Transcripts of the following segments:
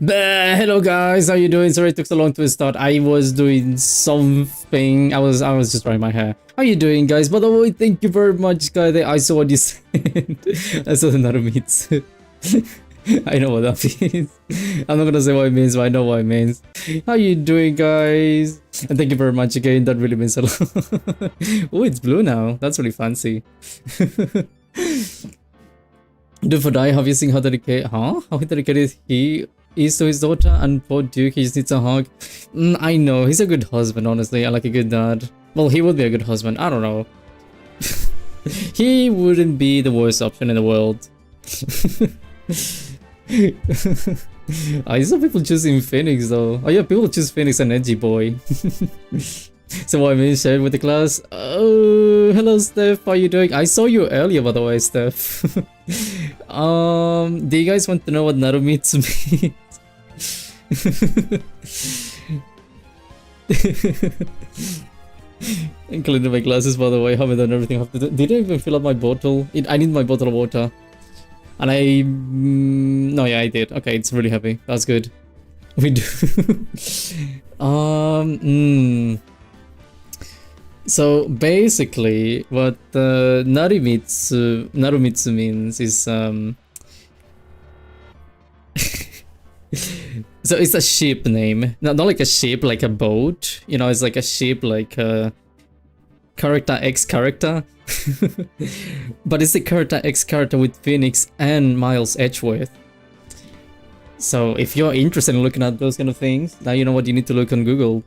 Hello guys, how you doing? Sorry it took so long to start. I was doing something. I was just drying my hair. How you doing guys? By the way, thank you very much guys. I saw what you said. I saw another meets. I know what that means. I'm not gonna say what it means, but I know what it means. How you doing guys? And thank you very much again. That really means a lot. Oh, it's blue now. That's really fancy. Doofenshmirtz, have you seen how dedicated? How dedicated he is to his daughter? And poor Duke, he just needs a hug. I know, he's a good husband, honestly. I like a good dad. Well, he would be a good husband. I don't know. He wouldn't be the worst option in the world. I saw people choosing Phoenix though. Oh yeah, people choose Phoenix and Edgy Boy. So what I mean, shared with the class. Oh, hello Steph, how you doing? I saw you earlier by the way, Steph. Do you guys want to know what Narumitsu means? Including my glasses by the way, haven't done everything I have to do. Did I even fill up my bottle? I need my bottle of water. And I... no, yeah, I did. Okay, it's really heavy. That's good. We do... So basically, what Narumitsu means is so it's a ship name, not like a ship like a boat. You know, it's like a ship like a character X character, but it's the character X character with Phoenix and Miles Edgeworth. So if you're interested in looking at those kind of things, now you know what you need to look on Google.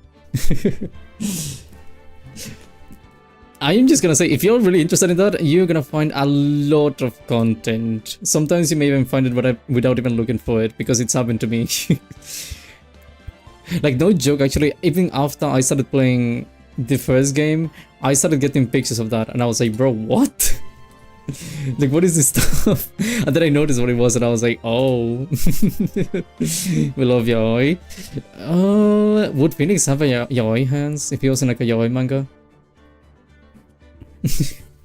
I'm just gonna say, if you're really interested in that, you're gonna find a lot of content. Sometimes you may even find it without even looking for it, because it's happened to me. Like, no joke, actually, even after I started playing the first game, I started getting pictures of that, and I was like, bro, what? Like, what is this stuff? And then I noticed what it was, and I was like, oh. We love yaoi. Would Phoenix have a yaoi hands if he was in like a yaoi manga?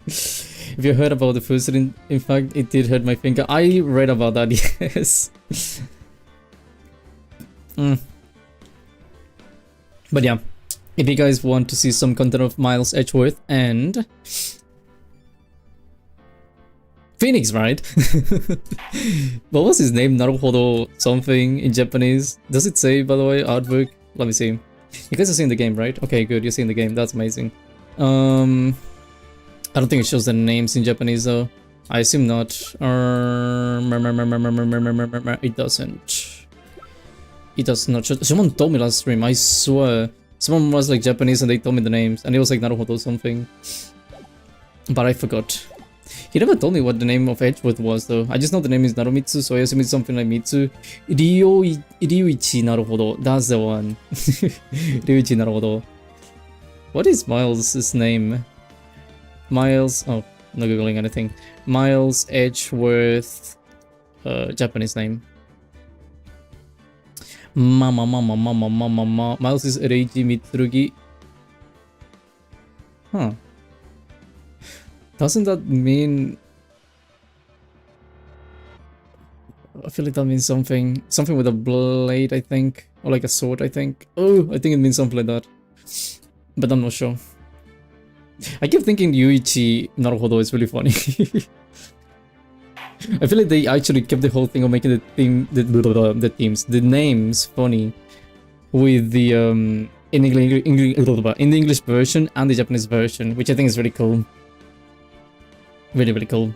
If you heard about the first, in fact, it did hurt my finger. I read about that, yes. But yeah, if you guys want to see some content of Miles Edgeworth and Phoenix, right? What was his name? Naruhodo something in Japanese. Does it say, by the way, artwork? Let me see. You guys are seeing the game, right? Okay, good. You're seeing the game. That's amazing. I don't think it shows the names in Japanese though. I assume not. It doesn't. It does not show. Someone told me last stream, I swear. Someone was like Japanese and they told me the names. And it was like Naruhodo something. But I forgot. He never told me what the name of Edgeworth was though. I just know the name is Narumitsu, so I assume it's something like Mitsu. Ryuichi Naruhodo. That's the one. Ryuichi Naruhodo. What is Miles' name? Miles, oh, not googling anything. Miles Edgeworth, Japanese name. Miles is Reiji Mitsurugi. Huh. Doesn't that mean... I feel like that means something. Something with a blade, I think. Or like a sword, I think. Oh, I think it means something like that. But I'm not sure. I keep thinking Yuichi Naruhodo is really funny. I feel like they actually kept the whole thing of making the names funny with the in the English version and the Japanese version, which I think is really cool. Really, really cool.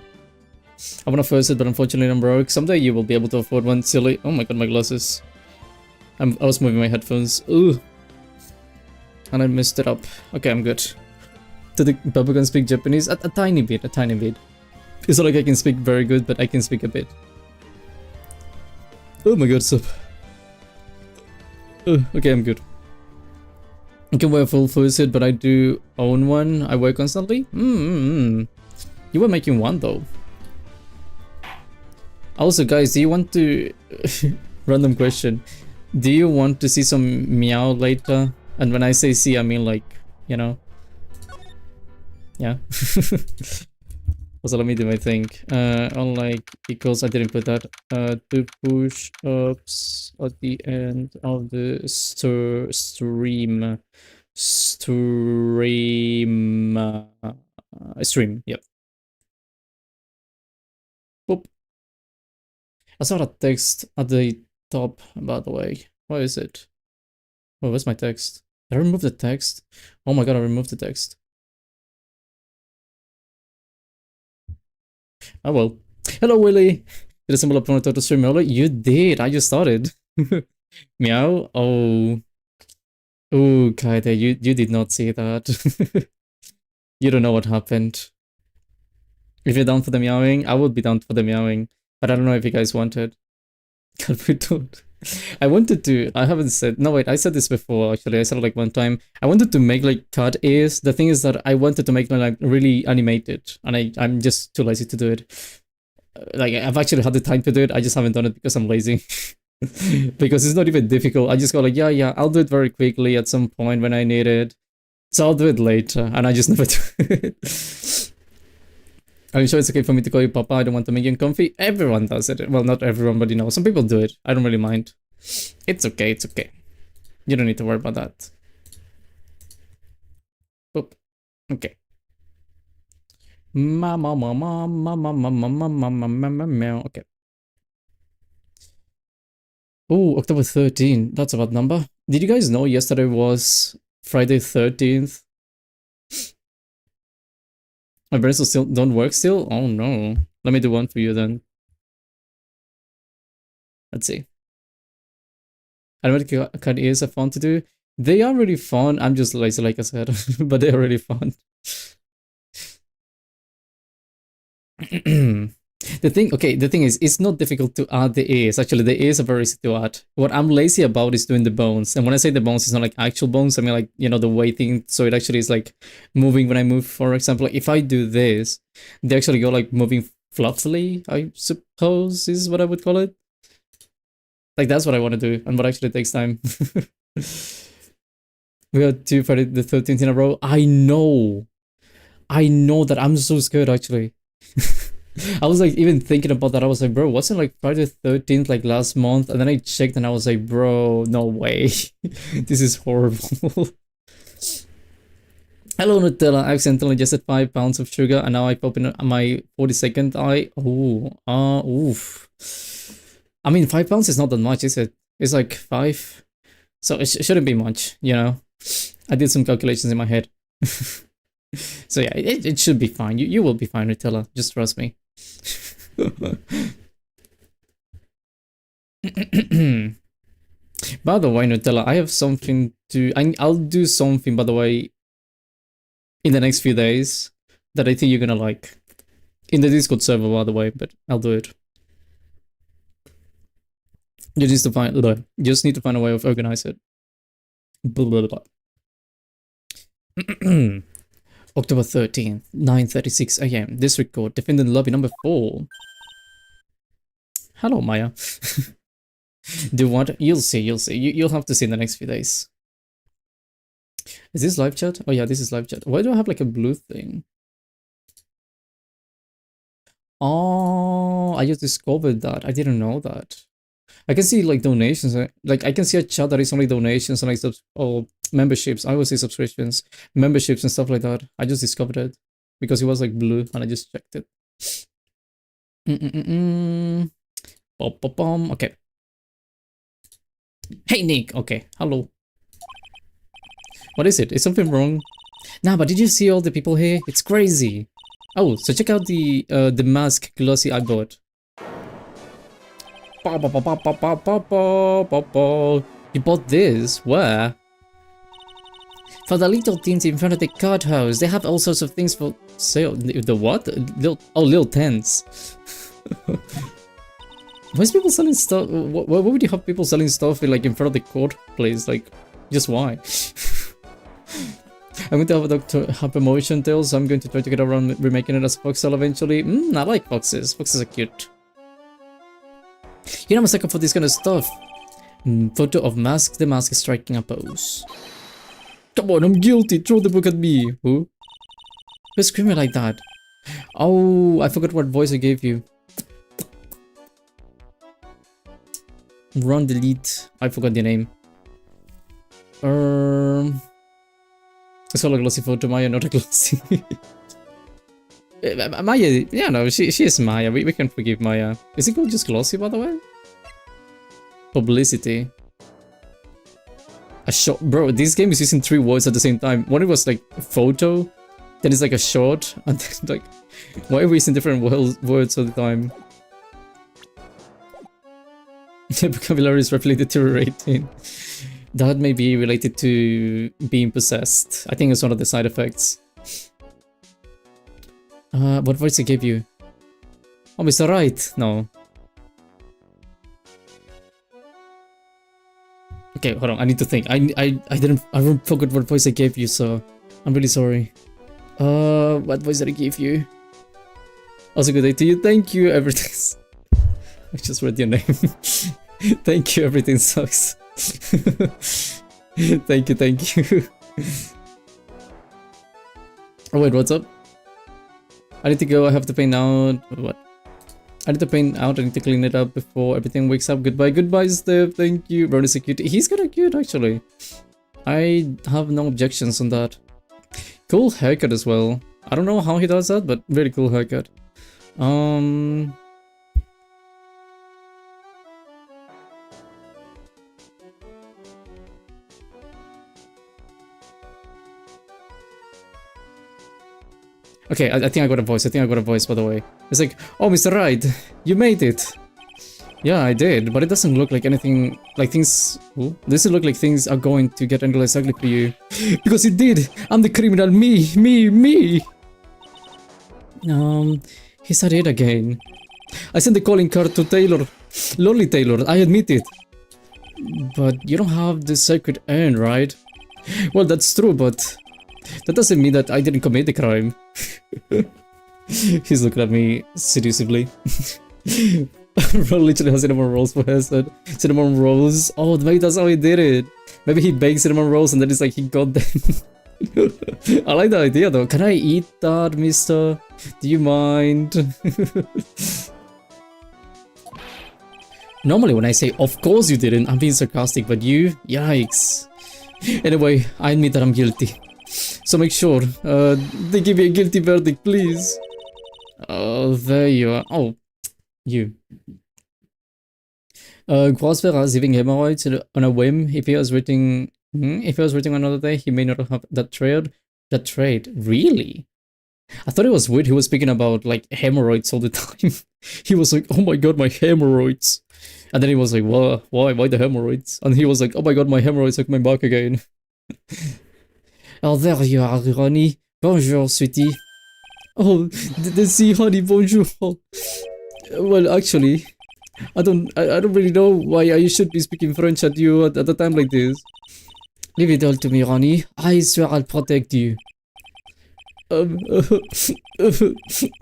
I want to first it, but unfortunately I'm broke. Someday you will be able to afford one, silly. Oh my god, my glasses. I was moving my headphones. Ooh. And I messed it up. Okay, I'm good. Did the Babugan speak Japanese? A tiny bit, a tiny bit. It's not like I can speak very good, but I can speak a bit. Oh my god, sup. Okay, I'm good. I can wear a full suit, but I do own one. I wear constantly? You were making one though. Also guys, do you want to... Random question. Do you want to see some meow later? And when I say see, I mean like, you know... Yeah. Also, let me do my thing. Unlike equals, I didn't put that. To push ups at the end of the stream. Stream, yep. Boop. I saw that text at the top, by the way. Where is it? Oh, where's my text? Did I remove the text? Oh my god, I removed the text. Oh well. Hello, Willy. Did a symbol up on a Totto stream earlier? You did. I just started. Meow. Oh. Oh, Kaide, you did not see that. You don't know what happened. If you're down for the meowing, I would be down for the meowing. But I don't know if you guys wanted. God, we don't. I wanted to. I haven't said. No, wait. I said this before. Actually, I said it like one time. I wanted to make like cat ears. The thing is that I wanted to make them like really animated, and I'm just too lazy to do it. Like I've actually had the time to do it. I just haven't done it because I'm lazy. Because it's not even difficult. I just go like, yeah, I'll do it very quickly at some point when I need it. So I'll do it later, and I just never do it. Are you sure it's okay for me to call you Papa? I don't want to make you uncomfy. Everyone does it. Well, not everyone, but you know, some people do it. I don't really mind. It's okay, it's okay. You don't need to worry about that. Boop. Okay. Okay. Oh, October 13th. That's a bad number. Did you guys know yesterday was Friday 13th? My brains still don't work still? Oh no. Let me do one for you then. Let's see. Animated cut ears are fun to do. They are really fun. I'm just lazy, like I said, but they are really fun. The thing is, it's not difficult to add the ears. Actually, the ears are very easy to add. What I'm lazy about is doing the bones. And when I say the bones, it's not like actual bones. I mean like, you know, the weighting. So it actually is like moving when I move. For example, like if I do this, they actually go like moving fluffily, I suppose is what I would call it. Like that's what I want to do, and what actually takes time. We got 2 Friday the 13th in a row. I know that. I'm so scared actually. I was like even thinking about that. I was like, bro, wasn't like Friday the 13th like last month? And then I checked and I was like, bro, no way. This is horrible. Hello Nutella, I accidentally ingested 5 pounds of sugar and now I pop in my 42nd eye. Oh, oof. I mean, 5 pounds is not that much, is it? It's like 5. So it shouldn't be much, you know? I did some calculations in my head. So yeah, it should be fine. You will be fine, Nutella. Just trust me. By the way, Nutella, I have something to... I'll do something, by the way, in the next few days that I think you're gonna like. In the Discord server, by the way, but I'll do it. You just need to find a way of organize it. Blah, blah, blah. October 13th, 9:36 AM. This record, defendant lobby number 4. Hello, Maya. Do what? You'll see, you'll see. You'll have to see in the next few days. Is this live chat? Oh yeah, this is live chat. Why do I have like a blue thing? Oh, I just discovered that. I didn't know that. I can see like donations, like I can see a chat that is only donations and like memberships. I always see subscriptions, memberships and stuff like that. I just discovered it because it was like blue and I just checked it. Okay. Hey Nick, okay, hello. What is it? Is something wrong? Nah, but did you see all the people here? It's crazy. Oh, so check out the mask glossy I bought. You bought this? Where? For the little teens in front of the card house. They have all sorts of things for sale. The what? Little tents. Why is people selling stuff? Why would you have people selling stuff like in front of the court place? Like, just why? I'm going to have a dog to have promotion tails, so I'm going to try to get around remaking it as a foxtail eventually. I like foxes. Foxes are cute. You know, I'm a sucker for this kind of stuff. Photo of mask. The mask is striking a pose. Come on, I'm guilty. Throw the book at me. Who? Who's screaming like that? Oh, I forgot what voice I gave you. Run, delete. I forgot the name. It's called a glossy photo, Maya, not a glossy. Maya, yeah, no, she is Maya. We can forgive Maya. Is it called just glossy, by the way? Publicity. A short, bro. This game is using 3 words at the same time. One it was like photo, then it's like a short, and then like, why are we using different words all the time? Vocabulary is rapidly deteriorating. That may be related to being possessed. I think it's one of the side effects. What voice I gave you? Oh, Mr. Right. No. Okay, hold on. I need to think. I forgot what voice I gave you, so I'm really sorry. What voice did I give you? Also, good day to you. Thank you. Everything. I just read your name. Thank you. Everything sucks. Thank you. Oh wait, what's up? I need to go. I have to paint out. What? I need to paint out. I need to clean it up before everything wakes up. Goodbye, Steph. Thank you. Ron is so cute. He's kind of cute, actually. I have no objections on that. Cool haircut as well. I don't know how he does that, but really cool haircut. Okay, I think I got a voice. By the way. It's like, oh, Mr. Right, you made it. Yeah, I did, but it doesn't look like anything, like things... Ooh, doesn't look like things are going to get any less ugly for you. Because it did! I'm the criminal, me! He said it again. I sent the calling card to Taylor. Lonely Taylor, I admit it. But you don't have the sacred urn, right? Well, that's true, but... that doesn't mean that I didn't commit the crime. He's looking at me seductively. Bro literally has cinnamon rolls for haircut. Cinnamon rolls? Oh, maybe that's how he did it. Maybe he baked cinnamon rolls and then it's like he got them. I like the idea though. Can I eat that, mister? Do you mind? Normally when I say, of course you didn't, I'm being sarcastic, but you? Yikes. Anyway, I admit that I'm guilty. So make sure, they give you a guilty verdict, please. Oh, there you are. Oh, you. Crossfair is leaving hemorrhoids on a whim. If he was waiting another day, he may not have that trade. Really? I thought it was weird he was speaking about, like, hemorrhoids all the time. He was like, oh my god, my hemorrhoids. And then he was like, why the hemorrhoids? And he was like, oh my god, my hemorrhoids are coming back again. Oh, there you are, Ronnie. Bonjour, sweetie. Oh, see, honey, bonjour. Well, actually, I don't really know why I should be speaking French at you at a time like this. Leave it all to me, Ronnie. I swear I'll protect you.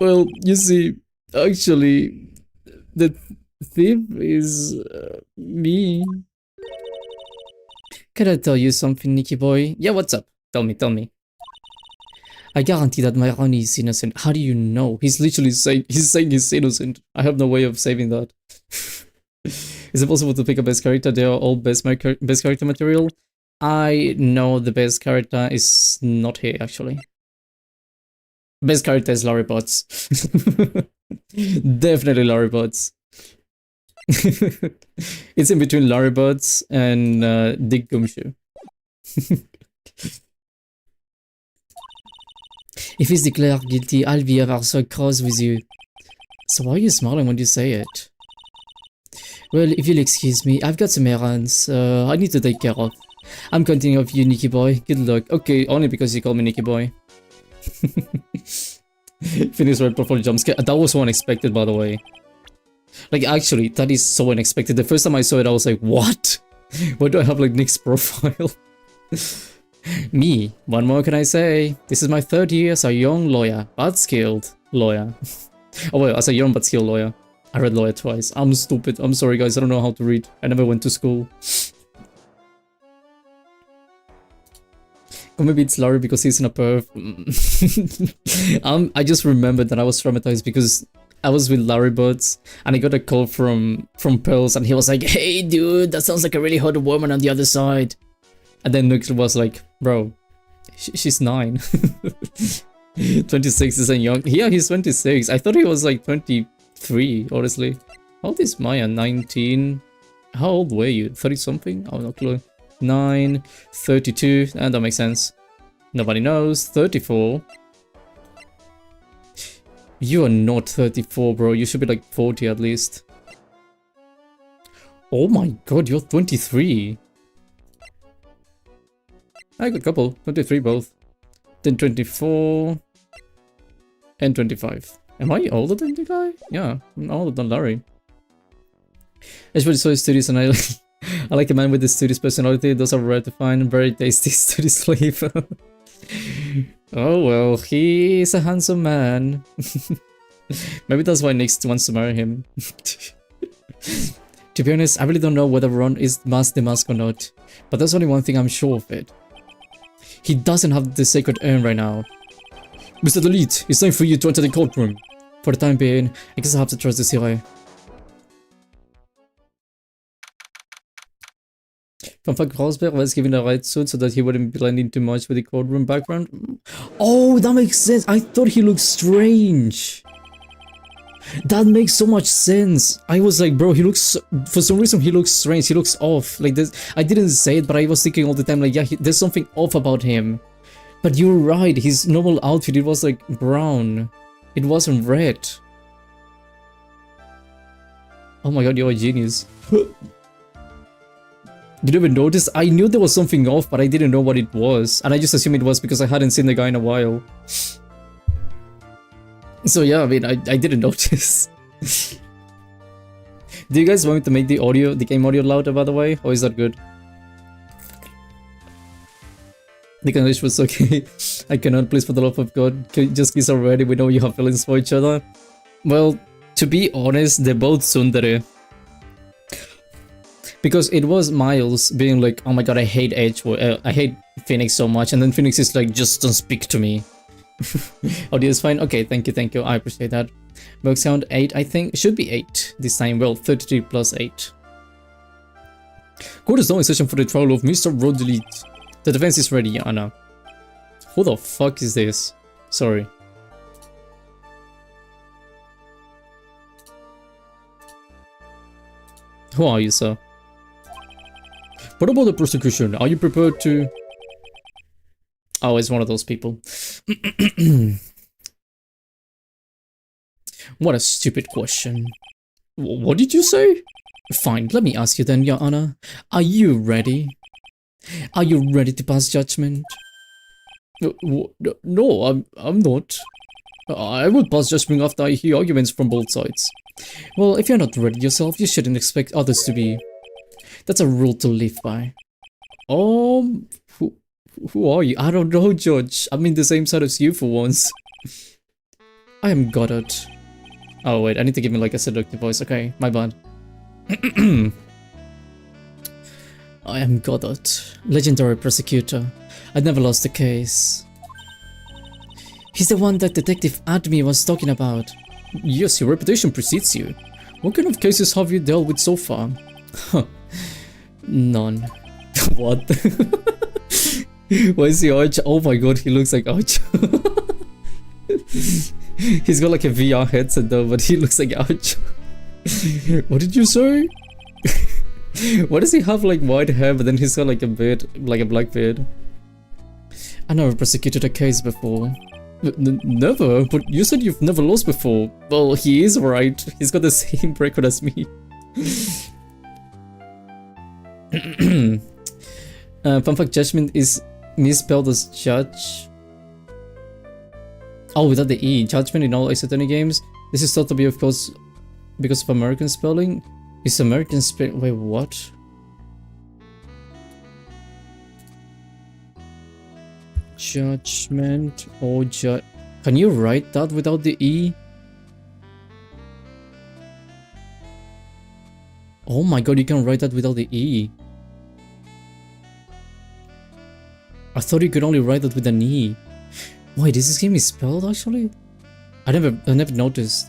Well, you see, actually, the thief is me. Can I tell you something, Nicky boy? Yeah, what's up? Tell me. I guarantee that my Ronnie is innocent. How do you know? He's literally saying he's innocent. I have no way of saving that. Is it possible to pick a best character? They are all best character material. I know the best character is not here actually. Best character is Larry Butts. Definitely Larry Butts. It's in between Larry Butts and Dick Gumshoe. If he's declared guilty, I'll be ever so cross with you. So why are you smiling when you say it? Well, if you'll excuse me, I've got some errands I need to take care of. I'm counting on you, Nicky boy. Good luck. Okay, only because you call me Nicky boy. Finish red profile jump scare. That was so unexpected, by the way. Like, actually, that is so unexpected. The first time I saw it, I was like, what? Why do I have, like, Nick's profile? Me, what more can I say? This is my 3rd year as a young lawyer, but skilled lawyer. Oh well, as a young but skilled lawyer. I read lawyer twice. I'm stupid. I'm sorry guys, I don't know how to read. I never went to school. Or maybe it's Larry because he's in a perf. I just remembered that I was traumatized because I was with Larry Butts and I got a call from Pearls and he was like, "Hey dude, that sounds like a really hot woman on the other side." And then Nook was like, "Bro, she's 9." 26 isn't young. Yeah, he's 26. I thought he was like 23, honestly. How old is Maya? 19. How old were you? 30 something? Oh, no clue. 9, 32, and that makes sense. Nobody knows. 34. You are not 34, bro. You should be like 40 at least. Oh my god, you're 23. I got a couple. 23 both. Then 24. And 25. Am I older than the guy? Yeah, I'm older than Larry. I just really so studious and I like a man with a studious personality. Those are rare to find. Very tasty studious flavor. Oh well, he's a handsome man. Maybe that's why Nick wants to marry him. To be honest, I really don't know whether Ron is the mask or not. But there's only one thing I'm sure of it. He doesn't have the sacred urn right now. Mr. Delete, it's time for you to enter the courtroom. For the time being, I guess I have to trust this guy. Fun fact, Rosberg was given a right suit so that he wouldn't blend in too much with the courtroom background. Oh, that makes sense. I thought he looked strange. That makes so much sense. I was like, bro, he looks, for some reason he looks strange. He looks off. Like this, I didn't say it, but I was thinking all the time, like, yeah, there's something off about him. But you're right, his normal outfit, it was like brown. It wasn't red. Oh my god, you're a genius. Did you even notice? I knew there was something off, but I didn't know what it was. And I just assumed it was because I hadn't seen the guy in a while. So yeah, I mean, I didn't notice. Do you guys want me to make the game audio louder, by the way? Or is that good? The English was okay. I cannot, please, for the love of God. Can you just kiss already? We know you have feelings for each other. Well, to be honest, they're both tsundere. Because it was Miles being like, oh my god, I hate I hate Phoenix so much. And then Phoenix is like, just don't speak to me. Audio is fine? Okay, thank you. I appreciate that. Work sound 8, I think. It should be 8 this time. Well, 33 plus 8. Court is now in session for the trial of Mr. Rodelite. The defense is ready, Anna. Who the fuck is this? Sorry. Who are you, sir? What about the prosecution? Are you prepared to... Oh, it's one of those people. What a stupid question. What did you say? Fine, let me ask you then, Your Honor. Are you ready? Are you ready to pass judgment? No, I'm not. I will pass judgment after I hear arguments from both sides. Well, if you're not ready yourself, you shouldn't expect others to be. That's a rule to live by. Who are you? I don't know, Judge. I'm in the same side as you for once. I am Goddard. Oh wait, I need to give me like a seductive voice. Okay, my bad. I am Goddard, legendary prosecutor. I never lost a case. He's the one that Detective Admi was talking about. Yes, your reputation precedes you. What kind of cases have you dealt with so far? None. What? Why is he Arch? Oh my god, he looks like Arch. He's got like a VR headset though, but he looks like Arch. What did you say? Why does he have like white hair, but then he's got like a beard, like a black beard? I never prosecuted a case before. Never? But you said you've never lost before. Well, he is right. He's got the same record as me. Fun fact, judgment is misspelled as judge. Oh, without the E. Judgment in all Isotony games. This is thought to be, of course, because of American spelling. Is American spelling... Wait, what? Judgment or judge... Can you write that without the E? Oh my god, you can write that without the E. I thought you could only write that with an E. Wait, is this game is spelled actually? I never noticed.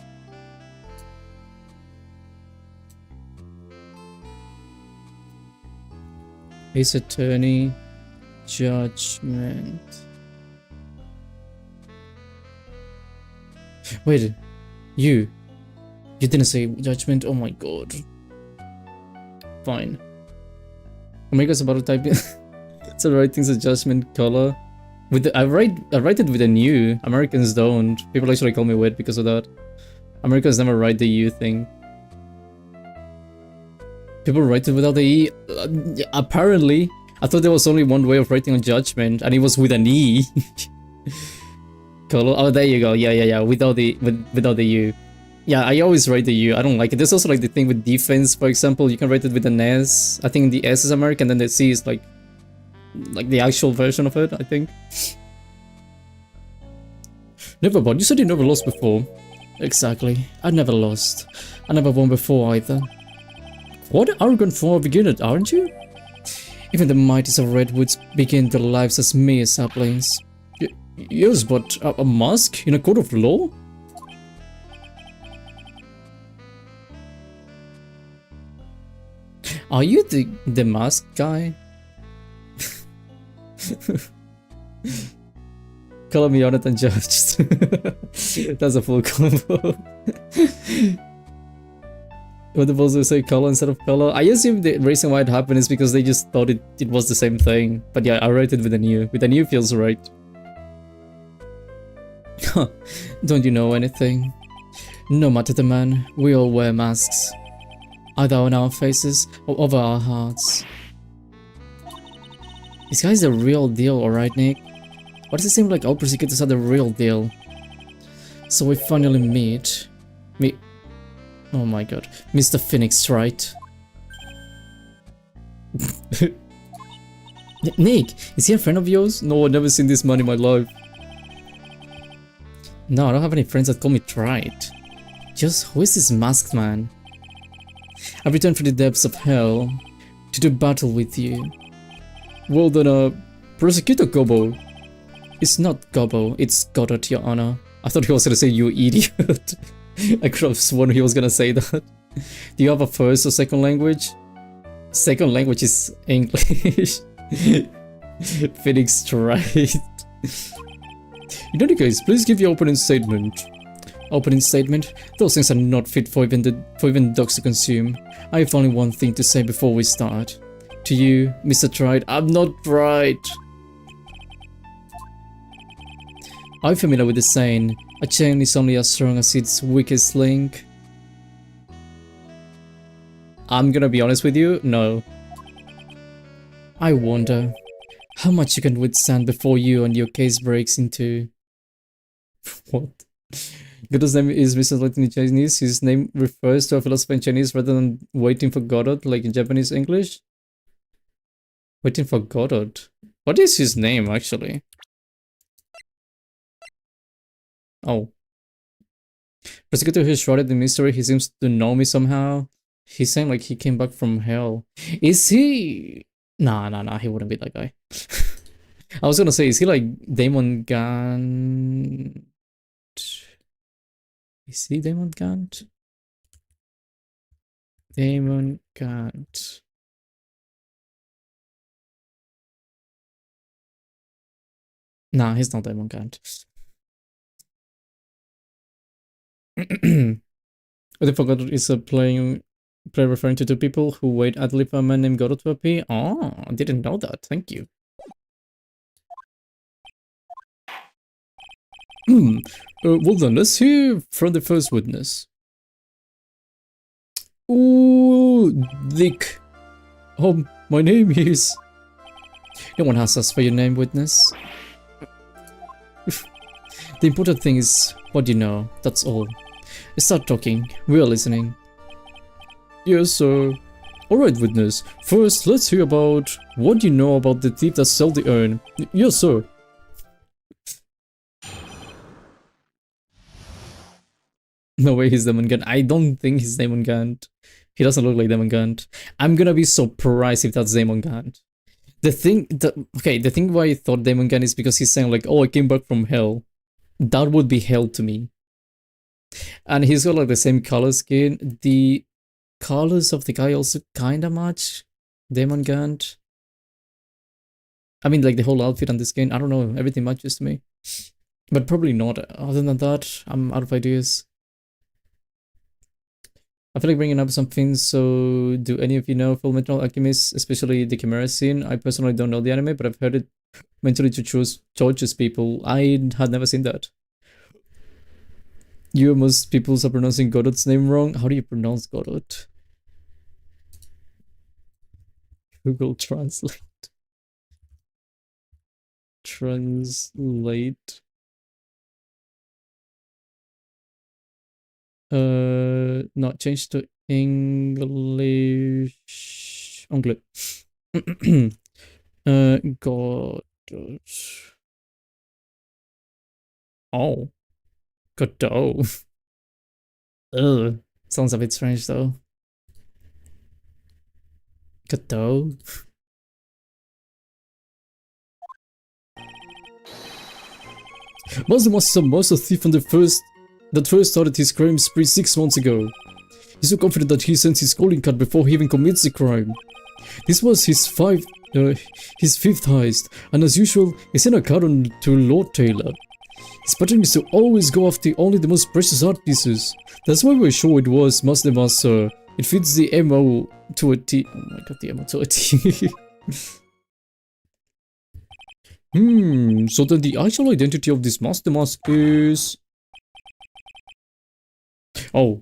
Ace Attorney, Judgment. Wait, you didn't say Judgment? Oh my god. Fine. America's about to type in. So writing's a Judgment color. With the, I write it with an U. Americans don't. People actually call me weird because of that. Americans never write the U thing. People write it without the E. Apparently, I thought there was only one way of writing a Judgment, and it was with an E. Color. Oh, there you go. Yeah. Without the U. Yeah, I always write the U. I don't like it. There's also like the thing with defense, for example. You can write it with an S. I think the S is American, then the C is like the actual version of it, I think. Never won. You said you never lost before. Exactly. I never lost. I never won before either. What arrogant for a beginner, aren't you? Even the mightiest of redwoods begin their lives as mere saplings. Yes, but a mask in a court of law? Are you the mask guy? Call me on it and judged. That's a full combo. What the balls say color instead of color? I assume the reason why it happened is because they just thought it was the same thing. But yeah, I wrote it with an U. With an U feels right. Don't you know anything? No matter the man, we all wear masks. Either on our faces or over our hearts. This guy's the real deal, alright, Nick? Why does it seem like all prosecutors are the real deal? So we finally meet. Oh my god. Mr. Phoenix, right? Nick, is he a friend of yours? No, I've never seen this man in my life. No, I don't have any friends that call me Trite. Just who is this masked man? I've returned from the depths of hell to do battle with you. Well then, Prosecutor Gobbo. It's not Gobbo, it's Goddard, Your Honor. I thought he was gonna say you idiot. I could have sworn he was gonna say that. Do you have a first or second language? Second language is English. Phoenix tried. In any case, please give your opening statement. Opening statement? Those things are not fit for even dogs to consume. I have only one thing to say before we start. To you, Mr. Trite, I'm not right. Are you familiar with the saying, a chain is only as strong as its weakest link? I'm gonna be honest with you, no. I wonder how much you can withstand before you and your case breaks into... What? Godot's name is Mr. in Chinese. His name refers to a philosopher in Chinese rather than waiting for Godot, like in Japanese English. Waiting for Godot. What is his name, actually? Oh. Prosecutor who shrouded the mystery, he seems to know me somehow. He seemed like he came back from hell. Is he... Nah, he wouldn't be that guy. I was gonna say, is he like Damon Gant? Is he Damon Gant? Damon Gant. Nah, he's not Damon Gant. I forgot is a player referring to two people who wait idly for a man named Godot to appear. Oh, I didn't know that. Thank you. Well then, let's hear from the first witness. Ooh, Dick. Oh, my name is... No one has asked for your name, witness. The important thing is what you know, that's all. Start talking, we're listening. Yes, sir. Alright, witness. First, let's hear about what you know about the thief that stole the urn. Yes, sir. No way he's Damon Gant. I don't think he's Damon Gant. He doesn't look like Damon Gant. I'm gonna be surprised if that's Damon Gant. the thing why I thought Demon Gun is because he's saying like, oh, I came back from hell. That would be hell to me. And he's got like the same color scheme. The colors of the guy also kinda match Demon Gun. I mean, like the whole outfit on the skin, I don't know, everything matches to me. But probably not. Other than that, I'm out of ideas. I feel like bringing up something, so do any of you know Full Metal Alchemist, especially the Chimera scene? I personally don't know the anime, but I've heard it mentally tortures people. I had never seen that. Most people are pronouncing Godot's name wrong. How do you pronounce Godot? Google Translate. Translate. Not change to English. Anglais. Godot. Oh. Godot. Ugh. Sounds a bit strange though. Godot. Master is a master thief from that first started his crime spree 6 months ago. He's so confident that he sends his calling card before he even commits the crime. This was his fifth heist, and as usual, he sent a card on to Lord Taylor. His pattern is to always go after only the most precious art pieces. That's why we're sure it was Master. It fits the MO to a T. Oh my god, the MO to a T. So then the actual identity of this Master Mask is... Oh.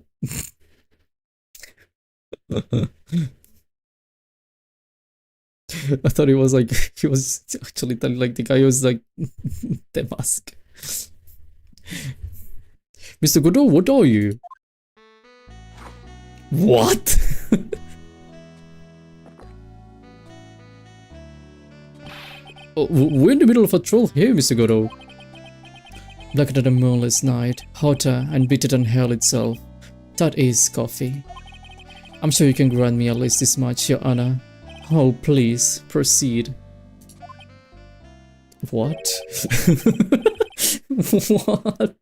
I thought it was like, he was actually telling like the guy was like, the mask. Mr. Godot, what are you? What? Oh, we're in the middle of a troll here, Mr. Godot. Blacker than a moonless night, hotter and bitter than hell itself. That is coffee. I'm sure you can grant me at least this much, Your Honor. Oh, please, proceed. What? What?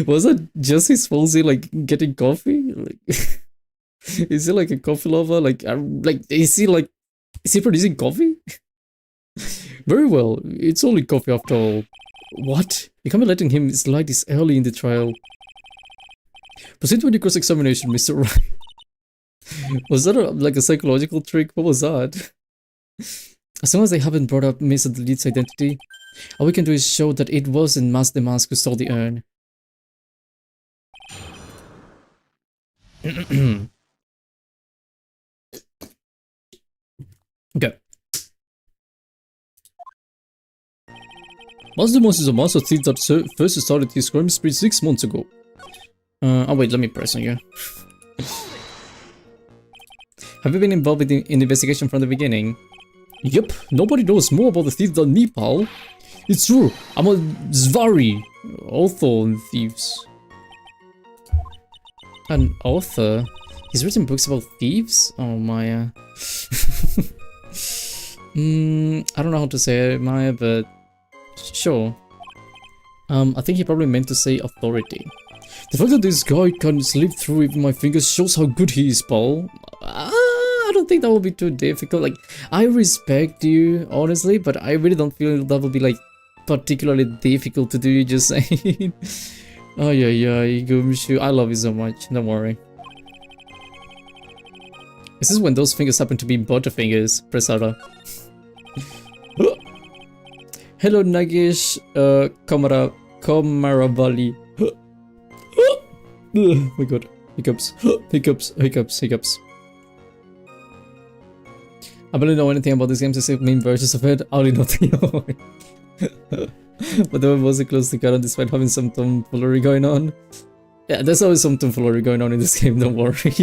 Was that just his Falsey like getting coffee? Like, is he like a coffee lover? Like is he producing coffee? Very well, it's only coffee after all. What? You can't be letting him slide this early in the trial. Proceed with the cross-examination, Mr. Wright. Was that like a psychological trick? What was that? As long as they haven't brought up Mr. Delete's identity, all we can do is show that it wasn't Master Mask who stole the urn. Okay. Master Mask is a master thief that first started his crime spree 6 months ago. Oh wait, let me press on you. Have you been involved in the investigation from the beginning? Yep, nobody knows more about the thief than me, pal. It's true, I'm a Zvari, author on thieves. An author? He's written books about thieves? Oh, Maya. I don't know how to say it, Maya, but sure. I think he probably meant to say authority. The fact that this guy can slip through even my fingers shows how good he is, pal. I don't think that will be too difficult. Like, I respect you, honestly, but I really don't feel that will be, like, particularly difficult to do, just saying. Oh, yeah, Gumshu. I love you so much, don't worry. This is when those fingers happen to be butterfingers, Presara. Hello, Nagish, Komaravali. Oh my god, hiccups, hiccups. I barely know anything about this game except main versions of it. I only know the but there was a close to Karen despite having some tomfoolery going on. Yeah, there's always some tomfoolery going on in this game, don't worry.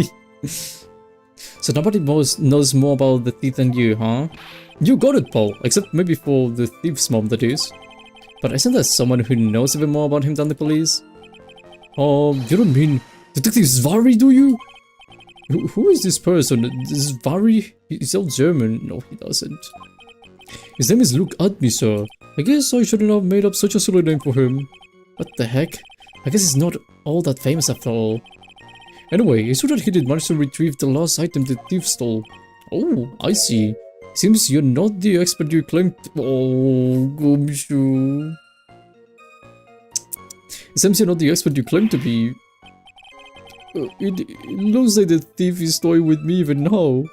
So nobody knows more about the thief than you, huh? You got it, Paul, except maybe for the thief's mom, that is. But isn't there someone who knows even more about him than the police? You don't mean Detective Zvari, do you? Who is this person? This is very... He sounds German. No, he doesn't. His name is Look at me, sir. I guess I shouldn't have made up such a silly name for him. What the heck? I guess he's not all that famous after all. Anyway, it's true that he did manage to retrieve the last item the thief stole. Oh, I see. Seems you're not the expert you claimed to... Oh, Gumshoe. It seems you're not the expert you claim to be. It looks like the thief is toying with me even now.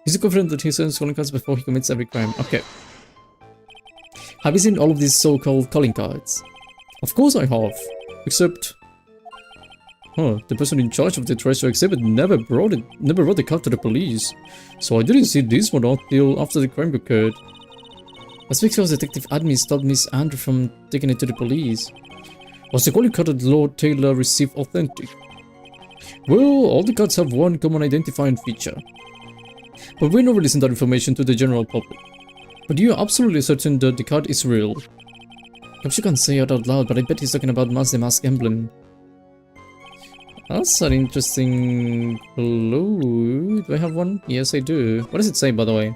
He's confident that he sends calling cards before he commits every crime. Okay. Have you seen all of these so-called calling cards? Of course I have. Except... Huh, the person in charge of the treasure exhibit never brought the card to the police. So I didn't see this one until after the crime occurred. That's because Detective Admin stopped Miss Andrew from taking it to the police. Was the calling card that Lord Taylor received authentic? Well, all the cards have one common identifying feature. But we're not releasing that information to the general public. But you're absolutely certain that the card is real. Perhaps you can't say it out loud, but I bet he's talking about the mask emblem. That's an interesting clue. Do I have one? Yes, I do. What does it say, by the way?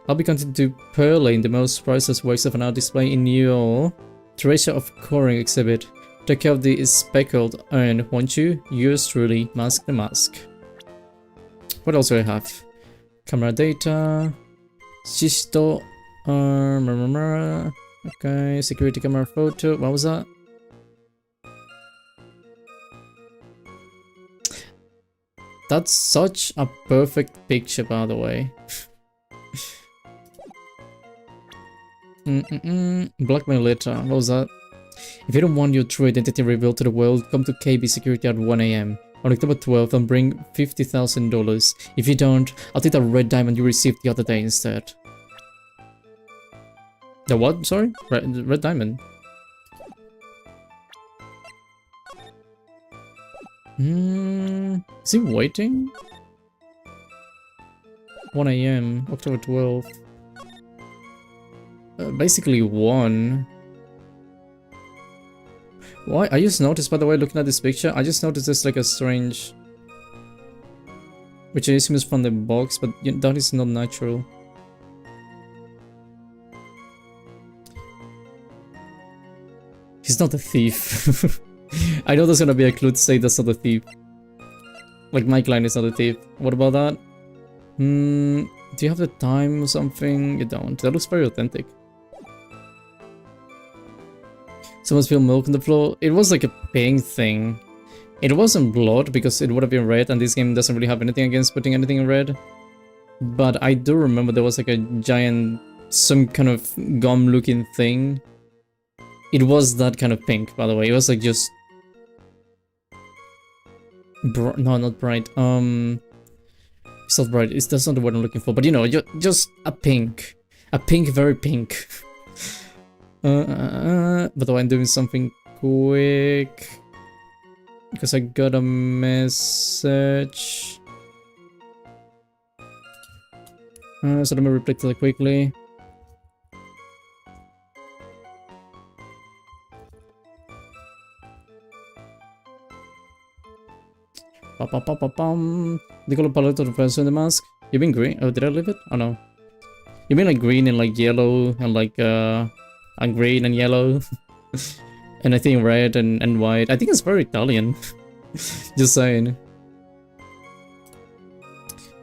I'll be content to purloin the most priceless works of an art display in your treasure of coring exhibit. Take care of the speckled urn, won't you? Yours truly, Mask the Mask. What else do I have? Camera data. Shisto. Okay, security camera photo. What was that? That's such a perfect picture, by the way. Blackmail letter. What was that? If you don't want your true identity revealed to the world, come to KB Security at 1 AM on October 12th and bring $50,000. If you don't, I'll take the red diamond you received the other day instead. The what? Sorry? Red diamond. Is he waiting? 1 AM, October 12th. Basically 1. Why? I just noticed, by the way, looking at this picture, I just noticed there's like a strange... Which I assume is from the box, but that is not natural. He's not a thief. I know there's gonna be a clue to say that's not a thief. Like Mike Line is not a thief. What about that? Do you have the time or something? You don't. That looks very authentic. Someone spilled milk on the floor. It was like a pink thing. It wasn't blood because it would have been red, and this game doesn't really have anything against putting anything in red. But I do remember there was like a giant, some kind of gum looking thing. It was that kind of pink, by the way. It was like just... no, not bright. It's not bright. That's not the word I'm looking for. But you know, just a pink. A pink, very pink. By the way, I'm doing something quick. Because I got a message. So let me reply to that quickly. The color palette of the person in the mask. You mean green? Oh, did I leave it? Oh no. You mean like green and like yellow and like and green and yellow. And I think red and white. I think it's very Italian. Just saying.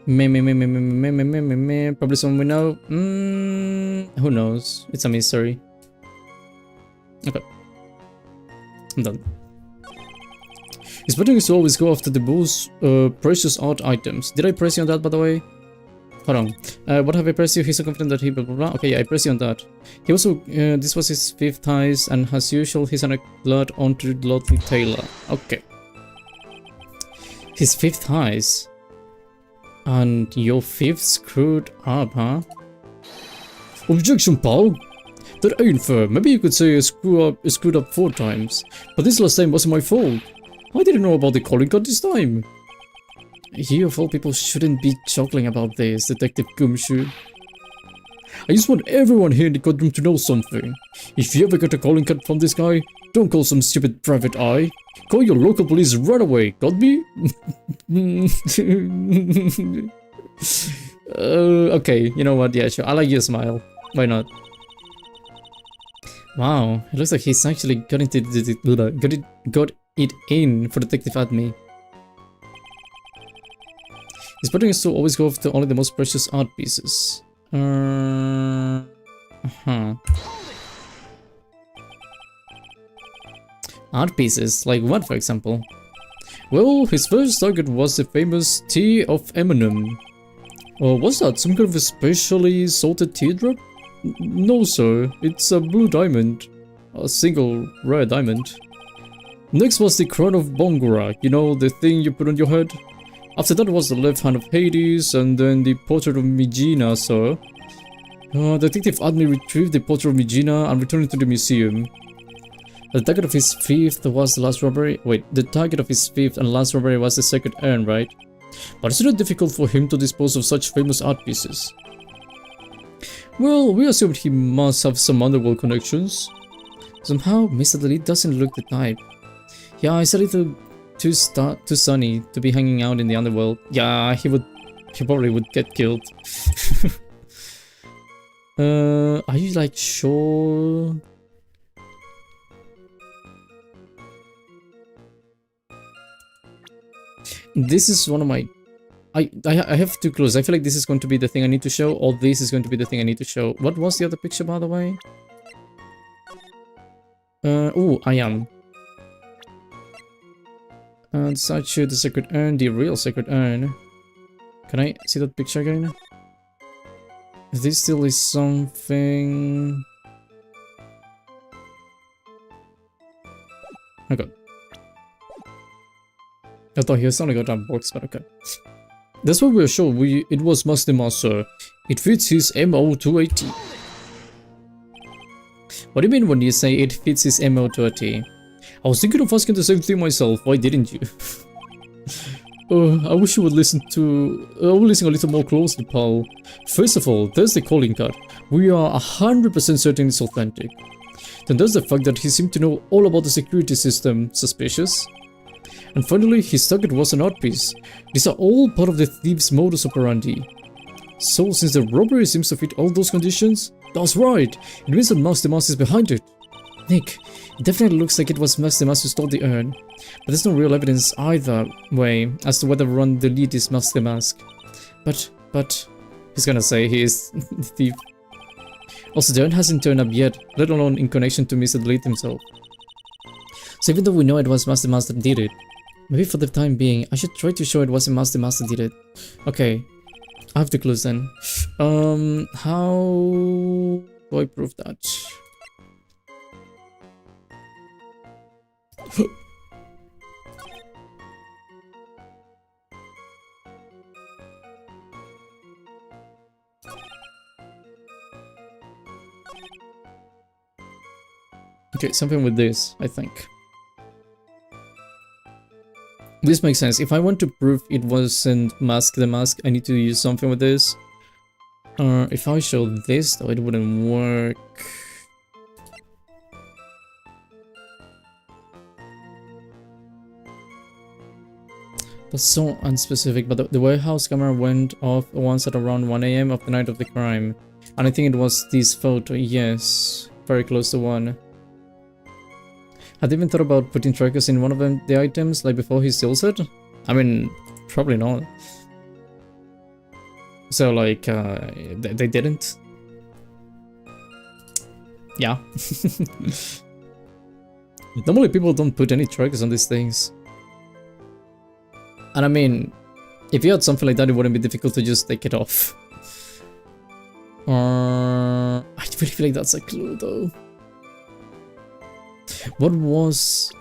Probably someone we know. Who knows? It's a mystery. Okay. I'm done. His pattern is to always go after the most precious art items. Did I press you on that, by the way? Hold on. What have I pressed you? He's so confident that he blah blah blah. Okay, yeah, I pressed you on that. He also, this was his 5th heist, and as usual, he's on a blood onto Lottie Taylor. Okay. His 5th heist. And your 5th screwed up, huh? Objection, pal! That ain't fair. Maybe you could say I screwed up 4 times. But this last time wasn't my fault. I didn't know about the calling card this time. You of all people shouldn't be chuckling about this, Detective Gumshoe. I just want everyone here in the courtroom to know something. If you ever get a calling card from this guy, Don't call some stupid private eye. Call your local police right away. Got me? Okay, you know what? Yeah, sure. I like your smile. Why not? Wow, it looks like he's actually got it in for Detective Admi. His pattern is to always go after only the most precious art pieces. Art pieces? Like what, for example? Well, his first target was the famous Tea of Eminem. What's that? Some kind of a specially salted teardrop? No, sir. It's a blue diamond. A single rare diamond. Next was the crown of Bongora. You know, the thing you put on your head? After that was the left hand of Hades, and then the portrait of Megina, sir. Detective Admi retrieved the portrait of Megina and returned it to the museum. The target of his fifth was the last robbery. Wait, the target of his fifth and last robbery was the second urn, right? But isn't it difficult for him to dispose of such famous art pieces? Well, we assumed he must have some underworld connections. Somehow, Mr. Delete doesn't look the type. Yeah, he's a little too sunny to be hanging out in the underworld. Yeah, he probably would get killed. Are you like sure? This is one of my... I have to close. I feel like this is going to be the thing I need to show, or this is going to be the thing I need to show. What was the other picture, by the way? Oh, I am. Statue, the sacred urn, the real sacred urn. Can I see that picture again? This still is something... Okay. I thought he was only got that box, but okay. That's what we're sure. It was Mastema, sir. It fits his MO to a T. What do you mean when you say it fits his MO to a T? I was thinking of asking the same thing myself. Why didn't you? I wish you would listen a little more closely, pal. First of all, there's the calling card. We are 100% certain it's authentic. Then there's the fact that he seemed to know all about the security system. Suspicious? And finally, his target was an art piece. These are all part of the thief's modus operandi. So, since the robbery seems to fit all those conditions, that's right! It means that Mastermas is behind it. Nick, it definitely looks like it was Mastermas who stole the urn. But there's no real evidence either way as to whether Ron the lead is Mastermas. But, he's gonna say he is the thief. Also, the urn hasn't turned up yet, let alone in connection to Mr. Delete himself. So even though we know it was Mastermas that did it, maybe for the time being, I should try to show it wasn't Mastermas that did it. Okay, I have to close then. How do I prove that? Okay, something with this, I think. This makes sense. If I want to prove it wasn't Mask the Mask, I need to use something with this. If I show this, though, it wouldn't work. That's so unspecific, but the warehouse camera went off once at around 1 AM of the night of the crime. And I think it was this photo, yes. Very close to one. Had they even thought about putting trackers in one of the items, like before he steals it? I mean, probably not. So, like, they didn't? Yeah. Normally people don't put any trackers on these things. And I mean, if you had something like that, it wouldn't be difficult to just take it off. I really feel like that's a clue, though. What was...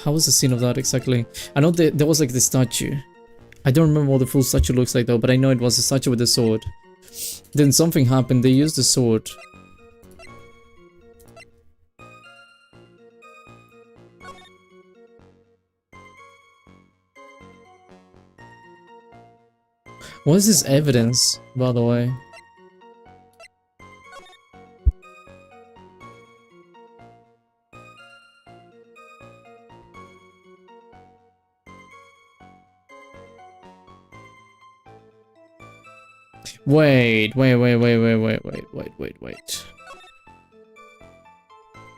How was the scene of that exactly? I know there was like the statue. I don't remember what the full statue looks like though, but I know it was a statue with a sword. Then something happened, they used the sword. What is this evidence, by the way? Wait.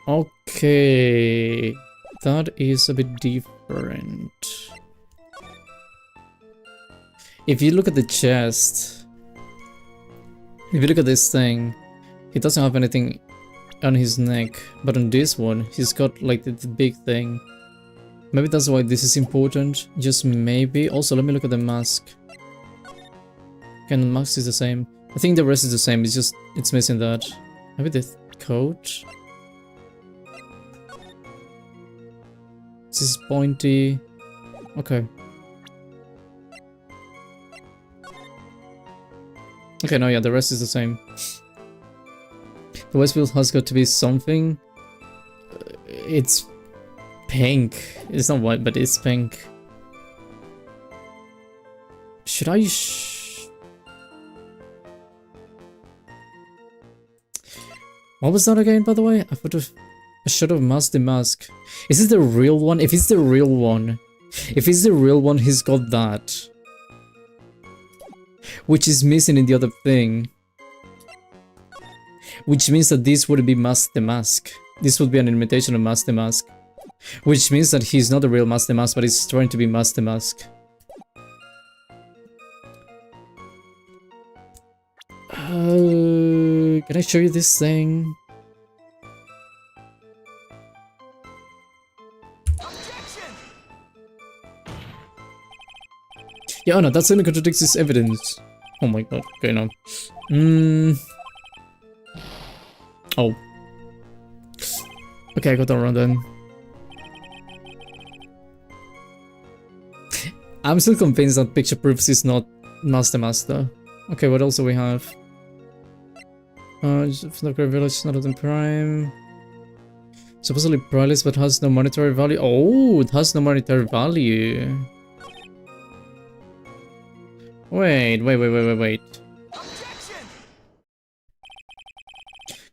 Okay. That is a bit different. If you look at the chest, if you look at this thing, he doesn't have anything on his neck, but on this one, he's got like the big thing. Maybe that's why this is important, just maybe. Also, let me look at the mask. Okay, the mask is the same. I think the rest is the same, it's just, it's missing that. Maybe the coat? This is pointy. Okay. Okay, no, yeah, the rest is the same. The Westfield has got to be something. It's pink. It's not white, but it's pink. Should I what was that again, by the way? I should have masked the mask. Is this the real one? If it's the real one, he's got that. Which is missing in the other thing. Which means that this would be Mask the Mask. This would be an imitation of Mask the Mask. Which means that he's not the real Mask the Mask, but he's trying to be Mask the Mask. Can I show you this thing? Yeah, no, that certainly contradicts his evidence. Oh my god, okay, no. Oh. Okay, I got that wrong then. I'm still convinced that picture proofs is not Master Master. Okay, what else do we have? The Great Village, not in Prime. Supposedly priceless but has no monetary value. Oh, it has no monetary value. Wait.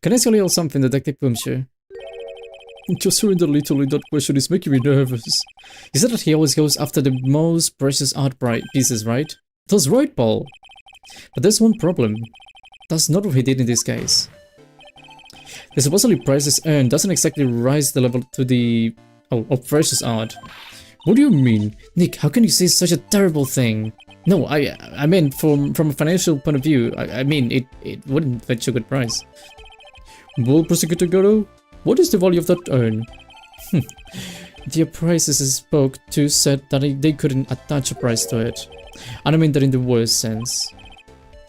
Can I tell you something, Detective Boomshire? Just surrender little, that question is making me nervous. You said that he always goes after the most precious art pieces, right? That's right, Paul. But there's one problem. That's not what he did in this case. The supposedly priceless urn doesn't exactly rise the level to the of precious art. What do you mean? Nick, how can you say such a terrible thing? No, I mean from a financial point of view, I mean it wouldn't fetch a good price. Well, Prosecutor Goro, what is the value of that urn? The appraisers I spoke to said that they couldn't attach a price to it. And I mean that in the worst sense.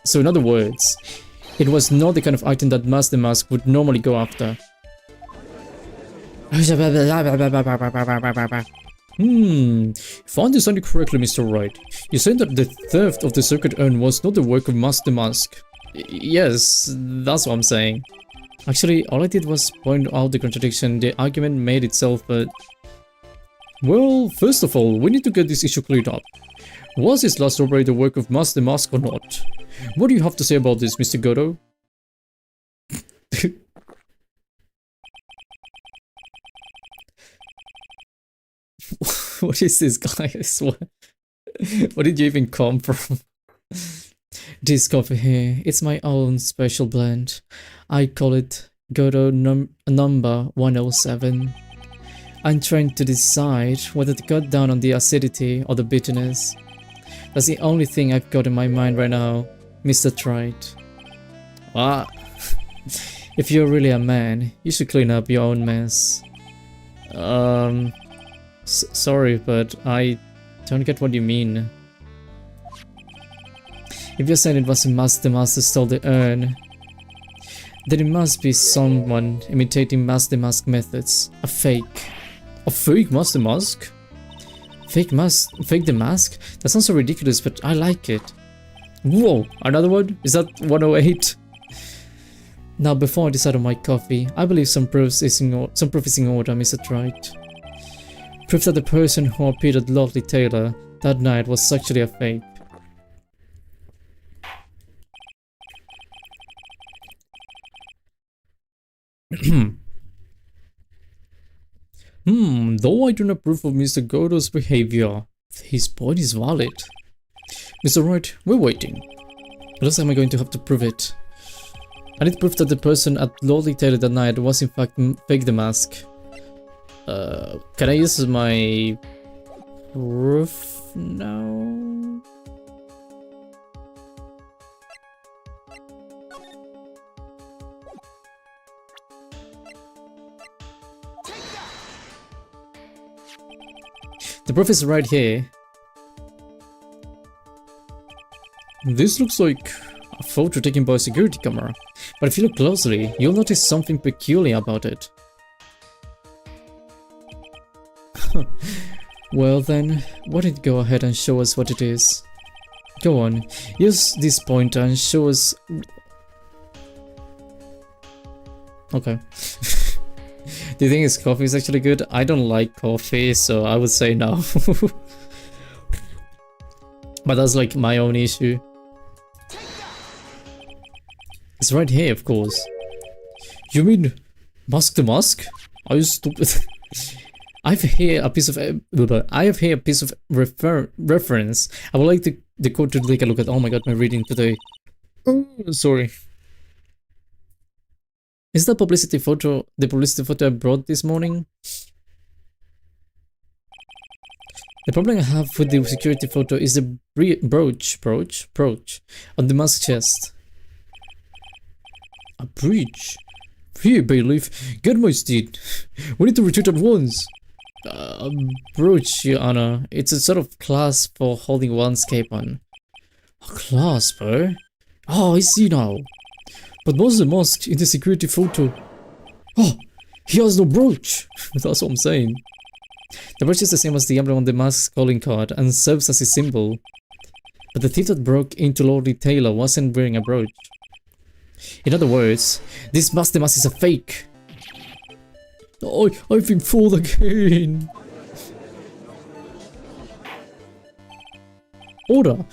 So in other words, it was not the kind of item that Master Mask would normally go after. If I understand you correctly, Mr. Wright, you're saying that the theft of the circuit urn was not the work of Master Mask? Yes, that's what I'm saying. Actually, all I did was point out the contradiction. The argument made itself, but... Well, first of all, we need to get this issue cleared up. Was this last robbery the work of Master Mask or not? What do you have to say about this, Mr. Goto? What is this guy? I swear. Where did you even come from? This coffee here, it's my own special blend. I call it Goto number 107. I'm trying to decide whether to cut down on the acidity or the bitterness. That's the only thing I've got in my mind right now, Mr. Trite. Ah, if you're really a man, you should clean up your own mess. Sorry, but I don't get what you mean. If you're saying it was Master Mask stole the urn, then it must be someone imitating Master Mask methods. A fake. A fake Master Mask? Fake the mask? That sounds so ridiculous, but I like it. Whoa, another one? Is that 108? Now, before I decide on my coffee, I believe some proof is in order, Mr. Trite. Proof that the person who appeared at Lovely Taylor that night was actually a fake. Though I do not approve of Mr. Goto's behavior, his point is valid. Mr. Wright, we're waiting. looks like I'm going to have to prove it. I need proof that the person at Lordly Taylor that night was in fact fake the mask. Can I use my proof now? The proof is right here. This looks like a photo taken by a security camera, but if you look closely, you'll notice something peculiar about it. Well then, why don't you go ahead and show us what it is? Go on, use this pointer and show us... Okay. Do you think his coffee is actually good? I don't like coffee, so I would say no. But that's like my own issue. It's right here, of course. You mean mask to mask? Are you stupid? I have here a piece of reference. I would like the code to take a look at. Oh my god, my reading today. Oh, sorry. Is that publicity photo the publicity photo I brought this morning? The problem I have with the security photo is the brooch on the mask chest. A breach? Here, bailiff, get my steed. We need to retreat at once. Brooch, Your Honor. It's a sort of clasp for holding one's cape on. A clasp, eh? Oh, I see now. But what's the mask in the security photo? Oh, he has no brooch. That's what I'm saying. The brooch is the same as the emblem on the mask's calling card and serves as a symbol. But the thief that broke into Lordly Taylor wasn't wearing a brooch. In other words, this mask is a fake. Oh, I've been fooled again. Order!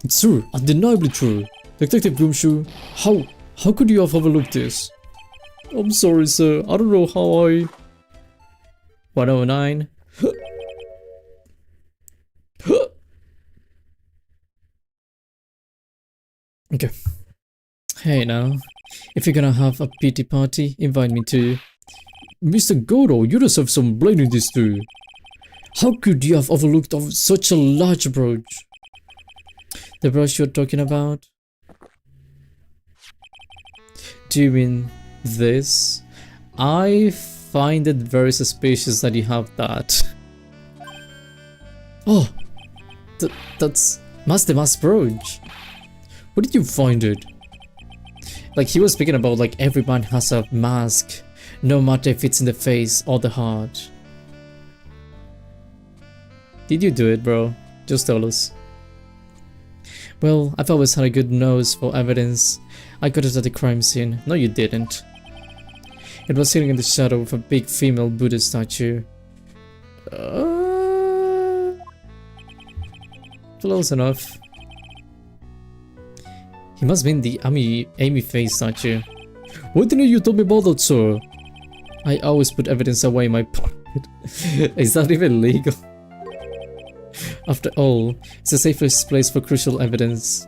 It's true, undeniably true. Detective Gloomshoe, how could you have overlooked this? I'm sorry, sir. I don't know how I... 109. Okay. Hey now, if you're gonna have a pity party, invite me too. Mr. Goro, you deserve some blame in this too. How could you have overlooked such a large brooch? The brooch you're talking about? Do you mean this? I find it very suspicious that you have that. Oh, that's Master brooch. Where did you find it? Like, he was speaking about like every man has a mask, no matter if it's in the face or the heart. Did you do it, bro? Just tell us. Well, I've always had a good nose for evidence. I got it at the crime scene. No, you didn't. It was sitting in the shadow of a big female Buddha statue. Close enough. He must have been the Amy face statue. Why didn't you tell me about that, sir? I always put evidence away in my pocket. Is that even legal? After all, it's the safest place for crucial evidence.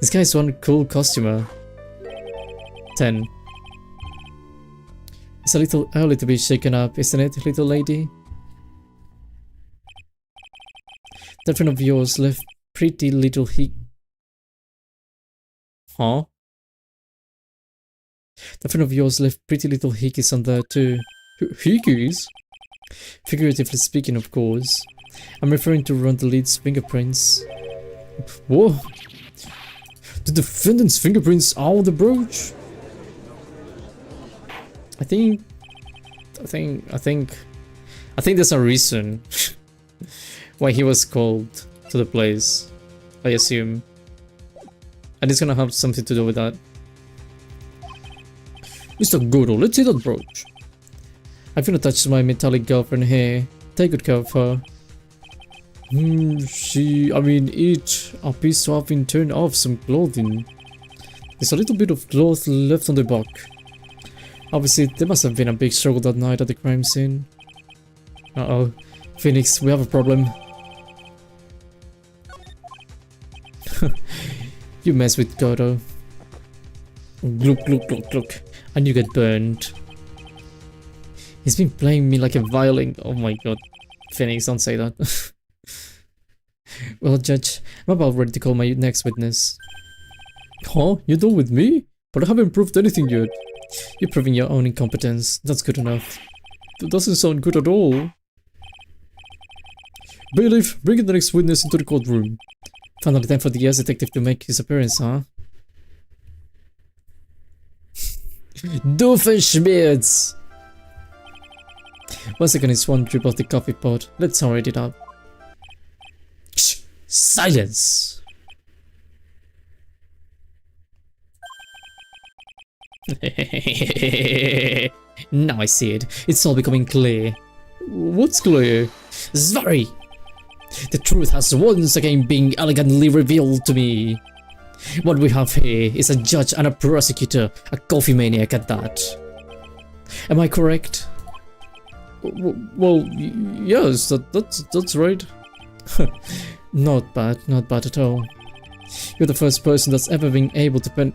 This guy's one cool costumer. 10. It's a little early to be shaken up, isn't it, little lady? That friend of yours left pretty little Huh? That friend of yours left pretty little hickeys on there too. Hickeys? Figuratively speaking, of course. I'm referring to Ron the lead's fingerprints. Whoa! The defendant's fingerprints are on the brooch? I think there's a reason why he was called to the place, I assume. And it's gonna have something to do with that. Mr. Goro, let's see that brooch. I've been attached to my metallic girlfriend here. Take good care of her. It appears to have been turned off some clothing. There's a little bit of cloth left on the back. Obviously, there must have been a big struggle that night at the crime scene. Uh-oh. Phoenix, we have a problem. You mess with Totto. Glook, glook, glook, glook. And you get burned. He's been playing me like a violin. Oh my god. Phoenix, don't say that. Well, Judge, I'm about ready to call my next witness. Huh? You're done with me? But I haven't proved anything yet. You're proving your own incompetence. That's good enough. That doesn't sound good at all. Bailiff, bring in the next witness into the courtroom. Finally time for the yes detective to make his appearance, huh? Doofenshmirtz! 1 second is one drip of the coffee pot. Let's hurry it up. Shh! Silence! Now I see it. It's all becoming clear. What's clear? Sorry! The truth has once again been elegantly revealed to me. What we have here is a judge and a prosecutor, a coffee maniac at that. Am I correct? Well, yes, that's right. Not bad at all. You're the first person that's ever been able to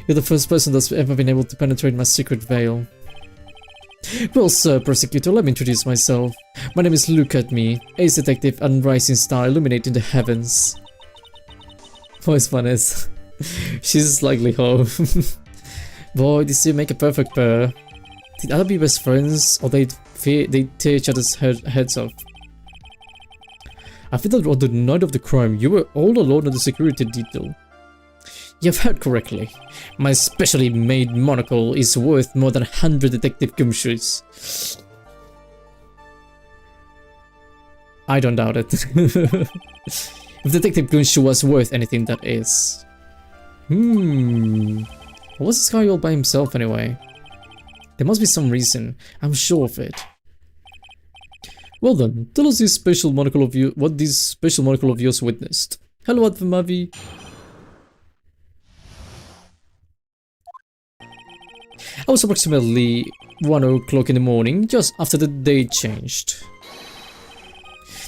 You're the first person that's ever been able to penetrate my secret veil. Well, sir, prosecutor, let me introduce myself. My name is Look at Me, ace detective and rising star illuminating the heavens. Voice funness. She's slightly hoe. Boy, these two make a perfect pair. Did either be best friends, or they tear each other's heads off? I feel that on the night of the crime, you were all alone in the security detail. You've heard correctly. My specially made monocle is worth more than 100 detective gumshoes. I don't doubt it. If Detective Gumshoe was worth anything, that is. What's this guy all by himself anyway? There must be some reason. I'm sure of it. Well then, tell us this special monocle of you. What this special monocle of yours witnessed. Hello, Advamavi. I was approximately 1 o'clock in the morning, just after the day changed.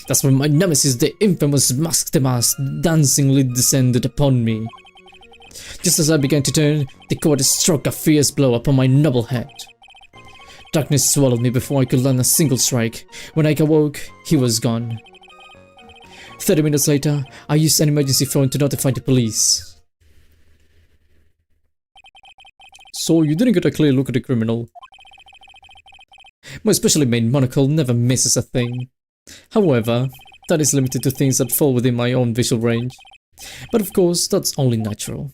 That's when my nemesis, the infamous Mask the Mask, dancingly descended upon me. Just as I began to turn, the cord struck a fierce blow upon my noble head. Darkness swallowed me before I could land a single strike. When I awoke, he was gone. 30 minutes later, I used an emergency phone to notify the police. So you didn't get a clear look at the criminal. My specially made monocle never misses a thing. However, that is limited to things that fall within my own visual range. But of course, that's only natural.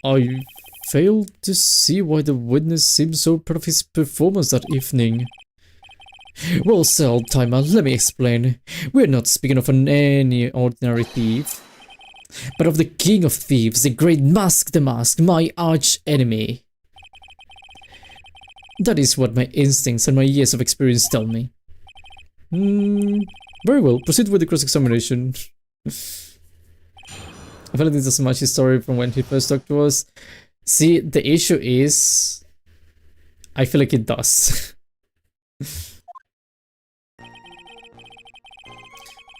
I failed to see why the witness seemed so proud of his performance that evening. Well, sir, old timer, let me explain. We're not speaking of any ordinary thief, but of the king of thieves, the great Mask the Mask, my arch enemy. That is what my instincts and my years of experience tell me. Very well, proceed with the cross-examination. I feel like this doesn't match his story from when he first talked to us. See, the issue is... I feel like it does.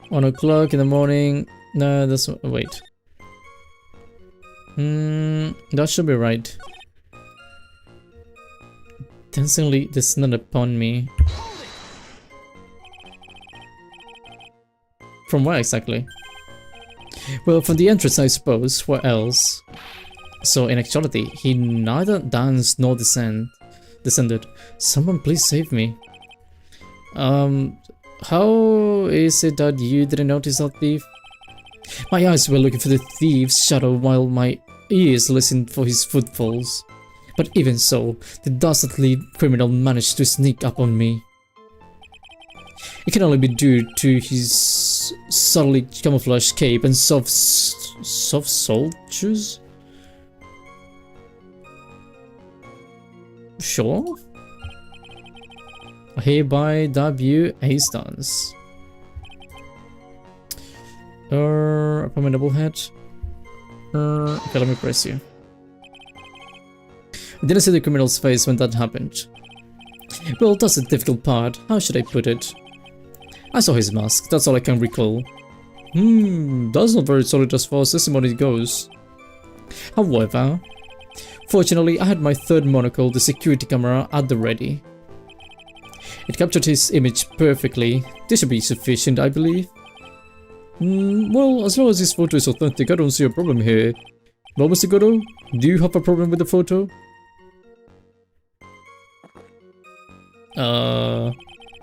1 o'clock in the morning. No, that's... wait. That should be right. Dancingly descended upon me. From where exactly? Well, from the entrance, I suppose. Where else? So, in actuality, he neither danced nor descended. Someone please save me. How is it that you didn't notice that thief? My eyes were looking for the thief's shadow while my ears listened for his footfalls. But even so, the dastardly criminal managed to sneak up on me. It can only be due to his subtly camouflaged cape and soft soled shoes? Sure. I hereby dab you a stance. Abominable head. Okay, let me press you. I didn't see the criminal's face when that happened. Well, that's the difficult part. How should I put it? I saw his mask, that's all I can recall. That's not very solid as far as testimony goes. However, fortunately I had my third monocle, the security camera, at the ready. It captured his image perfectly. This should be sufficient, I believe. Well, as long as this photo is authentic, I don't see a problem here. Well, Mr. Godot, do you have a problem with the photo?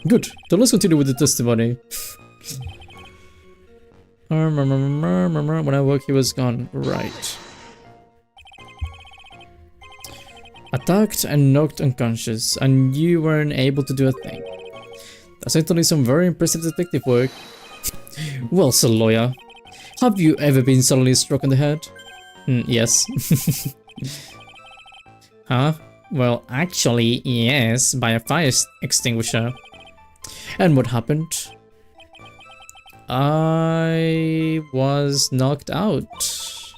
Good. Then let's continue with the testimony. When I woke, he was gone. Right. Attacked and knocked unconscious, and you weren't able to do a thing. That's certainly some very impressive detective work. Well, sir lawyer, have you ever been suddenly struck on the head? Yes. Huh? Well, actually, yes, by a fire extinguisher. And what happened? I was knocked out.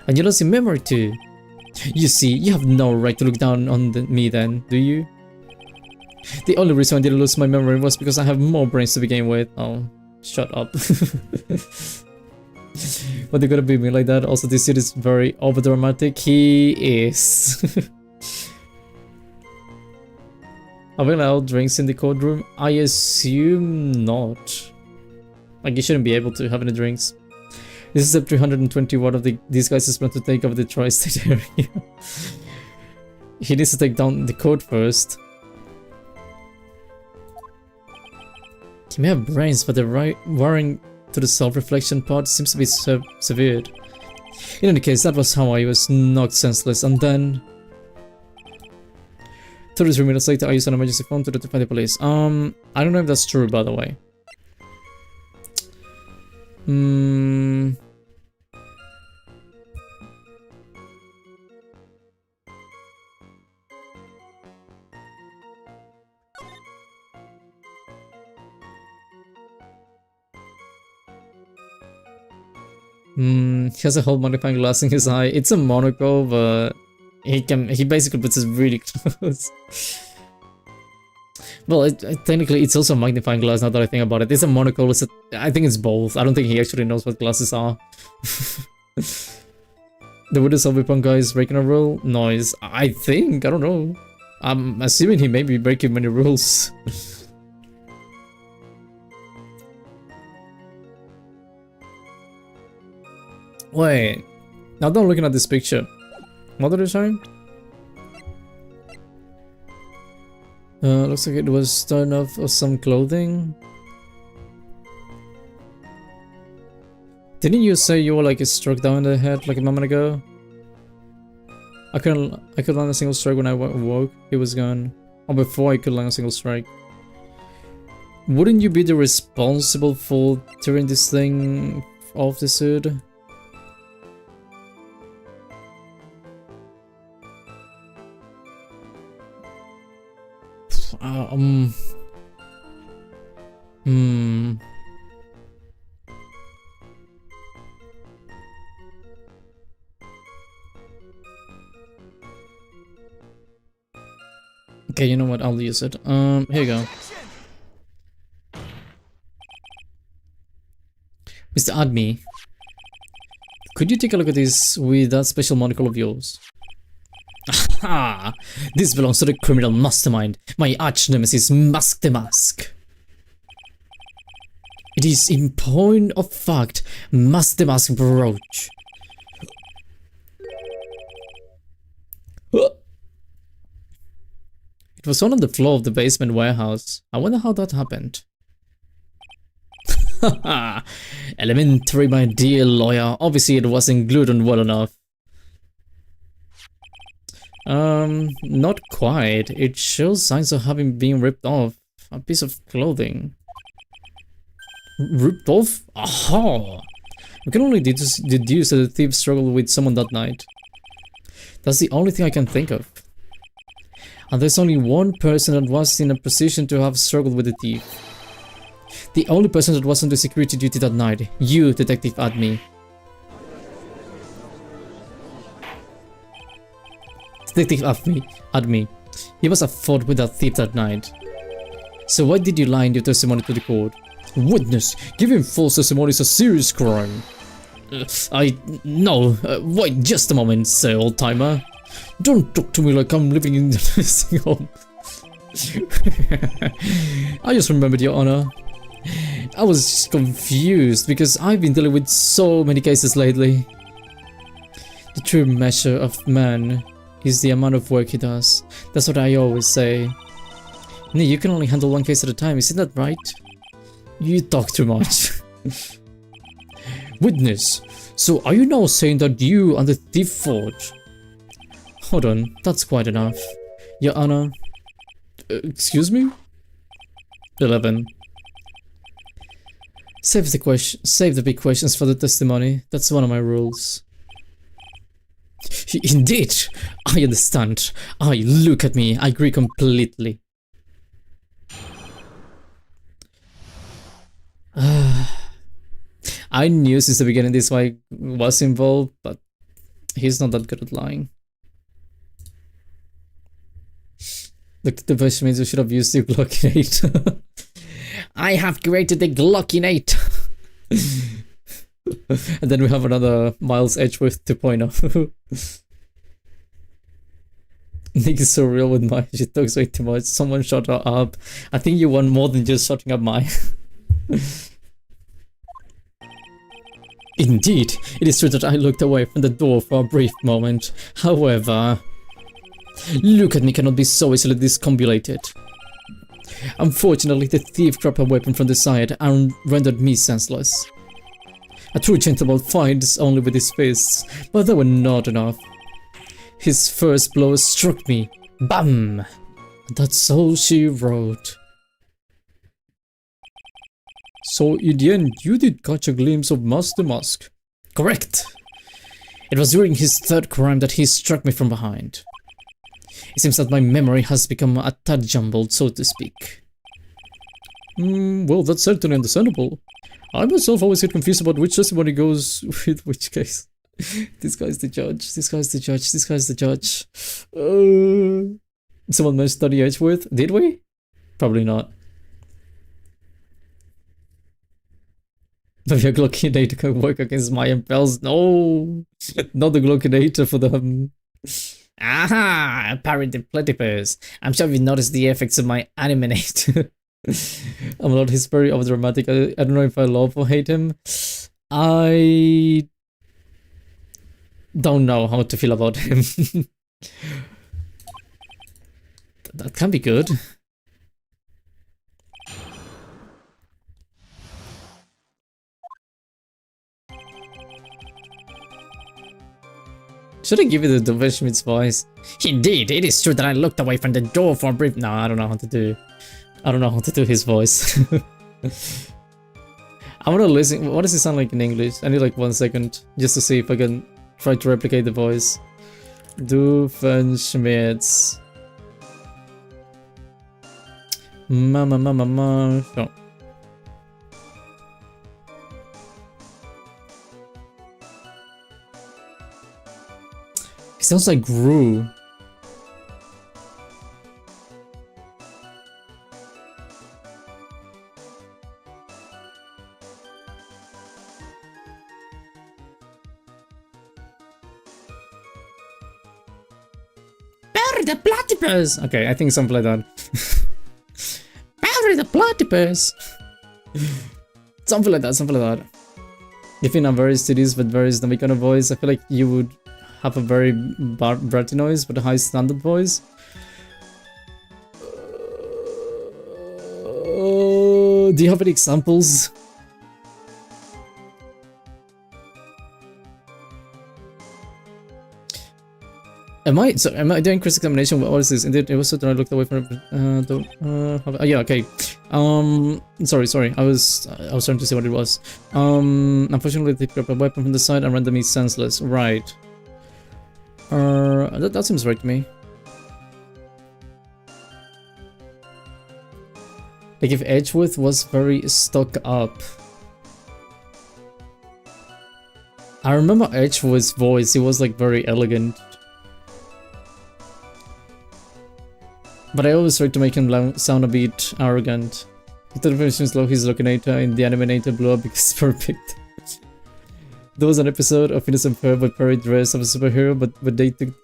And you lost your memory too. You see, you have no right to look down on me then, do you? The only reason I didn't lose my memory was because I have more brains to begin with. Oh, shut up. But they're gonna be me like that. Also, this dude is very overdramatic. He is. Are we allowed drinks in the courtroom? I assume not. Like, you shouldn't be able to have any drinks. This is step 321 of these guys' plan to take over the tri-state area. He needs to take down the court first. He may have brains, but the wiring to the self-reflection part seems to be severed. In any case, that was how I was knocked senseless, and then 33 minutes later I used an emergency phone to notify the police. I don't know if that's true, by the way. He has a whole magnifying glass in his eye. It's a monocle, but he basically puts it really close. Well, technically it's also a magnifying glass now that I think about it. It's a monocle, I think it's both. I don't think he actually knows what glasses are. The Wooden Cyberpunk guy is breaking a rule? Noise. I think, I don't know. I'm assuming he may be breaking many rules. Wait, now that I'm looking at this picture, what are they showing? Looks like it was torn off of some clothing. Didn't you say you were like struck down in the head like a moment ago? I could land a single strike when I woke. He was gone. Or before I could land a single strike. Wouldn't you be the responsible for tearing this thing off the suit? Okay, you know what? I'll use it. Here you go. Mr. Admi, could you take a look at this with that special monocle of yours? Aha! This belongs to the criminal mastermind, my arch nemesis Mask the Mask. It is in point of fact Mask the Mask brooch. It was found on the floor of the basement warehouse. I wonder how that happened. Haha! Elementary, my dear lawyer. Obviously it wasn't glued on well enough. Not quite. It shows signs of having been ripped off. A piece of clothing. Ripped off? Aha! We can only deduce that the thief struggled with someone that night. That's the only thing I can think of. And there's only one person that was in a position to have struggled with the thief. The only person that was on the security duty that night. You, Detective Admi. Detective Admi. He must have fought with that thief that night. So why did you lie in your testimony to the court? Witness, giving false testimony is a serious crime. No, wait just a moment, sir, old-timer. Don't talk to me like I'm living in the nursing home. I just remembered, Your Honor. I was just confused because I've been dealing with so many cases lately. The true measure of man is the amount of work he does. That's what I always say. No, you can only handle one case at a time, isn't that right? You talk too much. Witness, so are you now saying that you and the thief fought? Hold on, that's quite enough. Your Honor. Excuse me? 11. Save the big questions for the testimony. That's one of my rules. Indeed, I understand. Look at me. I agree completely. I knew since the beginning this guy was involved, but he's not that good at lying. Look, the version means we should have used the Glockinate. I have created the Glockinate. And then we have another Miles Edgeworth 2.0. Nick is so real with Maya. She talks way too much. Someone shut her up. I think you want more than just shutting up Maya. Indeed, it is true that I looked away from the door for a brief moment. However, look at me cannot be so easily discombobulated. Unfortunately, the thief grabbed a weapon from the side and rendered me senseless. A true gentleman fights only with his fists, but they were not enough. His first blow struck me. Bam! That's all she wrote. So in the end, you did catch a glimpse of Master Musk. Correct! It was during his third crime that he struck me from behind. It seems that my memory has become a tad jumbled, so to speak. Well, that's certainly understandable. I myself always get confused about which testimony goes with which case. This guy's the judge, this guy's the judge, this guy's the judge. Someone mentioned Totto Edgeworth? Did we? Probably not. Maybe a Glockinator can work against my impels. No! Not the Glockinator for them. Aha! Apparently platypus. I'm sure you've noticed the effects of my animate. I'm not, he's very overdramatic. I don't know if I love or hate him. I don't know how to feel about him. That can be good. Should I give you the Doofenshmirtz voice? Indeed, it is true that I looked away from the door for a brief— No, I don't know how to do. I don't know how to do his voice. I wanna listen. What does it sound like in English? I need like 1 second just to see if I can try to replicate the voice. Doofenshmirtz. Mama. No. It sounds like Gru. Barry the platypus! Okay, I think something like that. Barry the platypus! Something like that. If in a very serious but very snobby kind of voice, I feel like you would have a very bratty noise but a high standard voice. Do you have any examples? Am I doing cross examination? What is this? Indeed, it was so that I looked away from it. Yeah, okay. Sorry. I was trying to see what it was. Unfortunately, they grabbed a weapon from the side and rendered me senseless. Right. That seems right to me. Like if Edgeworth was very stuck up. I remember Edgeworth's voice, he was like very elegant. But I always try to make him sound a bit arrogant. The definition is low, his Locanator in the Animator blew up because it's perfect. There was an episode of Innocent Fair where Perry dressed as a superhero, but when they took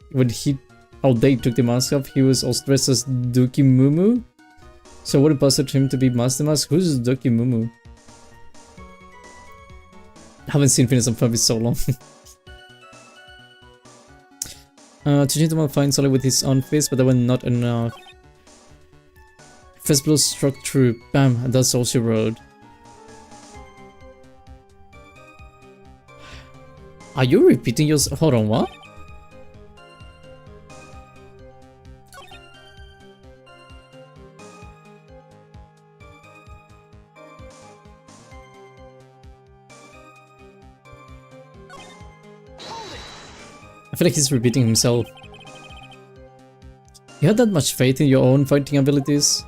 the mask off, he was also dressed as Dookie Moo. So what imposed him to be Master Mask? Who's Dookie Moo? Haven't seen Phineas and Ferb in so long. Gentleman finds Solly with his own fist, but that was not enough. First blow struck true. Bam, and that's all she wrote. Are you repeating yourself? Hold on, what? I feel like he's repeating himself. You had that much faith in your own fighting abilities?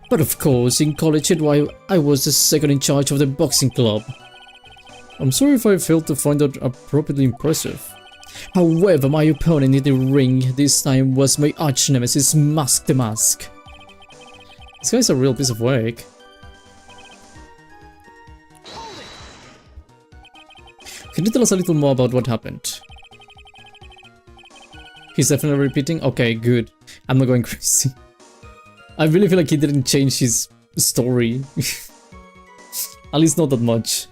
But of course, in college I was the second in charge of the boxing club. I'm sorry if I failed to find that appropriately impressive. However, my opponent in the ring this time was my arch nemesis, Mask the Mask. This guy's a real piece of work. Can you tell us a little more about what happened? He's definitely repeating? Okay, good. I'm not going crazy. I really feel like he didn't change his story. At least not that much.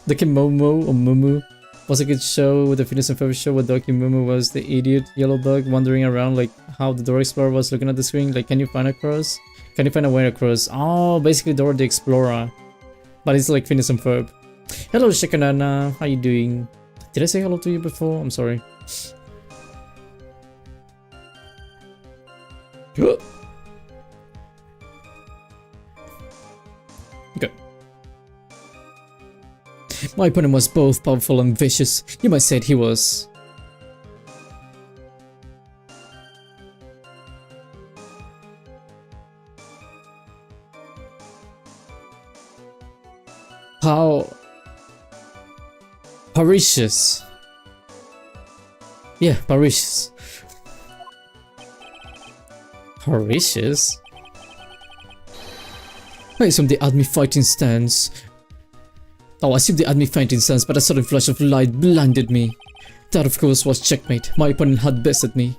Doki Momo or Mumu was a good show with the Phineas and Ferb show where Doki Mumu was the idiot yellow dog wandering around like how the Dora Explorer was looking at the screen. Like, can you find a cross? Can you find a way across? Oh, basically Dora the Explorer. But it's like Phineas and Ferb. Hello Shakanana, how you doing? Did I say hello to you before? I'm sorry. Okay. My opponent was both powerful and vicious. You might say he was. How Parisius. Yeah, Parisius. Parisius? I assume they had me fighting stance. Oh, I assume they had me fighting stance, but a sudden flash of light blinded me. That of course was checkmate. My opponent had bested me.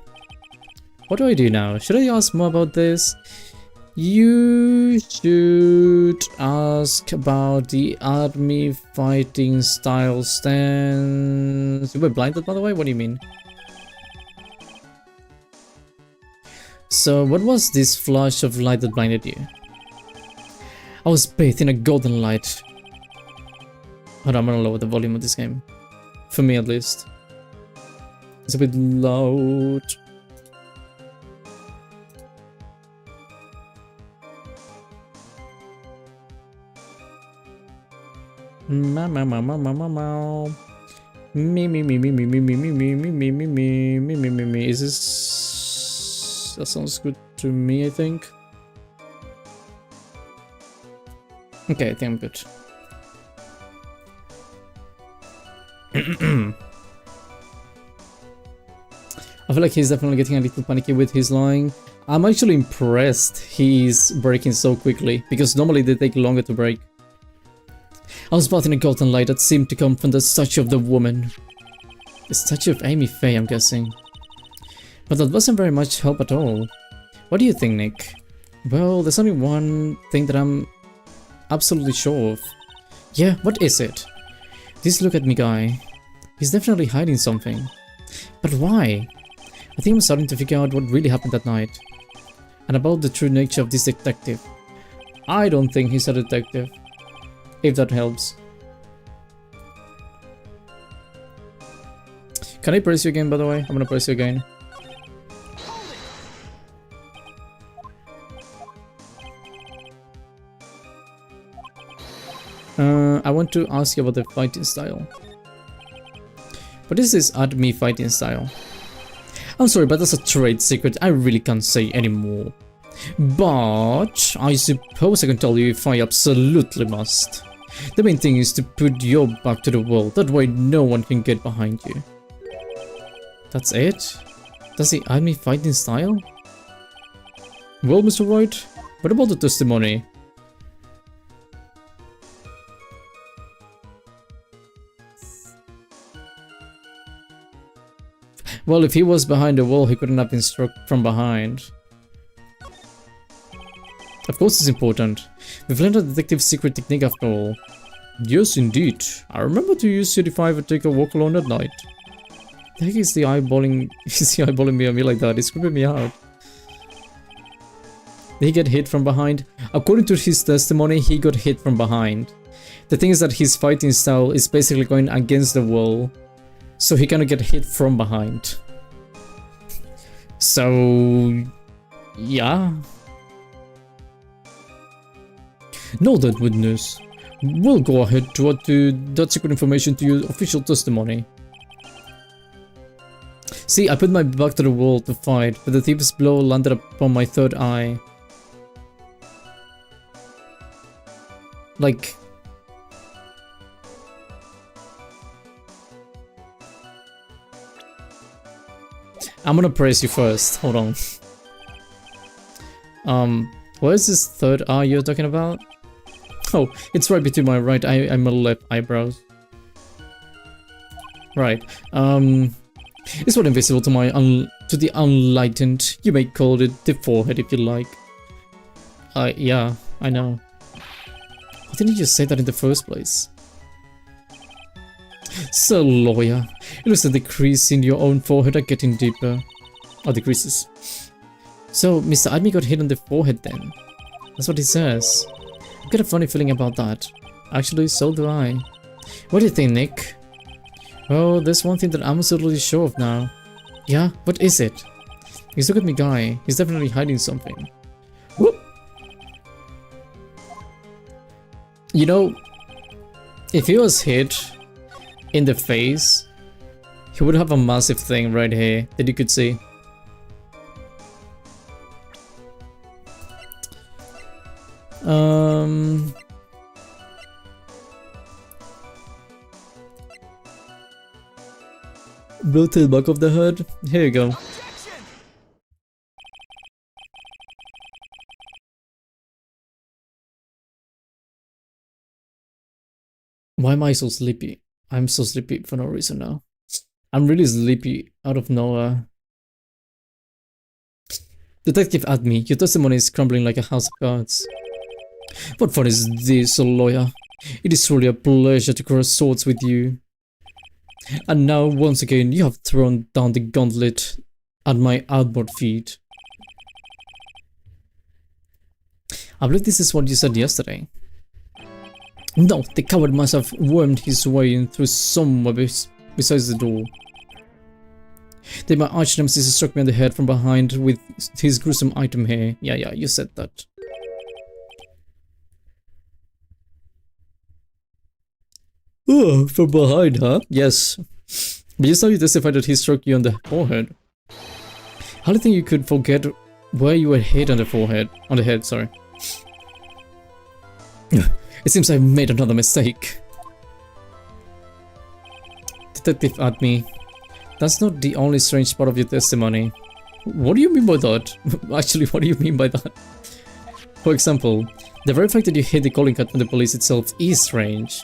What do I do now? Should I ask more about this? You should ask about the army fighting style stance. You were blinded, by the way? What do you mean? So, what was this flash of light that blinded you? I was bathed in a golden light. Hold on, I'm gonna lower the volume of this game. For me, at least. It's a bit loud. Ma ma ma ma ma ma ma. Me me me me me me me me me me me me me me me me me. Is this? That sounds good to me, I think. Okay, I think I'm good. I feel like he's definitely getting a little panicky with his lying. I'm actually impressed he's breaking so quickly, because normally they take longer to break. I was bathed in a golden light that seemed to come from the statue of the woman. The statue of Amy Faye, I'm guessing. But that wasn't very much help at all. What do you think, Nick? Well, there's only one thing that I'm absolutely sure of. Yeah, what is it? This look at me guy. He's definitely hiding something. But why? I think I'm starting to figure out what really happened that night. And about the true nature of this detective. I don't think he's a detective. If that helps. Can I press you again, by the way? I'm gonna press you again. I want to ask you about the fighting style. What is this me fighting style? I'm sorry, but that's a trade secret I really can't say anymore. But I suppose I can tell you if I absolutely must. The main thing is to put your back to the wall, that way no one can get behind you. That's it? Does he add me fighting style? Well, Mr. White, what about the testimony? Well, if he was behind the wall, he couldn't have been struck from behind. Of course it's important. We've learned a detective's secret technique after all. Yes, indeed. I remember to use it if I ever take a walk alone at night. The heck is the eyeballing me at me like that? It's creeping me out. Did he get hit from behind? According to his testimony, he got hit from behind. The thing is that his fighting style is basically going against the wall. So he kind of get hit from behind. So... yeah. Noted, witness. We'll go ahead to add that secret information to your official testimony. See, I put my back to the wall to fight, but the thief's blow landed upon my third eye. Like... I'm gonna praise you first, hold on. What is this third eye you're talking about? Oh, it's right between my right eye and my left eyebrows. Right, it's not invisible to my to the unenlightened. You may call it the forehead if you like. Yeah, I know. Why didn't you just say that in the first place? So, lawyer, it looks like the crease in your own forehead are getting deeper. Oh, the creases. So, Mr. Admi got hit on the forehead then. That's what he says. I've got a funny feeling about that. Actually, so do I. What do you think, Nick? Well, there's one thing that I'm absolutely sure of now. Yeah? What is it? He's a look at me guy. He's definitely hiding something. Whoop! You know, if he was hit in the face, he would have a massive thing right here that you could see. Blow to the back of the head. Here you go. Why am I so sleepy? I'm so sleepy for no reason now. I'm really sleepy out of nowhere. Detective Admi, your testimony is crumbling like a house of cards. What fun is this, lawyer? It is truly a pleasure to cross swords with you. And now, once again, you have thrown down the gauntlet at my outboard feet. I believe this is what you said yesterday. No, the coward must have wormed his way in through somewhere besides the door. Then my arch nemesis struck me on the head from behind with his gruesome item here. Yeah, you said that. Oh, from behind, huh? Yes. But just now you testified that he struck you on the forehead. How do you think you could forget where you were hit on the forehead? On the head, sorry. It seems I've made another mistake. Detective Admi, that's not the only strange part of your testimony. What do you mean by that? Actually, what do you mean by that? For example, the very fact that you hit the calling card from the police itself is strange.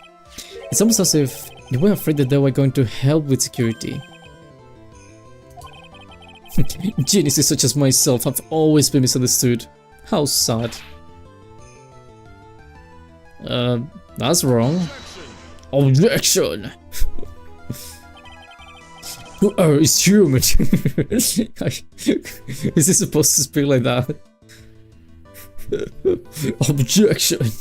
It's almost as if you were afraid that they were going to help with security. Geniuses such as myself have always been misunderstood. How sad. That's wrong. Objection! It's human. Is he supposed to speak like that? Objection!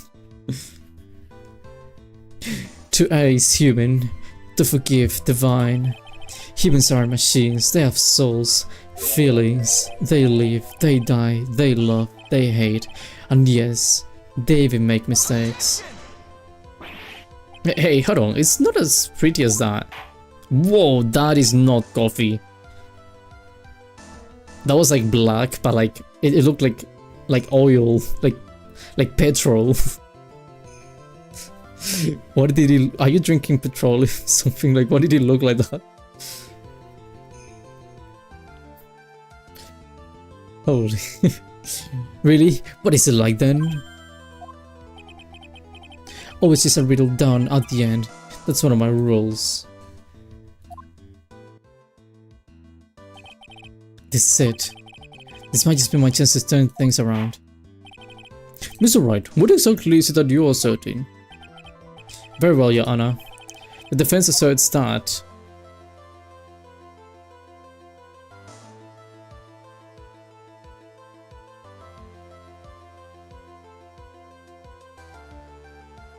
To err is human, to forgive divine. Humans are machines, they have souls, feelings, they live, they die, they love, they hate, and yes, they even make mistakes. Hey, hold on, it's not as pretty as that. Whoa, that is not coffee. That was like black, but like, it looked like oil, like petrol. What did he... Are you drinking petrol? Something like... What did he look like that? Holy... Really? What is it like then? Always just a riddle down at the end. That's one of my rules. This is it. This might just be my chance to turn things around. Mr. Wright, what exactly is it that you are asserting? Very well, Your Honor. The defense asserts that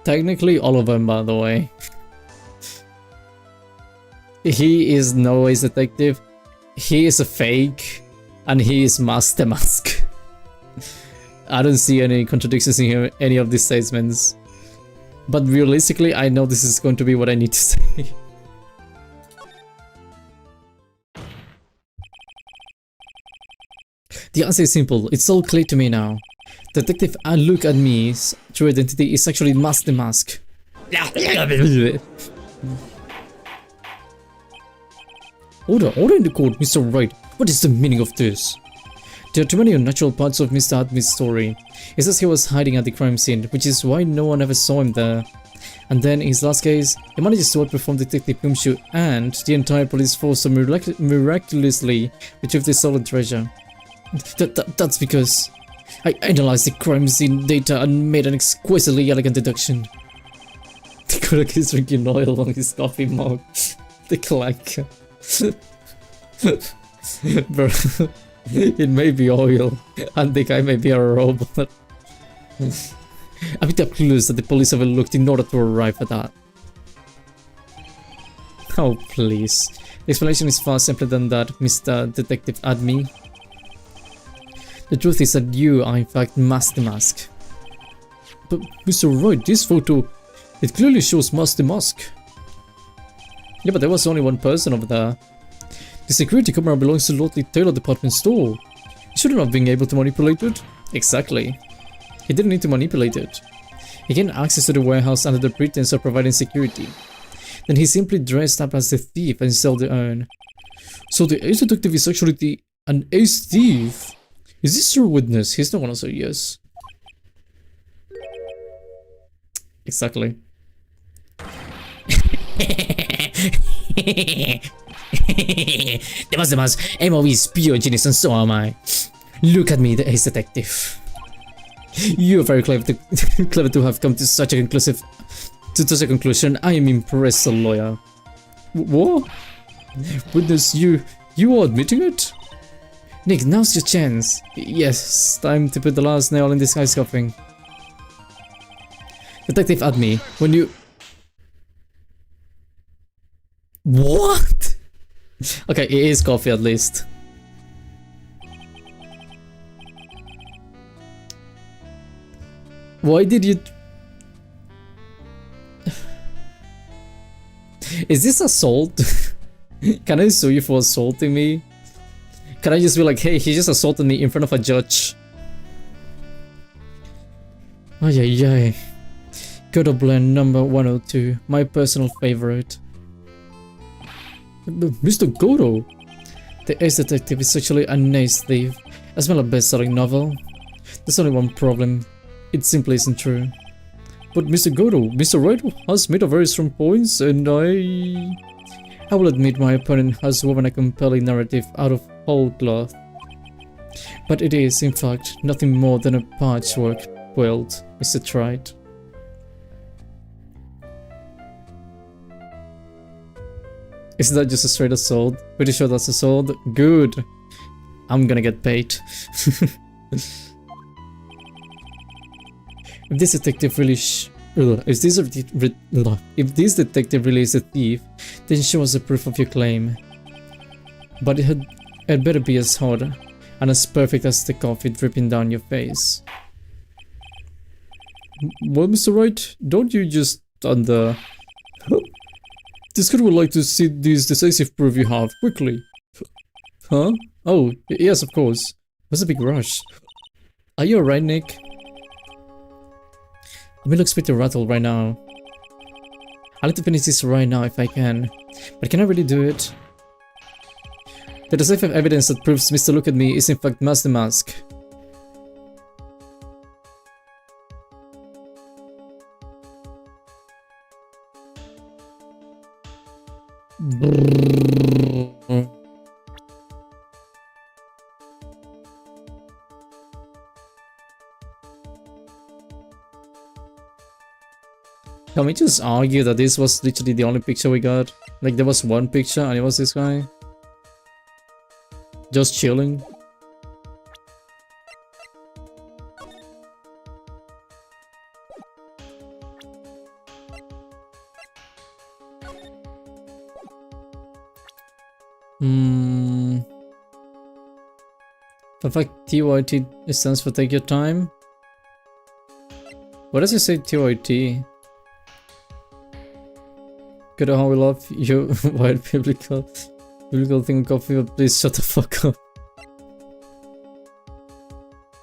technically all of them, by the way. He is Noah's detective, he is a fake, and he is Master Mask. I don't see any contradictions in here, any of these statements. But realistically, I know this is going to be what I need to say. The answer is simple, it's all clear to me now. Detective look at me's true identity is actually Master Mask. Order in the court, Mr. Wright. What is the meaning of this? There are too many unnatural parts of Mr. Admi's story. He says he was hiding at the crime scene, which is why no one ever saw him there. And then in his last case, he manages to outperform Detective Kumshu and the entire police force to miraculously retrieve the stolen treasure. That's because I analyzed the crime scene data and made an exquisitely elegant deduction. The Kodak is drinking oil on his coffee mug. The clanker. Bro, it may be oil, and the guy may be a robot. A bit of clues that the police overlooked in order to arrive at that. Oh please. The explanation is far simpler than that, Mr. Detective Admi. The truth is that you are in fact Master Mask. But Mr. Wright, this photo, it clearly shows Master Mask. Yeah, but there was only one person over there. The security camera belongs to Lotley Taylor department store. He shouldn't have been able to manipulate it. Exactly. He didn't need to manipulate it. He gained access to the warehouse under the pretense of providing security. Then he simply dressed up as a thief and sold the urn. So the ace detective is actually an ace thief? Is this your witness? He's not gonna say yes. Exactly. The Master Mask, I'm always pure genius and so am I. Look at me, the ace detective. You're very clever to have come to such a conclusion. I am impressed, a lawyer. What? Witness, you are admitting it? Nick, now's your chance. Yes, time to put the last nail in this guy's coffin. Detective Admi, when you... What? Okay, it is coffee at least. Why did you... Is this assault? Can I sue you for assaulting me? Can I just be like, hey, he just assaulted me in front of a judge? Ay ay ay. Gotta blend number 102, my personal favorite. Mr. Goto! The ace detective is actually an ace thief, as well as a best-selling novel. There's only one problem. It simply isn't true. But Mr. Goto, Mr. Wright has made a very strong points, and I will admit my opponent has woven a compelling narrative out of whole cloth. But it is, in fact, nothing more than a patchwork quilt, Mr. Trite. Is that just a straight assault? Pretty sure that's assault. Good. I'm gonna get paid. If this detective really if this detective really is a thief, then show us the proof of your claim. But it better be as hot and as perfect as the coffee dripping down your face. Well, Mr. Wright, don't you just stand there? This kid would like to see this decisive proof you have, quickly. Huh? Oh, yes, of course. What's a big rush? Are you alright, Nick? I may look pretty rattled right now. I'd like to finish this right now if I can. But can I really do it? The decisive evidence that proves Mr. Look at Me is in fact Master Mask. Can we just argue that this was literally the only picture we got? Like, there was one picture and it was this guy. Just chilling. The fact TYT stands for take your time. What does it say TYT? Good how we love you while biblical thing of coffee, but please shut the fuck up.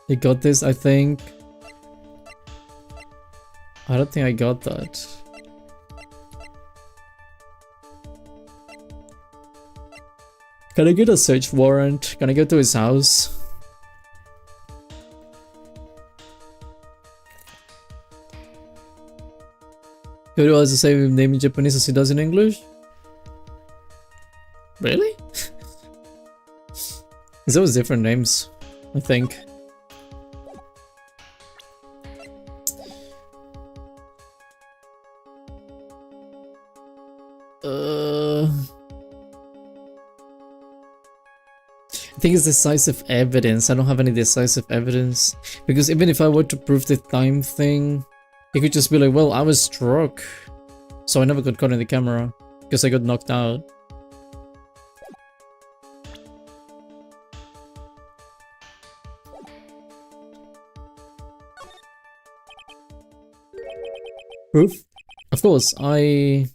You got this, I think. I don't think I got that. Can I get a search warrant? Can I go to his house? Yodo has the same name in Japanese as he does in English? Really? It's always different names, I think. I think it's decisive evidence. I don't have any decisive evidence. Because even if I were to prove the time thing, he could just be like, well, I was struck, so I never got caught in the camera, because I got knocked out. Proof? Of course, I've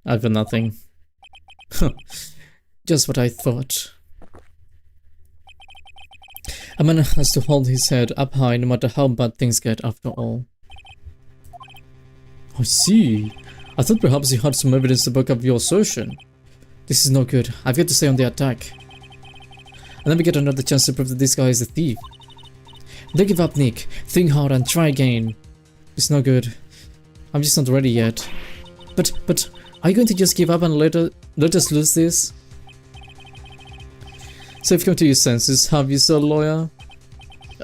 got nothing. Just what I thought. A man has to hold his head up high no matter how bad things get after all. I see. I thought perhaps you had some evidence to back up your assertion. This is no good. I've got to stay on the attack. I'll never get another chance to prove that this guy is a thief. Don't give up, Nick. Think hard and try again. It's no good. I'm just not ready yet. But, are you going to just give up and let us lose this? So you've come to your senses, have you, sir lawyer?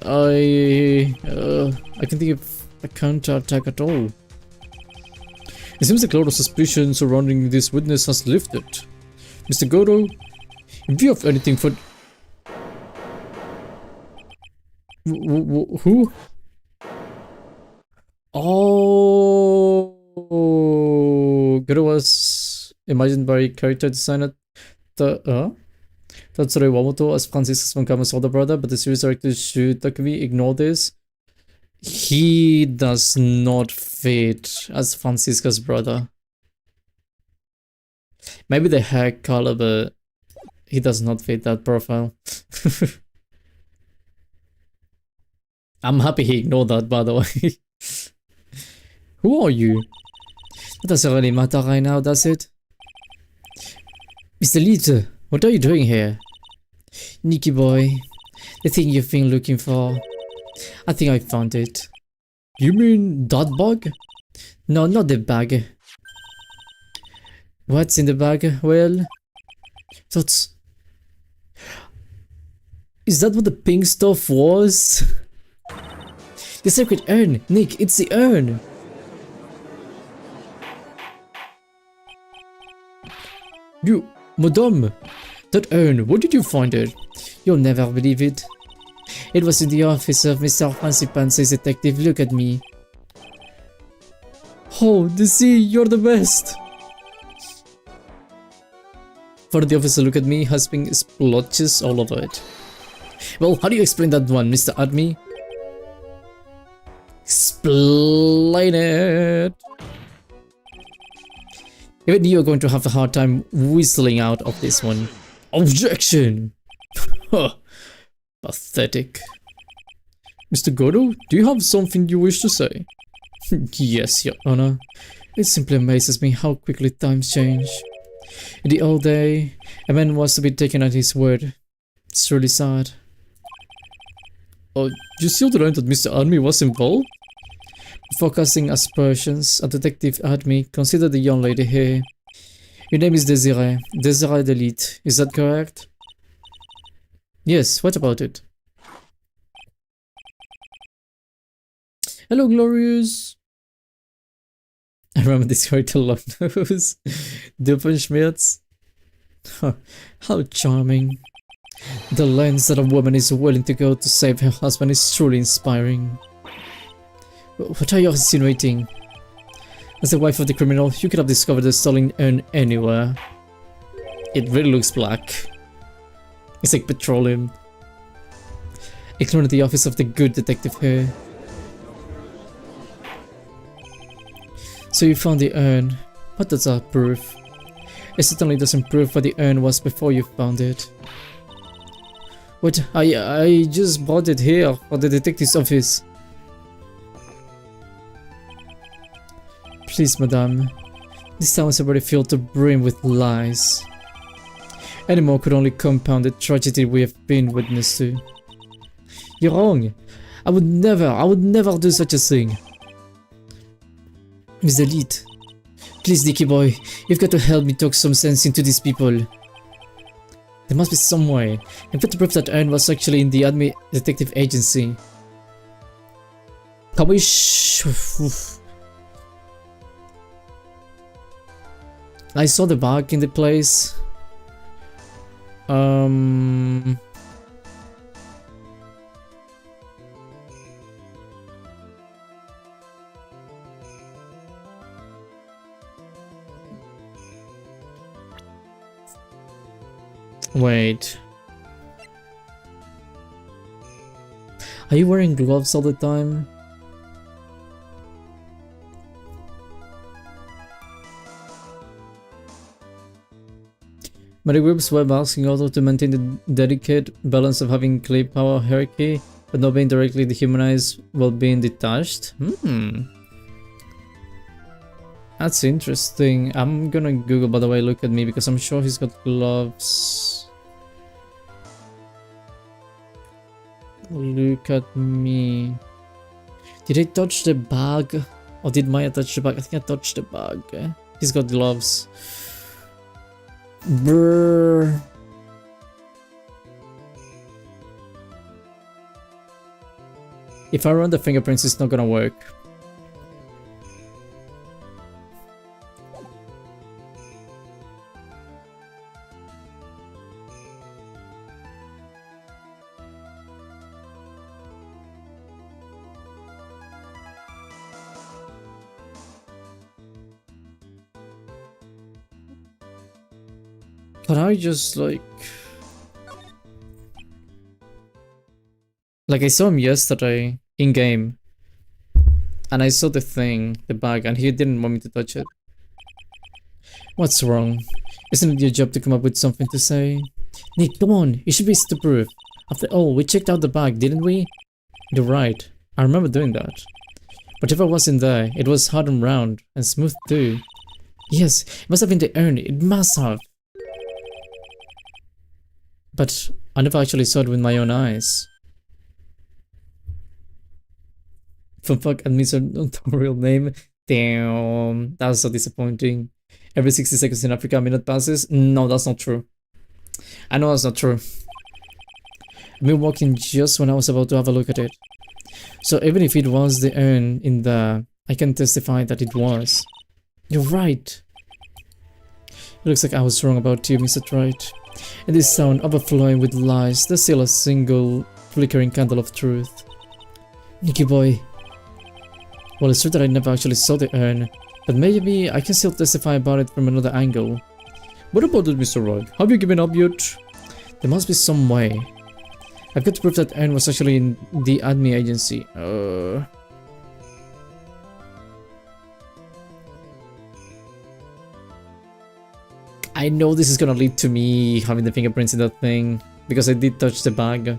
I can think of a counter-attack at all. It seems the cloud of suspicion surrounding this witness has lifted. Mr. Godo, in view of anything for... Who? Oh, Godo was imagined by character designer Totto Wolff as Franciscus von Kammer's older brother, but the series director Shu ignore this. He does not fit as Francisca's brother. Maybe the hair color, but he does not fit that profile. I'm happy he ignored that, by the way. Who are you? That doesn't really matter right now, does it? Mr. Leiter, what are you doing here? Nicky boy, the thing you've been looking for. I think I found it. You mean that bag? No, not the bag. What's in the bag? Well, that's... Is that what the pink stuff was? The sacred urn! Nick, it's the urn! You, madame! That urn, where did you find it? You'll never believe it. It was in the office of Mr. Fancy Pansy's detective. Look at me. Oh, DC, you're the best! For the officer, look at me, has been splotches all over it. Well, how do you explain that one, Mr. Admi? Explain it! Even you're going to have a hard time whistling out of this one. Objection! Huh. Pathetic. Mr. Godo, do you have something you wish to say? Yes, Your Honor. It simply amazes me how quickly times change. In the old day, a man was to be taken at his word. It's really sad. You still learned that Mr. Army was involved? focusing aspersions, a detective at me. Consider the young lady here. Your name is Desiree. Desiree Delete. Is that correct? Yes, what about it? Hello, Glorious. I remember this character long nose. Doofenshmirtz. How charming. The lengths that a woman is willing to go to save her husband is truly inspiring. What are you insinuating? As the wife of the criminal, you could have discovered the stolen urn anywhere. It really looks black. It's like petroleum. Ignore the office of the good detective here. So you found the urn. What does that prove? It certainly doesn't prove what the urn was before you found it. What? I just brought it here for the detective's office. Please, madame. This town is already filled to brim with lies. Any more could only compound the tragedy we have been witness to. You're wrong. I would never do such a thing. Miss Elite. Please, Dicky boy, you've got to help me talk some sense into these people. There must be some way. I've got to prove that urn was actually in the Admi Detective Agency. Can we I saw the bug in the place. Wait. Are you wearing gloves all the time? Many groups were asking also to maintain the delicate balance of having clear power hierarchy, but not being directly dehumanized while being detached. That's interesting. I'm gonna Google, by the way, look at me, because I'm sure he's got gloves. Look at me. Did I touch the bag? Or did Maya touch the bag? I think I touched the bag. He's got gloves. Brrr. If I run the fingerprints, it's not gonna work. But I just like I saw him yesterday in game, and I saw the thing, the bag, and he didn't want me to touch it. What's wrong? Isn't it your job to come up with something to say? Nick, come on, you should be to prove. After all, we checked out the bag, didn't we? You're right. I remember doing that. Whatever was in there, it was hard and round, and smooth too. Yes, it must have been the urn, it must have. But I never actually saw it with my own eyes. For fuck admits her real name. Damn, that was so disappointing. Every 60 seconds in Africa a minute passes? No, that's not true. I know that's not true. I've been walking just when I was about to have a look at it. So even if it was the urn in there, I can testify that it was. You're right. It looks like I was wrong about you, Mr. Wright. In this town overflowing with lies, there's still a single flickering candle of truth. Nicky boy. Well, it's true that I never actually saw the urn, but maybe I can still testify about it from another angle. What about it, Mr. Wright? Have you given up yet? There must be some way. I've got to prove that urn was actually in the Admi agency. I know this is gonna lead to me having the fingerprints in that thing, because I did touch the bag.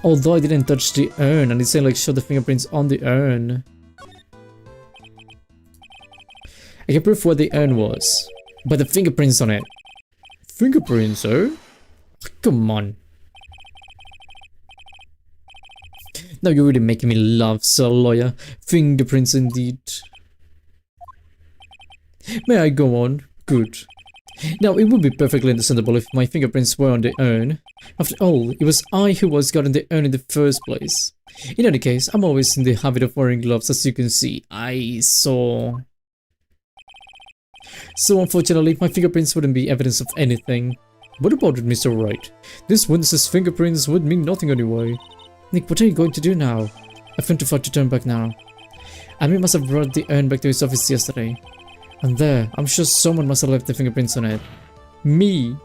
Although I didn't touch the urn, and it's saying like show the fingerprints on the urn. I can prove where the urn was, but the fingerprints on it. Fingerprints, eh? Come on. Now you're really making me laugh, sir lawyer. Fingerprints indeed. May I go on? Good. Now, it would be perfectly understandable if my fingerprints were on the urn. After all, it was I who was got in the urn in the first place. In any case, I'm always in the habit of wearing gloves, as you can see. So unfortunately, my fingerprints wouldn't be evidence of anything. What about it, Mr. Wright? This witness's fingerprints would mean nothing anyway. Nick, what are you going to do now? I've went too far to turn back now. Admin must have brought the urn back to his office yesterday. And there, I'm sure someone must have left the fingerprints on it. Me.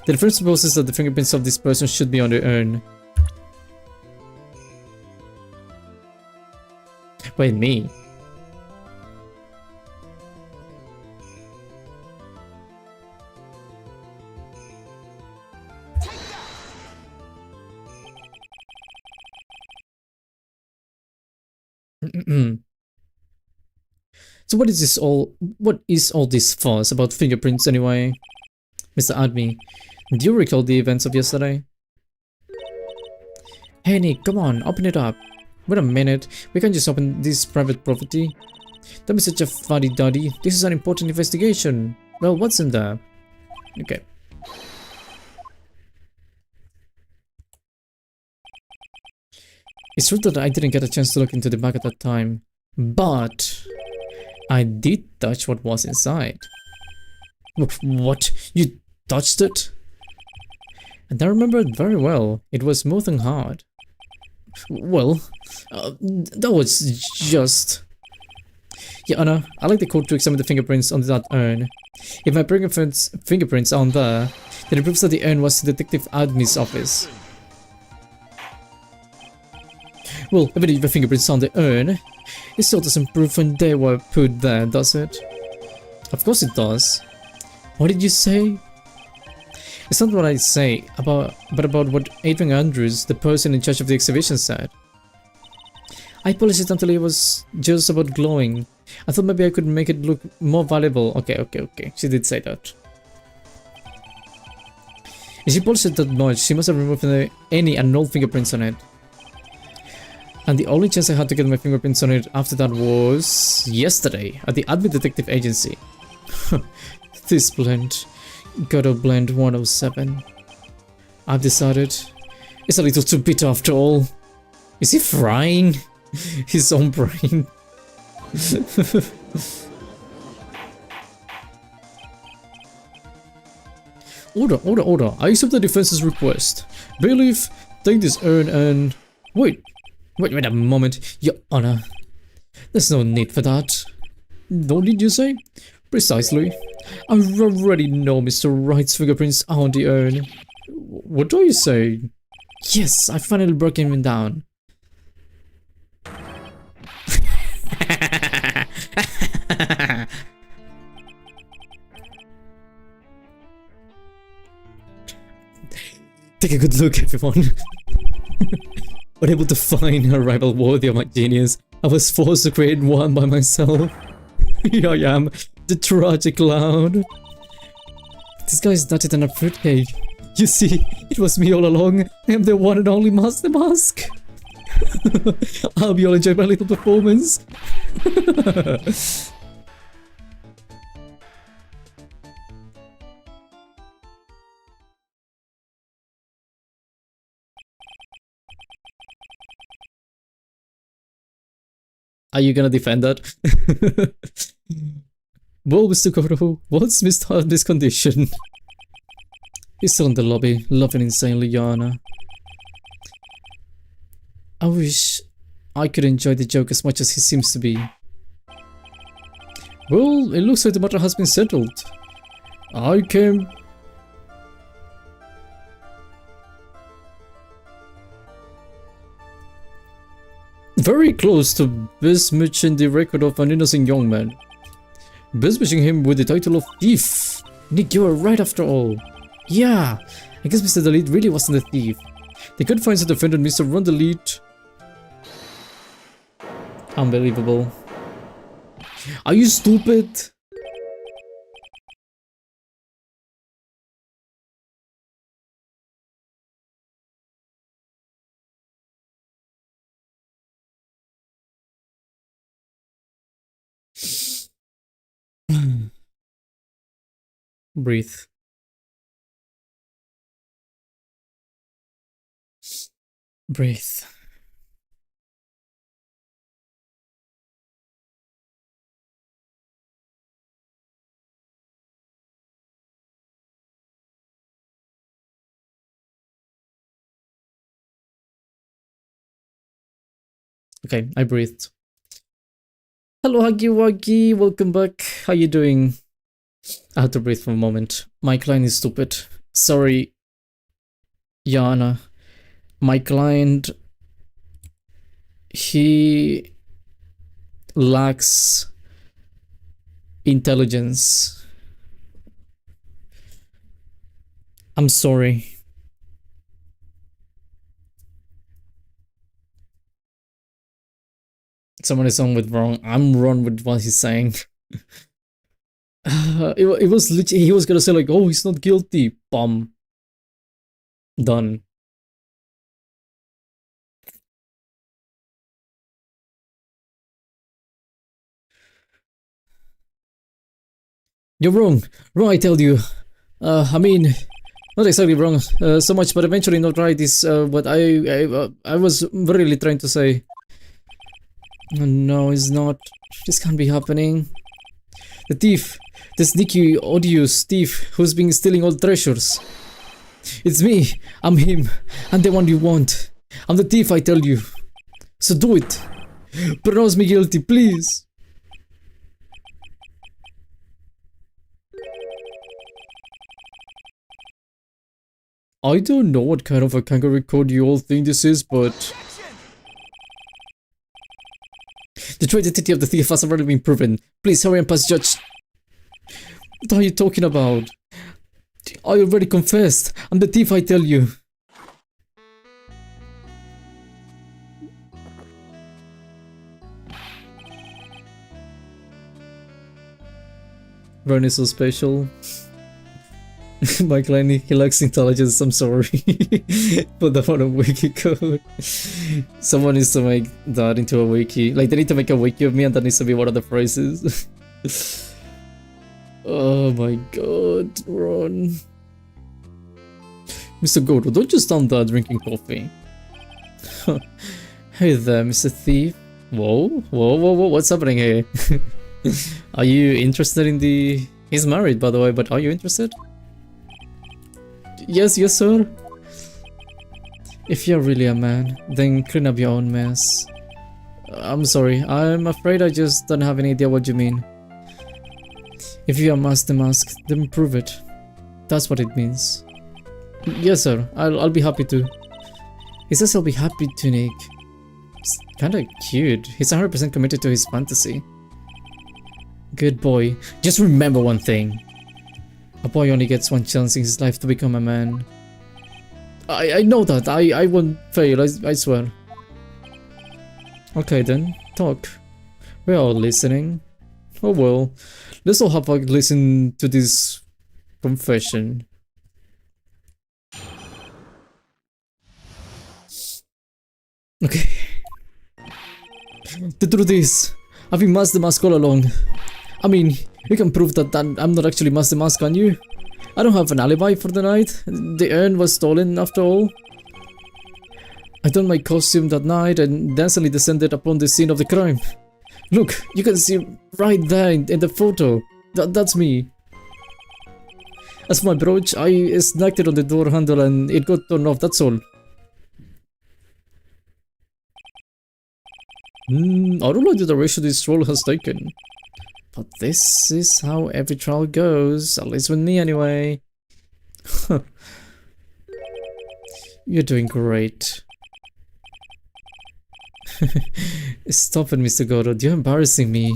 The defense supposes that the fingerprints of this person should be on the urn. Wait, me? So what is all this fuss about fingerprints anyway? Mr. Admi, do you recall the events of yesterday? Hey Nick, come on, open it up. Wait a minute, we can't just open this private property. Don't be such a fuddy-duddy. This is an important investigation. Well, what's in there? Okay. It's true that I didn't get a chance to look into the bag at that time, but I did touch what was inside. What? You touched it? And I remember it very well. It was smooth and hard. Well, that was just... Yeah, Anna, I'd like the court to examine the fingerprints on that urn. If my fingerprints aren't there, then it proves that the urn was in Detective Admi's office. Well, even if the fingerprints on the urn, it still doesn't prove when they were put there, does it? Of course it does. What did you say? It's not what I say, but about what Adrian Andrews, the person in charge of the exhibition, said. I polished it until it was just about glowing. I thought maybe I could make it look more valuable. Okay. She did say that. If she polished it that much, she must have removed any annulled fingerprints on it. And the only chance I had to get my fingerprints on it after that was yesterday at the Admin Detective Agency. This blend, Godot Blend 107. I've decided it's a little too bitter after all. Is he frying his own brain? Order. I accept the defense's request. Bailiff, take this urn and... Wait a moment, Your Honor. There's no need for that. No need, you say? Precisely. I already know Mr. Wright's fingerprints are on the urn. What do you say? Yes, I finally broke him down. Take a good look, everyone. Unable to find a rival worthy of my genius, I was forced to create one by myself. Here I am, the tragic clown. This guy is nuttier than a fruitcake. You see, it was me all along. I am the one and only Master Mask. I hope you all enjoyed my little performance. Are you gonna defend that? Well, Mr. Totto, what's Mr. condition? He's still in the lobby, laughing insanely, Yana. I wish I could enjoy the joke as much as he seems to be. Well, it looks like the matter has been settled. I came... very close to besmirching the record of an innocent young man. Besmirching him with the title of thief. Nick, you were right after all. Yeah, I guess Mr. Delete really wasn't a thief. They could find the defendant, Mr. Ron Delete. Unbelievable. Are you stupid? Breathe. Breathe. Okay, I breathed. Hello, Huggy Wuggy. Welcome back. How you doing? I had to breathe for a moment. My client is stupid. Sorry, Yana. My client, he lacks intelligence. I'm sorry. Someone is on with wrong. I'm wrong with what he's saying. It was literally, he was gonna say like, oh, he's not guilty. Bum. Done. You're wrong. Wrong, I tell you. I mean, not exactly wrong so much, but eventually not right is what I was really trying to say. No, it's not. This can't be happening. The thief, the sneaky, odious thief who's been stealing all treasures. It's me. I'm him. I'm the one you want. I'm the thief, I tell you. So do it. Pronounce me guilty, please. I don't know what kind of a kangaroo code you all think this is, but the true identity of the thief has already been proven. Please hurry and pass judge. What are you talking about? I already confessed. I'm the thief, I tell you. Ron is so special. My client, he lacks intelligence, I'm sorry. Put that on a wiki code. Someone needs to make that into a wiki. Like, they need to make a wiki of me and that needs to be one of the phrases. Oh my god, Ron. Mr. Gordo, don't just stand there drinking coffee. Hey there, Mr. Thief. Whoa, whoa, whoa, whoa, what's happening here? Are you interested in the... He's married, by the way, but are you interested? Yes, yes, sir. If you're really a man, then clean up your own mess. I'm sorry, I'm afraid I just don't have any idea what you mean. If you are Master Mask, then prove it. That's what it means. Yes, sir, I'll be happy to. He says he'll be happy to, Nick. It's kinda cute. He's 100% committed to his fantasy. Good boy. Just remember one thing. A boy only gets one chance in his life to become a man. I know that. I won't fail, I swear. Okay then, talk. We're all listening. Oh well, let's all have a listen to this confession. Okay. The truth is, I've been Master Mask all along. I mean, you can prove that I'm not actually Master Mask, can you? I don't have an alibi for the night. The urn was stolen after all. I donned my costume that night and dancingly descended upon the scene of the crime. Look, you can see right there in the photo. That's me. As for my brooch, I snagged it on the door handle and it got torn off, that's all. I don't know the direction this role has taken. But this is how every trial goes, at least with me anyway. You're doing great. Stop it, Mr. Gordo, you're embarrassing me.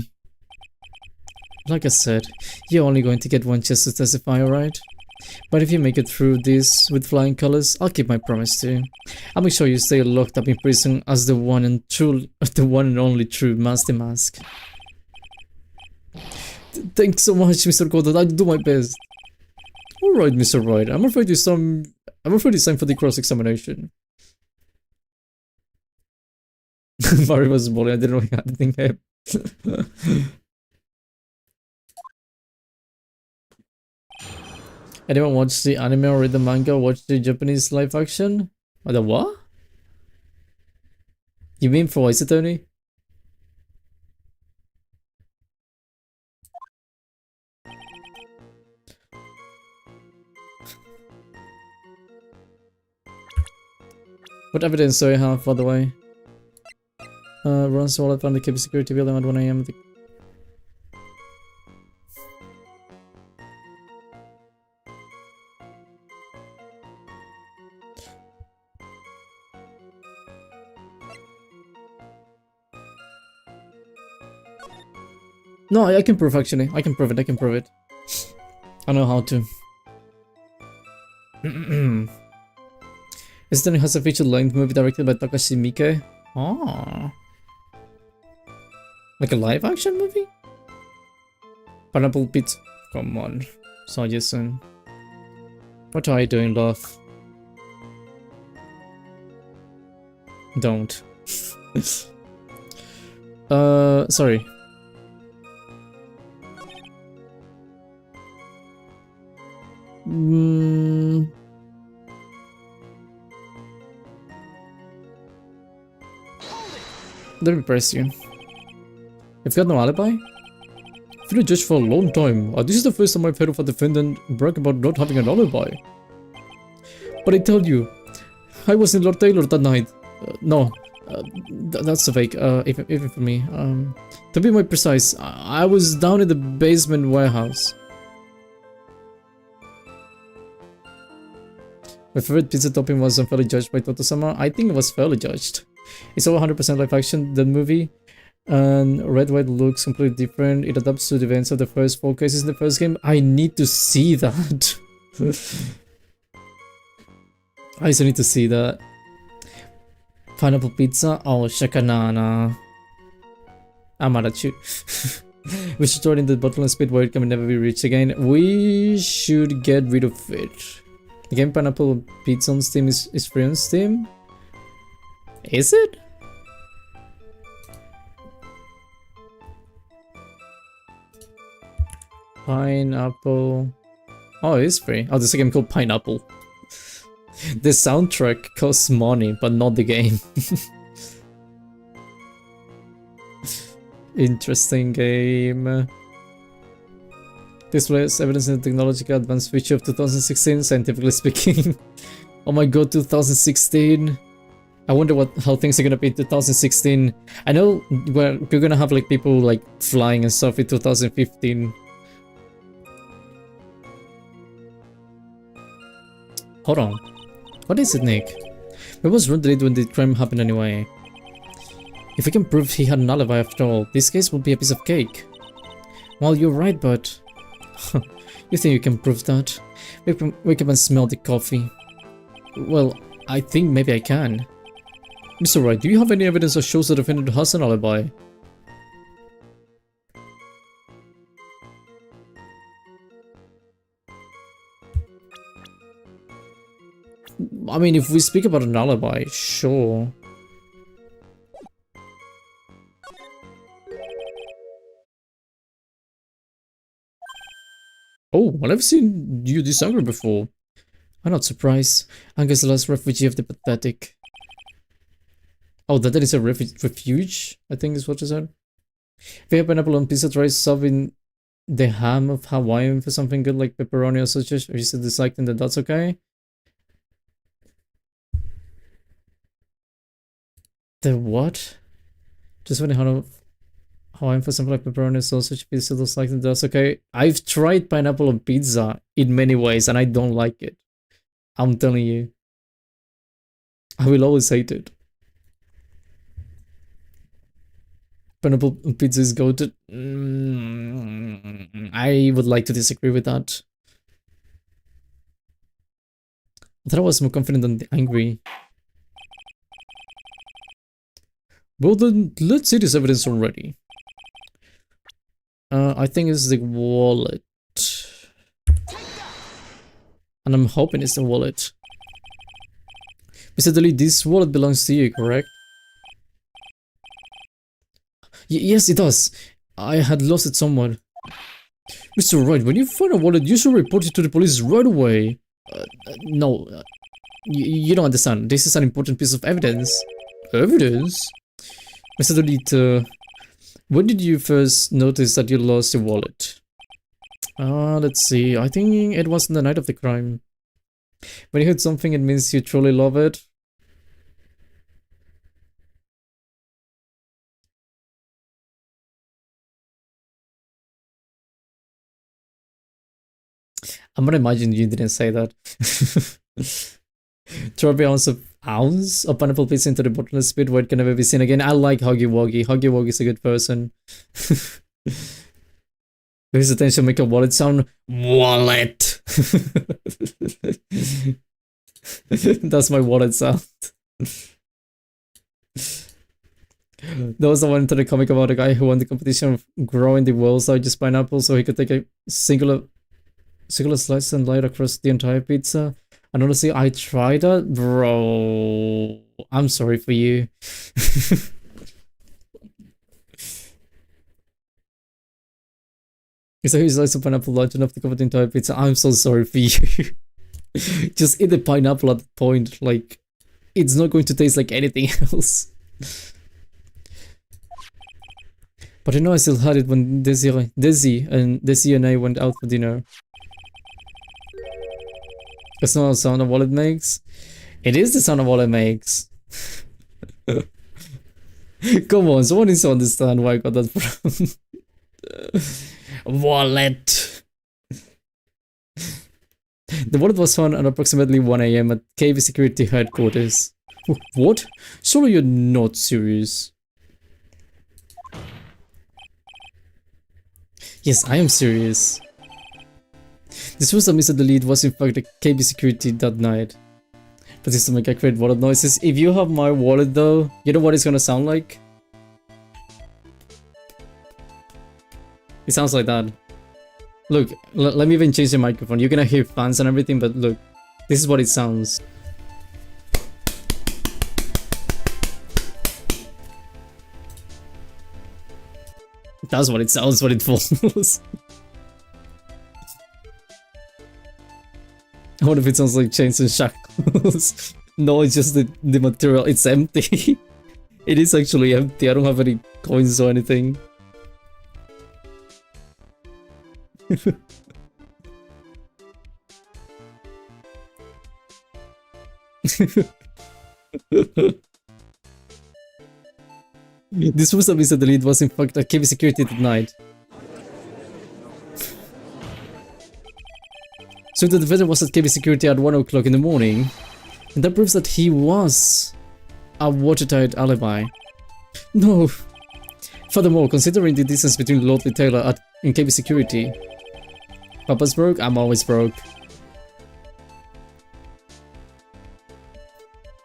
Like I said, you're only going to get one chance to testify, alright? But if you make it through this with flying colors, I'll keep my promise to you. I'll make sure you stay locked up in prison as the one and only true Master Mask. Thanks so much, Mr. Gordo. I'll do my best. Alright, Mr. Wright. I'm afraid it's time for the cross-examination. Mario was bullying. I didn't know he had anything here. Anyone watch the anime or read the manga? Watch the Japanese live action? Or the what? You mean for Is it Tony? What evidence do you have, by the way? Runs wallet found the keep security building at 1 AM. No, I can prove actually. I can prove it. I know how to. Is it has a feature-length movie directed by Takashi Miike? Oh. Like a live-action movie? Pineapple Pizza. Come on. Saw-san. What are you doing, love? Don't. Sorry. Let me press you. You've got no alibi? I've been a judge for a long time. This is the first time I've heard of a defendant brag about not having an alibi. But I tell you, I was in Lord Taylor that night. No, that's a fake, even for me. To be more precise, I was down in the basement warehouse. My favorite pizza topping was unfairly judged by Toto-sama. I think it was fairly judged. It's all 100% live action, the movie, and Red White looks completely different. It adapts to the events of the first 4 cases in the first game. I need to see that. I still need to see that. Pineapple pizza? Oh, shakanana. I'm mad at you. We should throw it in the bottomless pit where it can never be reached again. We should get rid of it. The game Pineapple Pizza on Steam is free on Steam? Is it? Pineapple. Oh, it is free. Oh, there's a game called Pineapple. The soundtrack costs money, but not the game. Interesting game. This was evidence in the technological advanced feature of 2016, scientifically speaking. Oh my god, 2016. I wonder how things are gonna be in 2016. I know we're gonna have like people like flying and stuff in 2015. Hold on. What is it, Nick? Where was Rundrid when the crime happened anyway? If we can prove he had an alibi after all, this case will be a piece of cake. Well, you're right, but... You think you can prove that? Wake up and smell the coffee. Well, I think maybe I can. Mr. Wright, do you have any evidence that shows the defendant has an alibi? I mean, if we speak about an alibi, sure. Oh, well, I've seen you this angry before. I'm not surprised. Anger's the last refugee of the pathetic. Oh, that is a refuge, I think is what you said. If you have pineapple on pizza, try subbing the ham of Hawaiian for something good like pepperoni or sausage. If you still dislike, then that's okay. The what? Just wondering how Hawaiian for something like pepperoni or sausage. If you still dislike, then that's okay. I've tried pineapple on pizza in many ways and I don't like it. I'm telling you. I will always hate it. Pineapple pizza is goated. I would like to disagree with that. I thought I was more confident than angry. Well then, let's see this evidence already. I think it's the wallet. And I'm hoping it's the wallet. Mr. Daly, this wallet belongs to you, correct? Yes, it does. I had lost it somewhere. Mr. Wright, when you find a wallet, you should report it to the police right away. No, you don't understand. This is an important piece of evidence. Evidence? Mr. Dolittle, when did you first notice that you lost your wallet? Let's see. I think it was on the night of the crime. When you hit something, it means you truly love it. I'm gonna imagine you didn't say that. Drop an ounce of pineapple pizza into the bottomless pit where it can never be seen again. I like Huggy Wuggy. Huggy Wuggy is a good person. His attention make a wallet sound. Wallet! That's my wallet sound. There was the one into the comic about a guy who won the competition of growing the world's largest pineapple so he could take a singular slice and lay it across the entire pizza. And honestly, I tried that, bro. I'm sorry for you. So he slices a pineapple large enough to cover the entire pizza. I'm so sorry for you. Just eat the pineapple at that point. Like, it's not going to taste like anything else. But I know I still had it when Desi and I went out for dinner. That's not the sound a wallet makes. It is the sound a wallet makes. Come on, someone needs to understand where I got that from. Wallet. The wallet was found at approximately 1 AM at KV security headquarters. What? Surely you're not serious. Yes, I am serious. This was that Mr. Delete was in fact at KB security that night. But this to make accurate wallet noises. If you have my wallet though, you know what it's gonna sound like? It sounds like that. Look, let me even change the microphone. You're gonna hear fans and everything, but look, this is what it sounds. That's what it sounds when it falls. What if it sounds like chains and shackles? No, it's just the material. It's empty. It is actually empty. I don't have any coins or anything. This was a Mr. Delete was in fact at KV security that night. So the defendant was at KV security at 1 o'clock in the morning, and that proves that he was a watertight alibi. No. Furthermore, considering the distance between Lordly Taylor in KB security. Papa's broke, I'm always broke.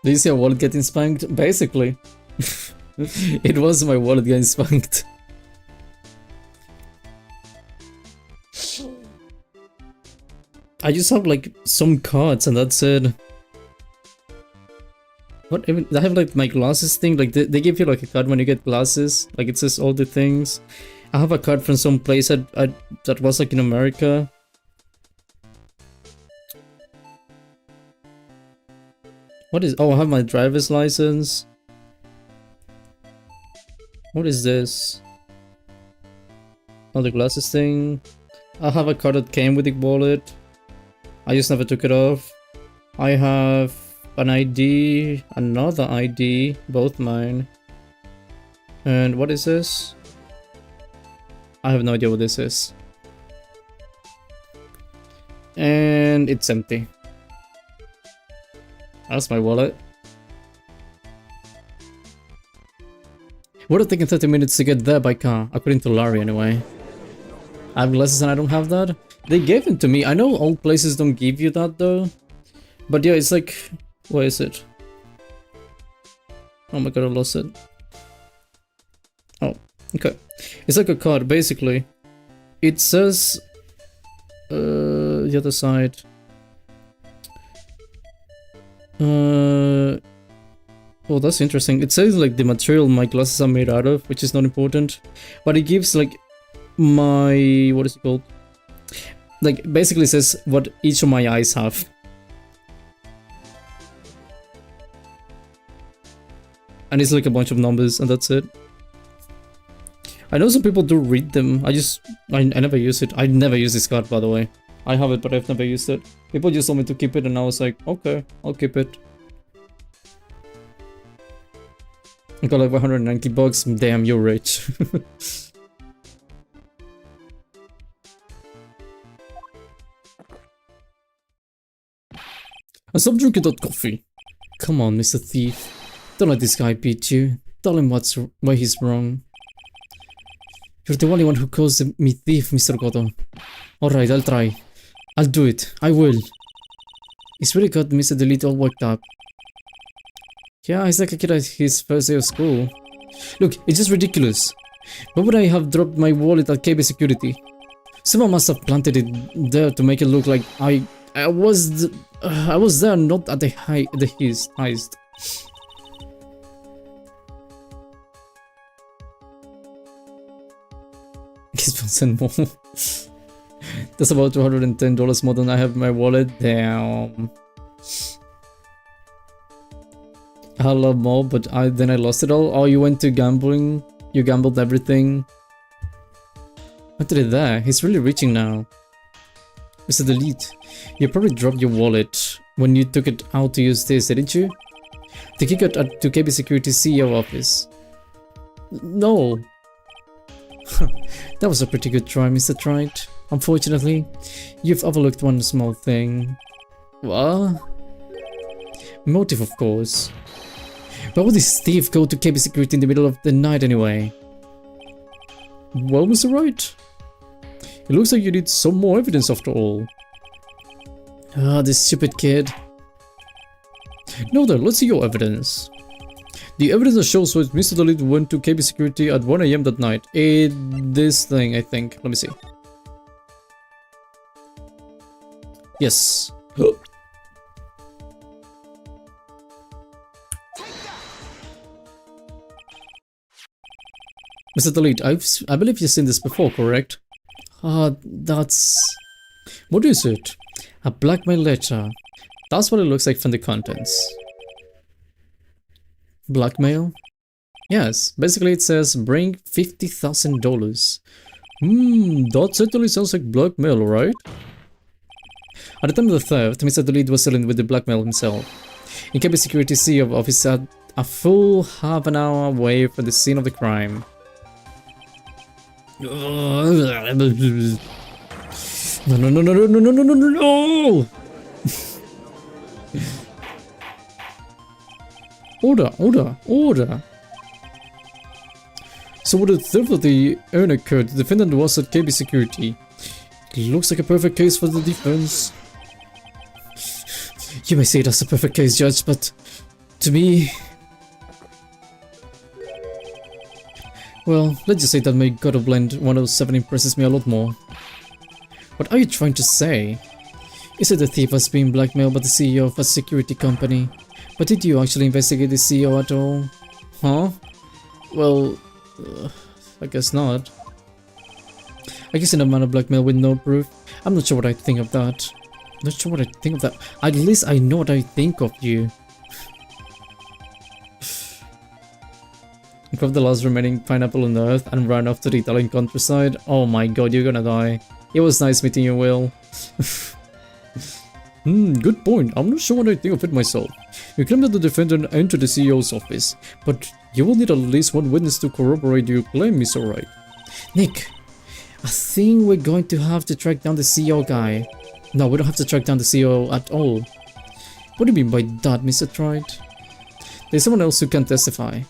Do you see a wallet getting spanked? Basically. It was my wallet getting spanked. I just have like some cards and that's it. What even? I have like my glasses thing. Like they give you like a card when you get glasses. Like it says all the things. I have a card from some place that was like in America. What is? Oh, I have my driver's license. What is this? Oh, the glasses thing. I have a card that came with the wallet. I just never took it off. I have an ID, another ID, both mine. And what is this? I have no idea what this is. And it's empty. That's my wallet. Would have taken 30 minutes to get there by car, according to Larry anyway. I have glasses and I don't have that. They gave it to me. I know all places don't give you that though. But yeah, it's like... Where is it? Oh my god, I lost it. Oh, okay. It's like a card, basically. It says... the other side. Oh, that's interesting. It says like the material my glasses are made out of, which is not important. But it gives like my... What is it called? Like, basically says what each of my eyes have. And it's like a bunch of numbers, and that's it. I know some people do read them. I never use it. I never use this card, by the way. I have it, but I've never used it. People just told me to keep it, and I was like, okay, I'll keep it. I got like 190 bucks. Damn, you're rich. And stop drinking that coffee. Come on, Mr. Thief. Don't let this guy beat you. Tell him why he's wrong. You're the only one who calls me thief, Mr. Goto. Alright, I'll try. I'll do it. I will. He's really got Mr. Delete all worked up. Yeah, he's like a kid at his first day of school. Look, it's just ridiculous. Why would I have dropped my wallet at KB Security? Someone must have planted it there to make it look like I was there, not at the heist. Send more. That's about $210 more than I have in my wallet. Damn. I love more, but then I lost it all. Oh, you went to gambling? You gambled everything? What did it there? He's really reaching now. Mr. Delete, you probably dropped your wallet when you took it out to use this, didn't you? To kick it to KB Security CEO office. No. That was a pretty good try, Mr. Trite. Unfortunately, you've overlooked one small thing. What? Motive, of course. Why would this thief go to KB Security in the middle of the night anyway? Well, Mr. Wright, it looks like you need some more evidence after all. Ah, this stupid kid. No, then, let's see your evidence. The evidence that shows what Mr. Delete went to KB Security at 1 AM that night. This thing, I think. Let me see. Yes. Mr. Delete, I believe you've seen this before, correct? That's... What is it? A blackmail letter. That's what it looks like from the contents. Blackmail? Yes, basically it says bring $50,000. That certainly sounds like blackmail, right? At the time of the theft, Mr. Delete was dealing with the blackmail himself. He kept the security CEO office at a full half an hour away from the scene of the crime. No! Order! So when the theft of the urn occurred, the defendant was at KB Security. It looks like a perfect case for the defense. You may say that's a perfect case, Judge, but to me... Well, let's just say that my God of Blend 107 impresses me a lot more. What are you trying to say? You said the thief was being blackmailed by the CEO of a security company. But did you actually investigate the CEO at all? Huh? Well, I guess not. I guess in a man of blackmail with no proof. I'm not sure what I think of that. Not sure what I think of that. At least I know what I think of you. Grab the last remaining pineapple on earth and run off to the Italian countryside. Oh my god, you're gonna die. It was nice meeting you, Will. Good point. I'm not sure what I think of it myself. You claim that the defendant entered the CEO's office, but you will need at least one witness to corroborate your claim, Mr. Wright. Nick, I think we're going to have to track down the CEO guy. No, we don't have to track down the CEO at all. What do you mean by that, Mr. Trite? There's someone else who can testify.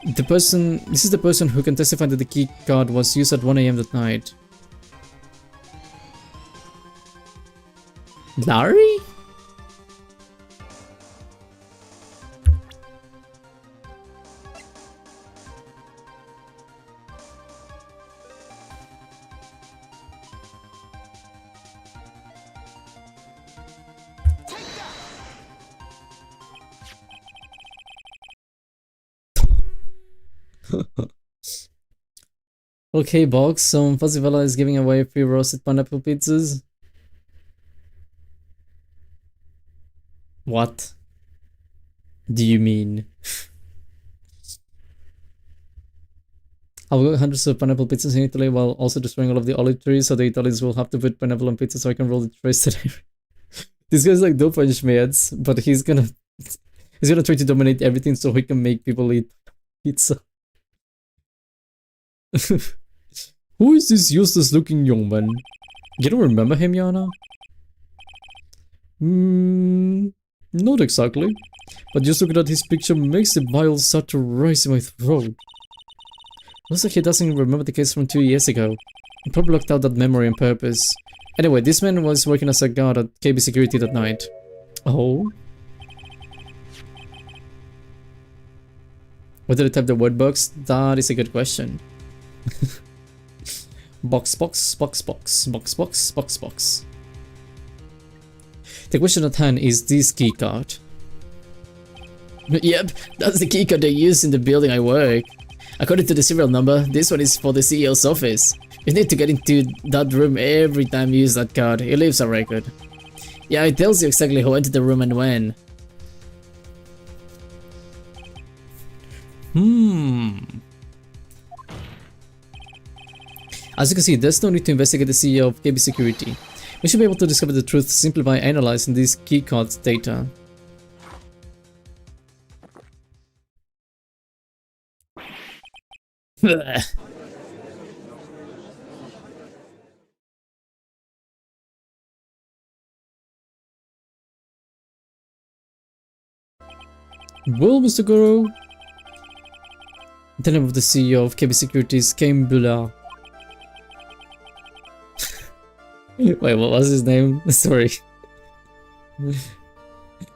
This is the person who can testify that the key card was used at 1 AM that night. Larry? Okay, box. Fuzzy Villa is giving away free roasted pineapple pizzas. What do you mean? I'll go hundreds of pineapple pizzas in Italy while also destroying all of the olive trees, so the Italians will have to put pineapple on pizza so I can roll the trays today. This guy's like Doofenshmirtz, but he's gonna try to dominate everything so he can make people eat pizza. Who is this useless looking young man? You don't remember him, Yana? Not exactly. But just looking at his picture makes the bile start to rise in my throat. Looks like he doesn't remember the case from 2 years ago. He probably blocked out that memory on purpose. Anyway, this man was working as a guard at KB Security that night. Oh? Whether to type the word box? That is a good question. Box. The question at hand is this keycard. Yep, that's the keycard they use in the building I work. According to the serial number, this one is for the CEO's office. You need to get into that room every time you use that card. It leaves a record. Yeah, it tells you exactly who entered the room and when. As you can see, there's no need to investigate the CEO of KB Security. We should be able to discover the truth simply by analyzing these keycard's data. Well, Mr. Guru, the name of the CEO of KB Security is Kambula. Wait, what was his name? Sorry.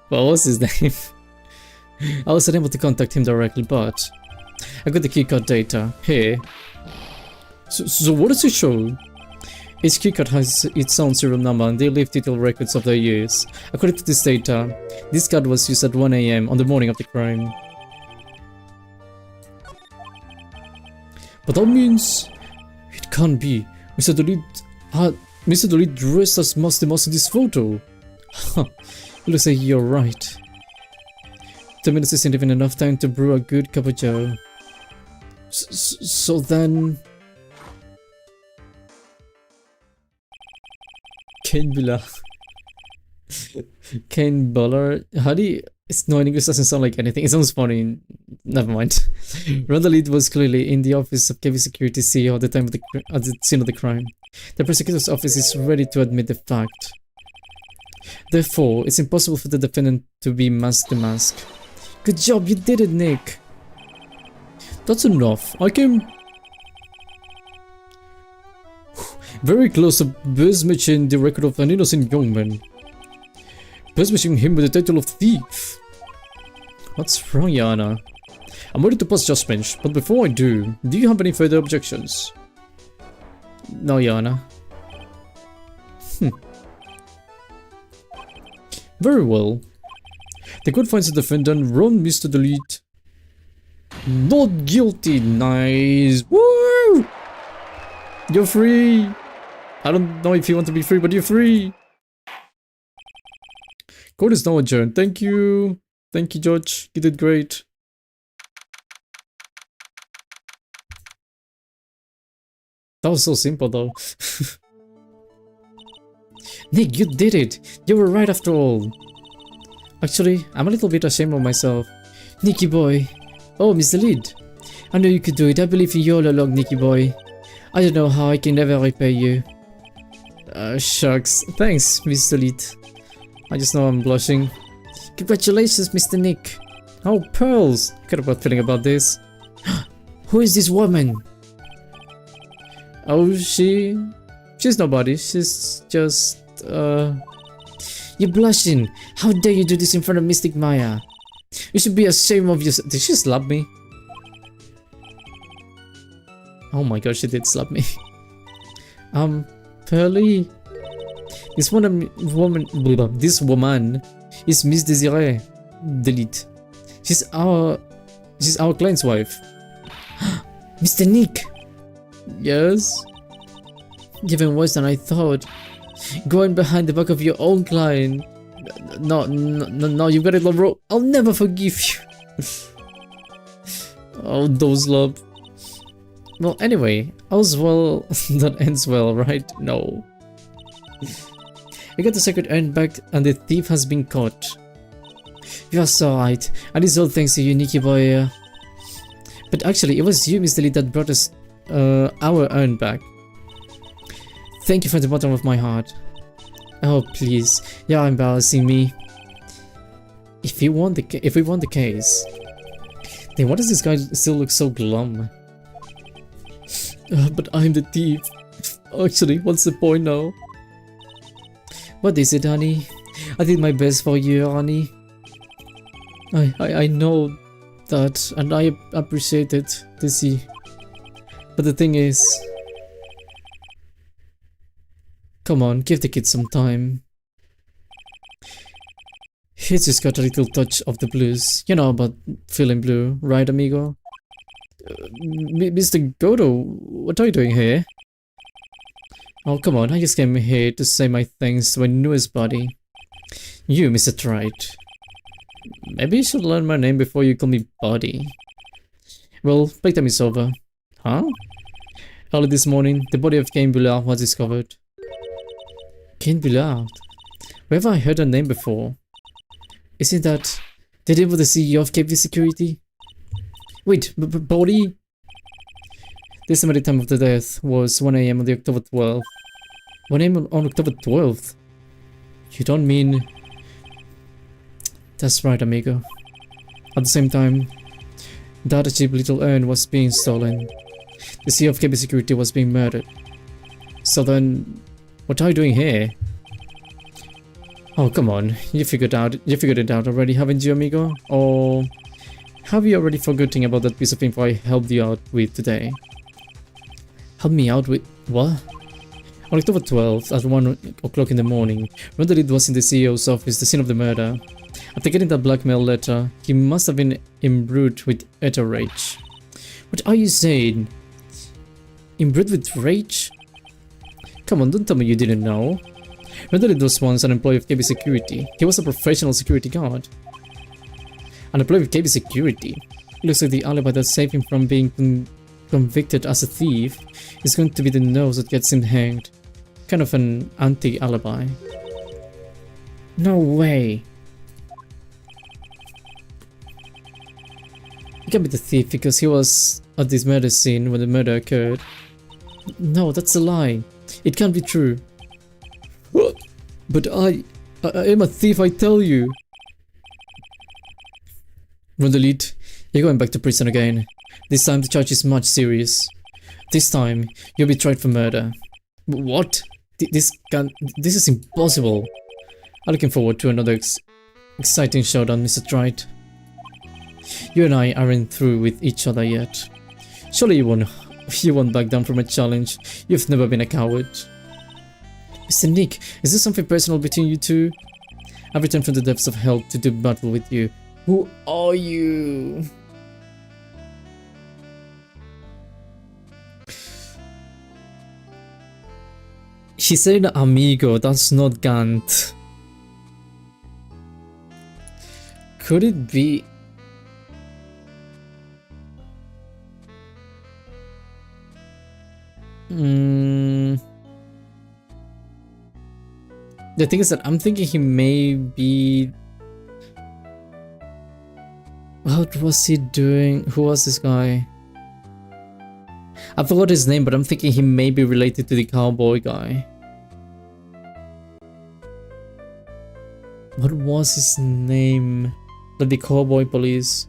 What was his name? I was unable to contact him directly, but I got the keycard data here. So what does it show? Each keycard has its own serial number and they leave detailed records of their use. According to this data, this card was used at 1 AM on the morning of the crime. But that means it can't be. Mr. Delete dressed as Master Mouse in this photo. Huh, it looks like you're right. 10 minutes isn't even enough time to brew a good cup of joe. So then... Kane Buller. Kane Buller? How do you... It's no, in English doesn't sound like anything. It sounds funny. Never mind. Ronda was clearly in the office of KV Security CEO at the time of at the scene of the crime. The prosecutor's office is ready to admit the fact. Therefore, it's impossible for the defendant to be mask to mask. Good job, you did it, Nick. That's enough. I came very close to besmirching the record of an innocent young man. Besmirching him with the title of thief. What's wrong, Yana? I'm ready to pass judgment, but before I do you have any further objections? No, Yana. Very well. The court finds the defendant, Ron Mr. Delete, not guilty. Nice. Woo! You're free. I don't know if you want to be free, but you're free. Court is now adjourned. Thank you. Thank you, Judge. You did great. That was so simple, though. Nick, you did it. You were right after all. Actually, I'm a little bit ashamed of myself. Nicky boy. Oh, Mr. Lead. I know you could do it. I believe in you all along, Nicky boy. I don't know how I can never repay you. Shucks. Thanks, Mr. Lead. I just know I'm blushing. Congratulations, Mr. Nick. Oh, pearls. I got a bad feeling about this. Who is this woman? Oh, she's nobody. She's just, You're blushing. How dare you do this in front of Mystic Maya? You should be ashamed of yourself. Did she slap me? Oh my god, she did slap me. Pearly. This woman is Miss Desiree. Delete. She's our client's wife. Mr. Nick. Yes? Even worse than I thought. Going behind the back of your own client. No, you've got it all wrong. I'll never forgive you. Oh, those love. Well, anyway, all's well that ends well, right? No. We got the sacred urn back and the thief has been caught. You are so right, and it's all thanks to you, Nikki boy. But actually, it was you, Mr. Lee, that brought us our urn back. Thank you from the bottom of my heart. Oh please, you're embarrassing me. If we won the case, then why does this guy still look so glum? But I'm the thief. Actually, what's the point now? What is it, honey? I did my best for you, honey. I know that, and I appreciate it, Dizzy. But the thing is, come on, give the kid some time. He's just got a little touch of the blues. You know about feeling blue, right, amigo? Mr. Godo, what are you doing here? Oh, come on, I just came here to say my thanks to my newest buddy. You, Mr. Trite. Maybe you should learn my name before you call me buddy. Well, playtime is over. Huh? Early this morning, the body of Cain Bullard was discovered. Cain Bullard? Where have I heard her name before? Isn't that the name of the CEO of KV Security? Wait, body? The estimated time of the death was 1 AM on the October 12th. 1 AM on October 12th? You don't mean... That's right, amigo. At the same time, that cheap little urn was being stolen. The CEO of KB Security was being murdered. So then, what are you doing here? Oh, come on. You figured it out already, haven't you, amigo? Or have you already forgotten about that piece of info I helped you out with today? Help me out with what? On October 12th, at 1 o'clock in the morning, when the lead was in the CEO's office, the scene of the murder. After getting that blackmail letter, he must have been imbued with utter rage. What are you saying? Imbued with rage? Come on, don't tell me you didn't know. Rendered was once an employee of KB Security. He was a professional security guard. An employee of KB Security? Looks like the alibi that saved him from being convicted as a thief is going to be the nose that gets him hanged. Kind of an anti-alibi. No way. He can't be the thief because he was at this murder scene when the murder occurred. No, that's a lie. It can't be true. But I am a thief, I tell you. Rondelit, you're going back to prison again. This time the charge is much serious. This time you'll be tried for murder. What? This is impossible. I'm looking forward to another exciting showdown, Mr. Trite. You and I aren't through with each other yet. Surely you won't back down from a challenge. You've never been a coward. Mr. Nick, is this something personal between you two? I've returned from the depths of hell to do battle with you. Who are you? She said amigo, that's not Gant. Could it be? The thing is that I'm thinking he may be... What was he doing? Who was this guy? I forgot his name, but I'm thinking he may be related to the cowboy guy. What was his name? Like the cowboy police.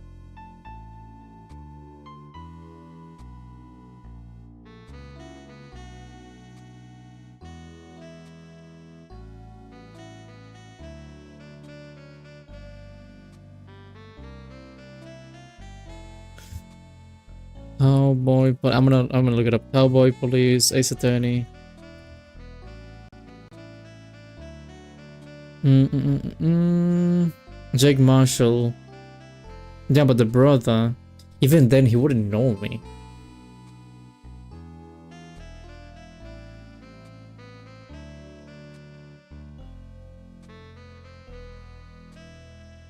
Cowboy, but I'm gonna look it up. Cowboy police, Ace Attorney. Jake Marshall. Yeah, but the brother. Even then, he wouldn't know me.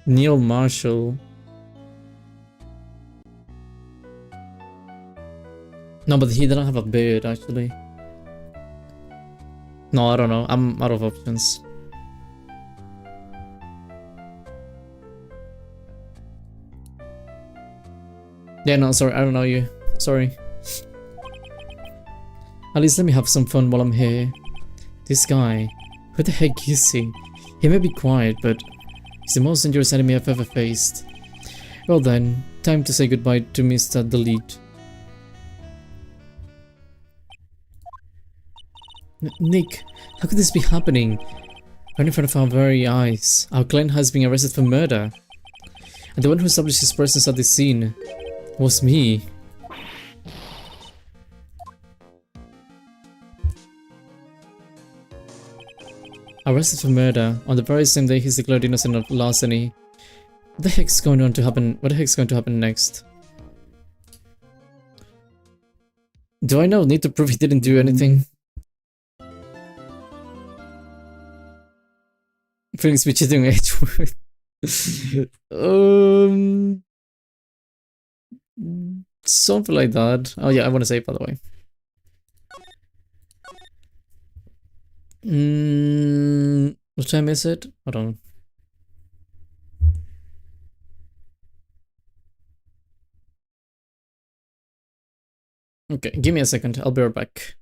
Neil Marshall. No, but he didn't have a beard, actually. No, I don't know. I'm out of options. Yeah, no, sorry. I don't know you. Sorry. At least let me have some fun while I'm here. This guy. Who the heck is he? He may be quiet, but he's the most dangerous enemy I've ever faced. Well then, time to say goodbye to Mr. Delete. Nick, how could this be happening? Right in front of our very eyes. Our client has been arrested for murder. And the one who established his presence at the scene was me. Arrested for murder on the very same day he's declared innocent of larceny. What the heck's going to happen next? Do I now need to prove he didn't do anything? Feelings be cheating Edgewood. Something like that. Oh yeah, I want to say it, by the way. What time is it? Hold on. Okay, give me a second. I'll be right back.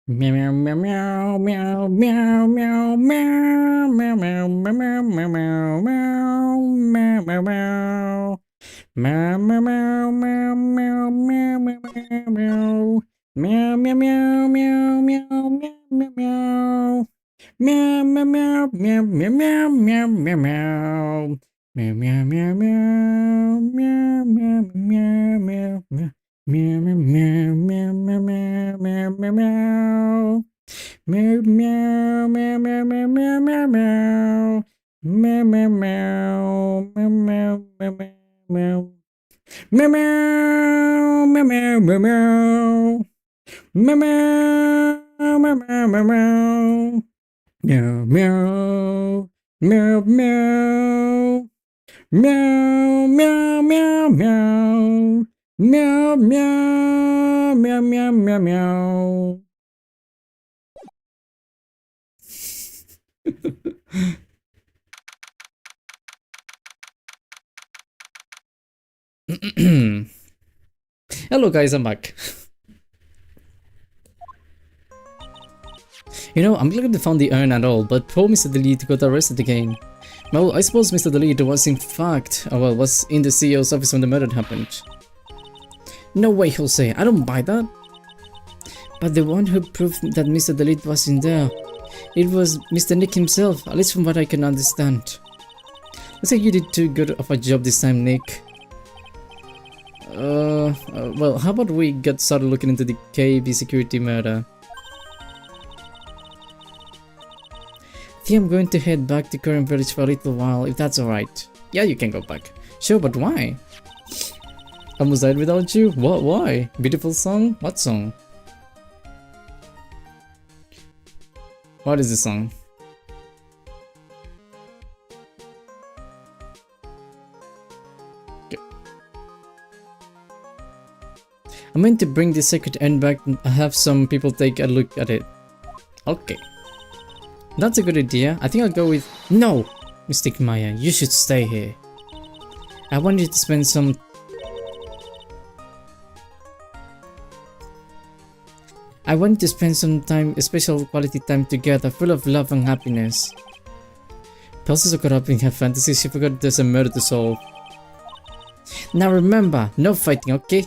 Meow meow meow meow meow meow meow meow meow meow meow meow meow meow meow. Meow meow meow meow meow meow meow meow meow meow meow meow meow meow meow. Meow meow meow meow meow meow meow meow. Meow meow meow meow meow meow meow meow meow. Meow meow meow meow meow meow meow meow meow. Meow meow meow meow meow meow meow meow. Meow meow meow meow meow meow meow. Meow meow meow meow meow meow. Meow meow meow meow meow meow. Meow meow meow meow. Meow meow meow meow. Meow meow meow meow meow meow. Hello guys, I'm back. You know, I'm glad they found the urn and all, but poor Mr. Delete got arrested again. Well, I suppose Mr. Delete was in fact, was in the CEO's office when the murder happened. No way, Jose, I don't buy that. But the one who proved that Mr. Delete was in there, it was Mr. Nick himself, at least from what I can understand. Looks like you did too good of a job this time, Nick. Well, how about we get started looking into the KB security murder? I think I'm going to head back to Current Village for a little while, if that's alright. Yeah, you can go back. Sure, but why? I almost died without you? What? Why? Beautiful song? What song? What is the song? Okay. I'm going to bring the sacred end back and have some people take a look at it. Okay. That's a good idea. I think I'll go with... No! Mystic Maya, you should stay here. I want you to spend some... I want to spend some time, a special quality time together, full of love and happiness. Pel's so caught up in her fantasy, she forgot there's a murder to solve. Now remember, no fighting, okay?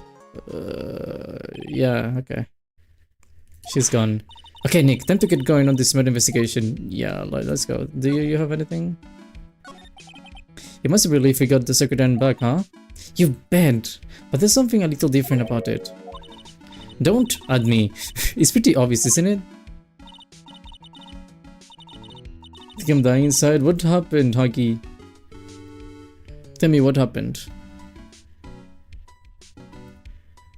Yeah, okay. She's gone. Okay, Nick, time to get going on this murder investigation. Yeah, let's go. Do you have anything? You must be relieved you got the secret end back, huh? You bet! But there's something a little different about it. Don't add me. It's pretty obvious, isn't it? I think I'm dying inside. What happened, Huggy? Tell me what happened.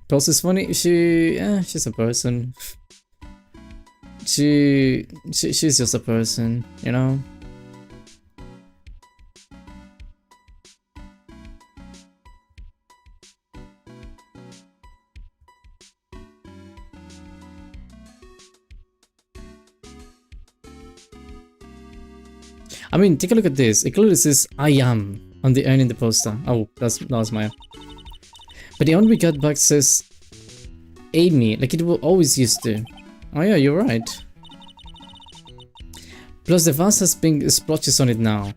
Pulse is funny. She's a person. She's just a person, you know? I mean, take a look at this. It clearly says I am on the urn in the poster. Oh, that was Maya. But the one we got back says Amy, like it will always used to. Oh yeah, you're right. Plus the vase has pink splotches on it now.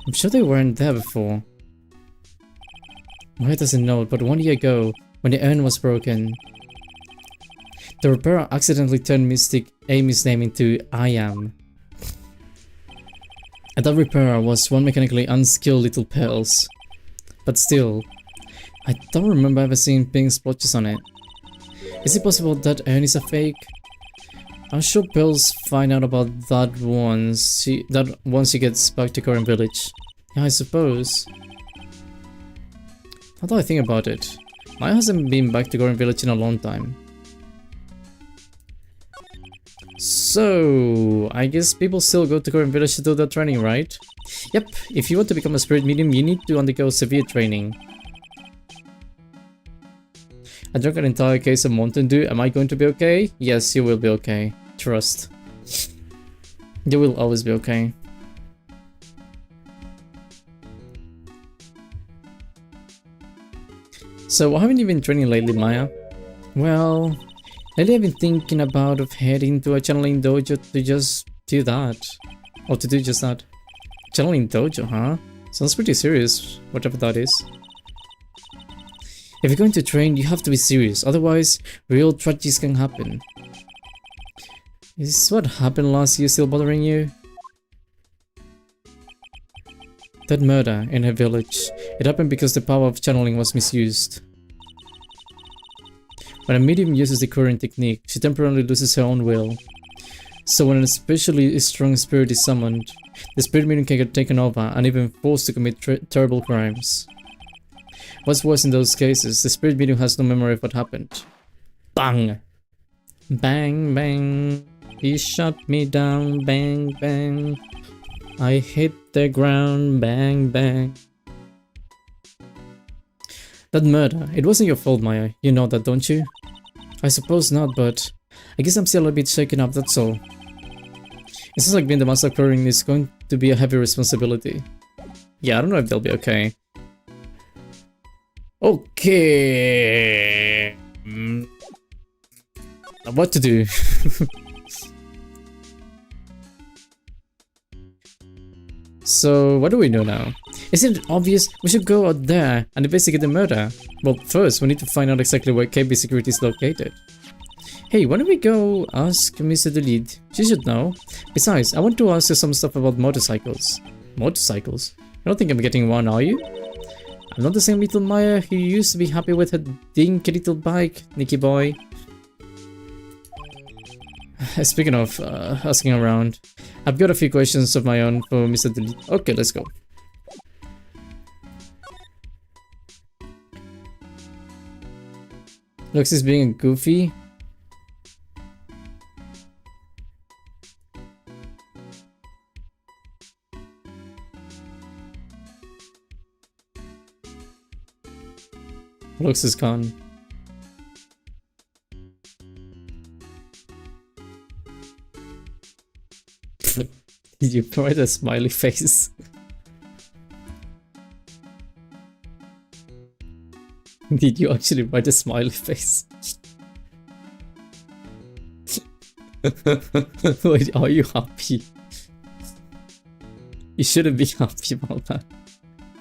I'm sure they weren't there before. Maya doesn't know, but 1 year ago, when the urn was broken, the repairer accidentally turned Mystic Amy's name into I am. And that repairer was one mechanically unskilled little Pearls. But still, I don't remember ever seeing pink splotches on it. Is it possible that urn is a fake? I'm sure Pearls find out about that once she gets back to Current Village. Yeah, I suppose. Now that I think about it, Maya hasn't been back to Current Village in a long time. So, I guess people still go to Current Village to do their training, right? Yep, if you want to become a spirit medium, you need to undergo severe training. I drank an entire case of Mountain Dew. Am I going to be okay? Yes, you will be okay. Trust. You will always be okay. So, haven't you been training lately, Maya? Well, Lately I've been thinking about heading to a channeling dojo to just do that. Or to do just that. Channeling dojo, huh? Sounds pretty serious, whatever that is. If you're going to train, you have to be serious, otherwise real tragedies can happen. Is what happened last year still bothering you? That murder in her village. It happened because the power of channeling was misused. When a medium uses the current technique, she temporarily loses her own will. So when an especially strong spirit is summoned, the spirit medium can get taken over and even forced to commit terrible crimes. What's worse in those cases, the spirit medium has no memory of what happened. Bang! Bang bang, he shot me down, bang bang. I hit the ground, bang bang. That murder, it wasn't your fault, Maya. You know that, don't you? I suppose not, but I guess I'm still a bit shaken up, that's all. It sounds like being the master clearing is going to be a heavy responsibility. Yeah, I don't know if they'll be okay. Okay. What to do? So, what do we know now? Isn't it obvious? We should go out there and investigate the murder. Well, first, we need to find out exactly where KB Security is located. Hey, why don't we go ask Mr. the Lead? She should know. Besides, I want to ask you some stuff about motorcycles. Motorcycles? You don't think I'm getting one, are you? I'm not the same little Maya who used to be happy with her dinky little bike, Nicky boy. Speaking of asking around, I've got a few questions of my own for Mr. the Lead. Okay, let's go. Lux is being goofy. Lux is gone. Did you write a smiley face? Did you actually write a smiley face? Wait, are you happy? You shouldn't be happy about that.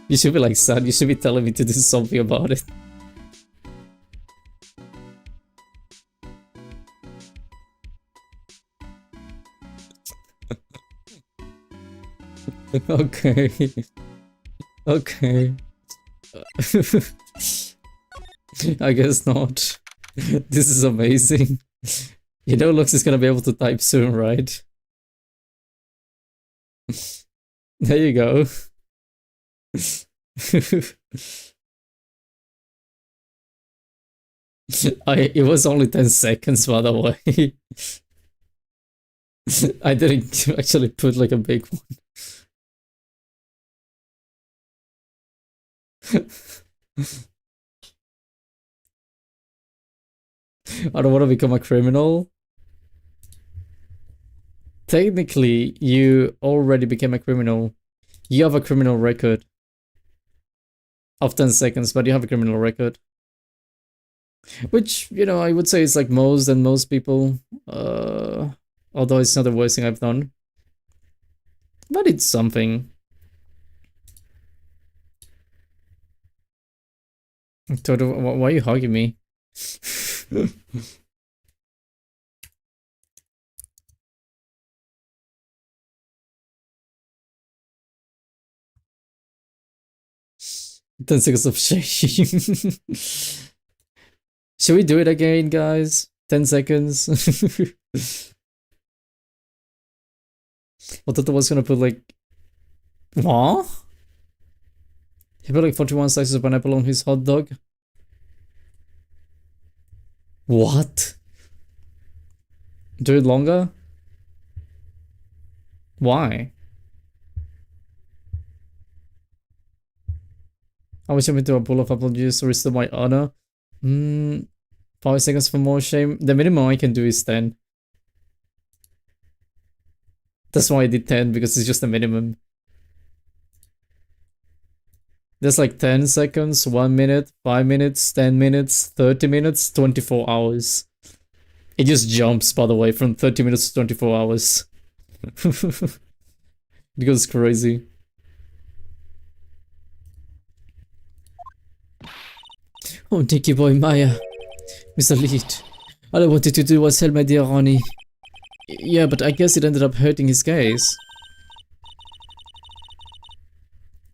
You should be like sad, you should be telling me to do something about it. Okay. Okay. I guess not. This is amazing. You know Lux is gonna be able to type soon, right? There you go. It was only 10 seconds, by the way. I didn't actually put like a big one. I don't want to become a criminal. Technically, you already became a criminal. You have a criminal record of 10 seconds, but you have a criminal record. Which, you know, I would say is like most people. Although it's not the worst thing I've done. But it's something. Totto, why are you hugging me? 10 seconds of shame. Should we do it again, guys? 10 seconds. I thought I was gonna put like... What? He put like 41 slices of pineapple on his hot dog. What? Do it longer? Why? I wish I went to a bowl of apple juice to restore my honor. 5 seconds for more shame. The minimum I can do is 10. That's why I did 10, because it's just the minimum. There's like 10 seconds, 1 minute, 5 minutes, 10 minutes, 30 minutes, 24 hours. It just jumps, by the way, from 30 minutes to 24 hours. It goes crazy. Oh, Nicky boy, Maya. Mr. Lead. All I wanted to do was help my dear Ronnie. Yeah, but I guess it ended up hurting his case.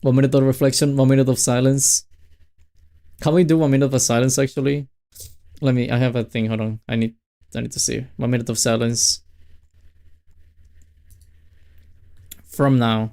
1 minute of reflection, 1 minute of silence. Can we do 1 minute of silence actually? I have a thing, hold on. I need to see. 1 minute of silence. From now.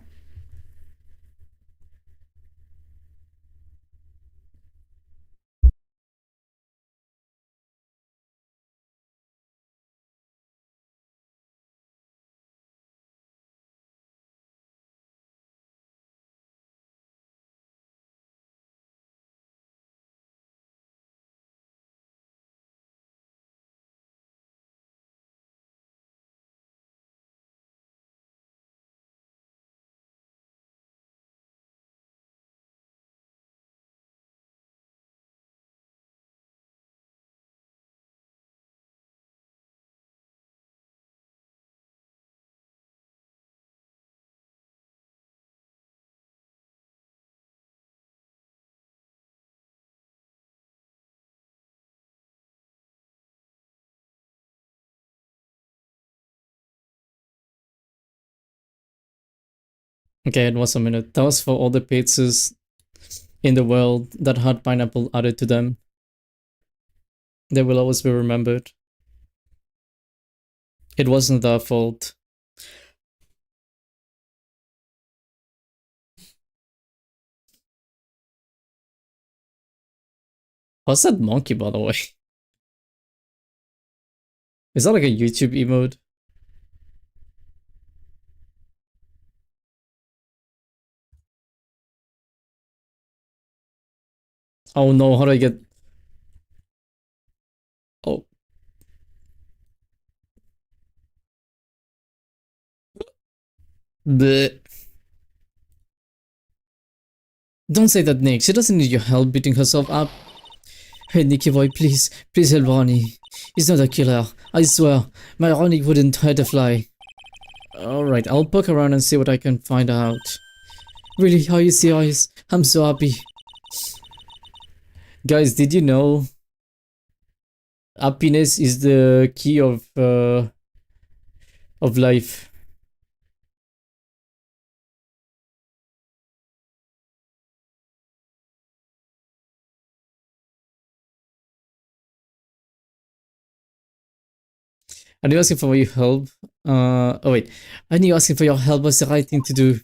Okay, it was a minute. That was for all the pizzas in the world that had pineapple added to them. They will always be remembered. It wasn't their fault. What's that monkey, by the way? Is that like a YouTube emote? Oh no, how do I get... Oh. Bleh. Don't say that, Nick. She doesn't need your help beating herself up. Hey, Nicky boy, please help Ronnie. He's not a killer. I swear, my Ronnie wouldn't hurt a fly. Alright, I'll poke around and see what I can find out. Really, are you serious? I'm so happy. Guys, did you know happiness is the key of life? Are you asking for your help? Oh wait, I knew asking for your help was the right thing to do.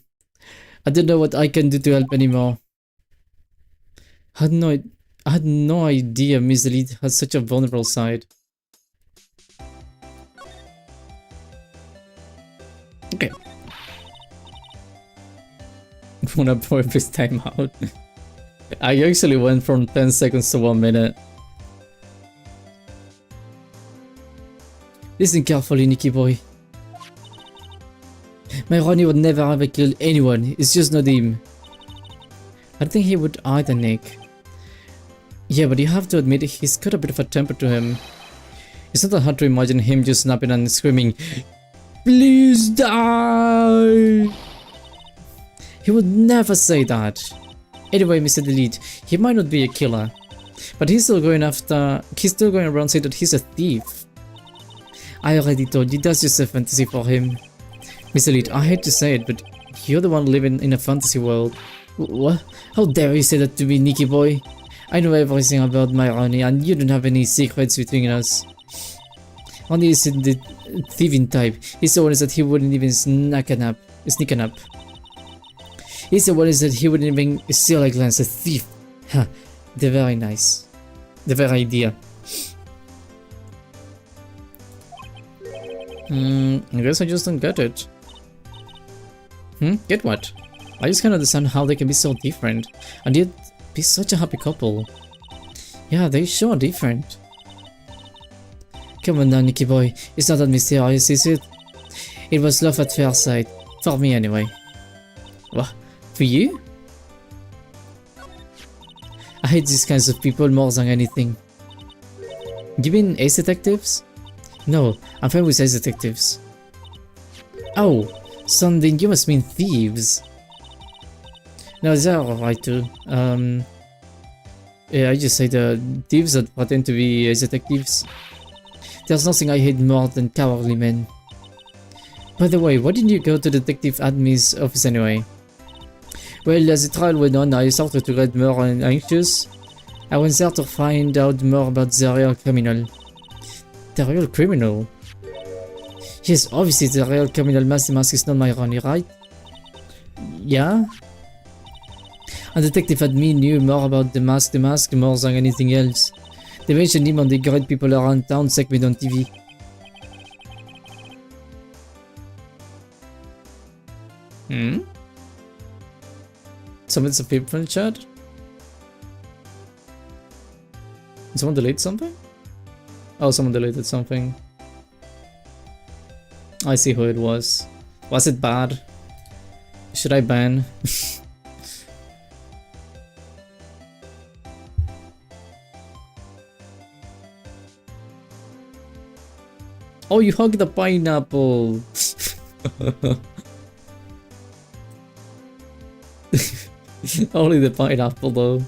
I don't know what I can do to help anymore. I had no idea Miss Elite has such a vulnerable side. Okay. Wanna pour this time out? I actually went from 10 seconds to 1 minute. Listen carefully, Nicky boy. My Ronnie would never ever kill anyone, it's just not him. I think he would either, Nick. Yeah, but you have to admit he's got a bit of a temper to him. It's not that hard to imagine him just snapping and screaming, "Please die!" He would never say that. Anyway, Mr. Delete, he might not be a killer, but he's still going around saying that he's a thief. I already told you that's just a fantasy for him. Mr. Elite, I hate to say it, but you're the one living in a fantasy world. What? How dare you say that to me, Nicky boy? I know everything about my Ronnie, and you don't have any secrets between us. Ronnie is the thieving type. He's the one that he wouldn't even sneak a nap. He's the one that he wouldn't even steal a glance. A thief. Huh. They're very nice. The very idea. I guess I just don't get it. Get what? I just can't understand how they can be so different, and yet be such a happy couple. Yeah, they sure are different. Come on now, Nicky boy, it's not that mysterious, is it? It was love at first sight. For me anyway. What? For you? I hate these kinds of people more than anything. You mean ace detectives? No, I'm fine with ice detectives. Oh, son, then you must mean thieves. No, they're alright too. Yeah, I just say the thieves that pretend to be ice detectives. There's nothing I hate more than cowardly men. By the way, why didn't you go to Detective Admin's office anyway? Well, as the trial went on, I started to get more anxious. I went there to find out more about the real criminal. The real criminal? Yes, obviously the real criminal mask is not my Ronnie, right? Yeah? And Detective Admin knew more about the mask more than anything else. They mentioned him on the great people around town segment on TV. Someone's a people in chat? Did someone delete something? Oh, someone deleted something. I see who it was. Was it bad? Should I ban? Oh, you hugged the pineapple! Only the pineapple though.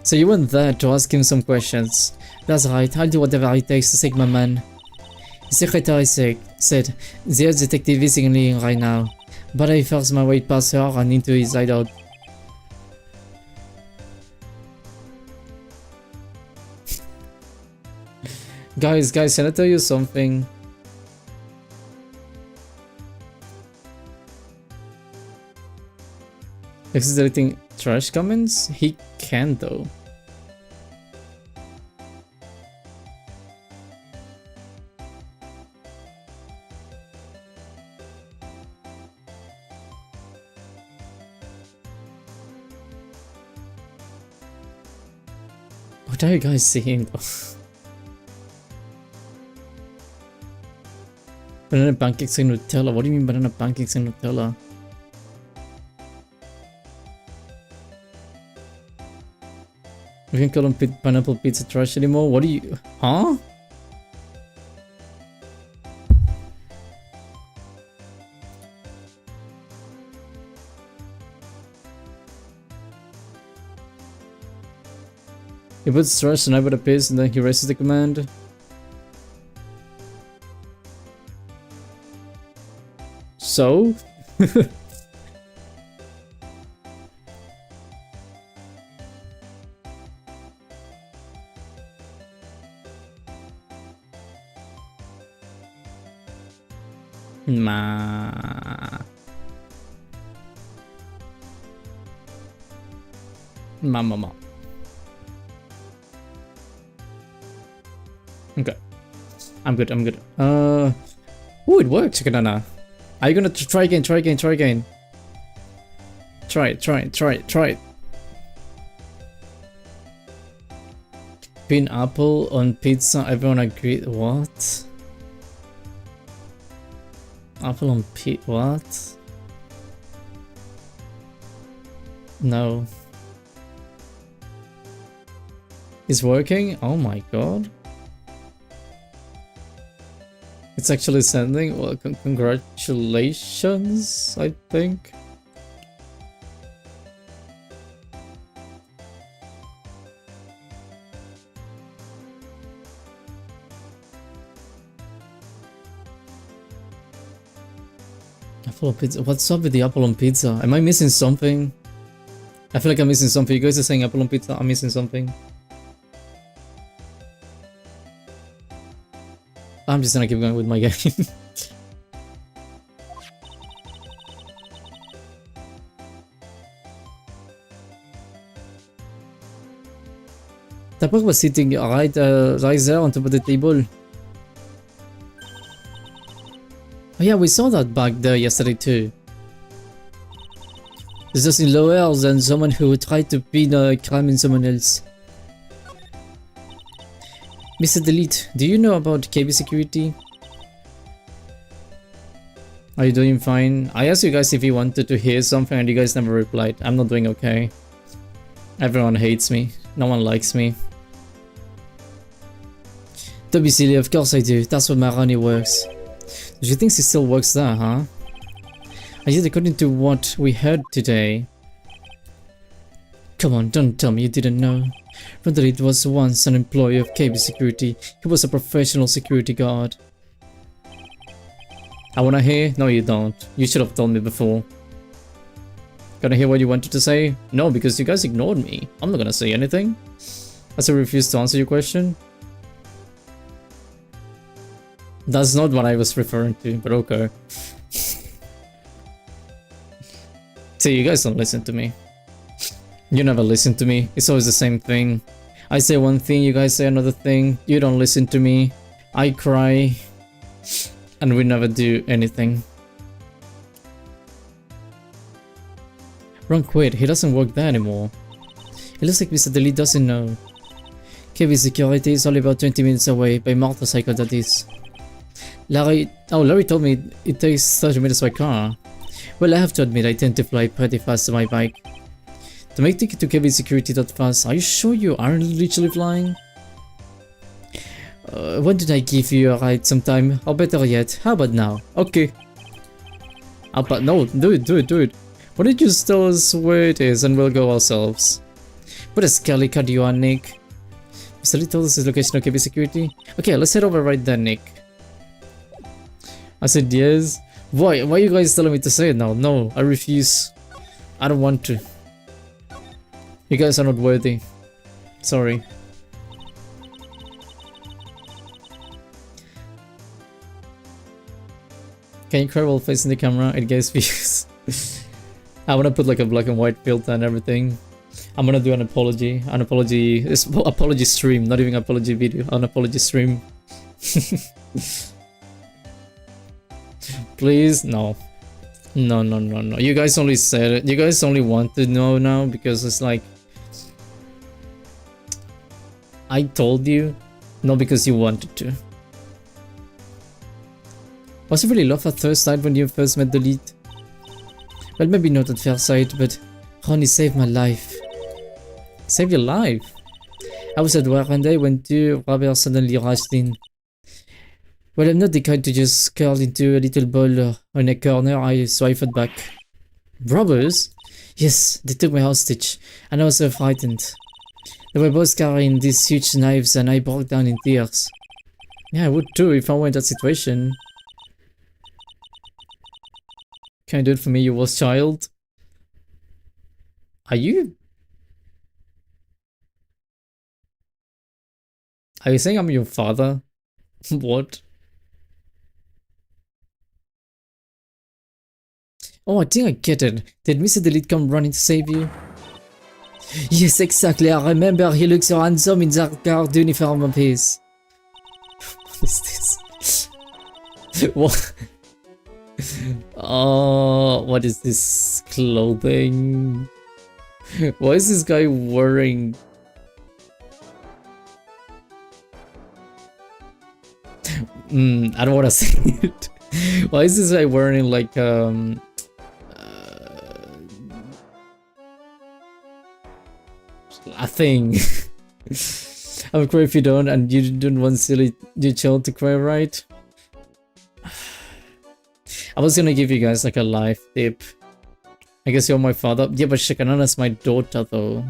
So you went there to ask him some questions. That's right, I'll do whatever it takes to save my man. The secretary said, the detective is signaling right now, but I forced my way past her and into his hideout. Guys, can I tell you something? Is he deleting trash comments? He can though. What are you guys seeing though? Banana pancakes and Nutella? What do you mean banana pancakes and Nutella? We can't call them pineapple pizza trash anymore? What do you... Huh? He puts trash and I put a piss and then he erases the command. So? Mama. Okay. I'm good. Ooh, it works, Kanana. Are you gonna try again? Try it. Try it. Pineapple on pizza, everyone agreed. What? Apple on what? No. It's working? Oh my god. It's actually sending? Well, congratulations, I think. Apple on pizza? What's up with the apple on pizza? Am I missing something? I feel like I'm missing something. You guys are saying apple on pizza, I'm missing something. I'm just gonna keep going with my game. Tapos was sitting right there on top of the table. Oh yeah, we saw that back there yesterday too. It's just lower than someone who tried to pin a crime in someone else. Mr. Delete, do you know about KB security? Are you doing fine? I asked you guys if you wanted to hear something and you guys never replied. I'm not doing okay. Everyone hates me. No one likes me. Don't be silly, of course I do. That's what my Ronnie works. Do you think she still works there, huh? And yet, according to what we heard today... Come on, don't tell me you didn't know. Roderick was once an employee of KB Security. He was a professional security guard. I wanna hear? No, you don't. You should have told me before. Gonna hear what you wanted to say? No, because you guys ignored me. I'm not gonna say anything. As I refuse to answer your question. That's not what I was referring to, but okay. See, you guys don't listen to me. You never listen to me. It's always the same thing. I say one thing, you guys say another thing. You don't listen to me. I cry. And we never do anything. Wrong quit. He doesn't work there anymore. It looks like Mr. Delete doesn't know. KB Security is only about 20 minutes away by motorcycle, that is. Larry told me it takes 30 minutes by car. Well, I have to admit I tend to fly pretty fast on my bike. To make the to KB Security that fast, are you sure you aren't literally flying? When did I give you a ride sometime? Or better yet, how about now? Okay. But no, do it. Why don't you just tell us where it is and we'll go ourselves? What a scary cut you are, Nick. Mr. Lee told us his location of KB Security. Okay, let's head over right there, Nick. I said yes. Why are you guys telling me to say it now? No, I refuse. I don't want to. You guys are not worthy. Sorry. Can you cry while facing the camera? It gets views. I wanna put like a black and white filter and everything. I'm gonna do an apology stream, not even apology video, an apology stream. Please, no. No. You guys only said it. You guys only want to know now because it's like... I told you, not because you wanted to. Was it really love at first sight when you first met the lead? Well, maybe not at first sight, but Ronnie saved my life. Saved your life? I was at work one day when two robbers suddenly rushed in. Well, I'm not the kind to just curl into a little ball on a corner, so I fought back. Robbers? Yes, they took me hostage, and I was so frightened. They were both carrying these huge knives, and I broke down in tears. Yeah, I would too if I were in that situation. Can you do it for me, you worst child? Are you saying I'm your father? What? Oh, I think I get it. Did Mr. Delete come running to save you? Yes, exactly. I remember he looks so handsome in that guard uniform of his. What is this? What? Oh, what is this clothing? Why is this guy wearing... I don't want to say it. Why is this guy wearing like a thing? I'm cry if you don't, and you don't want your child to cry, right? I was gonna give you guys like a life tip. I guess you're my father. Yeah, but Shakanana's my daughter though.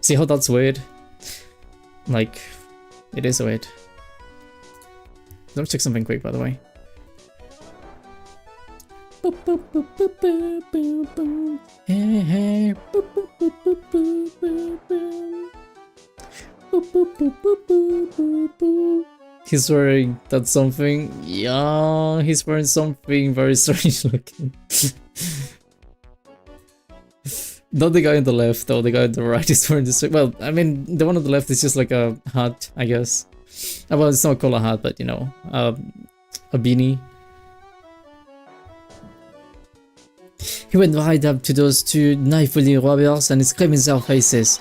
See how that's weird? Like, it is weird. Let me check something quick, by the way. He's wearing that something. Yeah, he's wearing something very strange looking. Not the guy on the left, though. The guy on the right is wearing this. Well, I mean, the one on the left is just like a hat, I guess. Well, it's not called a hat, but you know, a beanie. He went right up to those two knife-wielding robbers and screamed in their faces.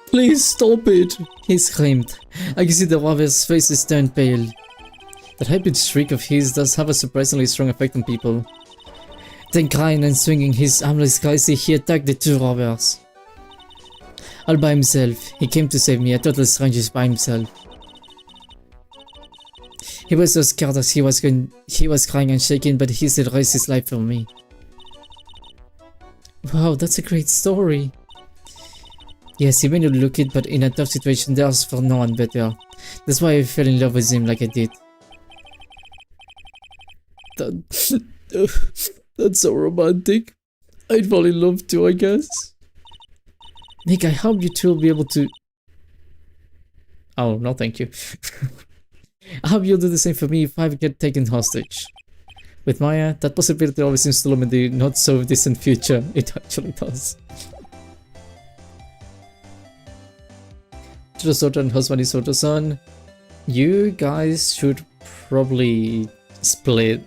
Please stop it! He screamed. I can see the robber's faces turn pale. That high-pitched shriek of his does have a surprisingly strong effect on people. Then crying and swinging his armless crazy, he attacked the two robbers. All by himself. He came to save me, a total stranger by himself. He was so scared as he was crying and shaking, but he still raised his life for me. Wow, that's a great story. Yes, he may not look it, but in a tough situation, there's for no one better. That's why I fell in love with him like I did. That's so romantic. I'd fall in love too, I guess. Nick, I hope you two will be able to... Oh, no thank you. I hope you'll do the same for me if I get taken hostage. With Maya, that possibility always seems to loom in the not so distant future. It actually does. To the Soto and husband is Soto-san. You guys should probably split.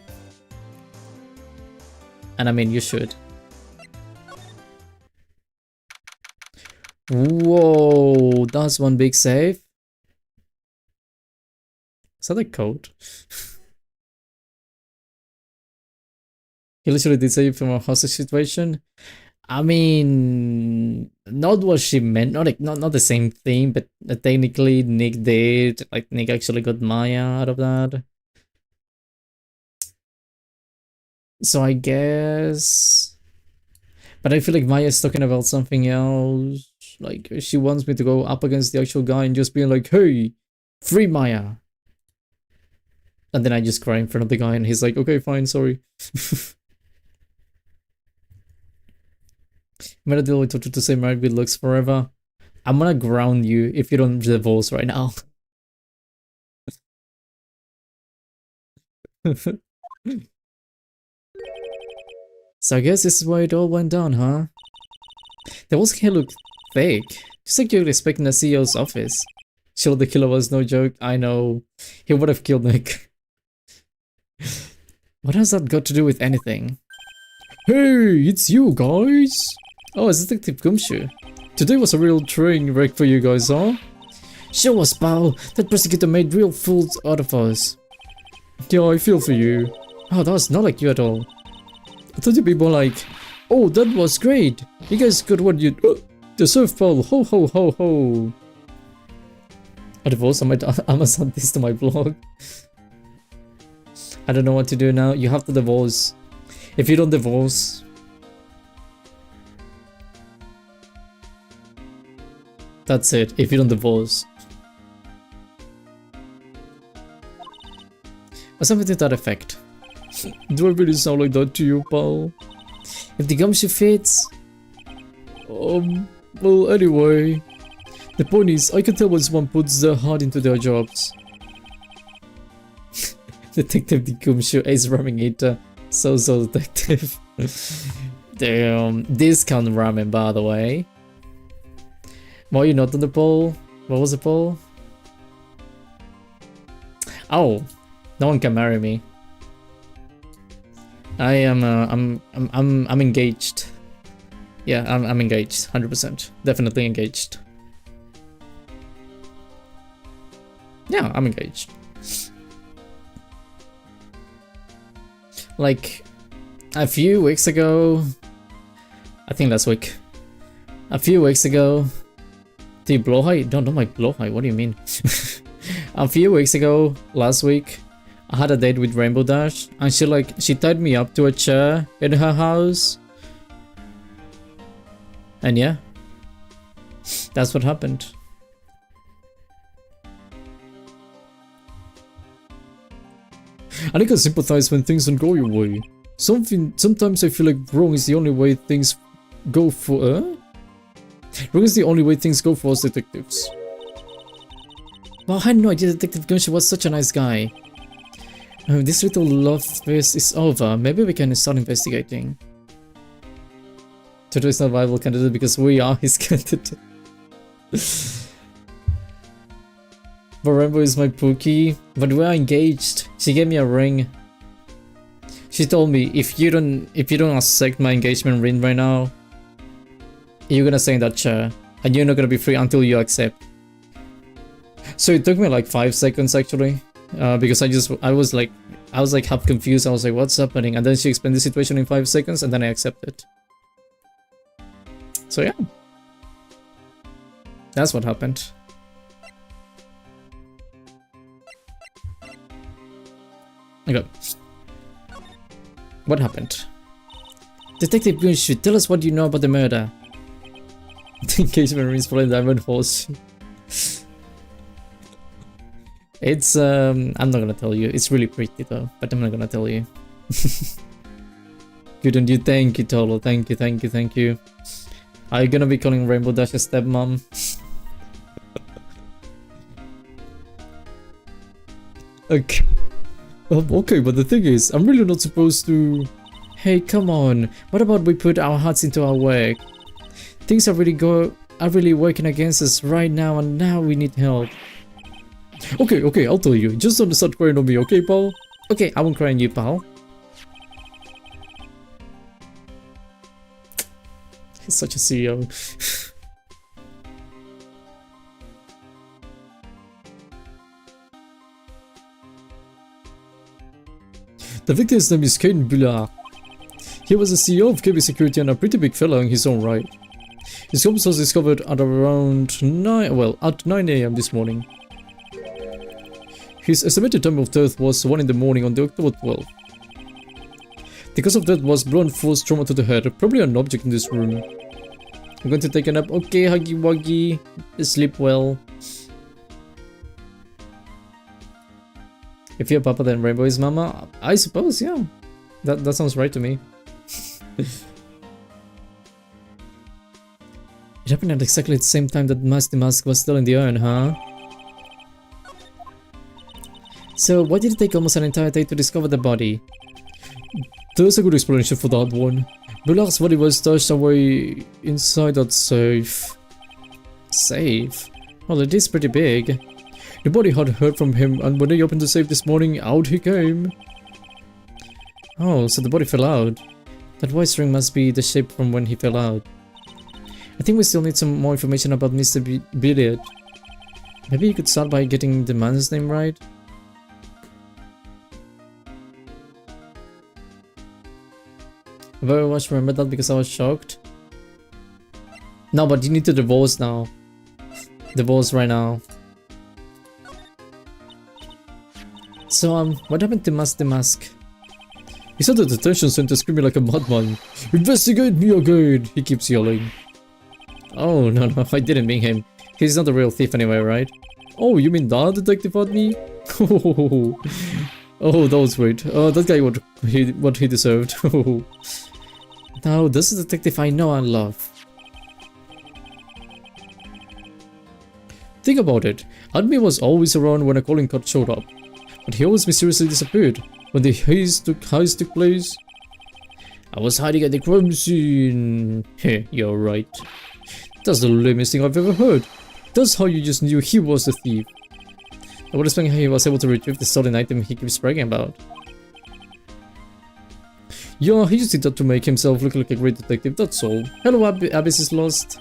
And I mean, you should. Whoa, that's one big save. Is that a code? He literally did save from a hostage situation. I mean, not what she meant, not the same thing, but technically Nick did. Like, Nick actually got Maya out of that. So I guess... But I feel like Maya's talking about something else. Like, she wants me to go up against the actual guy and just being like, hey, free Maya. And then I just cry in front of the guy and he's like, okay, fine, sorry. I'm gonna deal with Totto to say married with looks forever. I'm gonna ground you if you don't divorce right now. So I guess this is why it all went down, huh? The whole scale looked fake. Just like you'd expect in the CEO's office. Sure, the killer was no joke, I know. He would have killed Nick. What has that got to do with anything? Hey, it's you guys! Oh, it's Detective Gumshoe. Today was a real train wreck for you guys, huh? Show us, pal! That prosecutor made real fools out of us. Yeah, I feel for you. Oh, that was not like you at all. I thought you'd be more like, oh, that was great! You guys got what you deserve, pal! Ho ho ho ho! A divorce, I might Amazon this to my blog. I don't know what to do now. You have to divorce. If you don't divorce... That's it. If you don't divorce. Or something to that effect. Do I really sound like that to you, pal? If the gumshoe fits... well, anyway... The point is, I can tell when someone puts their heart into their jobs. Detective the Gumshoe is ramming it. So detective. Damn, discount ramen, by the way. Why are you not on the poll? What was the poll? Oh, no one can marry me. I am. I'm engaged. Yeah, I'm engaged. 100%. Definitely engaged. Yeah, I'm engaged. Like, a few weeks ago, I think last week, a few weeks ago, the blowhigh, don't like blowhigh, what do you mean? A few weeks ago, last week, I had a date with Rainbow Dash, and she tied me up to a chair in her house, and yeah, that's what happened. And I can sympathize when things don't go your way. Sometimes I feel like wrong is the only way things go for... Wrong is the only way things go for us detectives. Well, I had no idea Detective Gumshoe was such a nice guy. This little love fest is over. Maybe we can start investigating. Totto is not a viable candidate because we are his candidate. But Rainbow is my Pookie, but we're engaged. She gave me a ring. She told me if you don't accept my engagement ring right now, you're gonna stay in that chair, and you're not gonna be free until you accept. So it took me like 5 seconds actually, because I was like half confused. I was like, what's happening? And then she explained the situation in 5 seconds, and then I accepted. So yeah. That's what happened. Okay. What happened? Detective Bullshit, tell us what you know about the murder. In case Marines follow Diamond Horse. It's I'm not gonna tell you. It's really pretty though, but I'm not gonna tell you. Good on you, thank you, Totto. Thank you, thank you, thank you. Are you gonna be calling Rainbow Dash a stepmom? Okay. Okay, but the thing is, I'm really not supposed to... Hey, come on. What about we put our hearts into our work? Things are really working against us right now, and now we need help. Okay, I'll tell you. Just don't start crying on me, okay, pal? Okay, I won't cry on you, pal. He's such a CEO. The victim's name is Caden Bullard. He was the CEO of KB Security and a pretty big fella in his own right. His corpse was discovered at around 9 AM this morning. His estimated time of death was 1 in the morning on the October 12th. The cause of death was blunt force trauma to the head, probably an object in this room. I'm going to take a nap. Okay, Huggy Wuggy. Sleep well. If you're Papa, then Rainbow is Mama? I suppose, yeah. That sounds right to me. It happened at exactly the same time that the mask was still in the urn, huh? So, why did it take almost an entire day to discover the body? There's a good explanation for that one. Bullard's body was stashed away inside that safe. Safe? Well, it is pretty big. The body had heard from him, and when they opened the safe this morning, out he came. Oh, so the body fell out. That white string must be the shape from when he fell out. I think we still need some more information about Mr. Billiard. Maybe you could start by getting the man's name right? I very much remember that because I was shocked. No, but you need to divorce now. Divorce right now. So, what happened to the mask? He's at the detention center screaming like a madman. Investigate me again! He keeps yelling. Oh, no, I didn't mean him. He's not a real thief anyway, right? Oh, you mean that detective at me? Oh, that was great. That guy what he deserved. Now, this is the detective I know and love. Think about it. Admi was always around when a calling card showed up. But he always mysteriously disappeared when the heist took place. I was hiding at the crime scene. Heh, you're right. That's the lamest thing I've ever heard. That's how you just knew he was the thief. I would explain how he was able to retrieve the stolen item he keeps bragging about. Yeah, he just did that to make himself look like a great detective, that's all. Hello, Abyss is lost.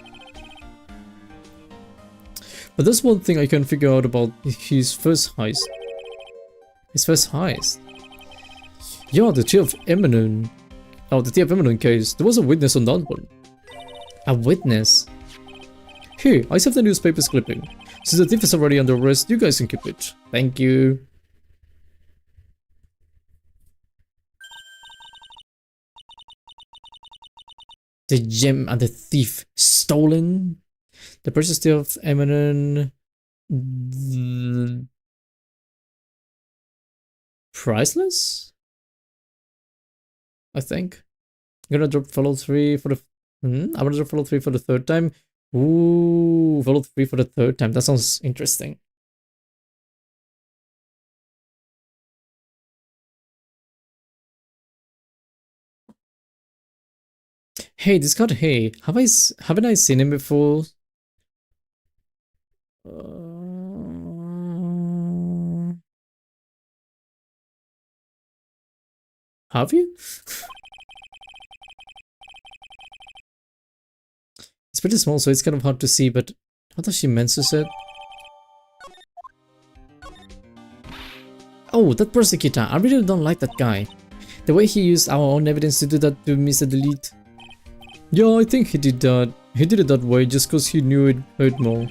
But there's one thing I can figure out about his first heist. His first heist? Yeah, the T of Eminem. Oh, the T of Eminem case. There was a witness on that one. A witness? Here, I saved the newspaper's clipping. Since the thief is already under arrest, you guys can keep it. Thank you. The gem and the thief stolen? The precious T of Eminem... priceless? I think. I'm gonna drop follow 3 for the... I'm gonna drop follow 3 for the third time. Ooh, follow 3 for the third time. That sounds interesting. Hey, this guy, hey, haven't I seen him before? Have you? It's pretty small, so it's kind of hard to see, but how does she mentions it? Oh, that prosecutor. I really don't like that guy. The way he used our own evidence to do that to Mr. Delete. Yeah, I think he did that He did it that way just cause he knew it hurt more.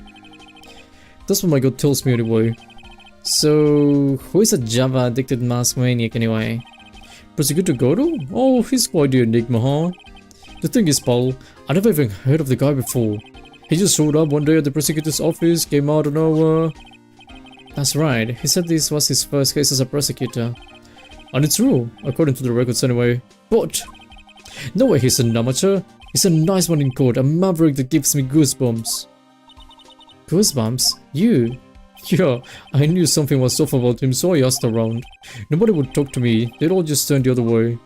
That's what my gut tells me anyway. So, who is a Java-addicted mask maniac anyway? Prosecutor Godo? Oh, he's quite the enigma, huh? The thing is, pal, I never even heard of the guy before. He just showed up one day at the prosecutor's office, came out of nowhere. That's right, he said this was his first case as a prosecutor. And it's true, according to the records anyway. But, no way he's an amateur. He's a nice one in court, a maverick that gives me goosebumps. Goosebumps? You? Yeah, I knew something was off about him, so I asked around. Nobody would talk to me, they'd all just turn the other way.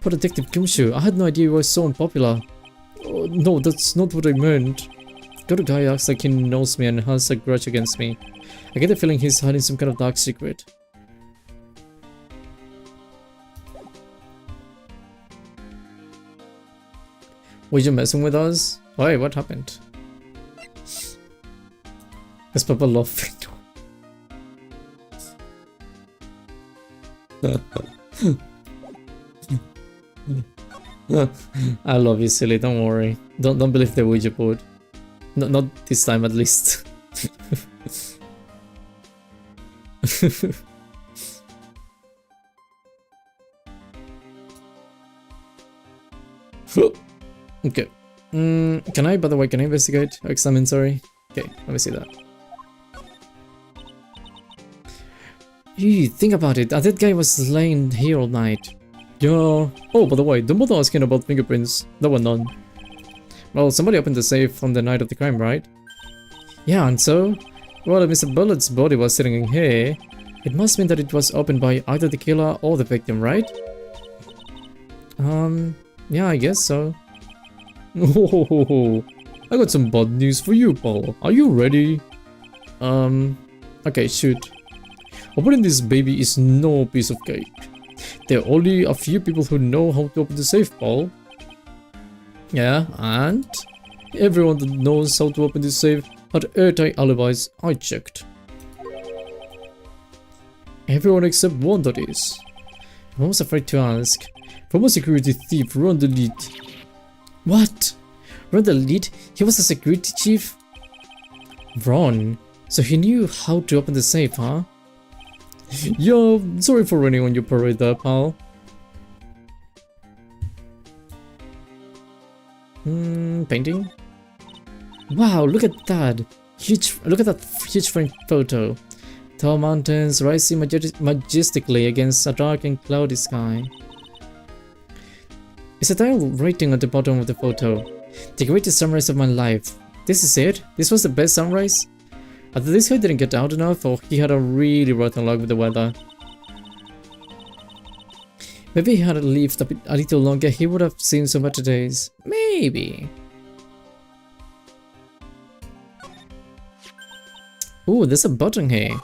Poor Detective Gumshoe, I had no idea he was so unpopular. Oh, no, that's not what I meant. Got a guy acts like he knows me and has a grudge against me. I get the feeling he's hiding some kind of dark secret. Were you messing with us? Why, what happened? Is Papa laughing? I love you, silly, don't worry. Don't believe the Ouija board. No, not this time at least. Okay. Can I, by the way, can I investigate or examine, sorry? Okay, let me see that. Ew, think about it, that guy was laying here all night. Yeah. Oh, by the way, don't bother asking about fingerprints. There were none. Well, somebody opened the safe on the night of the crime, right? Yeah, and so? Well, if Mr. Bullett's body was sitting in here, it must mean that it was opened by either the killer or the victim, right? Yeah, I guess so. Oh, I got some bad news for you, Paul. Are you ready? Okay, shoot. Opening this baby is no piece of cake. There are only a few people who know how to open the safe, Paul. Yeah, and? Everyone that knows how to open this safe had airtight alibis, I checked. Everyone except one, that is. I was afraid to ask. Former security thief Ron the Lead. What? Ron the Lead? He was a security chief? Ron? So he knew how to open the safe, huh? Yeah, sorry for running on your parade there, pal. Painting? Wow, look at that! Look at that huge frame photo. Tall mountains rising majestically against a dark and cloudy sky. It's a title rating at the bottom of the photo. The greatest sunrise of my life. This is it? This was the best sunrise? Either this guy didn't get out enough, or he had a really rotten luck with the weather. Maybe he had lived a little longer, he would have seen some better days. Maybe. Ooh, there's a button here.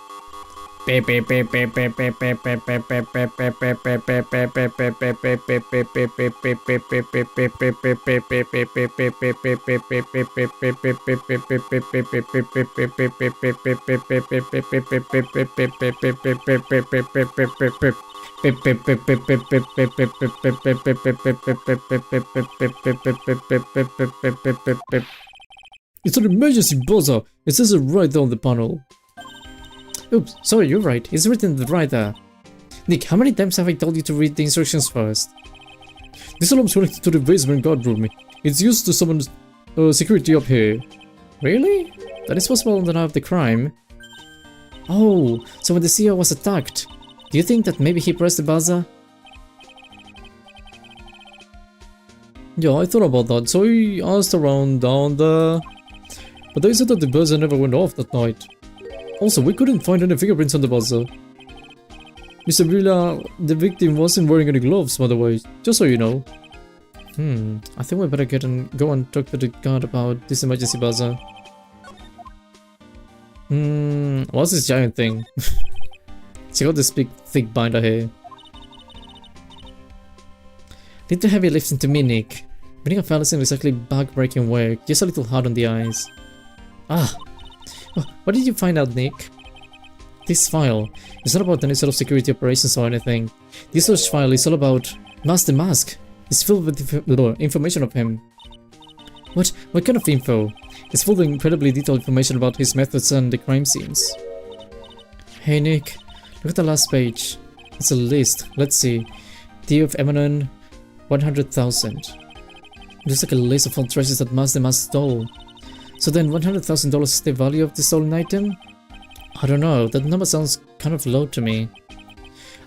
It's an emergency buzzer. It says it right there on the panel. Oops, sorry, you're right. It's written right there. Nick, how many times have I told you to read the instructions first? This alarm's connected to the basement guard room. It's used to summon security up here. Really? That is possible on the night of the crime. Oh, so when the CEO was attacked, do you think that maybe he pressed the buzzer? Yeah, I thought about that, so I asked around down there. But they said that the buzzer never went off that night. Also, we couldn't find any fingerprints on the buzzer. Mr. Villa, the victim wasn't wearing any gloves, by the way, just so you know. I think we better go and talk to the guard about this emergency buzzer. What's this giant thing? Check out this big, thick binder here. Little heavy lifting to me, Nick. Reading a file isn't exactly back-breaking work, just a little hard on the eyes. Ah! What did you find out, Nick? This file is not about any sort of security operations or anything. This search file is all about Master Mask. It's filled with information of him. What? What kind of info? It's full of incredibly detailed information about his methods and the crime scenes. Hey Nick, look at the last page. It's a list. Let's see. D of Emanon, 100,000. Looks like a list of all treasures that Mazda stole. So then $100,000 is the value of the stolen item? I don't know, that number sounds kind of low to me.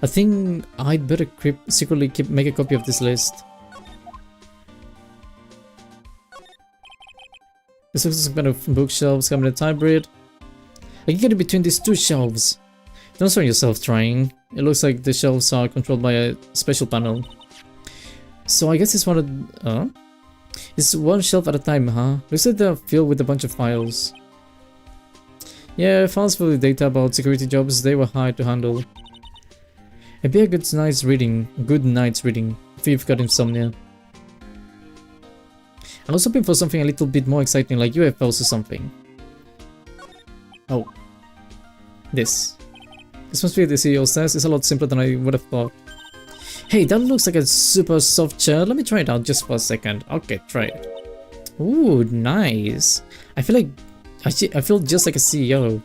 I think I'd better secretly make a copy of this list. This looks like a kind of bookshelves, cabinet hybrid. I can get in between these two shelves. Don't strain yourself trying. It looks like the shelves are controlled by a special panel. So I guess it's it's one shelf at a time, huh? Looks like they're filled with a bunch of files. Yeah, files full of data about security jobs, they were hard to handle. It'd be a good night's reading if you've got insomnia. I was hoping for something a little bit more exciting like UFOs or something. Oh. This must be the CEO's desk. It's a lot simpler than I would have thought. Hey, that looks like a super soft chair. Let me try it out just for a second. Okay, try it. Ooh, nice. I feel just like a CEO.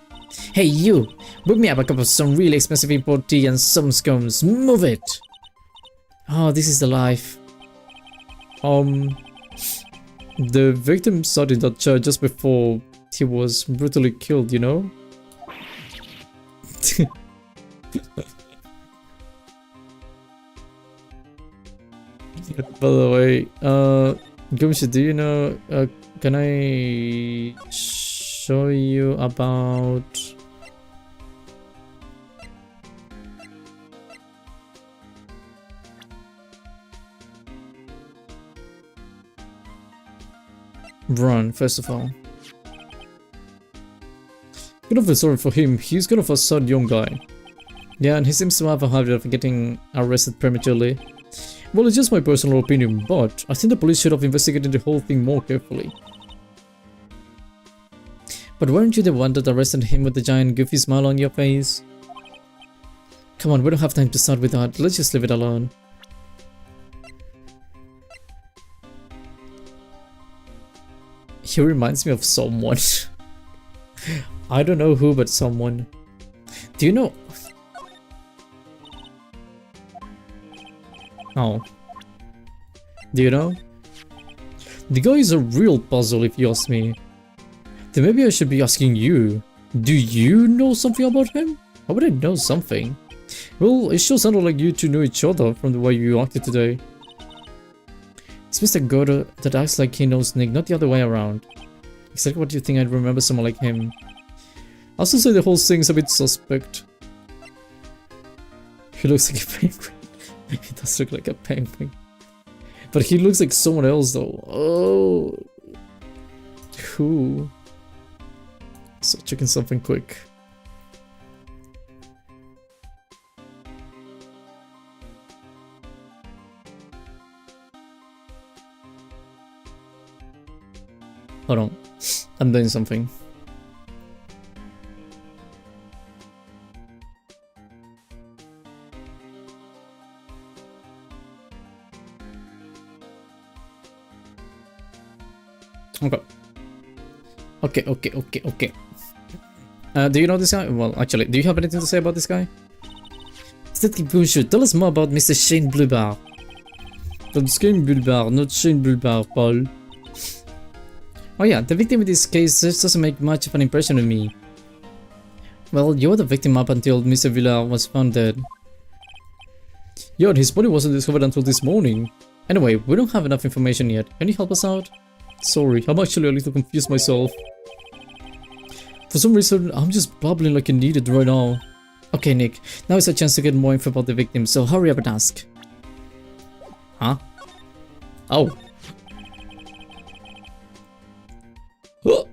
Hey you! Whip me up a cup of some really expensive import tea and some scones. Move it! Oh, this is the life. The victim sat in that chair just before he was brutally killed, you know? By the way, Gumshi, do you know, can I show you about... Run, first of all. Kind of feel sorry for him, he's kind of a sad young guy. Yeah, and he seems to have a habit of getting arrested prematurely. Well, it's just my personal opinion, but I think the police should have investigated the whole thing more carefully. But weren't you the one that arrested him with the giant goofy smile on your face? Come on, we don't have time to start with that, let's just leave it alone. He reminds me of someone. I don't know who, but someone. Do you know... Oh. Do you know? The guy is a real puzzle if you ask me. Then maybe I should be asking you. Do you know something about him? How would I know something? Well, it sure sounded like you two know each other from the way you acted today. It's Mr. Godo that acts like he knows Nick, not the other way around. Exactly what do you think I'd remember someone like him? I also say the whole thing's a bit suspect. He looks like a penguin. He does look like a penguin. But he looks like someone else though. Oh. Who? So checking something quick. Hold on. I'm doing something. Okay. Do you know this guy? Well, actually, do you have anything to say about this guy? Tell us more about Mr. Shane Bluebar. That's Shane Bluebar, not Shane Bluebar, Paul. Oh yeah, the victim in this case just doesn't make much of an impression on me. Well, you were the victim up until Mr. Villar was found dead. Yeah, and his body wasn't discovered until this morning. Anyway, we don't have enough information yet. Can you help us out? Sorry, I'm actually a little confused myself. For some reason, I'm just babbling like an idiot right now. Okay, Nick, now is a chance to get more info about the victim, so hurry up and ask. Huh? Oh. Oh.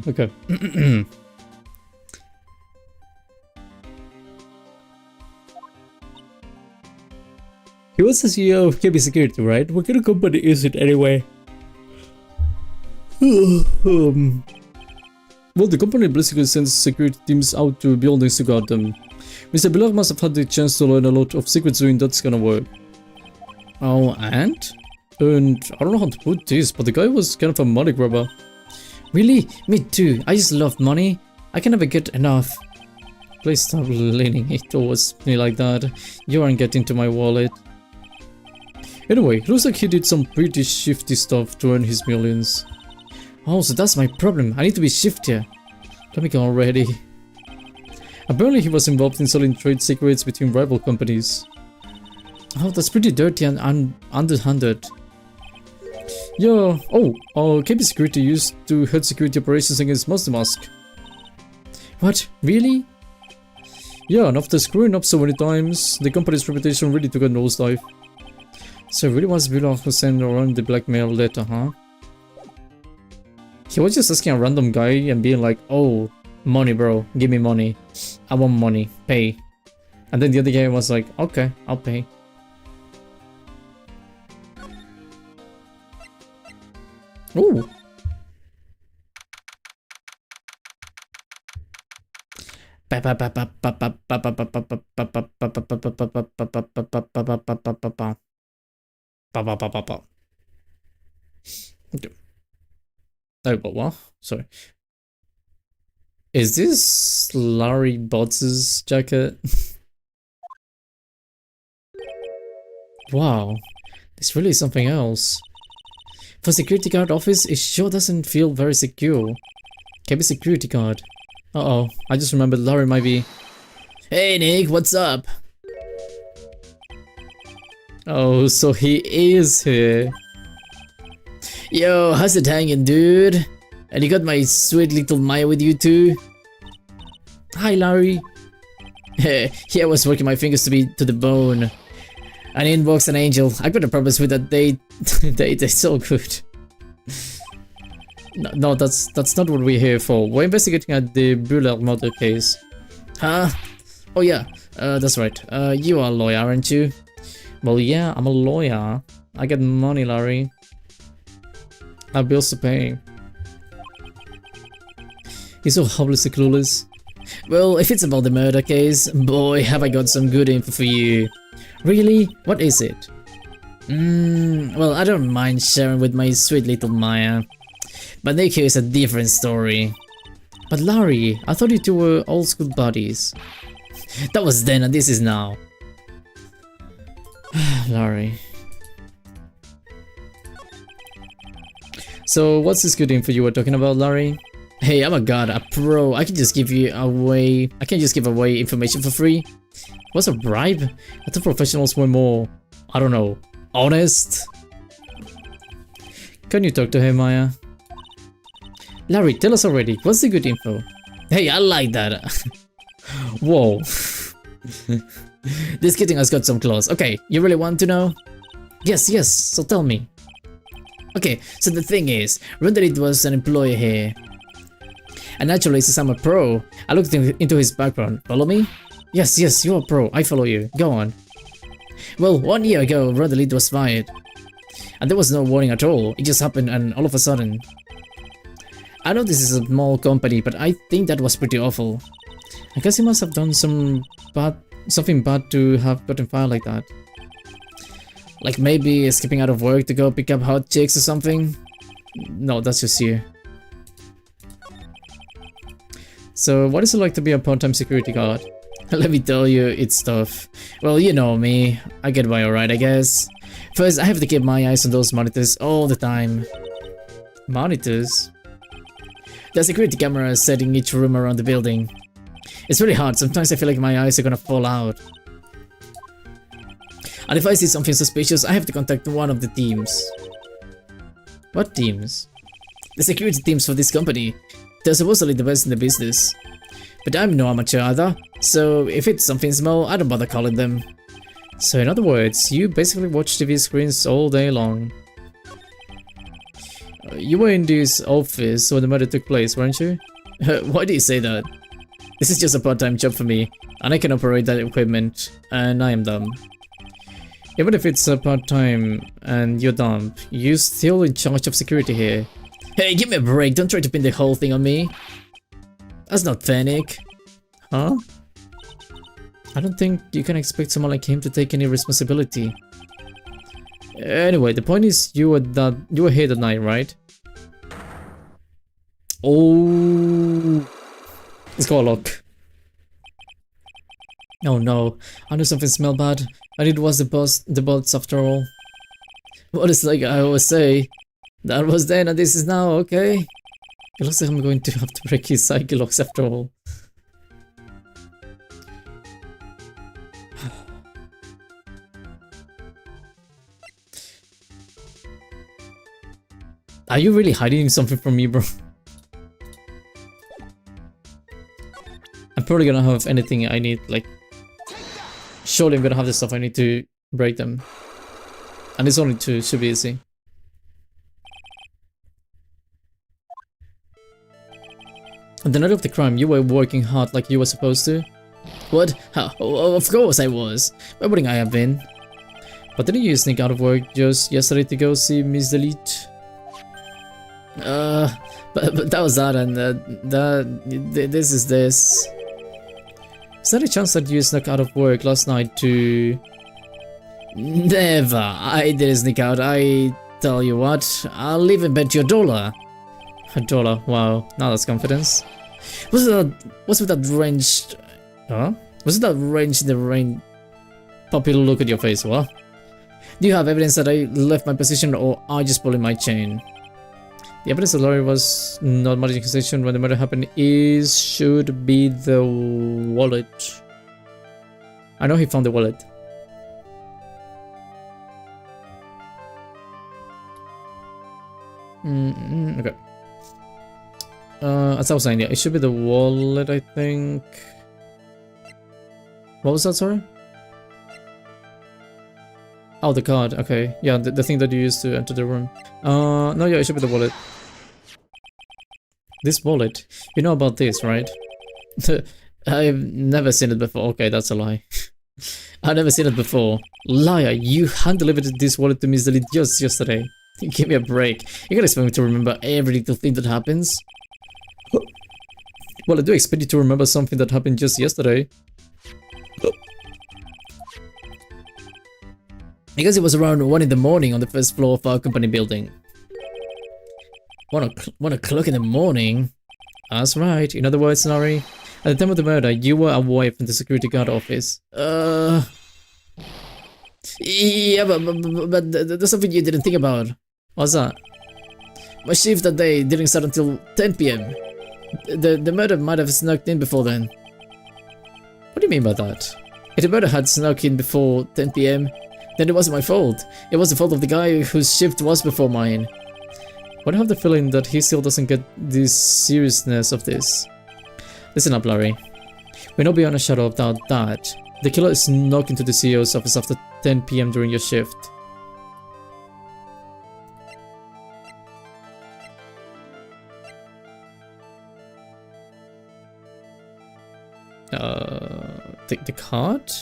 Okay. He was the CEO of KB Security, right? What kind of company is it anyway? Well, the company basically sends security teams out to buildings to guard them. Mr. Biller must have had the chance to learn a lot of secrets doing that kind of work. Oh, and I don't know how to put this, but the guy was kind of a money grabber. Really? Me too. I just love money. I can never get enough. Please stop leaning it towards me like that. You aren't getting to my wallet. Anyway, looks like he did some pretty shifty stuff to earn his millions. Oh, so that's my problem. I need to be shiftier. Let me go already. Apparently he was involved in selling trade secrets between rival companies. Oh, that's pretty dirty and underhanded. Yeah, KB Security used to head security operations against Monster Mask. What? Really? Yeah, and after screwing up so many times, the company's reputation really took a nosedive. So it really was Bula who sent around the blackmail letter, huh? He was just asking a random guy and being like, oh, money bro, give me money. I want money, pay. And then the other guy was like, okay, I'll pay. Ooh. Okay. Oh, but what? Sorry. Is this Larry Botts' jacket? Wow, this really is something else. For security guard office, it sure doesn't feel very secure. Can be security guard. Uh-oh, I just remembered Larry might be... Hey Nick, what's up? Oh, so he is here. Yo, how's it hanging, dude? And you got my sweet little Maya with you too? Hi, Larry. Here I was working my fingers to the bone. An inbox, an angel. I got a promise with that date. It's so good. No, that's not what we're here for. We're investigating at the Buller murder case. Huh? Oh yeah, that's right. You are a lawyer, aren't you? Well, yeah, I'm a lawyer. I get money, Larry. I have bills to pay. He's so hopelessly clueless. Well, if it's about the murder case, boy, have I got some good info for you. Really? What is it? Well, I don't mind sharing with my sweet little Maya. But Nick here is a different story. But Larry, I thought you two were old school buddies. That was then and this is now. Larry. So what's this good info you were talking about, Larry? Hey, I'm a god, a pro. I can just give away information for free. What's a bribe? I thought professionals were more, I don't know, honest. Can you talk to him, Maya? Larry, tell us already. What's the good info? Hey, I like that. Whoa. This kitten has got some claws. Okay, you really want to know? Yes, so tell me. Okay, so the thing is, Rondelit was an employee here. And naturally, since I'm a pro, I looked into his background. Follow me? Yes, you're a pro. I follow you. Go on. Well, 1 year ago, Rondelit was fired. And there was no warning at all. It just happened and all of a sudden. I know this is a small company, but I think that was pretty awful. I guess he must have done something bad to have gotten fired like that. Like maybe skipping out of work to go pick up hot chicks or something? No, that's just you. So what is it like to be a part-time security guard? Let me tell you, it's tough. Well, you know me. I get by alright, I guess. First, I have to keep my eyes on those monitors all the time. Monitors? The security cameras set in each room around the building. It's really hard. Sometimes I feel like my eyes are gonna fall out. And if I see something suspicious, I have to contact one of the teams. What teams? The security teams for this company. They're supposedly the best in the business. But I'm no amateur either, so if it's something small, I don't bother calling them. So in other words, you basically watch TV screens all day long. you were in this office when the murder took place, weren't you? Why do you say that? This is just a part-time job for me, and I can operate that equipment, and I am dumb. Even if it's a part-time and you're dumb, you're still in charge of security here. Hey, give me a break, don't try to pin the whole thing on me. That's not fair, Nick. Huh? I don't think you can expect someone like him to take any responsibility. Anyway, the point is you were here that night, right? Oh, let's go look. Oh no, I knew something smelled bad. And it was the bullets after all. Well, it's like I always say, that was then and this is now, okay? It looks like I'm going to have to break his cycle locks after all. Are you really hiding something from me, bro? I'm probably gonna have anything I need, like... Surely I'm gonna have the stuff I need to break them. And it's only two, should be easy. On the night of the crime, you were working hard like you were supposed to? What? How? Oh, of course I was. Why wouldn't I have been? But didn't you sneak out of work just yesterday to go see Miss Delete? But that was that, and this is this. Is there a chance that you snuck out of work last night to... Never, I didn't sneak out, I tell you what, I'll even bet you $1. $1, wow, now that's confidence. Was it that wrenched... Huh? Was it that wrench in the rain? Popular look at your face, what? Do you have evidence that I left my position or I just pulling my chain? The evidence that Laurie was not managing his station when the murder happened should be the wallet. I know he found the wallet. Okay. As I was saying, yeah, it should be the wallet, I think. What was that, sorry? Oh, the card, okay. Yeah, the thing that you used to enter the room. No, yeah, it should be the wallet. This wallet? You know about this, right? I've never seen it before. Okay, that's a lie. I've never seen it before. Liar, you hand-delivered this wallet to Miss Delete just yesterday. Give me a break. You gotta expect me to remember every little thing that happens. Well, I do expect you to remember something that happened just yesterday. I guess it was around 1 in the morning on the first floor of our company building. 1 o'clock in the morning? That's right. In other words, Nari, at the time of the murder, you were away from the security guard office. Yeah, but there's something you didn't think about. What's that? My shift that day didn't start until 10 PM. The murder might have snuck in before then. What do you mean by that? If the murder had snuck in before 10 PM, then it wasn't my fault. It was the fault of the guy whose shift was before mine. But I have the feeling that he still doesn't get the seriousness of this. Listen up, Larry. We're not beyond a shadow of doubt that the killer snuck into the CEO's office after 10 PM during your shift. The card?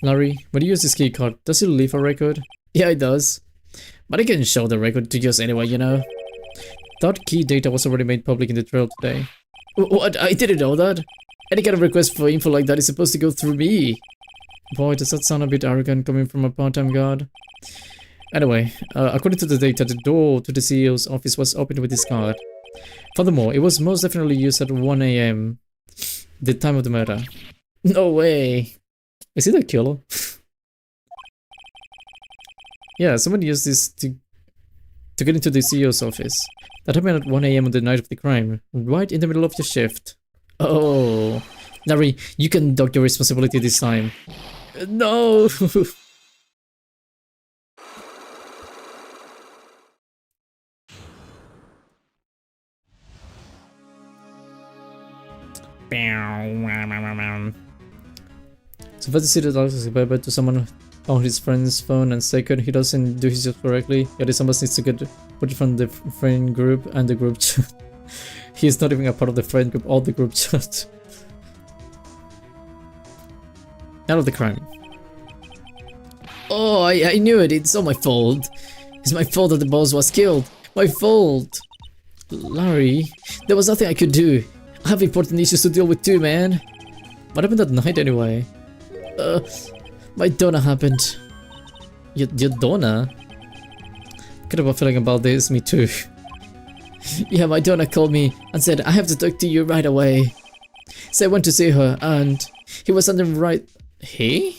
Larry, when you use this key card, does it leave a record? Yeah, it does. But I can show the record to just anyone, you know. That key data was already made public in the trail today. What? I didn't know that. Any kind of request for info like that is supposed to go through me. Boy, does that sound a bit arrogant coming from a part-time guard. Anyway, according to the data, the door to the CEO's office was opened with this card. Furthermore, it was most definitely used at 1 AM, the time of the murder. No way. Is it a killer? Yeah, someone used this to get into the CEO's office. That happened at 1 AM on the night of the crime, right in the middle of your shift. Oh, Nari, you can dock your responsibility this time. No! So first you see the doctor to someone on his friend's phone, and second, he doesn't do his job correctly. Yeah, this somebody needs to get put from the friend group and the group chat. He's not even a part of the friend group or the group chat. Out of the crime. Oh, I knew it. It's all my fault. It's my fault that the boss was killed. My fault. Larry, there was nothing I could do. I have important issues to deal with too, man. What happened that night anyway? My donor happened. Your donor? Kind of a feeling about this, me too. Yeah, my donor called me and said I have to talk to you right away. So I went to see her and he was on the right... He?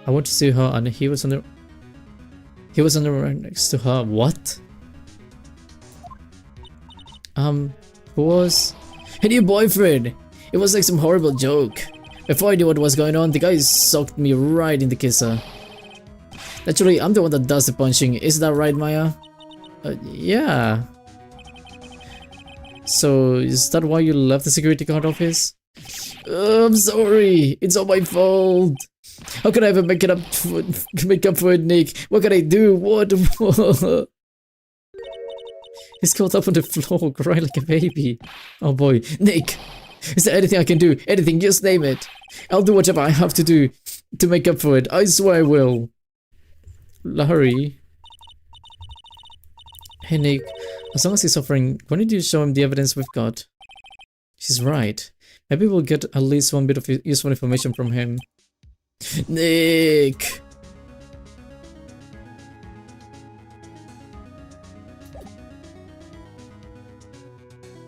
I went to see her and he was on the... He was on the right next to her. What? Who was... Her new boyfriend! It was like some horrible joke. Before I knew what was going on, the guy socked me right in the kisser. Naturally, I'm the one that does the punching. Is that right, Maya? Yeah. So, is that why you left the security guard office? I'm sorry. It's all my fault. How can I ever make up for it, Nick? What can I do? What? He's caught up on the floor, crying like a baby. Oh boy. Nick! Is there anything I can do? Anything, just name it. I'll do whatever I have to do to make up for it. I swear I will. Larry. Hey Nick, as long as he's suffering, why don't you show him the evidence we've got? She's right. Maybe we'll get at least one bit of useful information from him. Nick!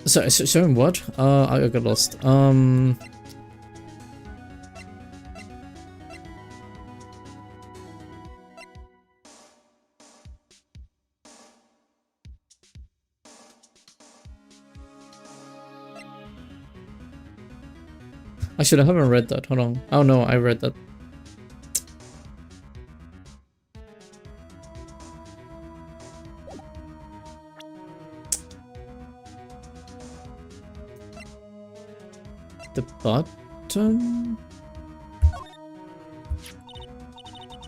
Sorry, show him what? I got lost. Actually, I haven't read that. Hold on. Oh no, I read that. The button?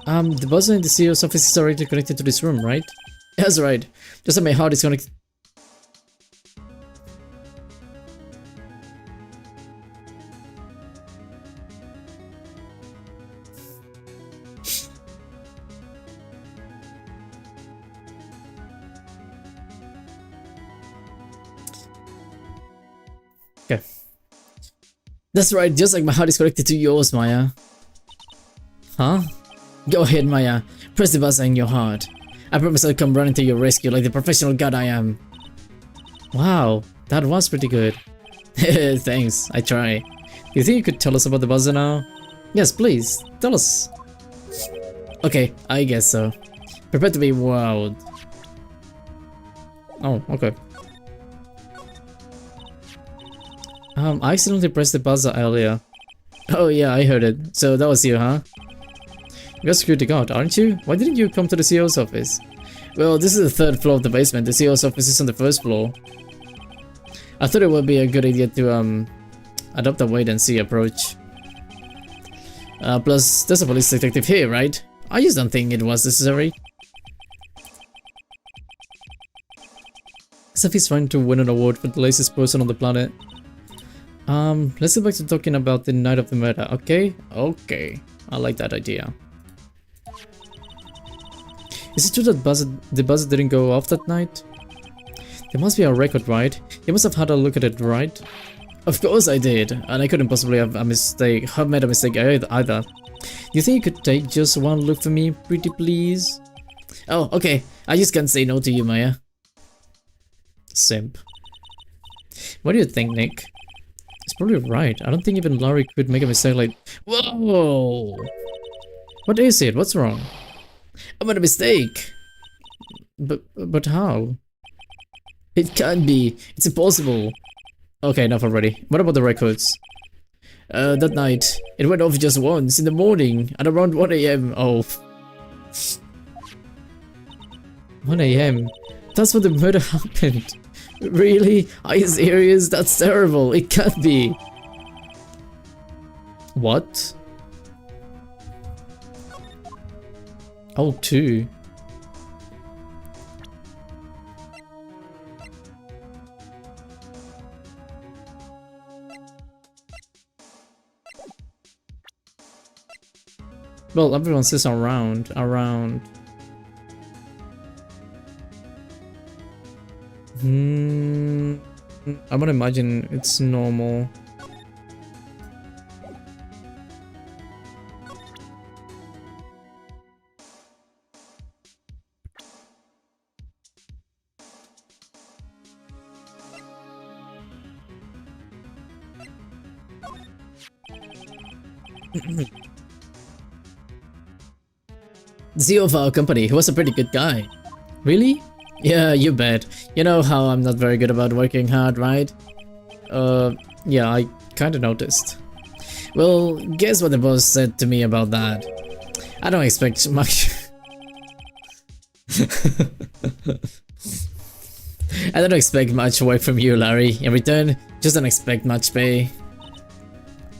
The buzzer in the CEO's office is already connected to this room, right? That's right. Just like my heart is connected. Okay. That's right, just like my heart is connected to yours, Maya. Huh? Go ahead, Maya. Press the buzzer in your heart. I promise I'll come running to your rescue like the professional god I am. Wow, that was pretty good. Thanks, I try. Do you think you could tell us about the buzzer now? Yes, please, tell us. Okay, I guess so. Prepare to be wowed. Oh, okay. I accidentally pressed the buzzer earlier. Oh yeah, I heard it. So that was you, huh? You're a security guard, aren't you? Why didn't you come to the CEO's office? Well, this is the 3rd floor of the basement. The CEO's office is on the 1st floor. I thought it would be a good idea to adopt a wait-and-see approach. Plus, there's a police detective here, right? I just don't think it was necessary. As if he's trying to win an award for the laziest person on the planet. Let's get back to talking about the night of the murder, okay? Okay, I like that idea. Is it true that the buzzer didn't go off that night? There must be a record, right? You must have had a look at it, right? Of course I did, and I couldn't possibly have made a mistake either. Do you think you could take just one look for me, pretty please? Oh, okay, I just can't say no to you, Maya. Simp. What do you think, Nick? It's probably right. I don't think even Larry could make a mistake like... Whoa! What is it? What's wrong? I made a mistake! But how? It can't be. It's impossible. Okay, enough already. What about the records? That night, it went off just once in the morning at around 1 AM. Oh. 1 AM? That's when the murder happened. Really? Are you serious? That's terrible. It can't be. What? Oh, 2. Well, everyone says around. I would imagine it's normal. The CEO of our company, he was a pretty good guy. Really? Yeah, you bet. You know how I'm not very good about working hard, right? Yeah, I kinda noticed. Well, guess what the boss said to me about that? I don't expect much. I don't expect much work from you, Larry. In return, just don't expect much pay.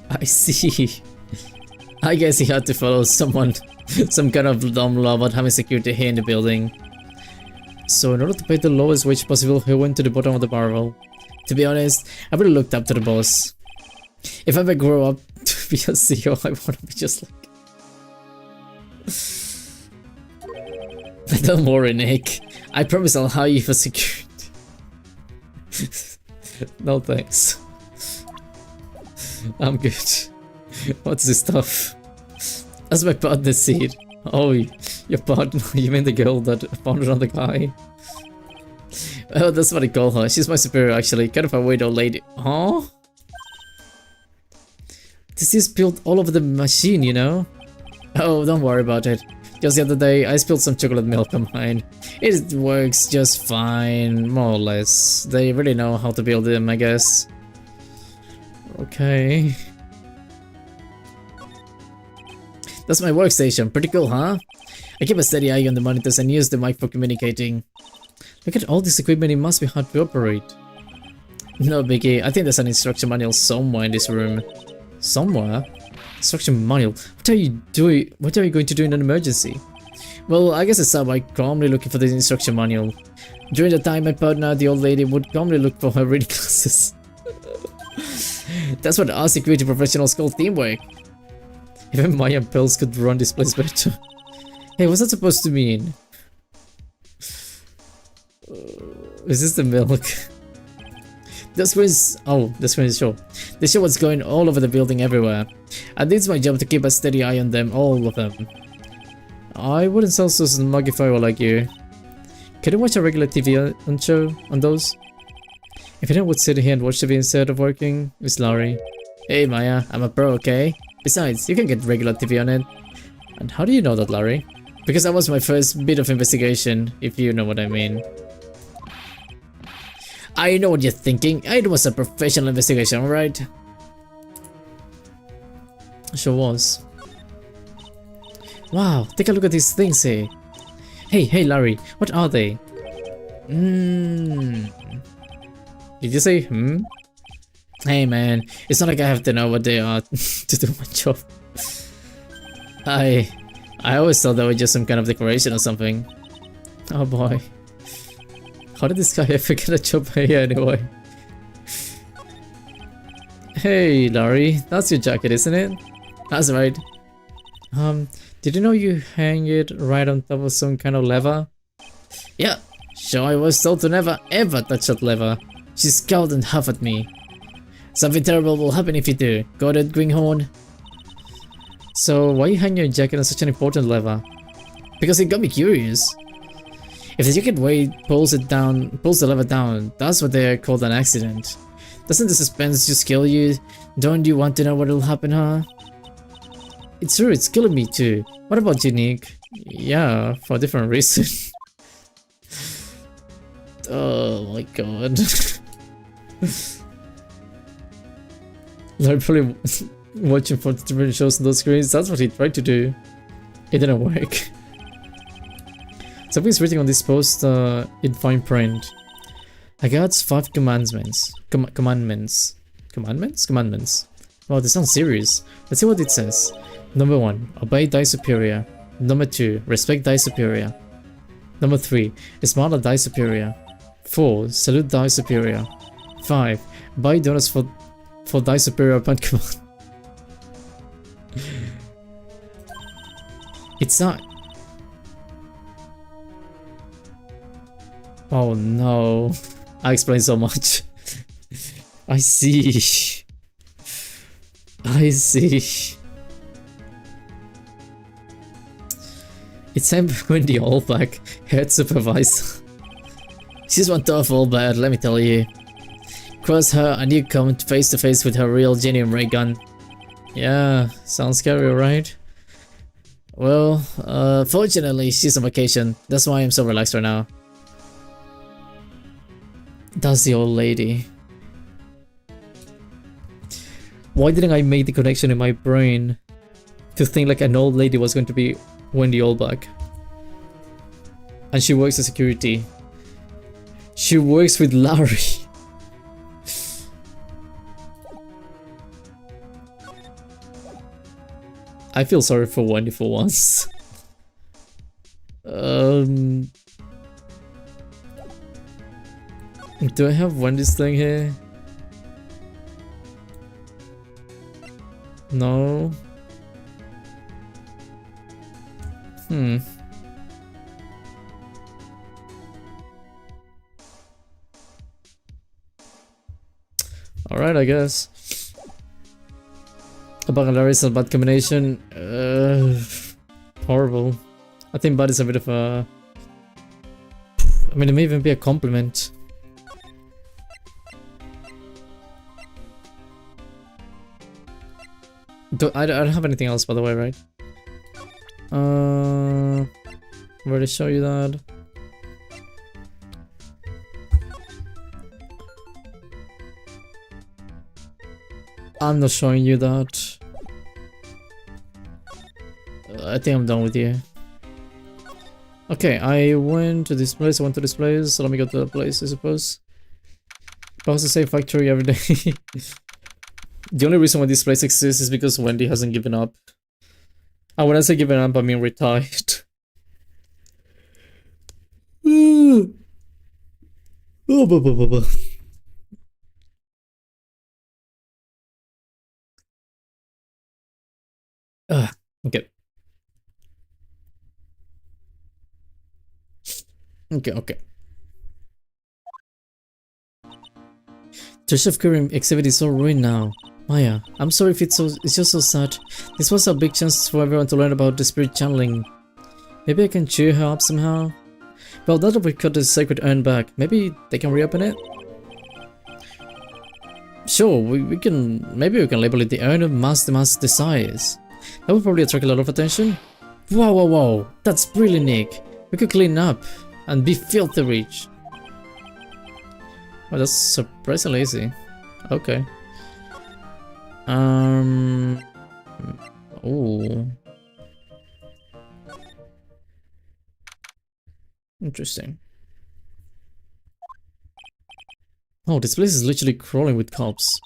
I see. I guess he had to follow some kind of dumb law about having security here in the building. So in order to pay the lowest wage possible, he went to the bottom of the barrel. To be honest, I really looked up to the boss. If I ever grow up to be a CEO, I want to be just like... Don't worry, Nick. I promise I'll hire you for security. No thanks. I'm good. What's this stuff? That's my partner's seat. Oh, your partner? You mean the girl that found on the guy? Oh, that's what I call her. She's my superior, actually. Kind of a weird old lady. Huh? This is spilled all over the machine, you know? Oh, don't worry about it. Just the other day, I spilled some chocolate milk on mine. It works just fine, more or less. They really know how to build them, I guess. Okay. That's my workstation. Pretty cool, huh? I keep a steady eye on the monitors and use the mic for communicating. Look at all this equipment, it must be hard to operate. No biggie, I think there's an instruction manual somewhere in this room. Somewhere? Instruction manual? What are you doing? What are you going to do in an emergency? Well, I guess I start by calmly looking for the instruction manual. During the time, my partner, the old lady, would calmly look for her reading glasses. That's what our security professionals call teamwork. Even Maya and Pels could run this place better. Hey, what's that supposed to mean? Is this the milk? The screen is... Oh, the screen is show. They show what's going all over the building everywhere. And it's my job to keep a steady eye on them, all of them. I wouldn't sell sauce and mug if I were like you. Can you watch a regular TV on show on those? If anyone would sit here and watch TV instead of working, it's Larry. Hey Maya, I'm a pro, okay? Besides, you can get regular TV on it. And how do you know that, Larry? Because that was my first bit of investigation, if you know what I mean. I know what you're thinking. It was a professional investigation, alright? Sure was. Wow, take a look at these things here. Hey, Larry, what are they? Did you say Hey man, it's not like I have to know what they are to do my job. I always thought they were just some kind of decoration or something. Oh boy. How did this guy ever get a job here anyway? Hey Larry, that's your jacket, isn't it? That's right. Did you know you hang it right on top of some kind of lever? Yeah, sure, I was told to never ever touch that lever. She scowled and huffed at me. Something terrible will happen if you do. Got it, Greenhorn? So why you hang your jacket on such an important lever? Because it got me curious. If the jacket weight pulls the lever down, that's what they call an accident. Doesn't the suspense just kill you? Don't you want to know what will happen, huh? It's true, it's killing me too. What about you, Nick? Yeah, for a different reason. Oh my god. I'm probably watching for the different shows on those screens. That's what he tried to do. It didn't work. Something's written on this post in fine print. I got 5 commandments. Commandments? Wow, this sounds serious. Let's see what it says. Number 1. Obey thy superior. Number 2, respect thy superior. Number 3, smile at thy superior. 4, salute thy superior. 5, buy donuts for thy superior upon command. It's not. Oh no. I explained so much. I see. I see. It's time when the all back head supervisor. She's one tough old bad, let me tell you. Cross her and you come face to face with her real genuine ray gun. Yeah, sounds scary, right? Well, fortunately she's on vacation. That's why I'm so relaxed right now. That's the old lady. Why didn't I make the connection in my brain to think like an old lady was going to be Wendy Olbach? And she works as security. She works with Larry. I feel sorry for Wendy for once. Do I have Wendy's thing here? No. Alright, I guess. About Larry's a bad combination. Horrible. I think bad is a bit of a... I mean, it may even be a compliment. I don't have anything else, by the way, right? Where to show you that? I'm not showing you that. I think I'm done with you. Okay, I went to this place, so let me go to the place, I suppose. If I was to say factory every day. The only reason why this place exists is because Wendy hasn't given up. And when I say given up, I mean retired. Okay. Okay. The chef curing exhibit is so ruined now. Maya, I'm sorry if it's just so sad. This was a big chance for everyone to learn about the spirit channeling. Maybe I can cheer her up somehow? Well, that would cut the sacred urn back. Maybe they can reopen it? Sure, maybe we can label it the Urn of the Mask Desires. That would probably attract a lot of attention. Whoa, that's brilliant, Nick. We could clean up and be filthy rich. Oh, that's surprisingly easy. Okay. Oh. Interesting. Oh, this place is literally crawling with cops.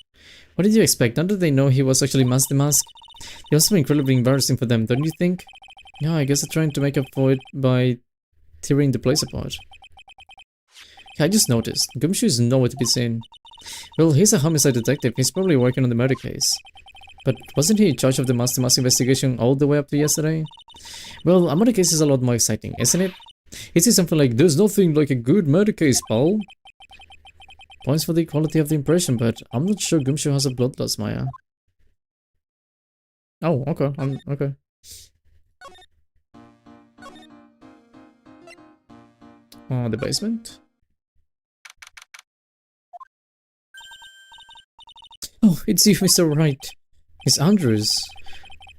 What did you expect? Not that they know he was actually the Mask. It must be incredibly embarrassing for them, don't you think? Yeah, I guess they're trying to make up for it by tearing the place apart. Yeah, I just noticed. Gumshoe is nowhere to be seen. Well, he's a homicide detective. He's probably working on the murder case. But wasn't he in charge of the Mask investigation all the way up to yesterday? Well, a murder case is a lot more exciting, isn't it? He says something like, "There's nothing like a good murder case, pal." Points for the quality of the impression, but I'm not sure Gumshoe has a bloodlust, Maya. Oh, okay, okay. Oh, the basement? Oh, it's you, Mr. Wright. Miss Andrews.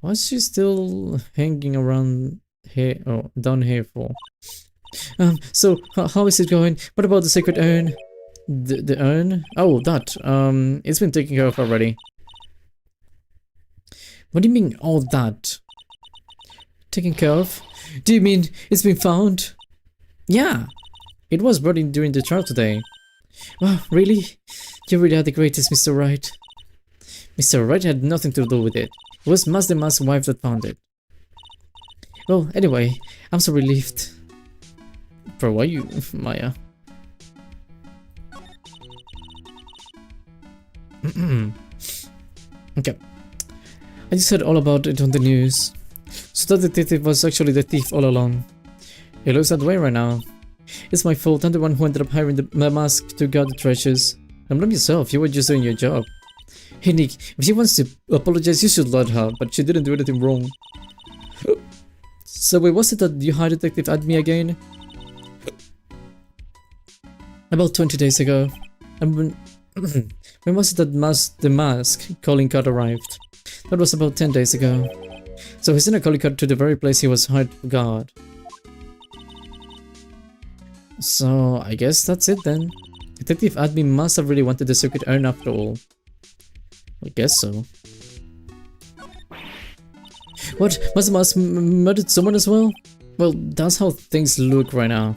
Why's she still hanging around here, or down here for? So, how is it going? What about the sacred urn? The urn? Oh, that. It's been taken care of already. What do you mean, all that? Taken care of? Do you mean it's been found? Yeah. It was brought in during the trial today. Wow, really? You really are the greatest, Mr. Wright. Mr. Wright had nothing to do with it. It was the Mask's wife that found it. Well, anyway, I'm so relieved. Bro, why you, Maya? Okay. I just heard all about it on the news. So that detective was actually the thief all along. He looks that way right now. It's my fault. I'm the one who ended up hiring the mask to guard the treasures. And blame yourself. You were just doing your job. Hey Nick, if she wants to apologize, you should let her. But she didn't do anything wrong. So wait, was it that you hired Detective Admi again? About 20 days ago. And when was it that the mask calling card arrived? That was about 10 days ago. So he sent a calling card to the very place he was hired to guard. So I guess that's it then. Detective Admin must have really wanted the secret urn after all. I guess so. What? Must have murdered someone as well? Well, that's how things look right now.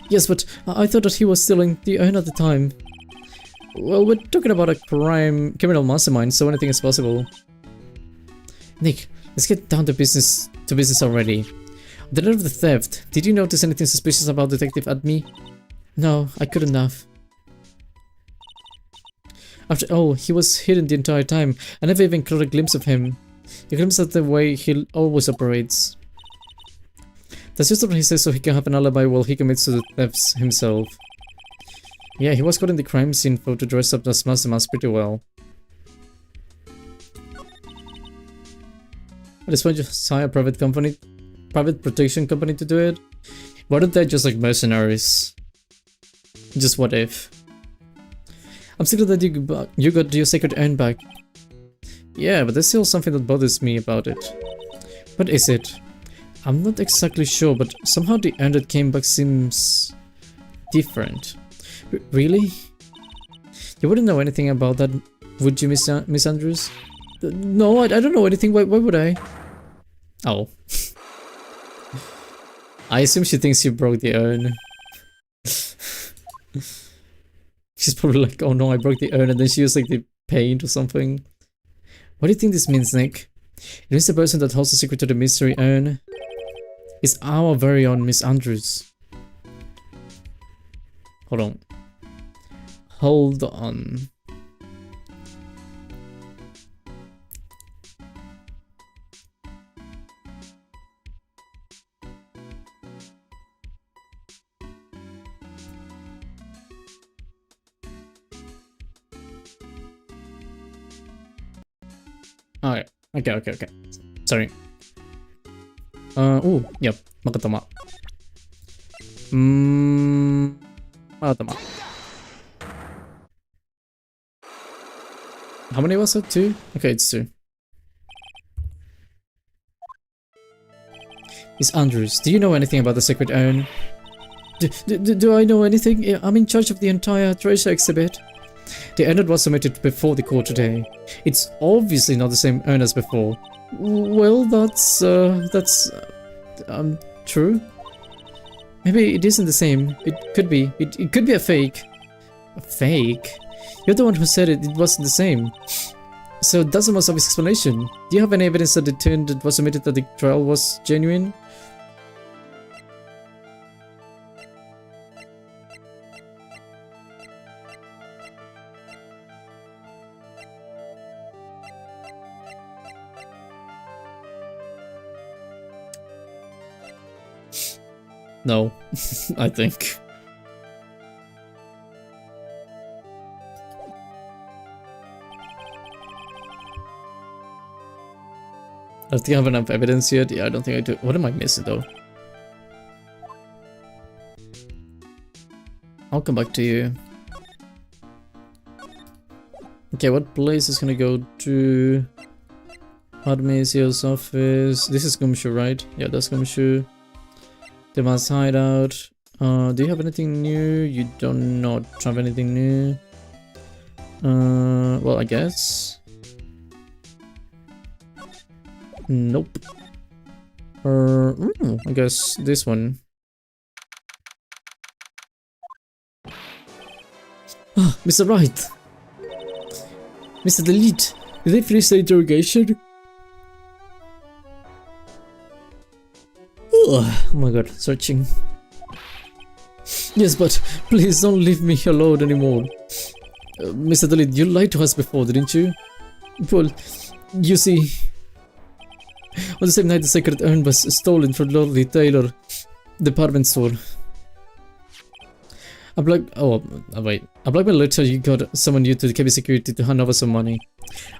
Yes, but I thought that he was stealing the urn at the time. Well, we're talking about a criminal mastermind, so anything is possible. Nick, let's get down to business already. On the night of the theft, did you notice anything suspicious about Detective Admi? No, I couldn't have. After all, he was hidden the entire time. I never even caught a glimpse of him. A glimpse of the way he always operates. That's just what he says so he can have an alibi while he commits to the thefts himself. Yeah, he was caught in the crime scene to dress up as Master Mask pretty well. At this point, just hire a private protection company to do it. Why don't they just like mercenaries? Just what if? I'm still glad that you got your sacred urn back. Yeah, but there's still something that bothers me about it. What is it? I'm not exactly sure, but somehow the urn that came back seems different. Really? You wouldn't know anything about that, would you, Miss Andrews? No, I don't know anything. Why would I? Oh. I assume she thinks you broke the urn. She's probably like, oh no, I broke the urn, and then she used like the paint or something. What do you think this means, Nick? It means the person that holds the secret to the mystery urn is our very own Miss Andrews. Hold on. Hold on. Alright. Okay. Sorry. Oh, yep. Makatama. Makatama. How many was it? 2? Okay, it's 2. Miss Andrews, do you know anything about the Sacred Urn? Do I know anything? I'm in charge of the entire treasure exhibit. The urn that was submitted before the court today. It's obviously not the same urn as before. Well, that's true. Maybe it isn't the same. It could be. It could be a fake. A fake? You're the one who said it wasn't the same. So that's the most obvious explanation. Do you have any evidence that the urn that was submitted at the trial was genuine? No, I think. I don't think I have enough evidence yet. Yeah, I don't think I do. What am I missing though? I'll come back to you. Okay, what place is gonna go to? Admisia's office. This is Gumshoe, right? Yeah, that's Gumshoe. The mass hideout. Do you have anything new? You do not have anything new. Well, I guess. Nope. I guess this one. Ah, Mr. Wright. Mr. Delete. Did they finish the interrogation? Oh my god, searching. Yes, but please don't leave me alone anymore. Mr. Dalit, you lied to us before, didn't you? Well, you see, on the same night the sacred urn was stolen from Lordly Taylor department store. A blackmail letter you got someone new to the KB security to hand over some money.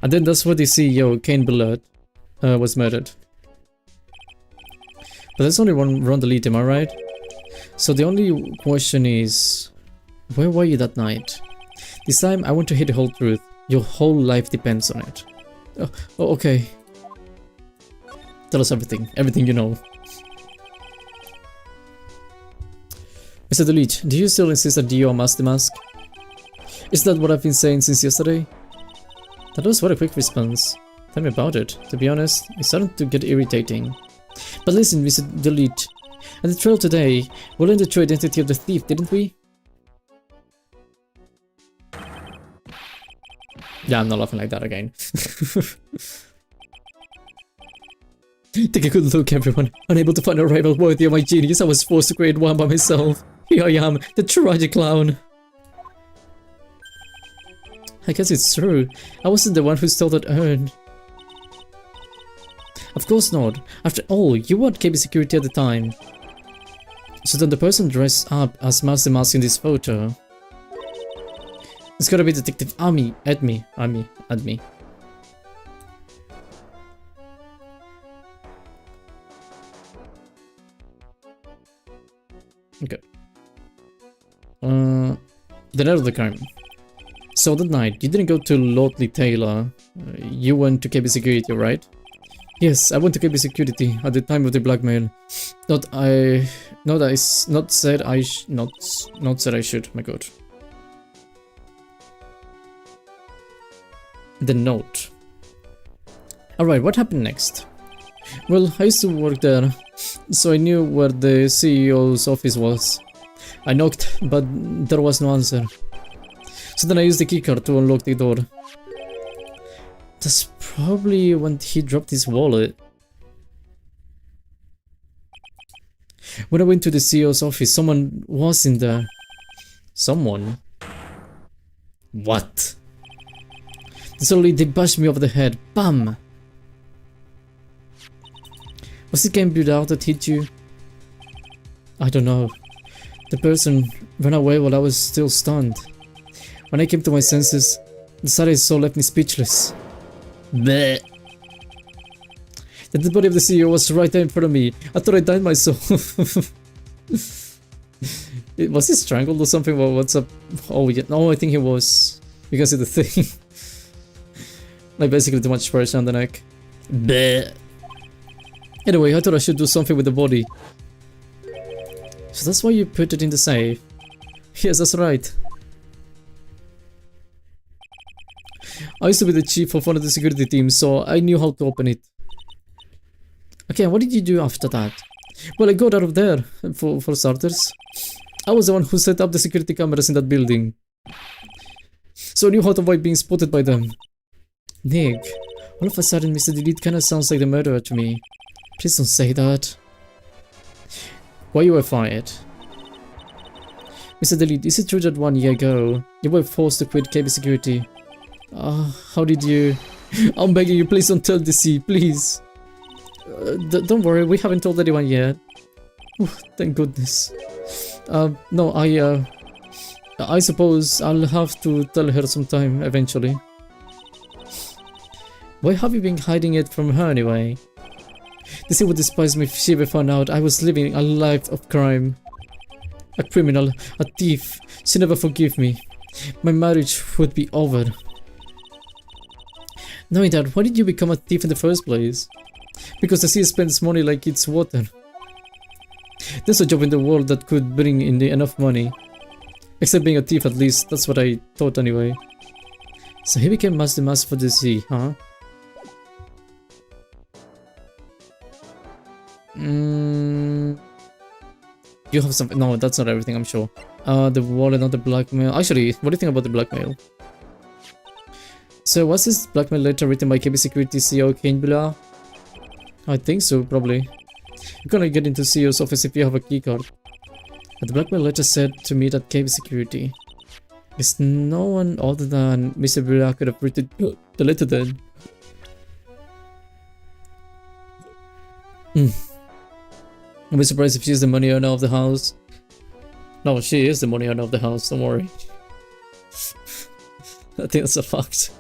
And then that's where the CEO, Kane Billard, was murdered. But there's only one run to lead, am I right? So the only question is, where were you that night? This time I want to hear the whole truth. Your whole life depends on it. Oh, okay. Tell us everything. Everything you know. Mr. Delete, do you still insist that you unmask the mask? Is that what I've been saying since yesterday? That was what a quick response. Tell me about it. To be honest, it's starting to get irritating. But listen, Mr. Delete. At the trial today, we learned the true identity of the thief, didn't we? Yeah, I'm not laughing like that again. Take a good look, everyone. Unable to find a rival worthy of my genius, I was forced to create one by myself. Here I am, the tragic clown. I guess it's true. I wasn't the one who stole that urn. Of course not. After all, you were at KB security at the time. So then the person dressed up as Master Mask in this photo. It's gotta be Detective Ami. Admi. Okay. The night of the crime. So that night, you didn't go to Lordly Taylor. You went to KB security, right? Yes, I went to KB security at the time of the blackmail. Not said I should. My God. The note. Alright, what happened next? Well, I used to work there, so I knew where the CEO's office was. I knocked, but there was no answer. So then I used the keycard to unlock the door. That's probably when he dropped his wallet. When I went to the CEO's office, someone was in there. Someone? What? Suddenly they bashed me over the head. Bam! Was the game built out that hit you? I don't know. The person ran away while I was still stunned. When I came to my senses, the sight I saw left me speechless. Bleh. The dead body of the CEO was right there in front of me. I thought I died myself. Was he strangled or something? Well, what's up? Oh yeah, no, I think he was. You can see the thing. Like basically too much pressure on the neck. Bleh. Anyway, I thought I should do something with the body. So that's why you put it in the safe? Yes, that's right. I used to be the chief of one of the security teams, so I knew how to open it. Okay, what did you do after that? Well, I got out of there, for starters. I was the one who set up the security cameras in that building. So I knew how to avoid being spotted by them. Nick, all of a sudden Mr. Delete kinda sounds like the murderer to me. Please don't say that. Why you were fired? Mr. Delete, is it true that 1 year ago, you were forced to quit KB security? How did you... I'm begging you, please don't tell DC, please. Don't worry, we haven't told anyone yet. Thank goodness. No, I suppose I'll have to tell her sometime, eventually. Why have you been hiding it from her anyway? DC would despise me if she ever found out I was living a life of crime. A criminal, a thief. She'd never forgive me. My marriage would be over. Knowing that, why did you become a thief in the first place? Because the sea spends money like it's water. There's a job in the world that could bring in enough money. Except being a thief, at least. That's what I thought anyway. So he became Master Mask for the sea, huh? You have something. No, that's not everything, I'm sure. The wallet, not the blackmail. Actually, what do you think about the blackmail? So, was this blackmail letter written by KB Security CEO Kane Billard? I think so, probably. You can't get into CEO's office if you have a keycard. But the blackmail letter said to me that cave security. Guess no one other than Mr. Villa could have written the letter then. I'll be surprised if she's the money owner of the house. No, she is the money owner of the house, don't worry. I think that's a fact.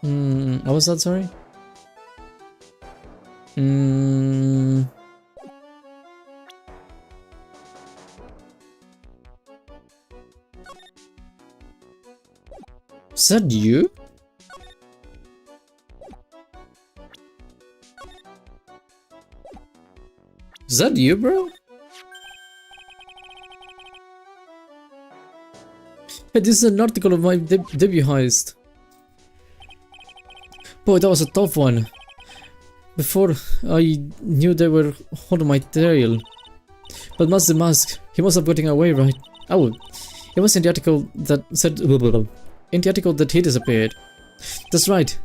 What was that, sorry? Is that you? Is that you, bro? Hey, this is an article of my debut heist. Boy, that was a tough one. Before I knew they were holding my tail. But Master Mask, he must have gotten away, right? Oh, it was in the article that said in the article that he disappeared. That's right.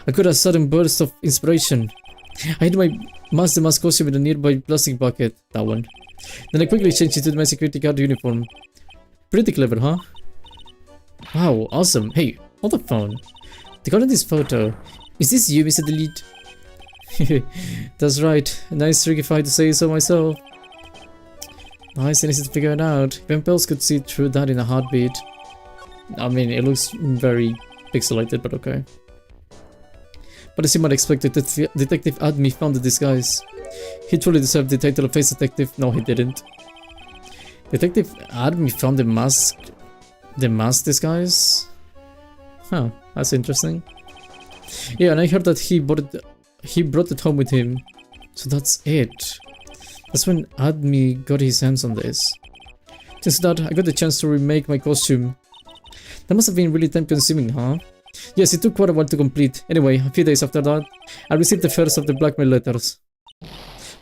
I got a sudden burst of inspiration. I hid my Master Mask costume in a nearby plastic bucket. That one. Then I quickly changed it to my security guard uniform. Pretty clever, huh? Wow, awesome. Hey, hold the phone. Regarding this photo, is this you, Mr. Delete? That's right. Nice trick if I had to say so myself. Nice and easy to figure it out. Vampires could see through that in a heartbeat. I mean, it looks very pixelated, but okay. But as you might expect, Detective Admi found the disguise. He truly deserved the title of Face Detective. No, he didn't. Detective Admi found the mask disguise? Huh, that's interesting. Yeah, and I heard that he brought it home with him. So that's it. That's when Admi got his hands on this. Since that, I got the chance to remake my costume. That must have been really time consuming, huh? Yes, it took quite a while to complete. Anyway, a few days after that, I received the first of the blackmail letters.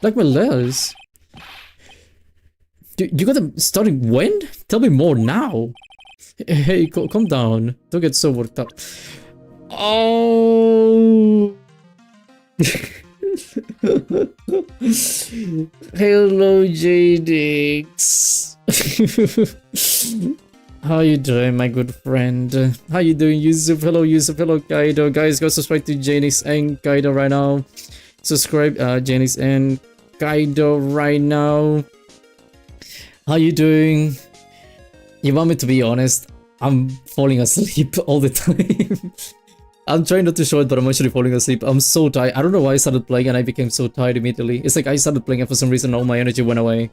Blackmail letters? You got them starting when? Tell me more now. Hey, calm down. Don't get so worked up. Oh. Hello, JDX. How you doing, my good friend? How you doing, Yusuf? Hello, Yusuf. Hello, Kaido. Guys, go subscribe to JDX and Kaido right now. Subscribe, JDX and Kaido right now. How you doing? You want me to be honest? I'm falling asleep all the time. I'm trying not to show it, but I'm actually falling asleep. I'm so tired. I don't know why I started playing and I became so tired immediately. It's like I started playing and for some reason all my energy went away.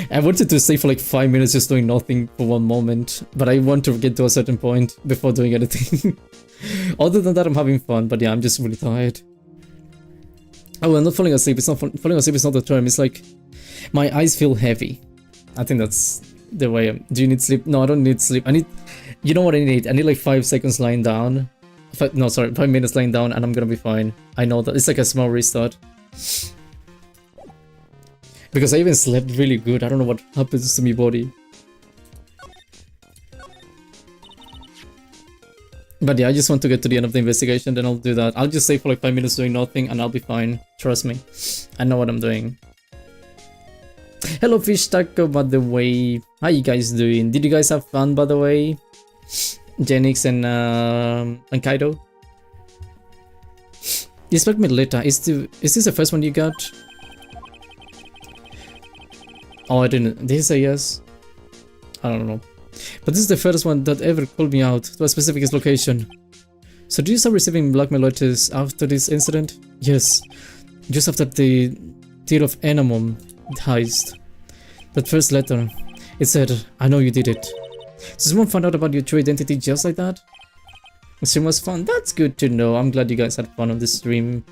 I wanted to stay for like 5 minutes just doing nothing for one moment, but I want to get to a certain point before doing anything. Other than that, I'm having fun, but yeah, I'm just really tired. Oh, I'm not falling asleep. It's not falling asleep. It's not the term. It's like my eyes feel heavy. I think that's the way. Do you need sleep? No, I don't need sleep. I need. You know what I need? I need like 5 seconds lying down. 5 minutes lying down, and I'm gonna be fine. I know that it's like a small restart. Because I even slept really good. I don't know what happens to my body. But yeah, I just want to get to the end of the investigation, then I'll do that. I'll just stay for like 5 minutes doing nothing and I'll be fine. Trust me. I know what I'm doing. Hello Fish Taco, by the way. How you guys doing? Did you guys have fun, by the way? Genix and Kaido? You spoke me later. Is this the first one you got? Oh, I didn't. Did he say yes? I don't know. But this is the first one that ever called me out to a specific location. So do you start receiving blackmail letters after this incident? Yes. Just after the Tear of Enamon heist. That first letter. It said, I know you did it. So someone found out about your true identity just like that? The stream was fun. That's good to know. I'm glad you guys had fun on this stream.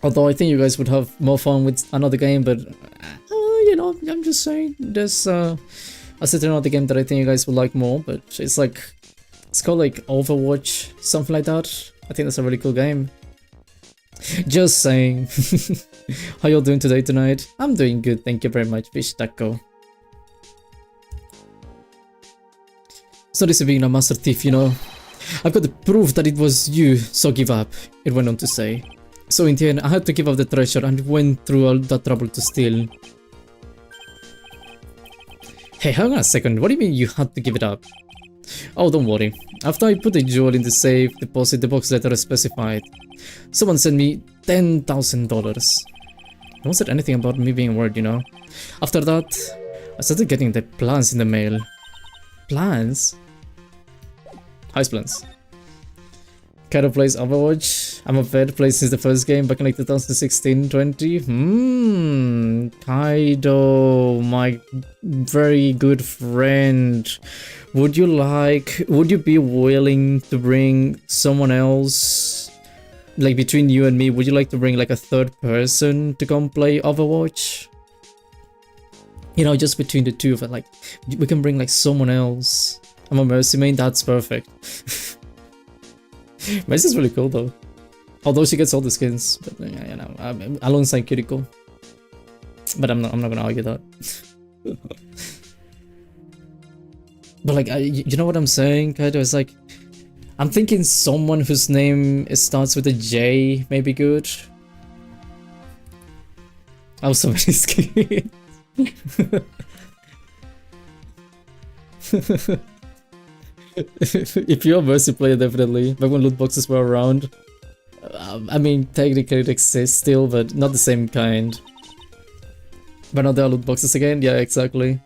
Although I think you guys would have more fun with another game, but you know, I'm just saying there's a certain other game that I think you guys would like more, but it's like, it's called like Overwatch, something like that. I think that's a really cool game. Just saying. How y'all doing tonight? I'm doing good, thank you very much, Fish Taco. It's not easy being a master thief, you know. I've got the proof that it was you, so give up, it went on to say. So in the end, I had to give up the treasure and went through all that trouble to steal. Hey, hang on a second, what do you mean you had to give it up? Oh, don't worry. After I put the jewel in the safe deposit, the box letter specified. Someone sent me $10,000. No one said anything about me being worried, you know. After that, I started getting the plans in the mail. Plans? Heist plans. Kaido plays Overwatch. I'm a vet, played since the first game back in like 2016-20. Kaido, my very good friend. Would you be willing to bring someone else? Like between you and me, would you like to bring like a third person to come play Overwatch? You know, just between the two of us, like, we can bring like someone else. I'm a Mercy main, that's perfect. Mercy's really cool though. Although she gets all the skins, but you know, alongside Kiriko. But I'm not gonna argue that. But like, you know what I'm saying, Kaido? It's like, I'm thinking someone whose name starts with a J may be good. I have so many skins. If you're a Mercy player, definitely. Back when loot boxes were around. I mean, technically it exists still, but not the same kind. But now there are loot boxes again? Yeah, exactly.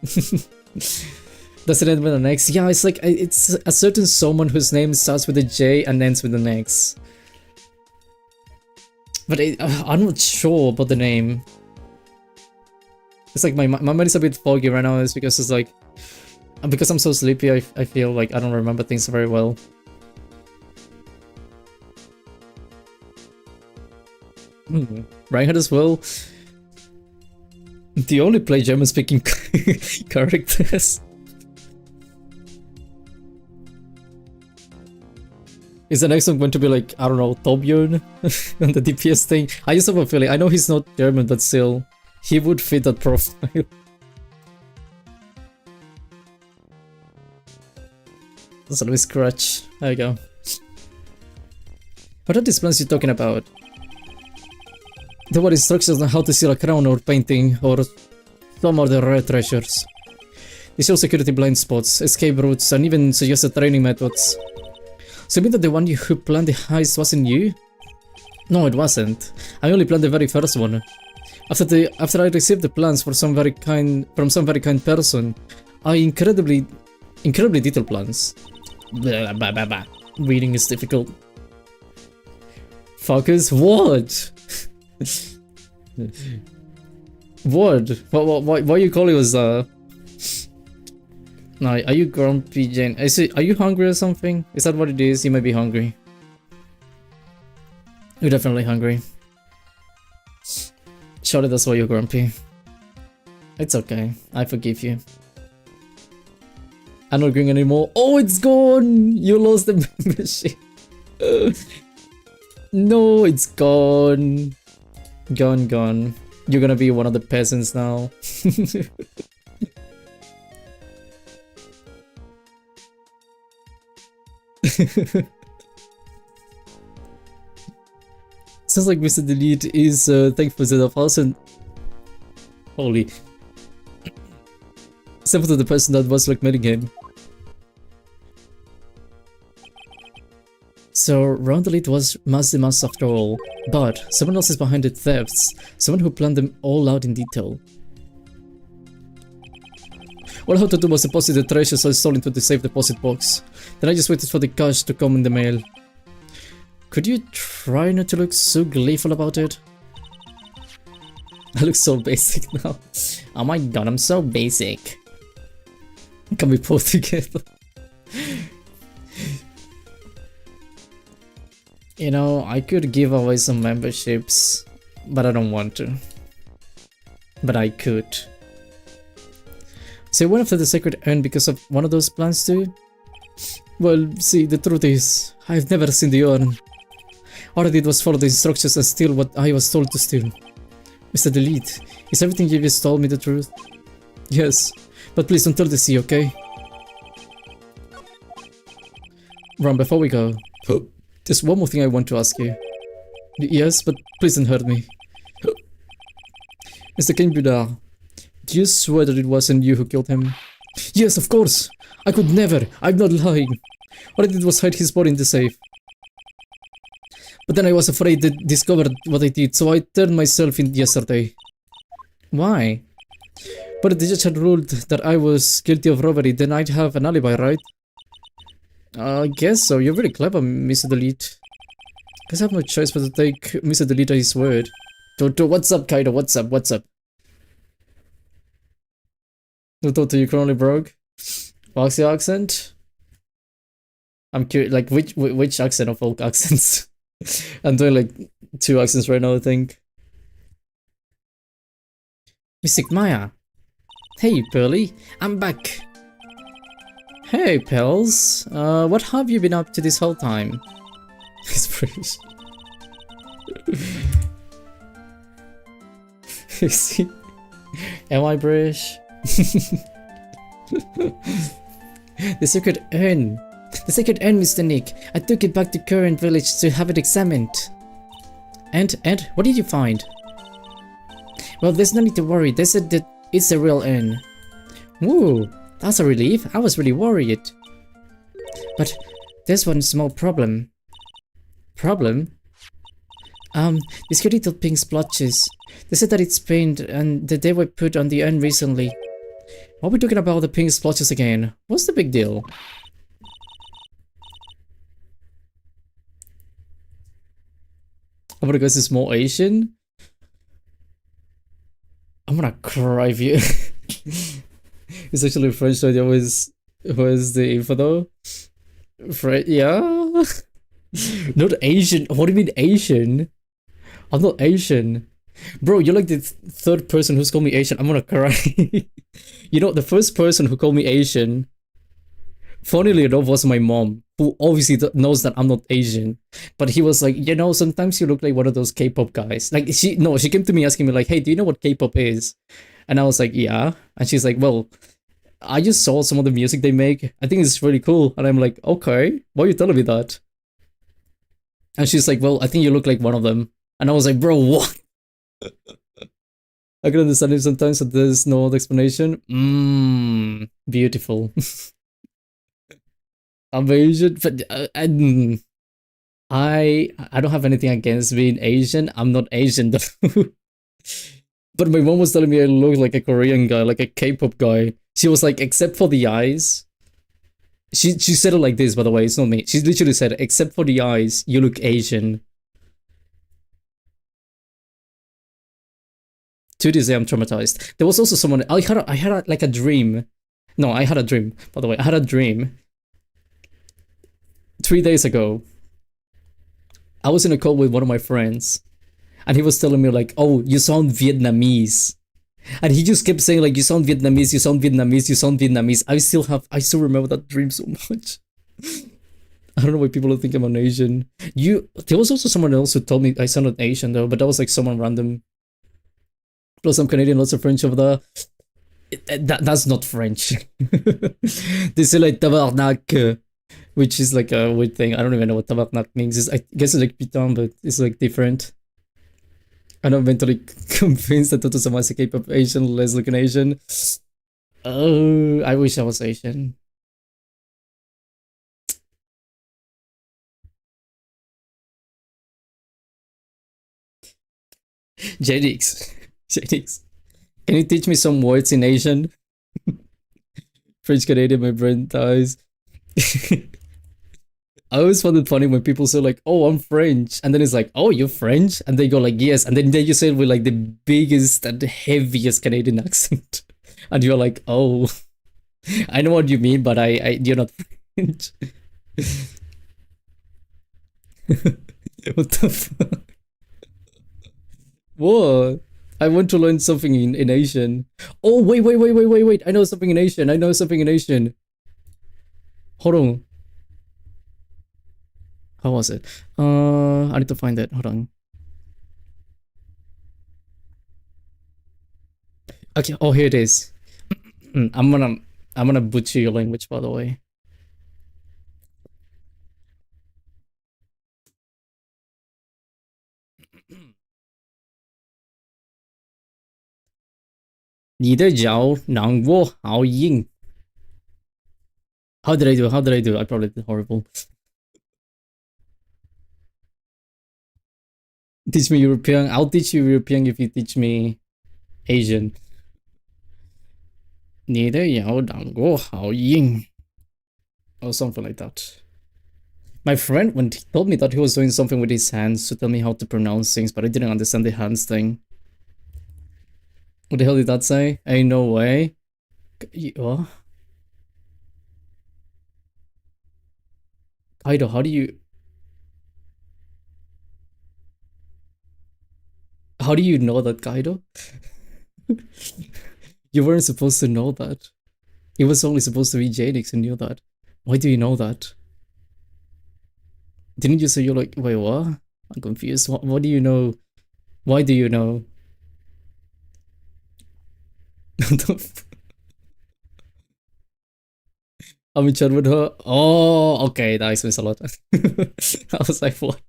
Does it end with an X? Yeah, it's like, it's a certain someone whose name starts with a J and ends with an X. But I'm not sure about the name. It's like my mind is a bit foggy right now, is because it's like, because I'm so sleepy, I feel like I don't remember things very well. Reinhardt as well. They only play German speaking characters. Is the next one going to be like, I don't know, Torbjorn on the DPS thing? I just have a feeling, I know he's not German, but still, he would fit that profile. That's a little scratch. There you go. What are these plans you're talking about? There were instructions on how to steal a crown or painting, or some of the rare treasures. They show security blind spots, escape routes, and even suggested training methods. So you mean that the one who planned the heist wasn't you? No, it wasn't. I only planned the very first one. After I received the plans from some very kind person, I incredibly detailed plans. Blah, blah, blah, blah. Reading is difficult. Focus? What? What? Why you calling us No, are you grumpy, Jane? Are you hungry or something? Is that what it is? You might be hungry. You're definitely hungry. Surely that's why you're grumpy. It's okay. I forgive you. I'm not going anymore. Oh, it's gone! You lost the membership. No, it's gone. Gone. You're gonna be one of the peasants now. Sounds like Mr. Delete is thankful to the 1,000. Holy. Except for the person that was like meeting him. So Round Elite was mass demands after all, but someone else is behind the thefts, someone who planned them all out in detail. All I had to do was deposit the treasures I stole into the safe deposit box. Then I just waited for the cash to come in the mail. Could you try not to look so gleeful about it? I look so basic now. Oh my god, I'm so basic. Can we pull together? You know, I could give away some memberships, but I don't want to. But I could. So I went after the Sacred Urn because of one of those plans too? Well, see, the truth is, I've never seen the urn. All I did was follow the instructions and steal what I was told to steal. Mr. Delete, is everything you just told me the truth? Yes, but please don't tell the sea, okay? Ron, before we go, there's one more thing I want to ask you. Yes, but please don't hurt me. Mr. Kinbuda, do you swear that it wasn't you who killed him? Yes, of course! I could never! I'm not lying! All I did was hide his body in the safe. But then I was afraid they discovered what I did, so I turned myself in yesterday. Why? But the judge had ruled that I was guilty of robbery, then I'd have an alibi, right? I guess so. You're very clever, Mr. Delete. Guess I have no choice but to take Mr. Delete at his word. Totto, what's up, Kaido? What's up? What's up? Totto, you currently broke? What's your accent? I'm curious, like, which accent of all accents? I'm doing, like, 2 accents right now, I think. Mystic Maya. Hey, Pearly. I'm back. Hey, pals. What have you been up to this whole time? It's British. See? Am I British? The secret urn. The secret urn, Mr. Nick. I took it back to Current Village to have it examined. And, what did you find? Well, there's no need to worry. They said that it's a real urn. Woo! That's a relief. I was really worried. But there's one small problem. Problem? These cute little pink splotches. They said that it's paint and that they were put on the urn recently. Why are we talking about the pink splotches again? What's the big deal? I'm gonna guess it's more Asian. I'm gonna cry if you. It's actually French idea. Where's the info though? Yeah. Not Asian. What do you mean Asian? I'm not Asian. Bro, you're like the third person who's called me Asian. I'm gonna cry. You know, the first person who called me Asian, funnily enough, was my mom, who obviously knows that I'm not Asian. But he was like, you know, sometimes you look like one of those K-pop guys. Like, she came to me asking me like, hey, do you know what K-pop is? And I was like, yeah. And she's like, well, I just saw some of the music they make. I think it's really cool. And I'm like, okay, why are you telling me that? And she's like, well, I think you look like one of them. And I was like, bro, what? I can understand it sometimes, but there's no other explanation. Beautiful. I'm Asian, but I don't have anything against being Asian. I'm not Asian though. But my mom was telling me I look like a Korean guy, like a K-pop guy. She was like, except for the eyes. She said it like this, by the way, it's not me. She literally said, except for the eyes, you look Asian. To this day, I'm traumatized. There was also someone, I had like a dream. No, I had a dream, by the way. I had a dream 3 days ago. I was in a call with one of my friends, and he was telling me like, oh, you sound Vietnamese. And he just kept saying like, you sound Vietnamese, you sound Vietnamese, you sound Vietnamese. I still remember that dream so much. I don't know why people think I'm an Asian. There was also someone else who told me I sounded Asian though, but that was like someone random. Plus I'm Canadian, lots of French over there. That's not French. They say like tabarnak, which is like a weird thing. I don't even know what tabarnak means. I guess it's like putain, but it's like different. And I'm mentally convinced that Totto-sama is a K-pop Asian, less looking Asian. Oh, I wish I was Asian. JDX. JDX. Can you teach me some words in Asian? French Canadian, my brain dies. I always found it funny when people say like, oh, I'm French. And then it's like, oh, you're French? And they go like, yes. And then you say it with like the biggest and heaviest Canadian accent. And you're like, oh, I know what you mean, but you're not French. What the fuck? What? I want to learn something in Asian. Oh, wait. I know something in Asian. Hold on. How was it? I need to find it. Hold on. Okay. Oh, here it is. I'm gonna butcher your language, by the way. 你的脚让我好硬. How did I do? How did I do? I probably did horrible. Teach me European. I'll teach you European if you teach me Asian. 你的脚让我好硬. Or something like that. My friend, when he told me that he was doing something with his hands to tell me how to pronounce things, but I didn't understand the hands thing. What the hell did that say? Ain't no way. What? Kaido, how do you... How do you know that, Kaido? You weren't supposed to know that. It was only supposed to be Jadix who knew that. Why do you know that? Didn't you say you're like, wait, what? I'm confused. What do you know? Why do you know? I'm in chat with her. Oh, okay, that explains a lot. I was like, what?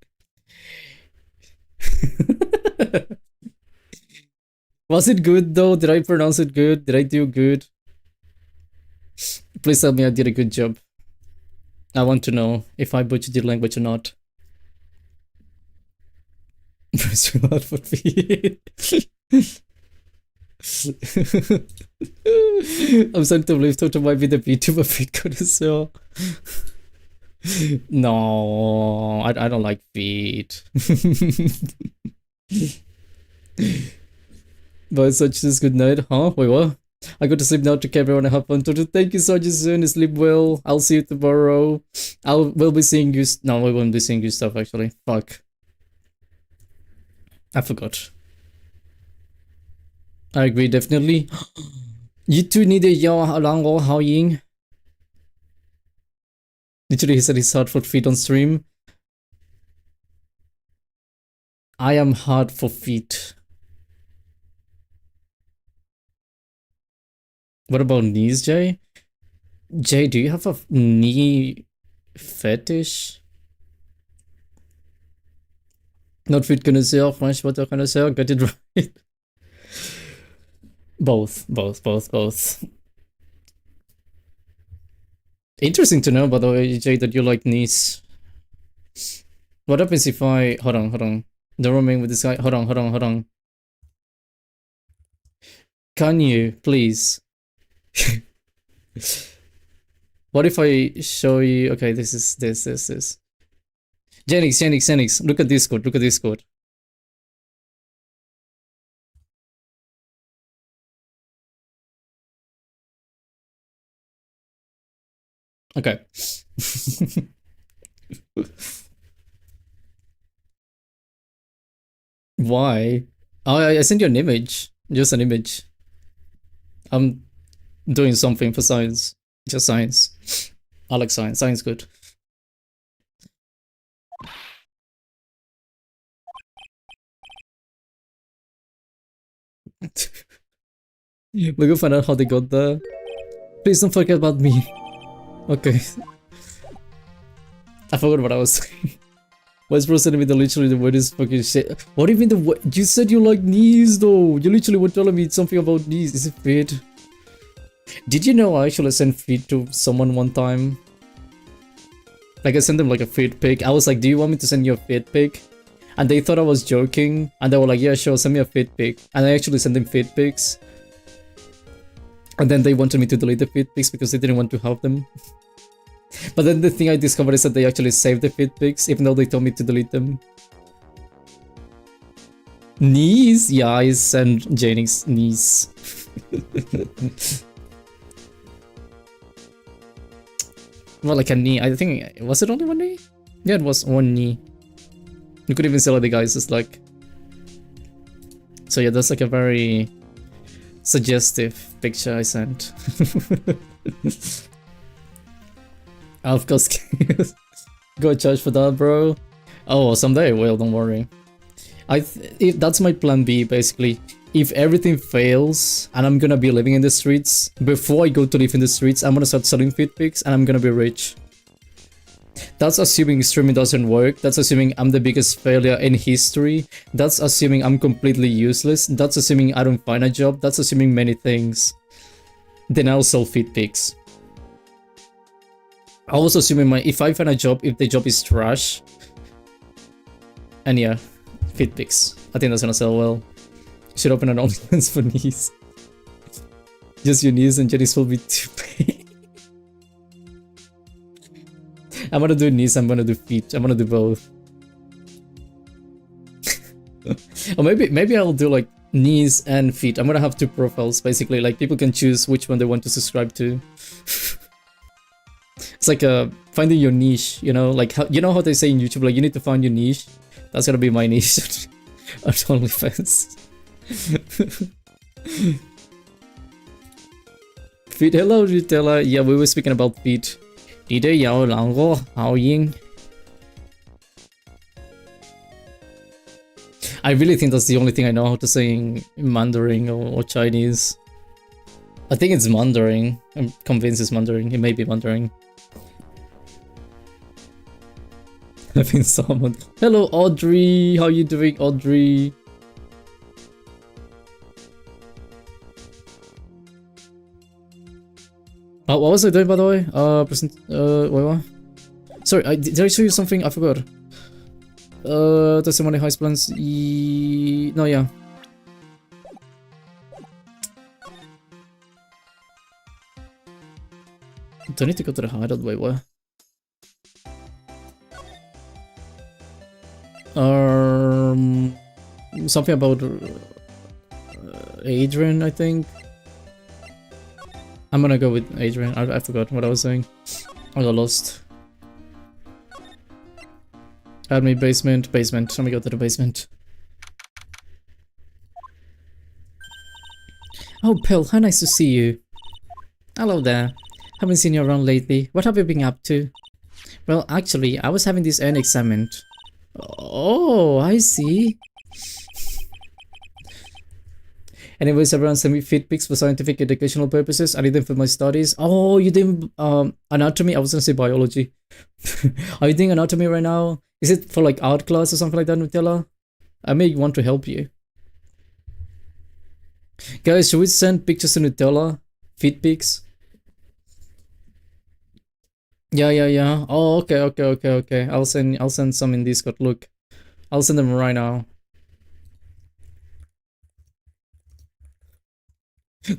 Was it good though? Did I pronounce it good? Did I do good? Please tell me I did a good job. I want to know if I butchered the language or not. Press your heart for feet. I'm starting to believe Totto might be the VTuber feet good as well. No, I don't like feet. But such is good night, huh? Wait, what? I go to sleep now. Take care, everyone. Have fun. Totto, thank you so much. Soon. Sleep well. I'll see you tomorrow. We'll be seeing you. No, we won't be seeing you stuff actually. Fuck. I forgot. I agree, definitely. You two need a yaw along all how ying. Literally, he said he's hard for feet on stream. I am hard for feet. What about knees, Jay? Jay, do you have a knee fetish? Not fit connoisseur, French water connoisseur, got it right. Both. Interesting to know, by the way, Jay, that you like knees. What happens if I... Hold on. Don't remain with this guy. Hold on. Can you, please? What if I show you... Okay, this is this. Genix, look at Discord. Okay. Why? Oh, I sent you an image. Just an image. I'm doing something for science. Just science. I like science. Science good. We're gonna find out how they got there. Please don't forget about me. Okay. I forgot what I was saying. Why's bro sending me literally the weirdest fucking shit? What do you mean you said you like knees though? You literally were telling me something about knees. Is it fit? Did you know I actually sent feet to someone one time? Like I sent them like a feet pic. I was like, do you want me to send you a feet pic? And they thought I was joking. And they were like, yeah, sure, send me a feet pic. And I actually sent them feet pics. And then they wanted me to delete the feed pics because they didn't want to have them. But then the thing I discovered is that they actually saved the feed pics even though they told me to delete them. Knees? Yeah, I sent Janix knees. Well, like a knee. I think... Was it only one knee? Yeah, it was one knee. You could even see like the guys just like... So yeah, that's like a very... suggestive picture I sent. Of course, go charge for that, bro. Oh, someday. Well, don't worry. That's my plan B, basically. If everything fails and I'm gonna be living in the streets, before I go to live in the streets, I'm gonna start selling feed pics and I'm gonna be rich. That's assuming streaming doesn't work. That's assuming I'm the biggest failure in history. That's assuming I'm completely useless. That's assuming I don't find a job. That's assuming many things. Then I'll sell feed pics. I was assuming if I find a job, if the job is trash. And yeah, feed pics. I think that's gonna sell well. Should open an OnlyFans for knees. Just your knees and Jenny's will be too big. I'm gonna do knees, I'm gonna do feet. I'm gonna do both. Or maybe I'll do like knees and feet. I'm gonna have 2 profiles basically. Like people can choose which one they want to subscribe to. It's like finding your niche, you know, like how, you know how they say in YouTube, like you need to find your niche. That's gonna be my niche on OnlyFans. Feet, hello retailer. Yeah, we were speaking about feet. I really think that's the only thing I know how to say in Mandarin or Chinese. I think it's Mandarin. I'm convinced it's Mandarin. It may be Mandarin. I've been summoned. Hello Audrey, how you doing Audrey? What was I doing by the way? Wait, what? Sorry, did I show you something? I forgot. Testimony heist plans. No, yeah. Do I need to go to the hideout? Wait, what? Something about Adrian, I think. I'm gonna go with Adrian. I forgot what I was saying. I got lost. Add me basement. Let me go to the basement. Oh, Pearl, how nice to see you. Hello there. Haven't seen you around lately. What have you been up to? Well, actually, I was having this end examined. Oh, I see. Anyways, everyone send me feed pics for scientific educational purposes. I need them for my studies. Oh, you doing anatomy? I was gonna say biology. Are you doing anatomy right now? Is it for like art class or something like that, Nutella? I may want to help you. Guys, should we send pictures to Nutella? Feed pics? Yeah. Oh, okay. I'll send some in Discord. Look, I'll send them right now.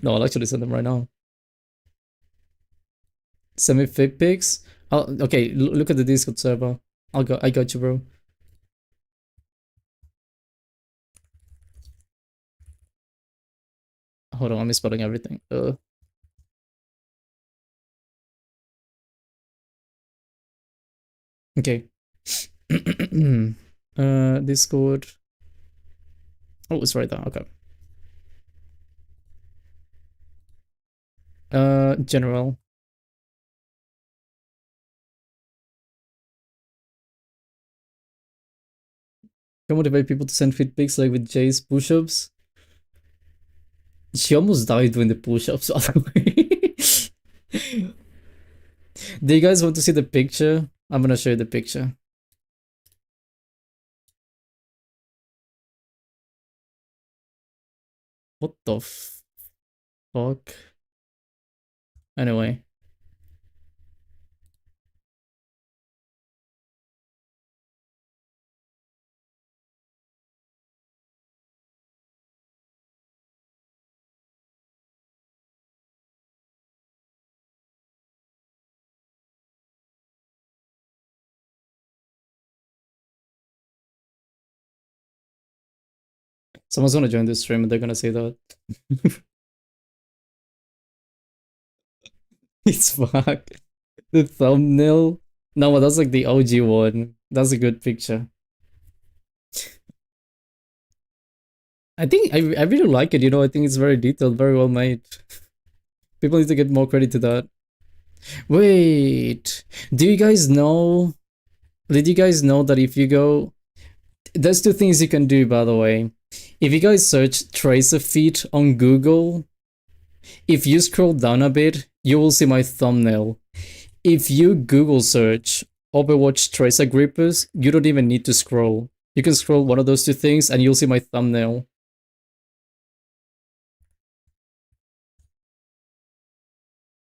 No, I'll actually send them right now. Send me feed pics. Okay, look at the Discord server. I got you, bro. Hold on, I'm spelling everything. Okay. Discord. Oh, it's right there. Okay. General. Can motivate people to send feed pics like with Jay's push-ups. She almost died doing the push-ups. Do you guys want to see the picture? I'm gonna show you the picture. What the fuck? Anyway. Someone's gonna join this stream and they're gonna say that. It's fuck. The thumbnail. No, that's like the OG one. That's a good picture. I think I really like it, you know. I think it's very detailed, very well made. People need to get more credit to that. Wait, do you guys know? Did you guys know that if you go, there's 2 things you can do, by the way. If you guys search tracer feet on Google, if you scroll down a bit, you will see my thumbnail. If you Google search Overwatch Tracer Grippers, you don't even need to scroll. You can scroll one of those two things and you'll see my thumbnail.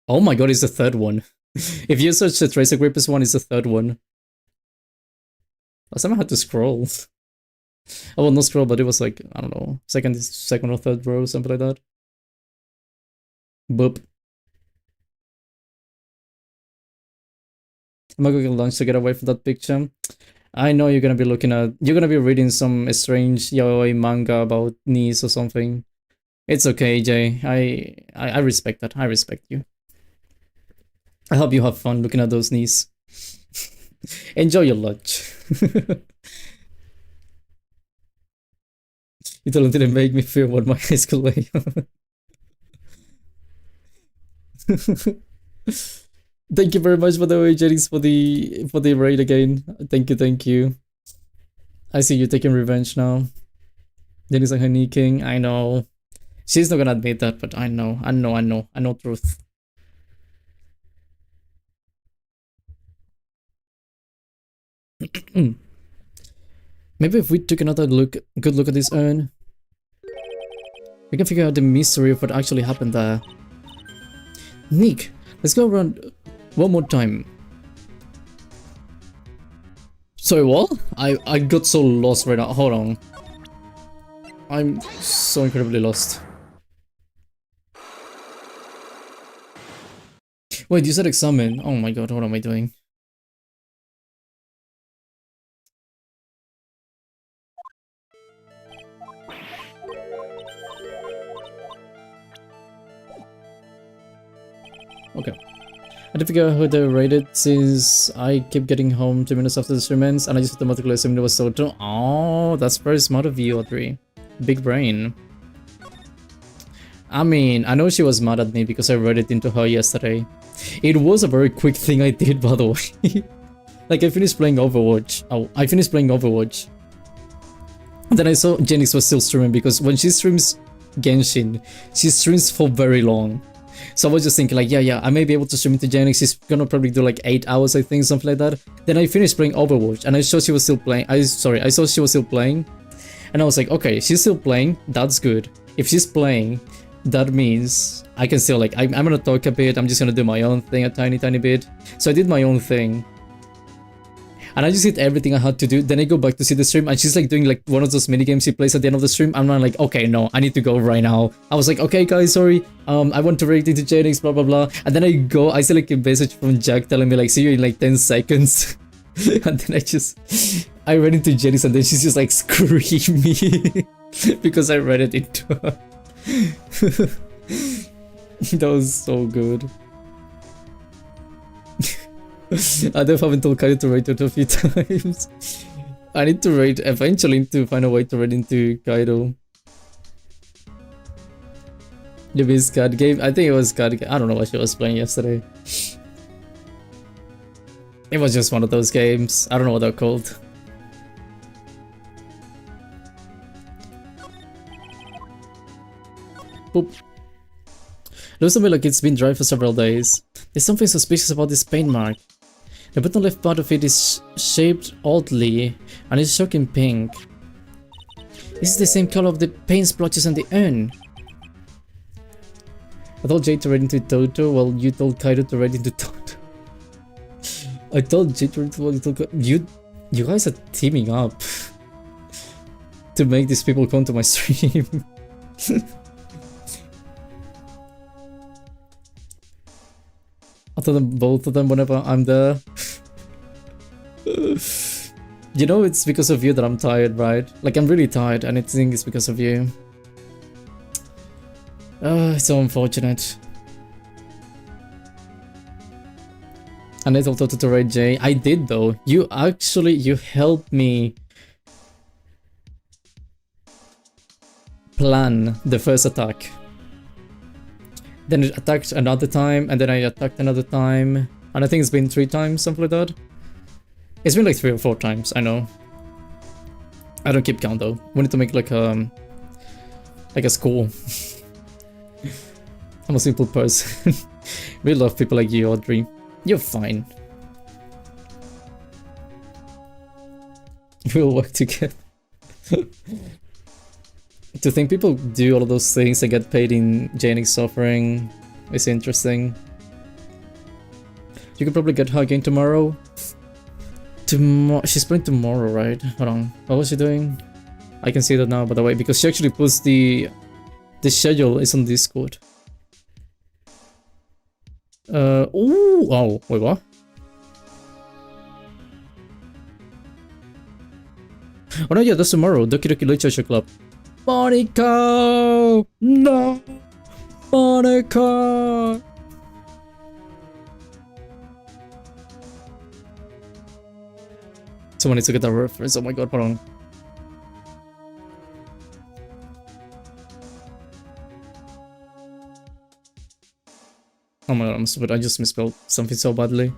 Oh my god, it's the third one. If you search the Tracer Grippers one, it's the third one. I somehow had to scroll. Oh, well, not scroll, but it was like, I don't know, second or third row, something like that. Boop. Am I going to lunch to get away from that picture? I know you're gonna be reading some strange yaoi manga about knees or something. It's okay, Jay. I respect that. I respect you. I hope you have fun looking at those knees. Enjoy your lunch. You totally didn't make me feel what my high school life. Thank you very much, by the way, Jennings, for the raid again. Thank you. I see you taking revenge now. Jennings like Honey King. I know. She's not gonna admit that, but I know truth. Maybe if we took another good look at this urn, we can figure out the mystery of what actually happened there. Nick, let's go around one more time. Sorry, what? I got so lost right now. Hold on. I'm so incredibly lost. Wait, you said examine. Oh my god, what am I doing? Okay. I did figure out who they raided since I kept getting home 2 minutes after the stream ends and I just automatically assumed it was Totto. Oh, that's very smart of you, Audrey. Big brain. I mean, I know she was mad at me because I raided into her yesterday. It was a very quick thing I did, by the way. Like, I finished playing Overwatch. And then I saw Jennings was still streaming because when she streams Genshin, she streams for very long. So I was just thinking like, yeah, I may be able to stream into Jennings. She's gonna probably do like 8 hours, I think, something like that. Then I finished playing Overwatch and I saw she was still playing. I saw she was still playing. And I was like, okay, she's still playing. That's good. If she's playing, that means I can still like, I'm gonna talk a bit. I'm just gonna do my own thing a tiny bit. So I did my own thing. And I just did everything I had to do. Then I go back to see the stream and she's like doing like one of those mini games she plays at the end of the stream. I'm not like, okay, no, I need to go right now. I was like, okay, guys, sorry. I want to raid into Jennings, blah, blah, blah. And then I see like a message from Jack telling me like, see you in like 10 seconds. And then I ran into Jennings and then she's just like screaming because I ran it into her. That was so good. I haven't told Kaido to raid it a few times. I need to raid, eventually need to find a way to raid into Kaido. You missed card game? I think it was card game. I don't know what she was playing yesterday. It was just one of those games. I don't know what they're called. Boop. Looks to me like it's been dry for several days. There's something suspicious about this paint mark. The bottom left part of it is shaped oddly and is shocking pink. This is the same color of the paint splotches on the urn. I told Jay to raid into Totto, while you told Kaido to raid into Totto. I told Jay to raid into you guys are teaming up to make these people come to my stream. I tell them both of them whenever I'm there. You know it's because of you that I'm tired, right? Like I'm really tired and I think it's because of you. It's so unfortunate. And I told Totto to raid Jay. I did though. You helped me plan the first attack. Then it attacked another time, and then I attacked another time. And I think it's been 3 times, something like that. It's been like 3 or 4 times, I know. I don't keep count though. We need to make like a score. I'm a simple person. We love people like you, Audrey. You're fine. We'll work together. To think people do all of those things and get paid in Janix suffering is interesting. You could probably get her again tomorrow. She's playing tomorrow, right? Hold on. What was she doing? I can see that now, by the way, because she actually puts the schedule is on Discord. Ooh, oh, wait, what? Oh no, yeah, that's tomorrow. Doki Doki Literature Club. Monica! No! Monica! Someone needs to get that reference. Oh my god, hold on. Oh my god, I'm stupid. I just misspelled something so badly.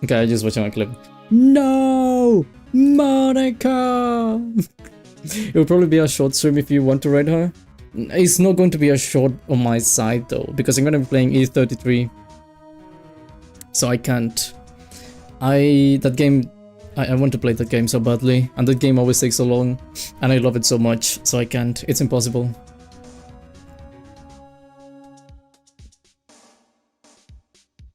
Okay, I just watching my clip. No! Monica! It will probably be a short stream if you want to raid her. It's not going to be a short on my side though, because I'm going to be playing E33. So I can't. That game, I want to play that game so badly, and that game always takes so long, and I love it so much, so I can't. It's impossible.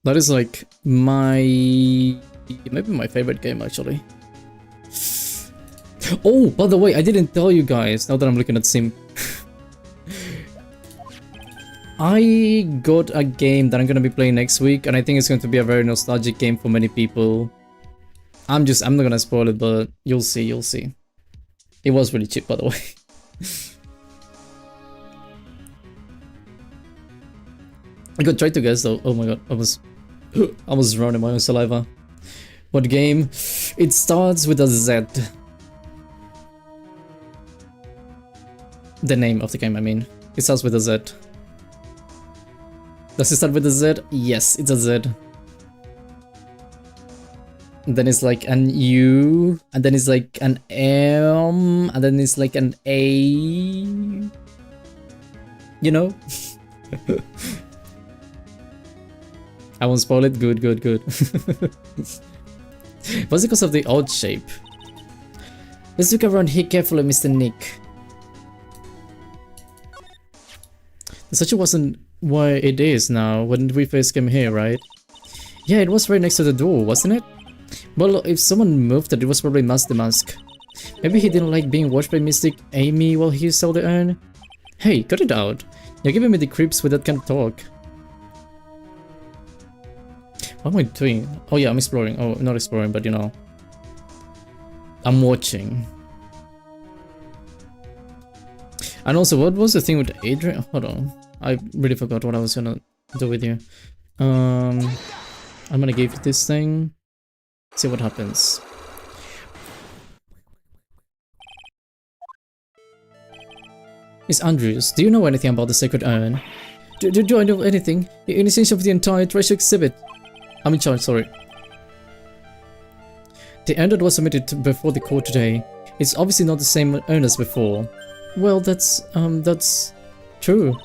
That is like maybe my favorite game actually. Oh, by the way, I didn't tell you guys, now that I'm looking at Sim. I got a game that I'm gonna be playing next week, and I think it's going to be a very nostalgic game for many people. I'm not gonna spoil it, but you'll see, you'll see. It was really cheap, by the way. I could try to guess though. Oh my god, I was running my own saliva. What game? It starts with a Z. The name of the game, I mean. It starts with a Z. Does it start with a Z? Yes, it's a Z. And then it's like an U, and then it's like an M, and then it's like an A. You know? I won't spoil it. Good, good, good. Was it because of the odd shape? Let's look around here carefully, Mr. Nick. The statue wasn't where it is now when we first came here, right? Yeah, it was right next to the door, wasn't it? Well, if someone moved it, it was probably Mask the Mask. Maybe he didn't like being watched by Mystic Amy while he sold the urn. Hey, cut it out. You're giving me the creeps with that kind of talk. What am I doing? Oh yeah, I'm exploring. Oh, not exploring, but you know. I'm watching. And also, what was the thing with Adrian? Hold on. I really forgot what I was gonna do with you. I'm gonna give you this thing. See what happens. Miss Andrews, do you know anything about the Sacred Urn? Do I know anything? In exchange of the entire treasure exhibit? I'm in charge, sorry. The urn that was submitted before the court today. It's obviously not the same urn as before. Well, that's true.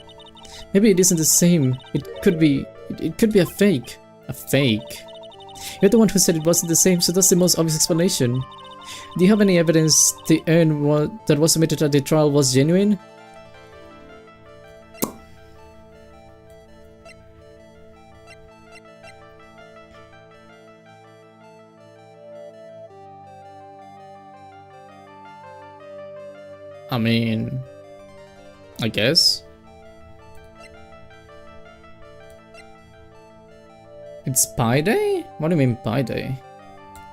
Maybe it isn't the same. It could be a fake. A fake? You're the one who said it wasn't the same, so that's the most obvious explanation. Do you have any evidence the urn that was submitted at the trial was genuine? I mean, I guess. It's Pi Day? What do you mean Pi Day?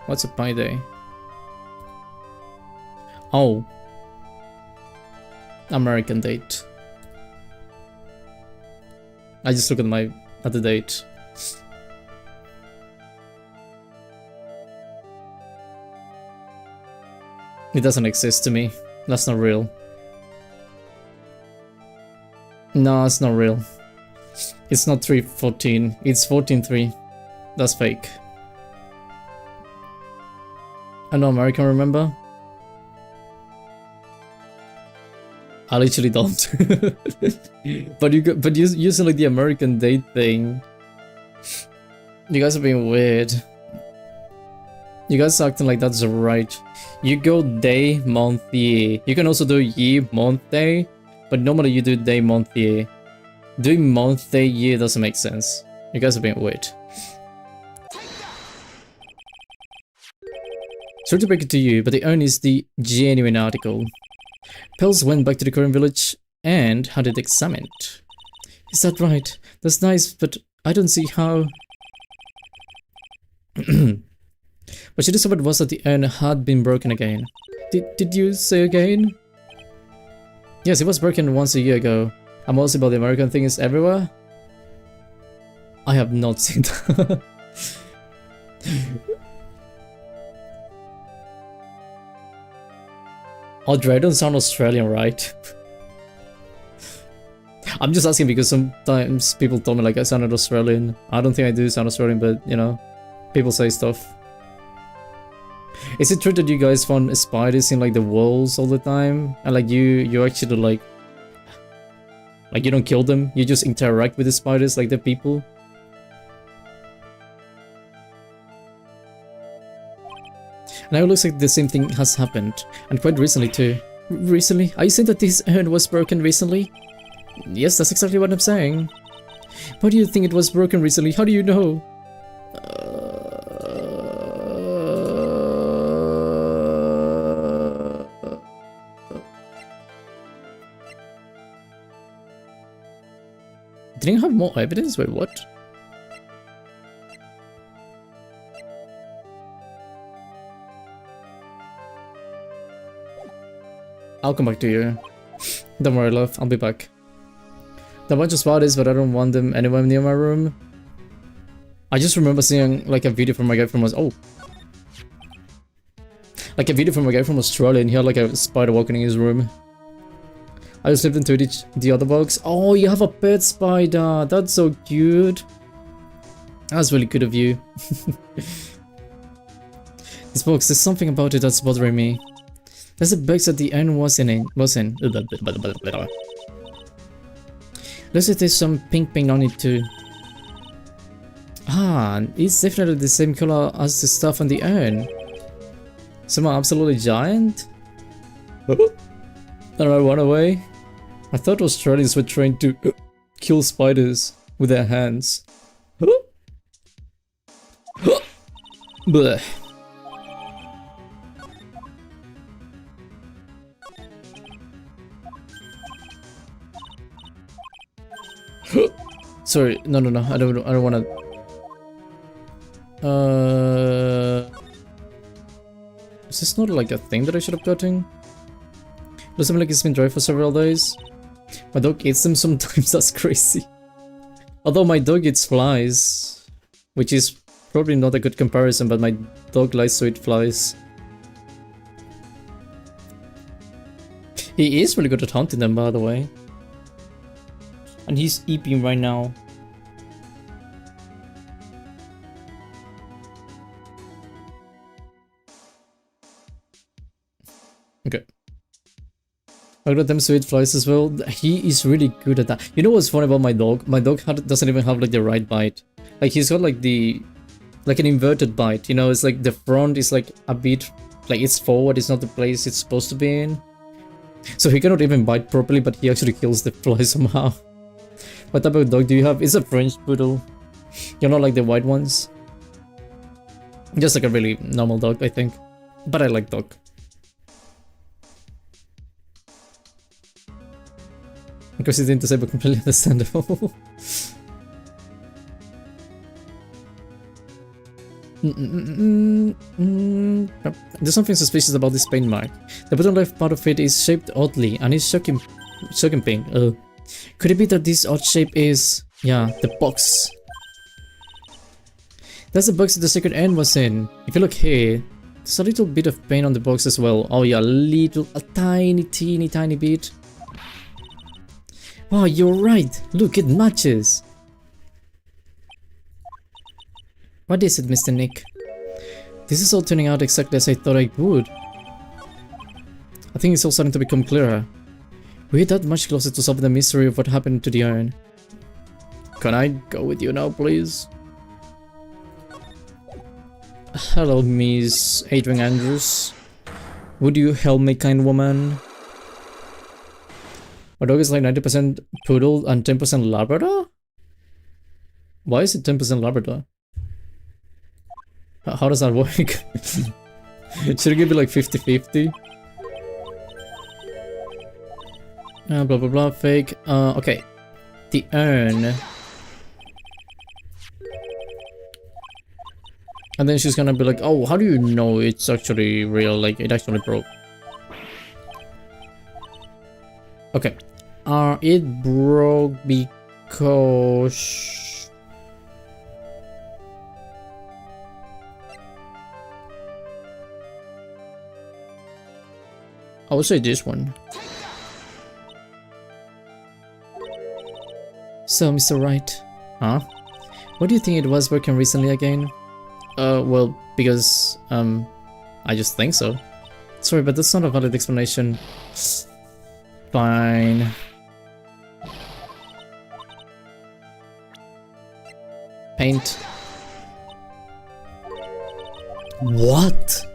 What's a Pi Day? Oh. American date. I just look at the date. It doesn't exist to me. That's not real. No, it's not real. It's not 314, it's 14.3. That's fake. I know American, remember? I literally don't. but using like the American date thing. You guys are being weird. You guys are acting like that's right. You go day, month, year. You can also do year, month, day, but normally you do day, month, year. Doing month, day, year doesn't make sense. You guys are being weird. Sorry to break it to you, but the urn is the genuine article. Pels went back to the current village and had it examined. Is that right? That's nice, but I don't see how... What she discovered was that the urn had been broken again. Did you say again? Yes, it was broken once a year ago. I'm also about the American thing is everywhere. I have not seen that. Audrey, I don't sound Australian, right? I'm just asking because sometimes people tell me like I sounded Australian. I don't think I do sound Australian, but you know, people say stuff. Is it true that you guys found spiders in like the walls all the time? And like you actually like you don't kill them, you just interact with the spiders like they're people? Now it looks like the same thing has happened, and quite recently too. Recently? Are you saying that this urn was broken recently? Yes, that's exactly what I'm saying. Why do you think it was broken recently? How do you know? Didn't you have more evidence? Wait, what? I'll come back to you. Don't worry, love. I'll be back. There are a bunch of spiders, but I don't want them anywhere near my room. I just remember seeing like a video from a guy from like a video from a guy from Australia, and he had like a spider walking in his room. I just slipped into the other box. Oh, you have a pet spider. That's so cute. That's really good of you. This box, there's something about it that's bothering me. There's a box that the urn was in. Looks like there's some pink paint on it too. Ah, it's definitely the same color as the stuff on the urn. Someone absolutely giant? And I run away? I thought Australians were trained to kill spiders with their hands. Blech. Sorry, no, I don't wanna... Is this not like a thing that I should have gotten? Does seem like it's been dry for several days. My dog eats them sometimes, that's crazy. Although my dog eats flies, which is probably not a good comparison, but my dog likes to eat flies. He is really good at hunting them, by the way. And he's eating right now. Okay. I got them sweet flies as well. He is really good at that. You know what's funny about my dog? My dog doesn't even have like the right bite. Like he's got like an inverted bite. You know, it's like the front is like a bit like it's forward. It's not the place it's supposed to be in. So he cannot even bite properly, but he actually kills the fly somehow. What type of dog do you have? It's a French poodle. You're not like the white ones. Just like a really normal dog, I think. But I like dog. Because he didn't disable completely understandable. There's something suspicious about this paint mark. The bottom left part of it is shaped oddly and is shocking pink. Could it be that this odd shape is... yeah, the box. That's the box that the secret end was in. If you look here, there's a little bit of paint on the box as well. Oh yeah, a tiny bit. Oh, you're right. Look, it matches. What is it, Mr. Nick? This is all turning out exactly as I thought it would. I think it's all starting to become clearer. We're that much closer to solving the mystery of what happened to the urn. Can I go with you now, please? Hello, Miss Adrian Andrews. Would you help me, kind woman? My dog is like 90% poodle and 10% Labrador? Why is it 10% Labrador? How does that work? Should it give it like 50-50? Blah blah blah, fake. Okay. The urn. And then she's gonna be like, oh, how do you know it's actually real? Like, it actually broke. Okay. It broke because... I would say this one. So, Mr. Wright. Huh? What do you think it was working recently again? Well, because, I just think so. Sorry, but that's not a valid explanation. Fine. Paint. What?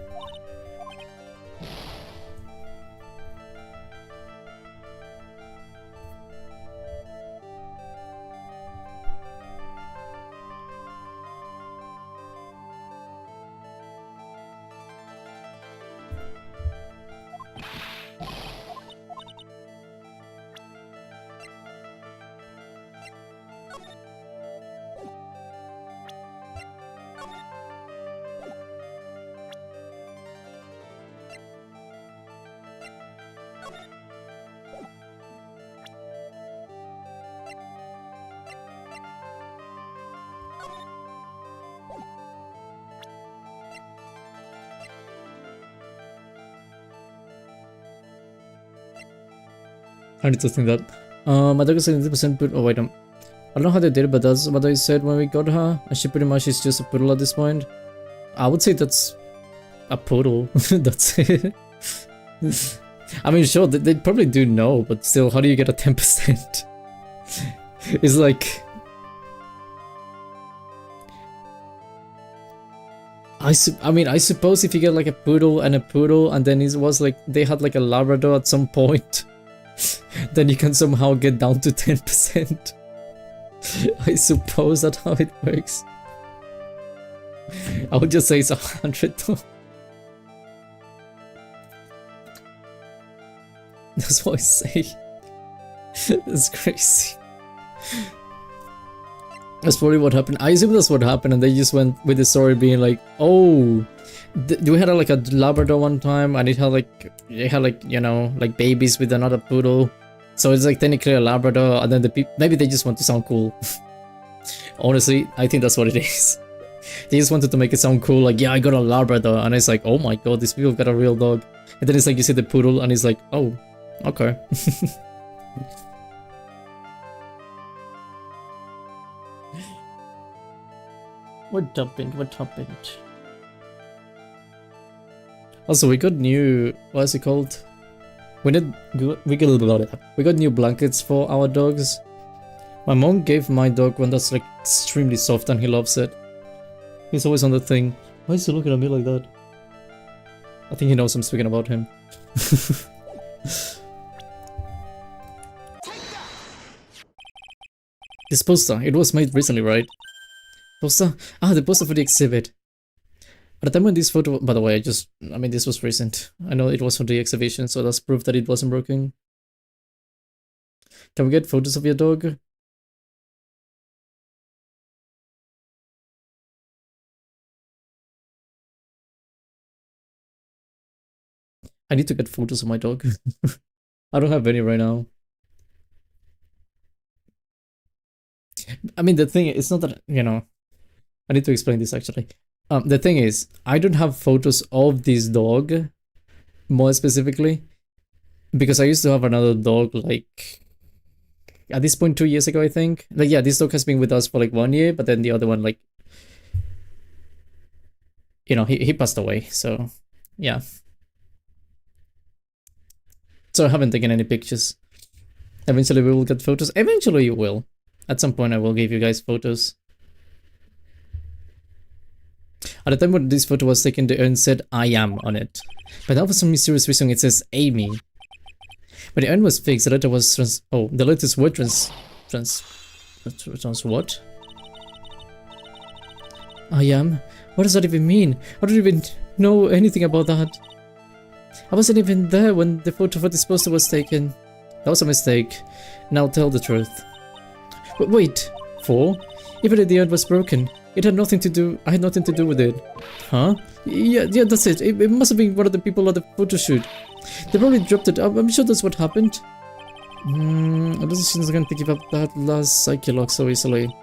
I need to think that. My dog is 70% poodle. Oh, wait, I don't know how they did it, but that's what I said when we got her. And she pretty much is just a poodle at this point. I would say that's a poodle. That's it. I mean, sure, they probably do know, but still, how do you get a 10%? It's like... I suppose if you get like a poodle, and then it was like, they had like a Labrador at some point, then you can somehow get down to 10%. I suppose that's how it works. I would just say it's 100 though. That's what I say. That's crazy. That's probably what happened. I assume that's what happened, and they just went with the story being like, oh, we had like a Labrador one time, and it had like, you know, like babies with another poodle. So it's like technically a Labrador, and then maybe they just want to sound cool. Honestly, I think that's what it is. They just wanted to make it sound cool, like, yeah, I got a Labrador, and it's like, oh my god, these people got a real dog. And then it's like, you see the poodle, and it's like, oh, okay. What happened? Also, we got new, what is it called? We got new blankets for our dogs. My mom gave my dog one that's like extremely soft, and he loves it. He's always on the thing. Why is he looking at me like that? I think he knows I'm speaking about him. This poster, it was made recently, right? Poster? Ah, the poster for the exhibit. At the time when this photo, by the way, this was recent. I know it was for the exhibition, so that's proof that it wasn't broken. Can we get photos of your dog? I need to get photos of my dog. I don't have any right now. I mean, the thing, it's not that, you know, I need to explain this actually. The thing is, I don't have photos of this dog, more specifically, because I used to have another dog like at this point 2 years ago, I think. Like, yeah, this dog has been with us for like 1 year, but then the other one, like, you know, he passed away. So yeah. So I haven't taken any pictures. Eventually we will get photos. Eventually you will. At some point I will give you guys photos. At the time when this photo was taken, the urn said I am on it. But now for some mysterious reason it says Amy. When the urn was fixed, the letter was the letters were what? I am? What does that even mean? I don't even know anything about that. I wasn't even there when the photo for this poster was taken. That was a mistake. Now tell the truth. But wait, 4? Even if the urn was broken, it had nothing to do. I had nothing to do with it. Huh? Yeah, that's it. It must have been one of the people at the photo shoot. They probably dropped it. I'm sure that's what happened. I don't think she's going to give up that last psyche lock so easily.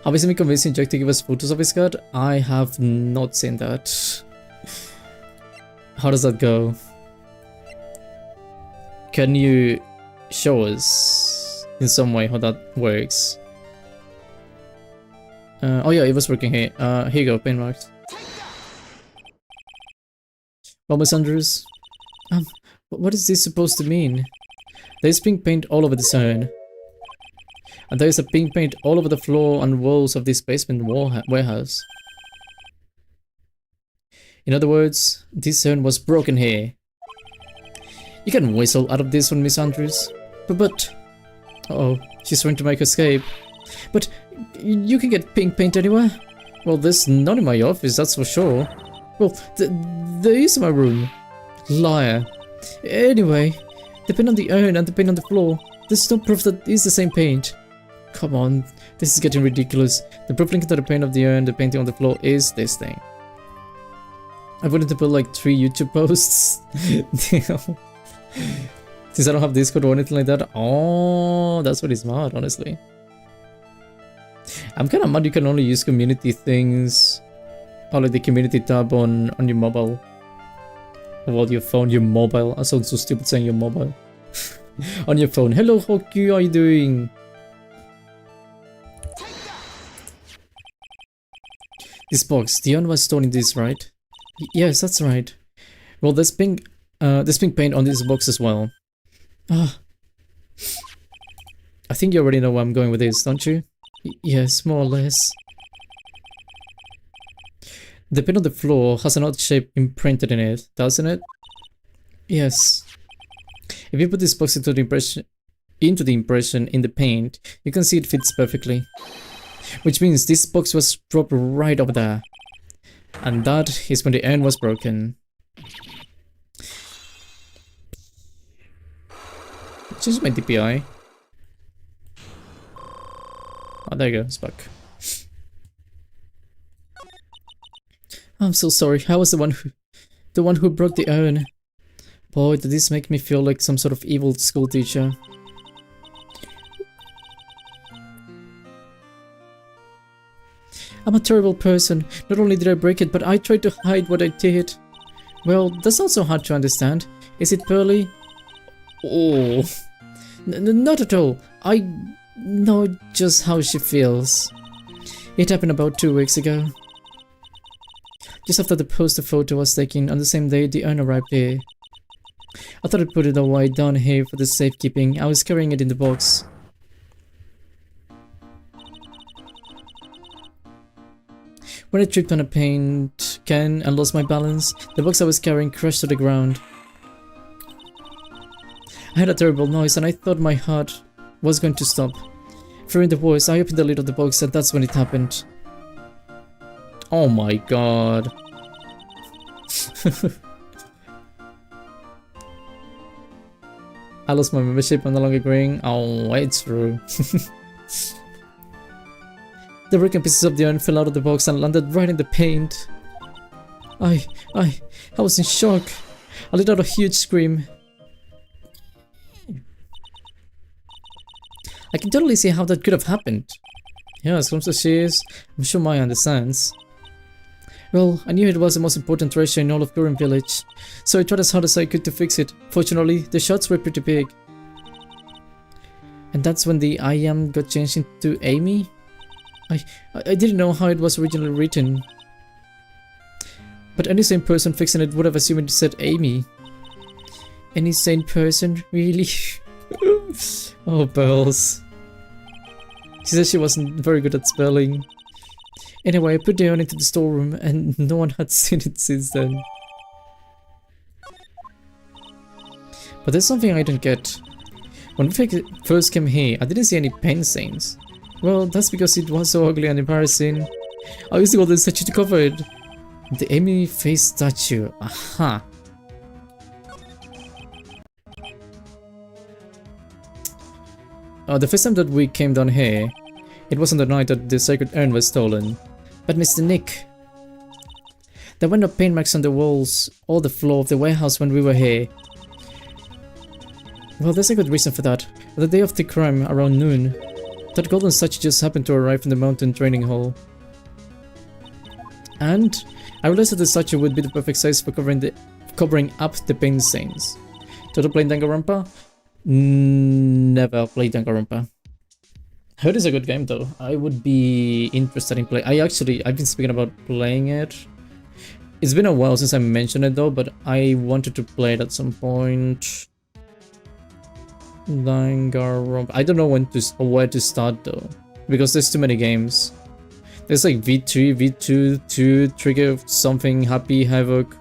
Have you seen me convincing Jack to give us photos of his cat? I have not seen that. How does that go? Can you show us in some way how that works? Oh yeah, it was working here. Here you go, paint marks. Well, Miss Andrews, what is this supposed to mean? There's pink paint all over this urn. And there is a pink paint all over the floor and walls of this basement warehouse. In other words, this urn was broken here. You can whistle out of this one, Miss Andrews. But uh-oh, she's trying to make escape. But you can get pink paint anywhere. Well, there's none in my office, that's for sure. Well, there is in my room. Liar. Anyway, the paint on the urn and the paint on the floor, there's no proof that it's the same paint. Come on, this is getting ridiculous. The proof linked to the paint of the urn, the painting on the floor is this thing. I wanted to put like 3 YouTube posts. Since I don't have Discord or anything like that. Oh, that's really smart, honestly. I'm kind of mad you can only use community things, or like the community tab on your mobile. Or your phone, your mobile. I sound so stupid saying your mobile. On your phone. Hello, Hockey, how are you doing? This box, the urn was stored in this, right? Yes, that's right. Well, there's pink paint on this box as well. Ah. I think you already know where I'm going with this, don't you? Yes, more or less. The paint on the floor has an odd shape imprinted in it, doesn't it? Yes. If you put this box into the impression in the paint, you can see it fits perfectly. Which means this box was dropped right over there. And that is when the urn was broken. Change my DPI. Oh, there you go, it's back. I'm so sorry. I was the one who broke the urn. Boy, did this make me feel like some sort of evil school teacher. I'm a terrible person. Not only did I break it, but I tried to hide what I did. Well, that's not so hard to understand. Is it, Pearly? Oh, not at all. I know just how she feels. It happened about 2 weeks ago. Just after the poster photo was taken, on the same day the urn arrived here. I thought I'd put it away down here for the safekeeping. I was carrying it in the box. When I tripped on a paint can and lost my balance, the box I was carrying crashed to the ground. I heard a terrible noise and I thought my heart was going to stop. Fearing the worst, I opened the lid of the box and that's when it happened. Oh my god. I lost my membership, I'm no longer agreeing. Oh, it's true. The broken pieces of the urn fell out of the box and landed right in the paint. I was in shock. I let out a huge scream. I can totally see how that could have happened. Yeah, as close as she is, I'm sure Maya understands. Well, I knew it was the most important treasure in all of Gurren Village, so I tried as hard as I could to fix it. Fortunately, the shots were pretty big. And that's when the I am got changed into Amy? I didn't know how it was originally written. But any sane person fixing it would have assumed it said Amy. Any sane person? Really? Oh, Pearls. She said she wasn't very good at spelling. Anyway, I put Dion into the storeroom and no one had seen it since then. But there's something I don't get. When we first came here, I didn't see any paint stains. Well, that's because it was so ugly and embarrassing. I used to go to the statue to cover it. The Amy face statue. Aha. The first time that we came down here, it was on the night that the sacred urn was stolen. But Mr. Nick, there were no paint marks on the walls or the floor of the warehouse when we were here. Well, there's a good reason for that. On the day of the crime, around noon, that golden statue just happened to arrive in the mountain training hall. And I realized that the statue would be the perfect size for covering up the paint stains. Totto playing Danganronpa? Never played Danganronpa. Heard it's a good game though. I would be interested in playing. I've been speaking about playing it. It's been a while since I mentioned it though, but I wanted to play it at some point. Danganronpa. I don't know where to start though, because there's too many games. There's like V3, V2, 2, Trigger something, Happy, Havoc.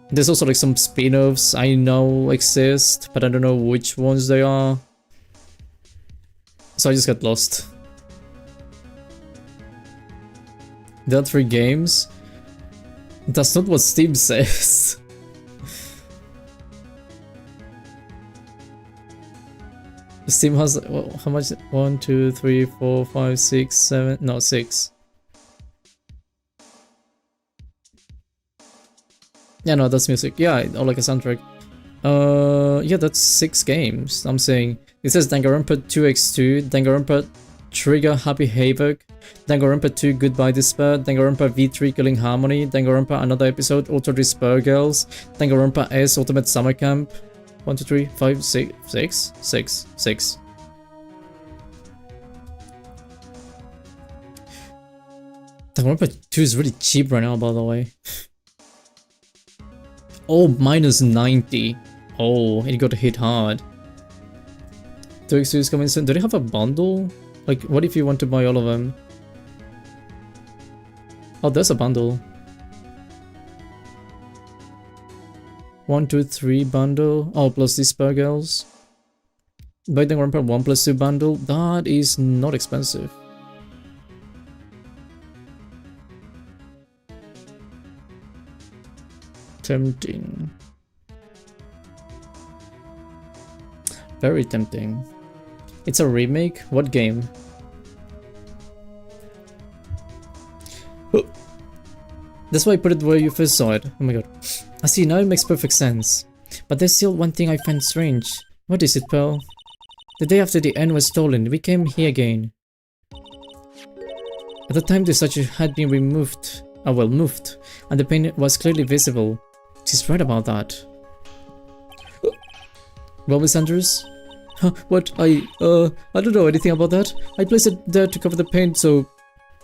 There's also like some spin-offs I know exist, but I don't know which ones they are. So I just got lost. There are 3 games? That's not what Steam says. Steam has, well, how much? 1, 2, 3, 4, 5, 6, 7, no, 6. Yeah, no, that's music. Yeah, or like a soundtrack. Yeah, that's 6 games. I'm saying it says Danganronpa 2x2, Danganronpa Trigger Happy Havoc, Danganronpa 2 Goodbye Despair, Danganronpa V3 Killing Harmony, Danganronpa Another Episode Ultra Despair Girls, Danganronpa S Ultimate Summer Camp. 1, 2, 3, 5, 6. Danganronpa 2 is really cheap right now, by the way. Oh, minus 90. Oh, it got hit hard. 2x2 is coming soon. Do they have a bundle? Like, what if you want to buy all of them? Oh, there's a bundle. 1, 2, 3 bundle. Oh, plus these Spur Girls. Buy Danganronpa 1 plus 2 bundle. That is not expensive. Tempting. Very tempting. It's a remake? What game? Oh. That's why I put it where you first saw it. Oh my god. I see, now it makes perfect sense. But there's still one thing I find strange. What is it, Pearl? The day after the urn was stolen, we came here again. At the time the statue had been removed. Moved. And the paint was clearly visible. She's right about that. Well, Miss Andrews? Huh, what? I don't know anything about that. I placed it there to cover the paint, so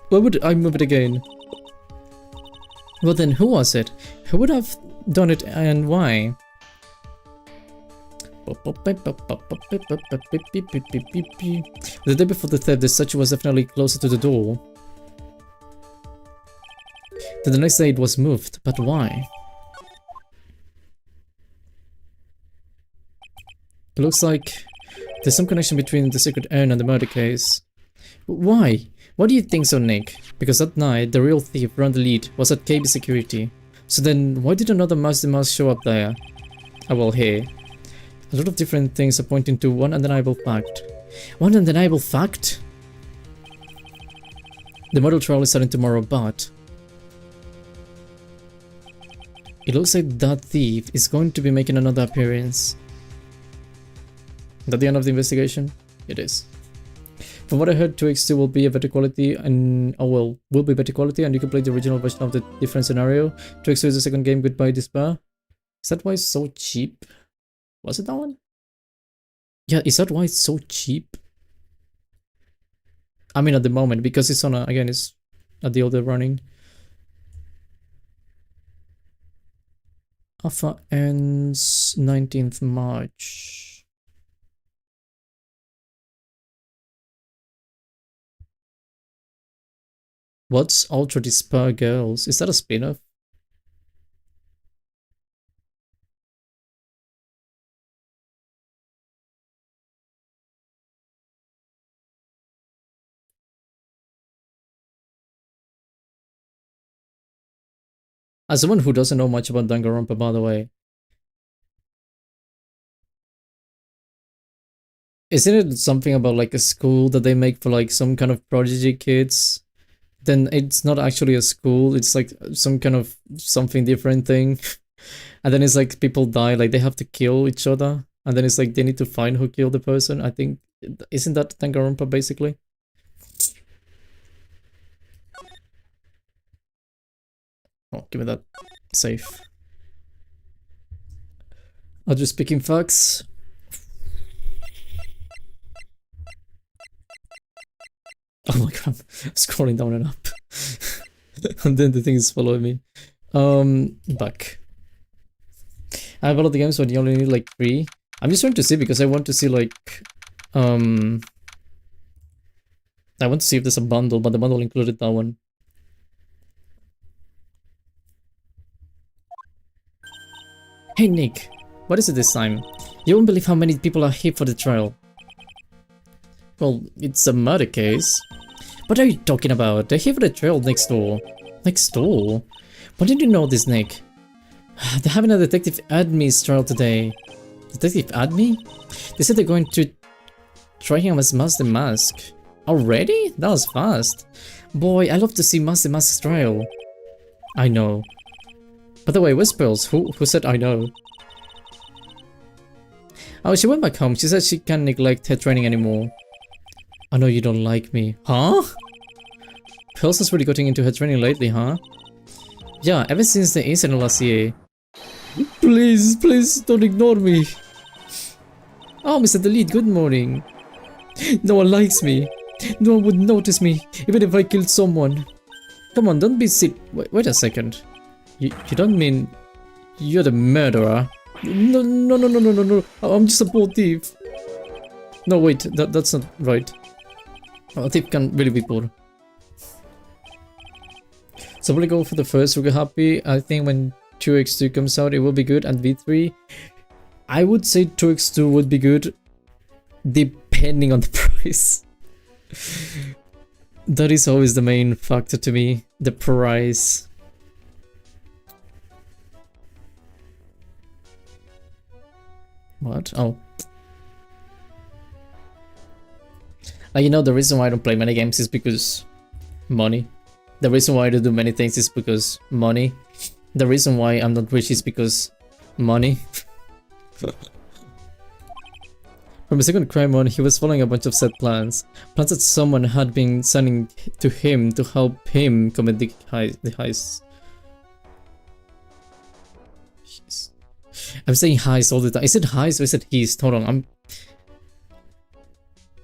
why would I move it again? Well then, who was it? Who would have done it and why? The day before the theft, the statue was definitely closer to the door. Then the next day it was moved, but why? It looks like there's some connection between the secret urn and the murder case. Why? Why do you think so, Nick? Because that night, the real thief, Ron the Lead, was at KB Security. So then, why did another Master Mouse show up there? Oh well, here. A lot of different things are pointing to one undeniable fact. One undeniable fact? The model trial is starting tomorrow, but it looks like that thief is going to be making another appearance. Is that the end of the investigation? It is. From what I heard, 2x2 will be a better quality and will be better quality, and you can play the original version of the different scenario. 2x2 is the second game, Goodbye Despair. Is that why it's so cheap? Was it that one? Yeah, is that why it's so cheap? I mean, at the moment, because it's on a, again, it's a deal they're running. Alpha ends 19th March. What's Ultra Despair Girls? Is that a spin-off? As someone who doesn't know much about Danganronpa, by the way, isn't it something about like a school that they make for like some kind of prodigy kids? Then it's not actually a school, it's like some kind of something different thing. And then it's like people die, like they have to kill each other. And then it's like they need to find who killed the person. I think, isn't that Danganronpa basically? Oh, give me that. Safe. I'll just picking facts. Oh my god, I'm scrolling down and up. And then the thing is following me. Back. I have a lot of games, but you only need like 3. I'm just trying to see because I want to see like I want to see if there's a bundle, but the bundle included that one. Hey Nick, what is it this time? You won't believe how many people are here for the trial. Well, it's a murder case. What are you talking about? They're here for the trial next door. Next door? Why didn't you know this, Nick? They're having a Detective Admi's trial today. Detective Admi? They said they're going to try him as Master Mask. Already? That was fast. Boy, I love to see Master Mask's trial. I know. By the way, where's Pearls? Who said I know? Oh, she went back home. She said she can't neglect her training anymore. I know you don't like me. Huh? Pearls has really gotten into her training lately, huh? Yeah, ever since the incident last year. Please, please don't ignore me. Oh, Mr. Delete, good morning. No one likes me. No one would notice me, even if I killed someone. Come on, don't be silly. Wait a second. You don't mean you're the murderer? No, no, no, no, no, no, no. I'm just a poor thief. No, wait, that's not right. A thief can really be poor. So we'll go for the first Ruger Happy. I think when 2x2 comes out, it will be good. And V3, I would say 2x2 would be good, depending on the price. That is always the main factor to me, the price. What? Oh. Like, you know, the reason why I don't play many games is because money. The reason why I don't do many things is because money. The reason why I'm not rich is because money. From the second crime on, he was following a bunch of set plans. Plans that someone had been sending to him to help him commit the heist. Jeez. I'm saying heist all the time. Is it heist or is it heist? Hold on,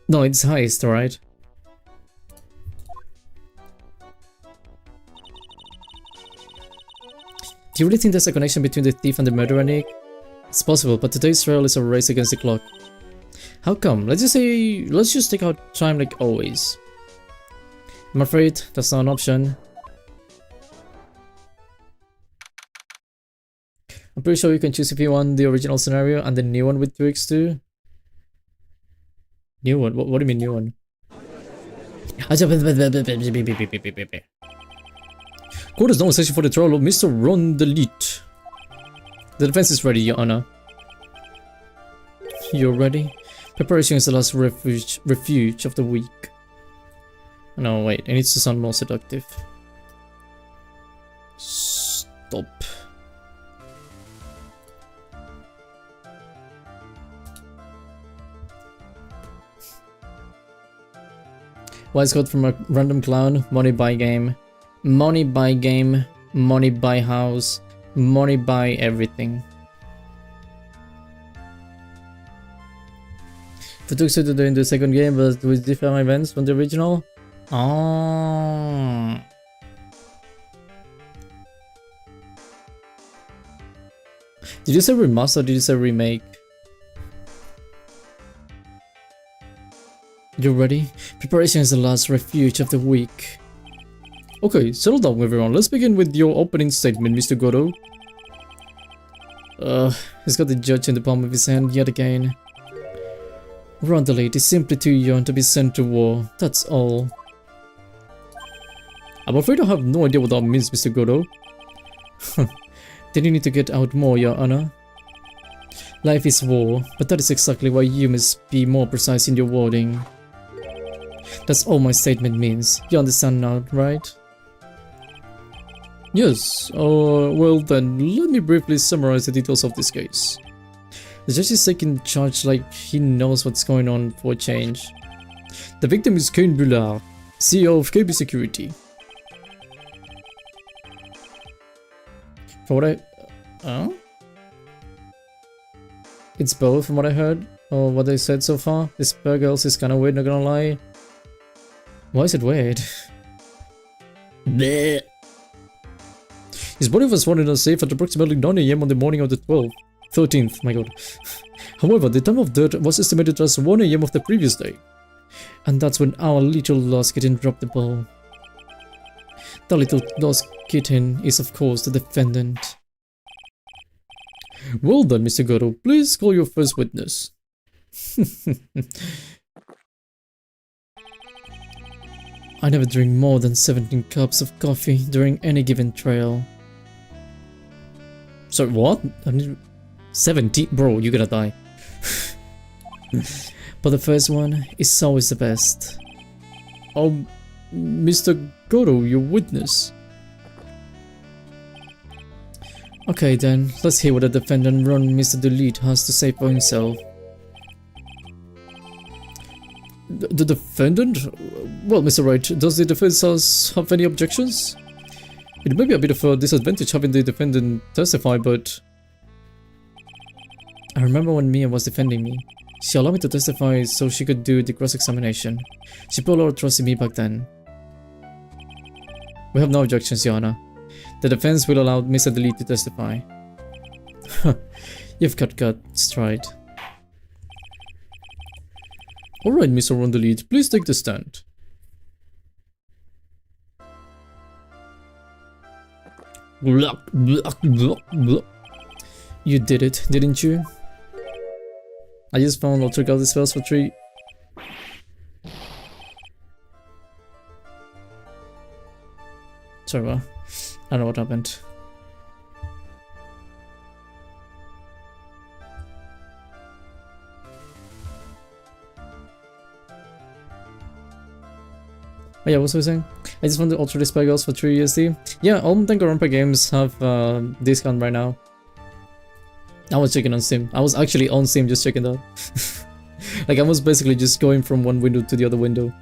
No, it's heist, alright? Do you really think there's a connection between the thief and the murderer, Nick? It's possible, but today's trial is a race against the clock. How come? Let's just take our time like always. I'm afraid that's not an option. I'm pretty sure you can choose if you want the original scenario and the new one with 2x2. New one? What do you mean new one? Quarters down section for the trial of Mr. Ron Delete. The defense is ready, Your Honor. You're ready? Preparation is the last refuge of the week. No, wait, it needs to sound more seductive. Stop. Wise code from a random clown. Money buy game. Money buy game. Money buy house. Money buy everything. They took so today in the second game, but with different events from the original. Oh. Did you say remaster or did you say remake? You ready? Preparation is the last refuge of the weak. Okay, settle down everyone. Let's begin with your opening statement, Mr. Goto. He's got the judge in the palm of his hand yet again. Rondelete is simply too young to be sent to war, that's all. I'm afraid I have no idea what that means, Mr. Goto. Then you need to get out more, Your Honor. Life is war, but that is exactly why you must be more precise in your wording. That's all my statement means. You understand now, right? Yes, well then, let me briefly summarize the details of this case. The judge is taking charge like he knows what's going on for a change. The victim is Kane Bullard, CEO of KB Security. For what It's both from what I heard, or what they said so far. This Burgos is kinda weird, not gonna lie. Why is it weird? Bleh. His body was found in a safe at approximately 9 AM on the morning of the 13th, my god. However, the time of death was estimated as 1 AM of the previous day. And that's when our little lost kitten dropped the ball. The little lost kitten is of course the defendant. Well then, Mr. Goto, please call your first witness. I never drink more than 17 cups of coffee during any given trail. Sorry, what? 17? Bro, you're gonna die. But the first one is always the best. Mr. Goto, your witness. Okay then, let's hear what the defendant Ron Mr. Delete has to say for himself. The defendant? Well, Mr. Wright, does the defense have any objections? It may be a bit of a disadvantage having the defendant testify, but... I remember when Mia was defending me. She allowed me to testify so she could do the cross-examination. She put a lot of trust in me back then. We have no objections, Your Honor. The defense will allow Mr. Delete to testify. You've got guts, right? Alright, Mr. Rondelete, please take the stand. You did it, didn't you? I just found Ultra God spells for 3. Sorry, I don't know what happened. Oh yeah, what was I saying? I just found the Ultra Display Girls for 3 USD. Yeah, all Danganronpa games have discount right now. I was checking on Steam. I was actually on Steam just checking that. Like I was basically just going from one window to the other window.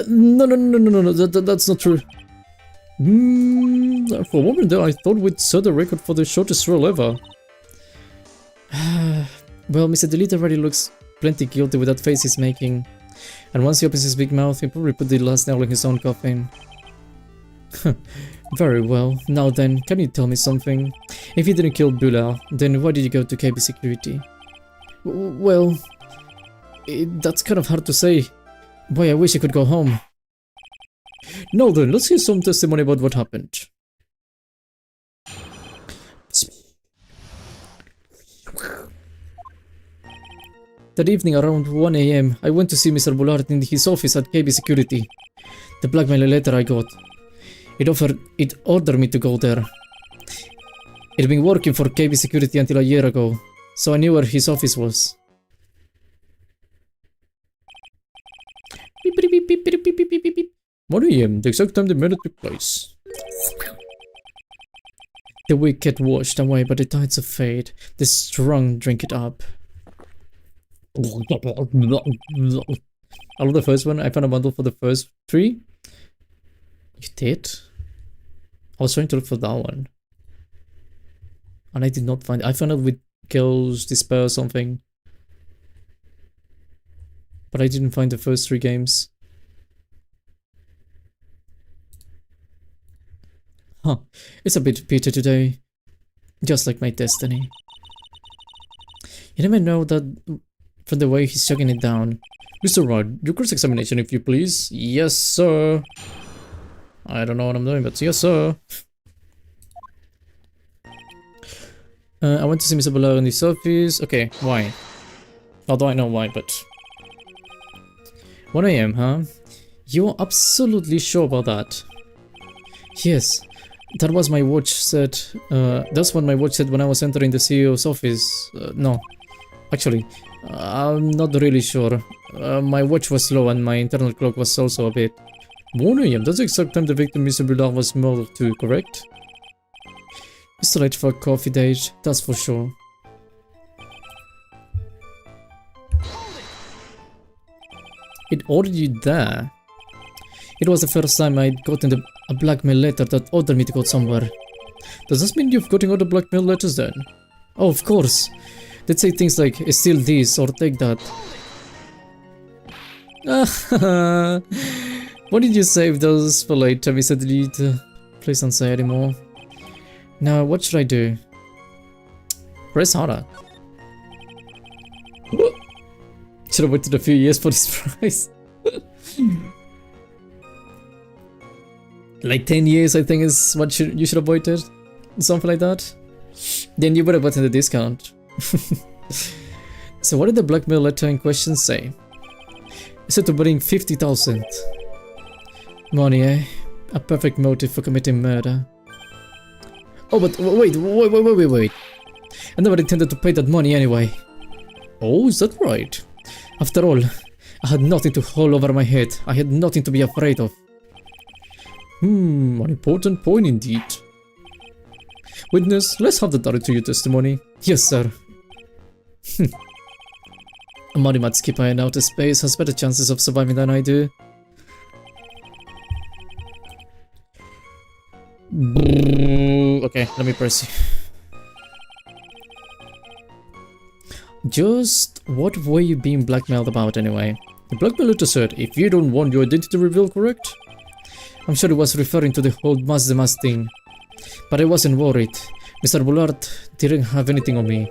No, that's not true. For a moment there I thought we'd set the record for the shortest roll ever. Well, Mr. Delete already looks plenty guilty with that face he's making. And once he opens his big mouth, he'll probably put the last nail in his own coffin. Very well. Now then, can you tell me something? If you didn't kill Bullard, then why did you go to KB Security? Well, that's kind of hard to say. Boy, I wish I could go home. Now then, let's hear some testimony about what happened. That evening around 1 AM, I went to see Mr. Bullard in his office at KB Security. The blackmail letter I got. It ordered me to go there. I'd been working for KB Security until a year ago, so I knew where his office was. 1 AM, the exact time the murder took place. The weak get washed away by the tides of fate. The strong drink it up. I love the first one. I found a bundle for the first 3. You did? I was trying to look for that one. And I did not find it. I found it with kills, despair, something. But I didn't find the first 3 games. Huh, it's a bit bitter today. Just like my destiny. You never know that from the way he's chugging it down. Mr. Rudd, your cross-examination if you please. Yes, sir. I don't know what I'm doing, but yes, sir. I went to see Mr. Ballard in his office. Okay, why? Although I know why, but... 1 AM, huh? You're absolutely sure about that? Yes. That was my watch said. That's what my watch said when I was entering the CEO's office. No. Actually, I'm not really sure. My watch was slow and my internal clock was also a bit. 1 AM, that's the exact time the victim Mr. Ballard was murdered too, correct? It's too late for a coffee date, that's for sure. It ordered you there? It was the first time I'd gotten a blackmail letter that ordered me to go somewhere. Does this mean you've gotten all the blackmail letters then? Oh, of course. They'd say things like, steal this or take that. Why did you save those for later, Mr. Delete? Please don't say anymore. Now, what should I do? Press harder. Should have waited a few years for this price. Like 10 years, I think, is what you should have waited. Something like that. Then you would have gotten the discount. So what did the blackmail letter in question say? It said to bring 50,000. Money, eh? A perfect motive for committing murder. Oh, but wait. I never intended to pay that money anyway. Oh, is that right? After all, I had nothing to hold over my head. I had nothing to be afraid of. An important point indeed. Witness, let's have the data to your testimony. Yes, sir. A money mad skipper in outer space has better chances of surviving than I do. Okay, let me press you. Just what were you being blackmailed about anyway? The blackmail letter said, if you don't want your identity revealed, correct? I'm sure it was referring to the whole mask the mask thing. But I wasn't worried. Mr. Bullard didn't have anything on me.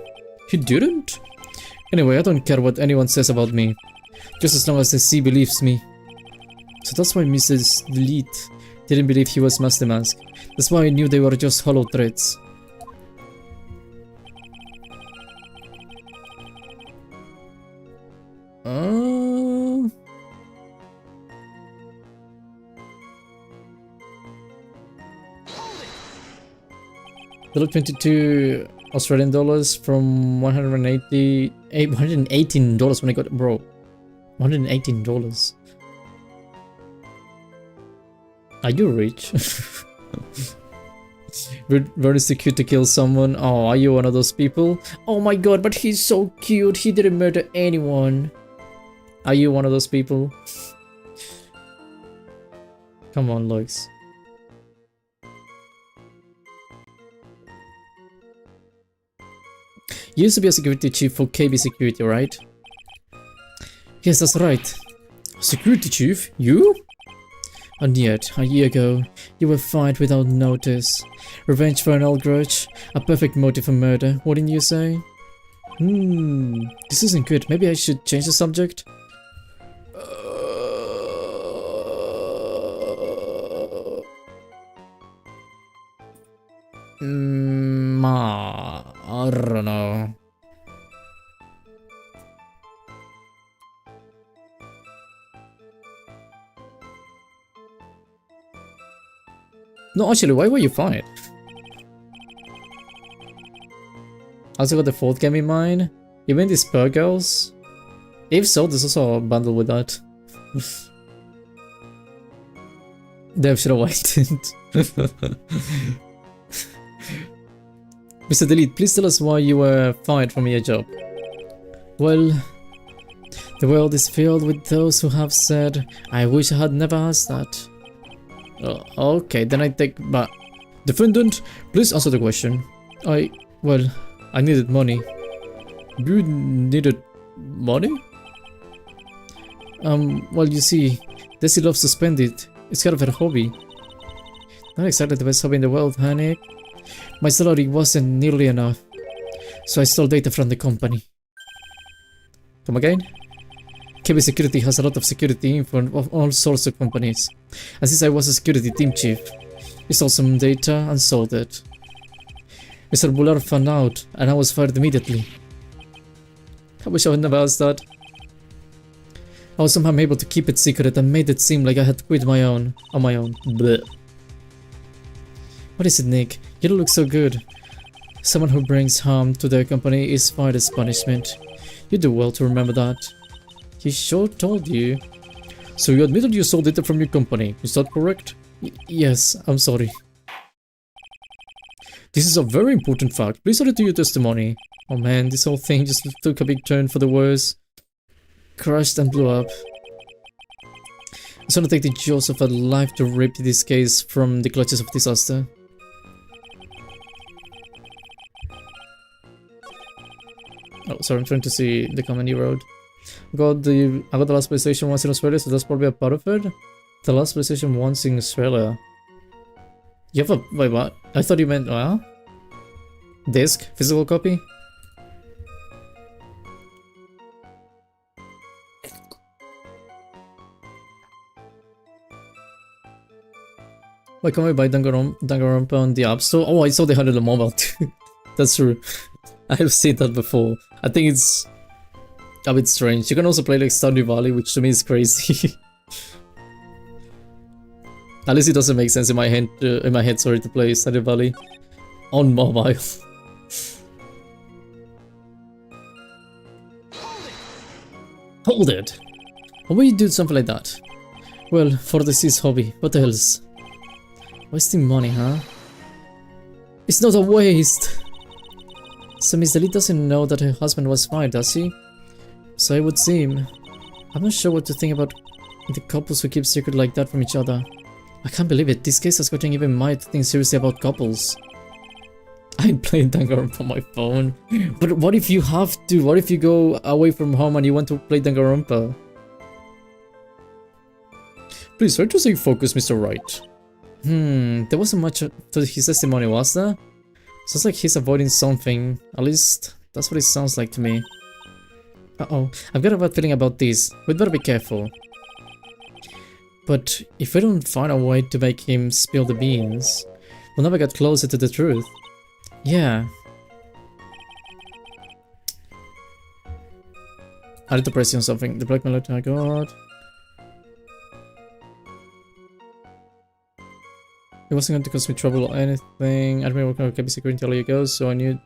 He didn't? Anyway, I don't care what anyone says about me. Just as long as the sea believes me. So that's why Mrs. Delete didn't believe he was Master Mask. That's why I knew they were just hollow threats. $22 Australian dollars from $118 when I got it, bro. $118. Are you rich? Very secure to kill someone. Oh, are you one of those people? Oh my god, but he's so cute. He didn't murder anyone. Are you one of those people? Come on, Lux. You used to be a security chief for KB Security, right? Yes, that's right. Security chief? You? And yet, a year ago, you were fired without notice. Revenge for an old grudge, a perfect motive for murder, wouldn't you say? This isn't good. Maybe I should change the subject? I don't know. No, actually, why were you fired? I also got the 4th game in mind. You mean these Spur Girls? If so, there's also a bundle with that. Dev should have waited. Mr. Delete, please tell us why you were fired from your job. Well, the world is filled with those who have said, I wish I had never asked that. Okay, then I take back. Defendant, please answer the question. Well, I needed money. You needed money? Well, you see, Desi loves to spend it. It's kind of her hobby. Not exactly the best hobby in the world, huh, Nick? My salary wasn't nearly enough, so I stole data from the company. Come again? KB Security has a lot of security info of all sorts of companies. And since I was a security team chief, we stole some data and sold it. Mr. Bullard found out, and I was fired immediately. I wish I had never asked that. I was somehow able to keep it secret and made it seem like I had quit on my own. Blech. What is it, Nick? You don't look so good. Someone who brings harm to their company is fired as punishment. You do well to remember that. He sure told you. So you admitted you sold data from your company, is that correct? Yes, I'm sorry. This is a very important fact. Please add it to your testimony. Oh man, this whole thing just took a big turn for the worse. Crashed and blew up. It's gonna take the jaws of a life to rip this case from the clutches of disaster. Oh, sorry, I'm trying to see the comment you wrote. I got the last PlayStation once in Australia, so that's probably a part of it. The last PlayStation once in Australia. You have a... wait, what? I thought you meant... well? Disc? Physical copy? Why can't we buy Danganronpa on the App Store? Oh, I saw they had it on mobile too. That's true. I have seen that before. I think it's a bit strange. You can also play like Stardew Valley, which to me is crazy. At least it doesn't make sense in my head, sorry, to play Stardew Valley on mobile. Hold it! Why would you do something like that? Well, for the sis hobby, what else? Wasting money, huh? It's not a waste! So Miss Dalit doesn't know that her husband was fired, does she? So it would seem. I'm not sure what to think about the couples who keep secret like that from each other. I can't believe it, this case has gotten even Maya to think seriously about couples. I played Danganronpa on my phone. But what if you have to? What if you go away from home and you want to play Danganronpa? Please try to stay focused, Mr. Wright. There wasn't much to his testimony, was there? Sounds like he's avoiding something. At least, that's what it sounds like to me. Uh-oh, I've got a bad feeling about this. We'd better be careful. But if we don't find a way to make him spill the beans, we'll never get closer to the truth. Yeah. I need to press you on something. The blackmail letter I got. It wasn't going to cause me trouble or anything. I don't know what kind of KB security until you go, so I knew.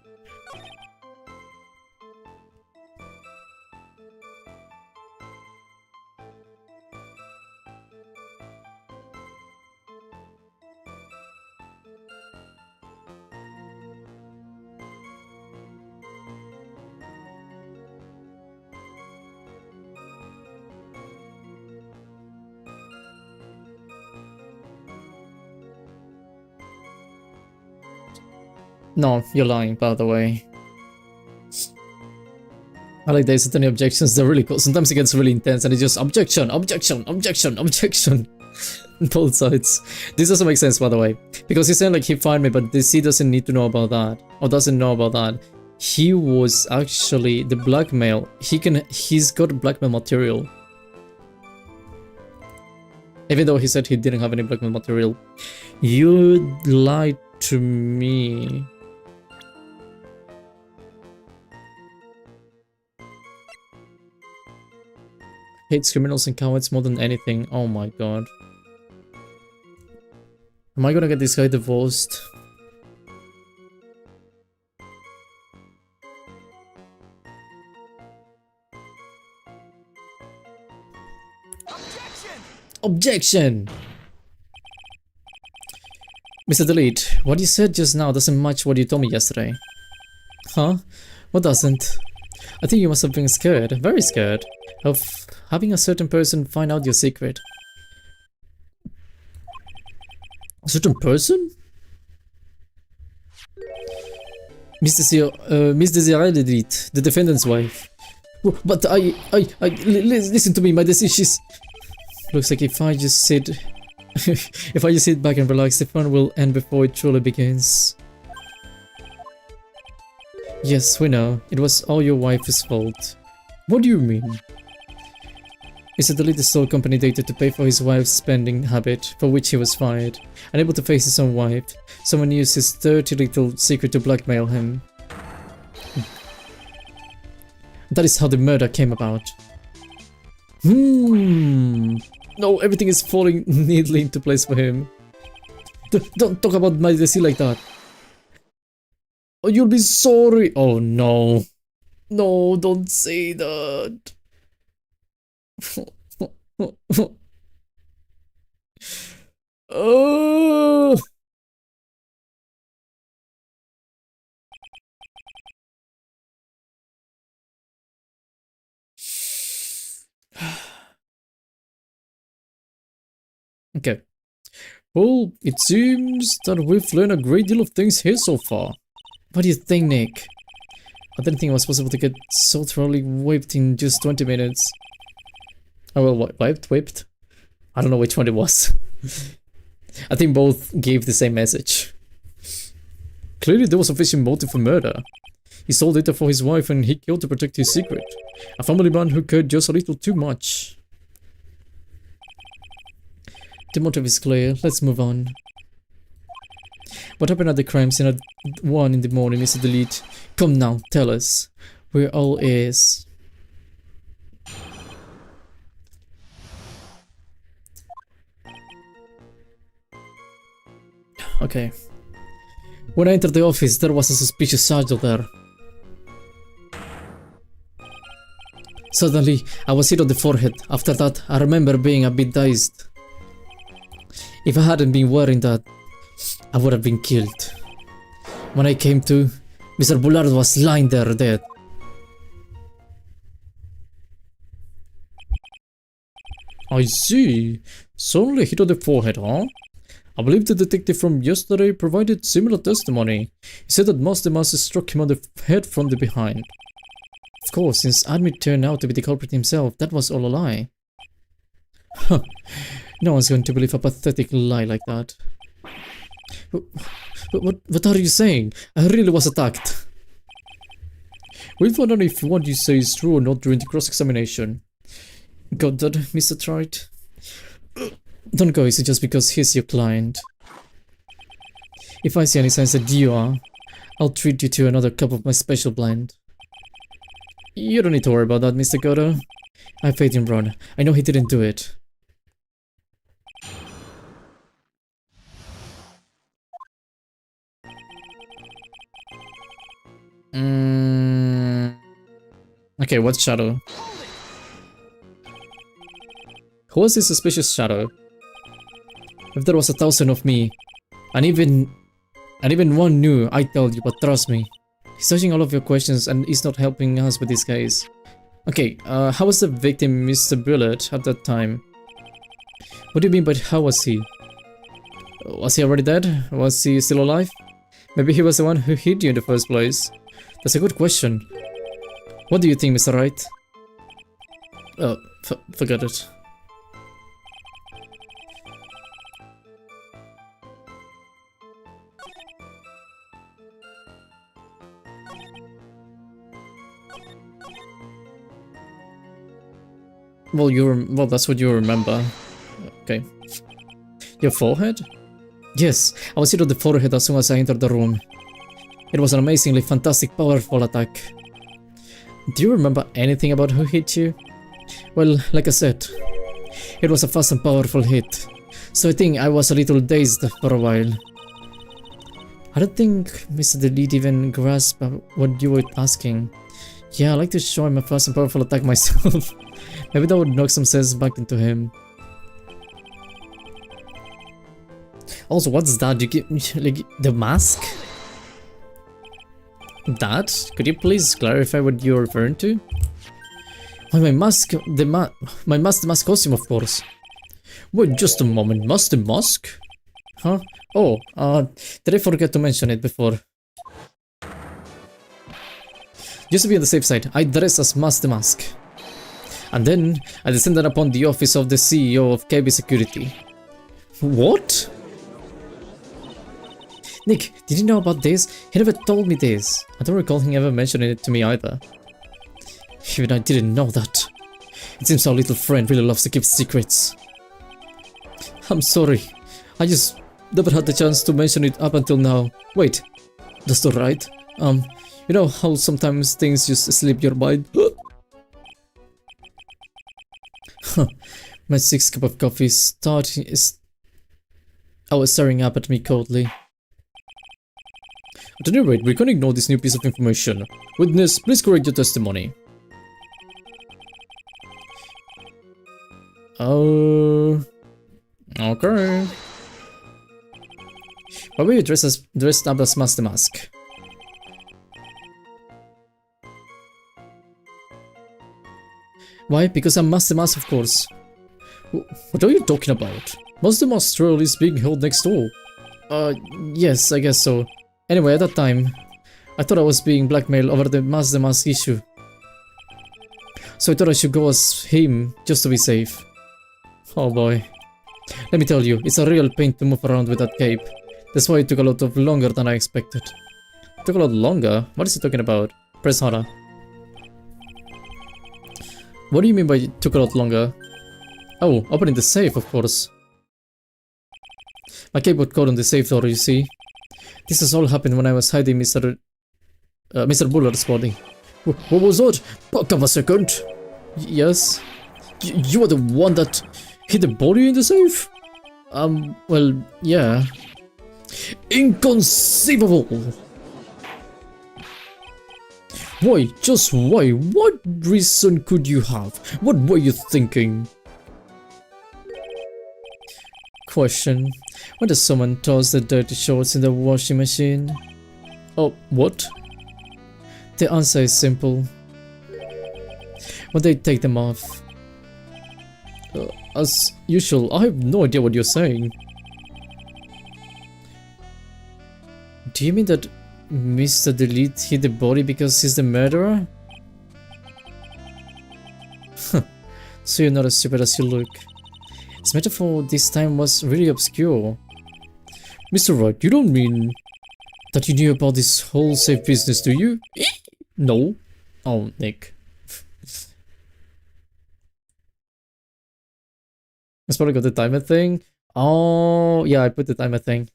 No, you're lying, by the way. I like there's any objections, they're really cool. Sometimes it gets really intense and it's just objection, objection, objection, objection. Both sides. This doesn't make sense, by the way. Because he's saying like he fired me, but the C doesn't need to know about that. Or doesn't know about that. He was actually the blackmail. He's got blackmail material. Even though he said he didn't have any blackmail material. You lied to me. Hates criminals and cowards more than anything. Oh my god. Am I gonna get this guy divorced? Objection! Objection! Mr. Delete, what you said just now doesn't match what you told me yesterday. Huh? What doesn't? I think you must have been scared, very scared, of having a certain person find out your secret. A certain person? Miss Desiree, the defendant's wife. But listen to me, my decision is... Looks like if I just sit... if I just sit back and relax, the fun will end before it truly begins. Yes, we know. It was all your wife's fault. What do you mean? Mr. Delete stole company data to pay for his wife's spending habit, for which he was fired. Unable to face his own wife, someone used his dirty little secret to blackmail him. That is how the murder came about. No, everything is falling neatly into place for him. Don't talk about my DC like that. Oh, you'll be sorry. Oh no. No, don't say that. Oh. Okay. Well, it seems that we've learned a great deal of things here so far. What do you think, Nick? I didn't think it was possible to get so thoroughly whipped in just 20 minutes. Oh well, whipped? I don't know which one it was. I think both gave the same message. Clearly there was sufficient motive for murder. He stole data for his wife and he killed to protect his secret. A family man who cared just a little too much. The motive is clear, let's move on. What happened at the crime scene at 1 in the morning, Mr. Delete? Come now, tell us. We're all ears. Okay. When I entered the office, there was a suspicious sergeant there. Suddenly, I was hit on the forehead. After that, I remember being a bit dazed. If I hadn't been wearing that, I would have been killed. When I came to, Mr. Bullard was lying there dead. I see. So only a hit on the forehead, huh? I believe the detective from yesterday provided similar testimony. He said that Master struck him on the head from the behind. Of course, since Admit turned out to be the culprit himself, that was all a lie. Huh. No one's going to believe a pathetic lie like that. What are you saying? I really was attacked. We'll find out if what you say is true or not during the cross-examination. Got that, Mr. Trite? Don't go easy just because he's your client. If I see any signs that you are, I'll treat you to another cup of my special blend. You don't need to worry about that, Mr. Godo. I have faith in Ron. I know he didn't do it. Okay, what's Shadow? Who was this suspicious Shadow? If there was 1,000 of me, and even one knew, I'd tell you, but trust me. He's searching all of your questions and he's not helping us with this case. Okay, how was the victim Mr. Bullet at that time? What do you mean by how was he? Was he already dead? Was he still alive? Maybe he was the one who hit you in the first place. That's a good question. What do you think, Mr. Wright? Forget it. Well, that's what you remember. Okay. Your forehead? Yes, I was hit on the forehead as soon as I entered the room. It was an amazingly fantastic, powerful attack. Do you remember anything about who hit you? Well, like I said, it was a fast and powerful hit, so I think I was a little dazed for a while. I don't think Mr. Delete even grasped what you were asking. Yeah, I like to show him a fast and powerful attack myself. Maybe that would knock some sense back into him. Also, what's that? You get like the mask? That? Could you please clarify what you're referring to? Why, my mask, the mask costume, of course. Wait, just a moment, the mask? Huh? Oh, did I forget to mention it before? Just to be on the safe side, I dressed as Master Mask. And then I descended upon the office of the CEO of KB Security. What? Nick, did you know about this? He never told me this. I don't recall him ever mentioning it to me either. Even I didn't know that. It seems our little friend really loves to keep secrets. I'm sorry. I just never had the chance to mention it up until now. Wait, that's not right. You know how sometimes things just slip your mind? My 6th cup of coffee was staring up at me coldly. At any rate, we can't ignore this new piece of information. Witness, please correct your testimony. Oh, okay. Why were you dressed up as Master Mask? Why? Because I'm Master Mask, of course. What are you talking about? Master Mask's trial is being held next door. Yes, I guess so. Anyway, at that time, I thought I was being blackmailed over the Master Mask issue. So I thought I should go as him, just to be safe. Oh boy. Let me tell you, it's a real pain to move around with that cape. That's why it took a lot longer than I expected. It took a lot longer? What is he talking about? Press harder. What do you mean by it took a lot longer? Oh, opening the safe, of course. My cape got caught on the safe door, you see. This has all happened when I was hiding Mr. Bullard's body. What was that? Back up a second. Yes? You are the one that hid the body in the safe? Well, yeah. Inconceivable! Why? Just why? What reason could you have? What were you thinking? Question. Why does someone toss the dirty shorts in the washing machine? Oh, what? The answer is simple. When they take them off. As usual, I have no idea what you're saying. Do you mean that Mr. Delete hid the body because he's the murderer? So you're not as stupid as you look. His metaphor this time was really obscure. Mr. Wright, you don't mean that you knew about this whole safe business, do you? No. Oh, Nick. That's probably got the timer thing. Oh, yeah, I put the timer thing.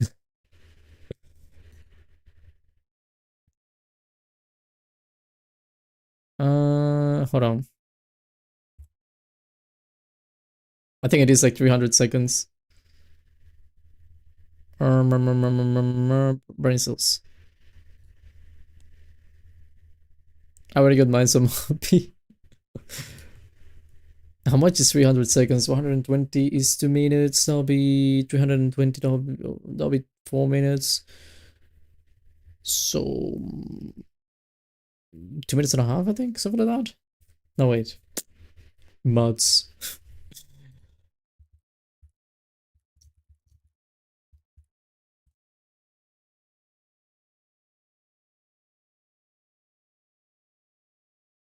Hold on. I think it is like 300 seconds. Brain cells. I already got mine, so I'm happy. How much is 300 seconds? 120 is 2 minutes. That'll be 320. That'll be 4 minutes. So 2 minutes and a half, I think, something like that. No, wait. Mods.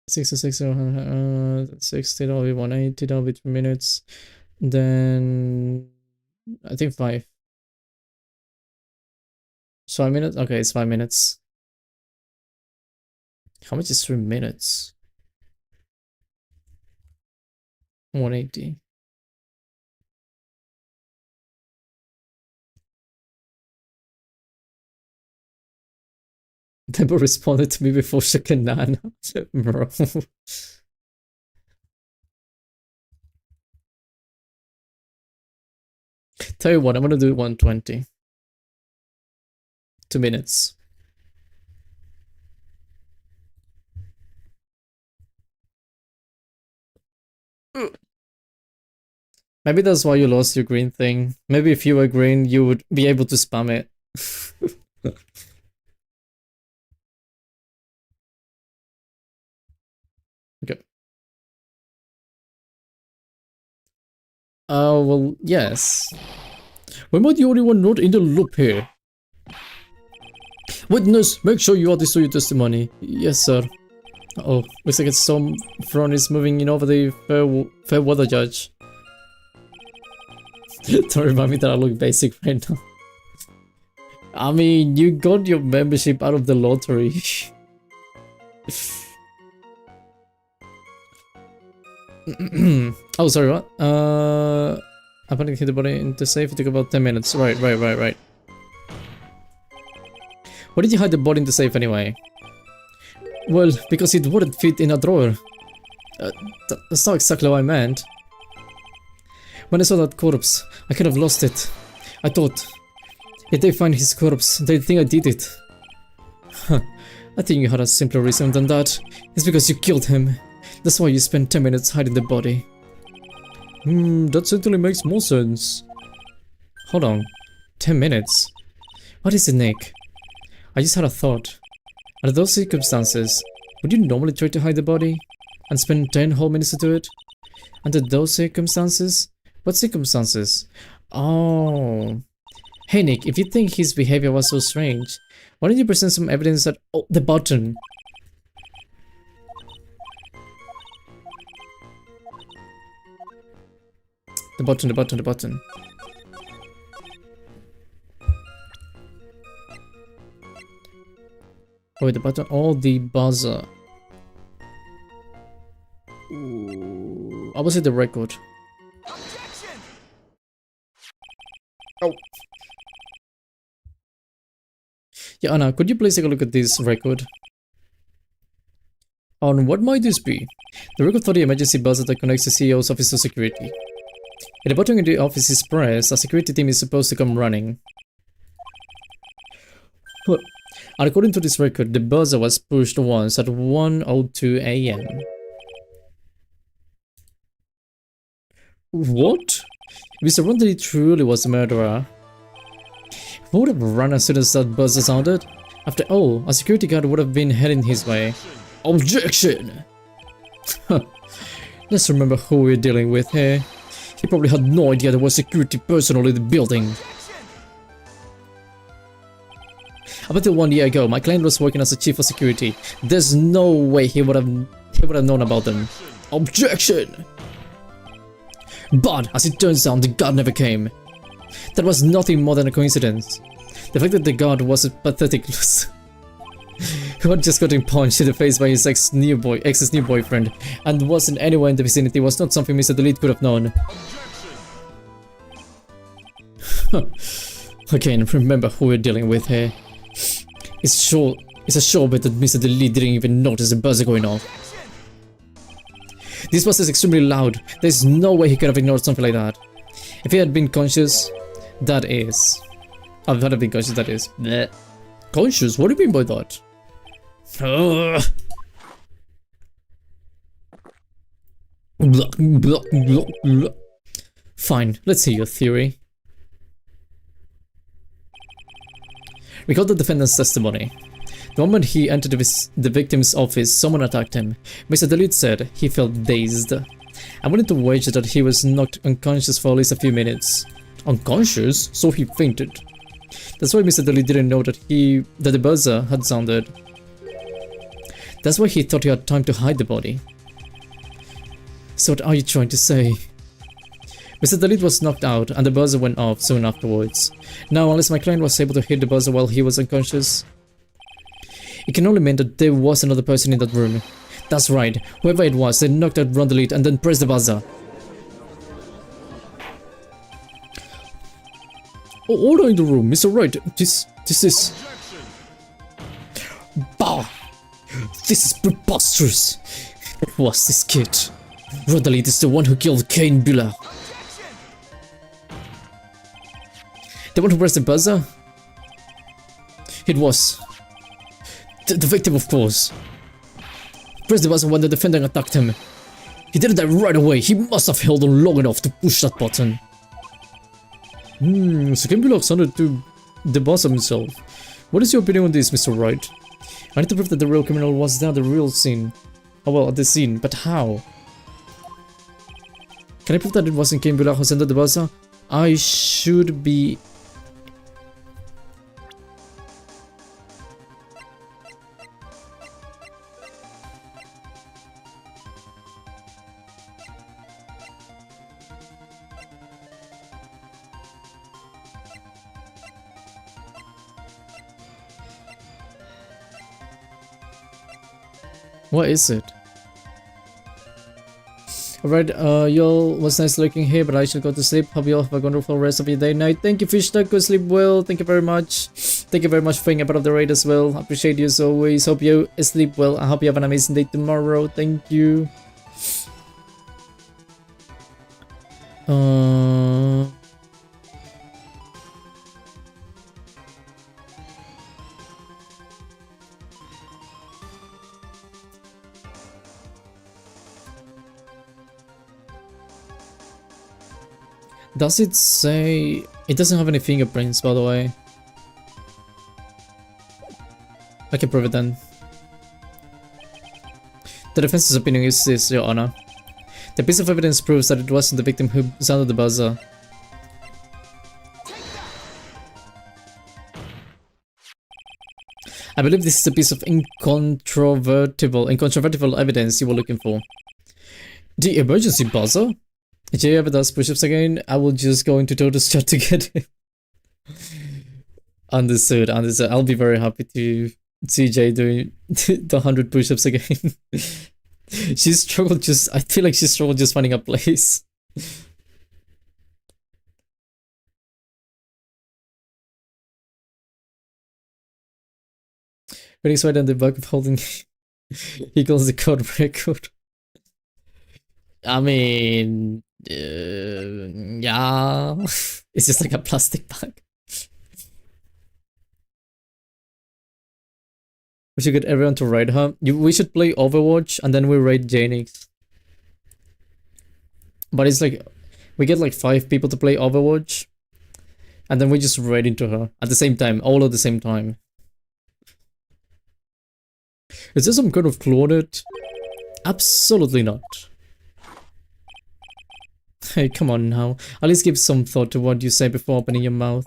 Six, 60, that'll be 180, that'll be 2 minutes. Then I think 5. 5 minutes? Okay, it's 5 minutes. How much is 3 minutes? 180. Never responded to me before Shakanana. Bro. Tell you what, I'm gonna do 120. 2 minutes. Maybe that's why you lost your green thing. Maybe if you were green, you would be able to spam it. Okay. Well, yes. Why am I the only one not in the loop here? Witness, make sure you add this to your testimony. Yes, sir. Oh, looks like it's some front is moving in over the fair weather judge. Don't remind me that I look basic right now. I mean, you got your membership out of the lottery. Oh, sorry, what? I'm gonna hit the body into safe. It took about 10 minutes. Right. Why did you hide the body in the safe anyway? Well, because it wouldn't fit in a drawer. That's not exactly what I meant. When I saw that corpse, I could have lost it. I thought, if they find his corpse, they'd think I did it. Huh. I think you had a simpler reason than that. It's because you killed him. That's why you spent 10 minutes hiding the body. That certainly makes more sense. Hold on. 10 minutes? What is it, Nick? I just had a thought. Under those circumstances, would you normally try to hide the body? And spend 10 whole minutes to do it? Under those circumstances? What circumstances? Oh. Hey Nick, if you think his behavior was so strange, why don't you present some evidence that— oh, the button! The button. Oh, wait, the button. Oh, the buzzer. Ooh, I will say the record. Oh. Yeah, Anna, could you please take a look at this record? On what might this be? The record for the emergency buzzer that connects the CEO's office to security. If the button in the office is pressed, a security team is supposed to come running. Well, according to this record, the buzzer was pushed once at 1:02 AM. What? If Mr. Rondelli truly was the murderer, who would have run as soon as that buzzer sounded? After all, a security guard would have been heading his way. Objection! Let's remember who we're dealing with here. He probably had no idea there was security personnel in the building. Up until 1 year ago, my client was working as a chief of security. There's no way he would have known about them. Objection! But, as it turns out, the guard never came. That was nothing more than a coincidence. The fact that the guard was a pathetic loser who had just gotten punched in the face by his ex's new boyfriend and wasn't anywhere in the vicinity was not something Mr. Delete could have known. Again, remember who we're dealing with here. It's a sure bet that Mr. Delete didn't even notice the buzzer going off. This buzzer is extremely loud. There's no way he could have ignored something like that. If he had been conscious, that is. I've had been conscious, that is. Blech. Conscious? What do you mean by that? Fine, let's hear your theory. We got the defendant's testimony. The moment he entered the victim's office, someone attacked him. Mr. Delete said he felt dazed. I'm willing to wager that he was knocked unconscious for at least a few minutes. Unconscious? So he fainted. That's why Mr. Delete didn't know that the buzzer had sounded. That's why he thought he had time to hide the body. So what are you trying to say? Mr. Delete was knocked out and the buzzer went off soon afterwards. Now, unless my client was able to hit the buzzer while he was unconscious, it can only mean that there was another person in that room. That's right, whoever it was, they knocked out Ron Delete and then pressed the buzzer. Oh, order in the room, Mr. Wright. This is... Bah! This is preposterous. What was this kid? Ron Delete is the one who killed Kane Buller. The one who pressed the buzzer? It was... the victim, of course. Pressed the buzzer when the defendant attacked him. He did that right away. He must have held on long enough to push that button. So Kane Buller sounded to the boss himself. What is your opinion on this, Mr. Wright? I need to prove that the real criminal was there at the real scene. Oh well, at the scene, but how? Can I prove that it wasn't Kane Buller who sent the buzzer? I should be... What is it? Alright, y'all, was nice looking here, but I should go to sleep. Hope you all have a wonderful rest of your day night. Thank you, Fish Duck. Go sleep well. Thank you very much. Thank you very much for being a part of the raid as well. Appreciate you as always. Hope you sleep well. I hope you have an amazing day tomorrow. Thank you. Does it say... It doesn't have any fingerprints, by the way. I can prove it then. The defense's opinion is this, Your Honor. The piece of evidence proves that it wasn't the victim who sounded the buzzer. I believe this is a piece of incontrovertible evidence you were looking for. The emergency buzzer? If Jay ever does push-ups again, I will just go into Totto's chat to get him. Understood, understood. I'll be very happy to see Jay doing the 100 push-ups again. She struggled just... I feel like she struggled just finding a place. When he's right on the back of holding... he calls the code record. I mean... yeah... It's just like a plastic bag. We should get everyone to raid her. We should play Overwatch and then we raid Janix. But it's like... We get like 5 people to play Overwatch. And then we just raid into her at the same time. All at the same time. Is there some kind of cloned? Absolutely not. Hey, come on now. At least give some thought to what you say before opening your mouth.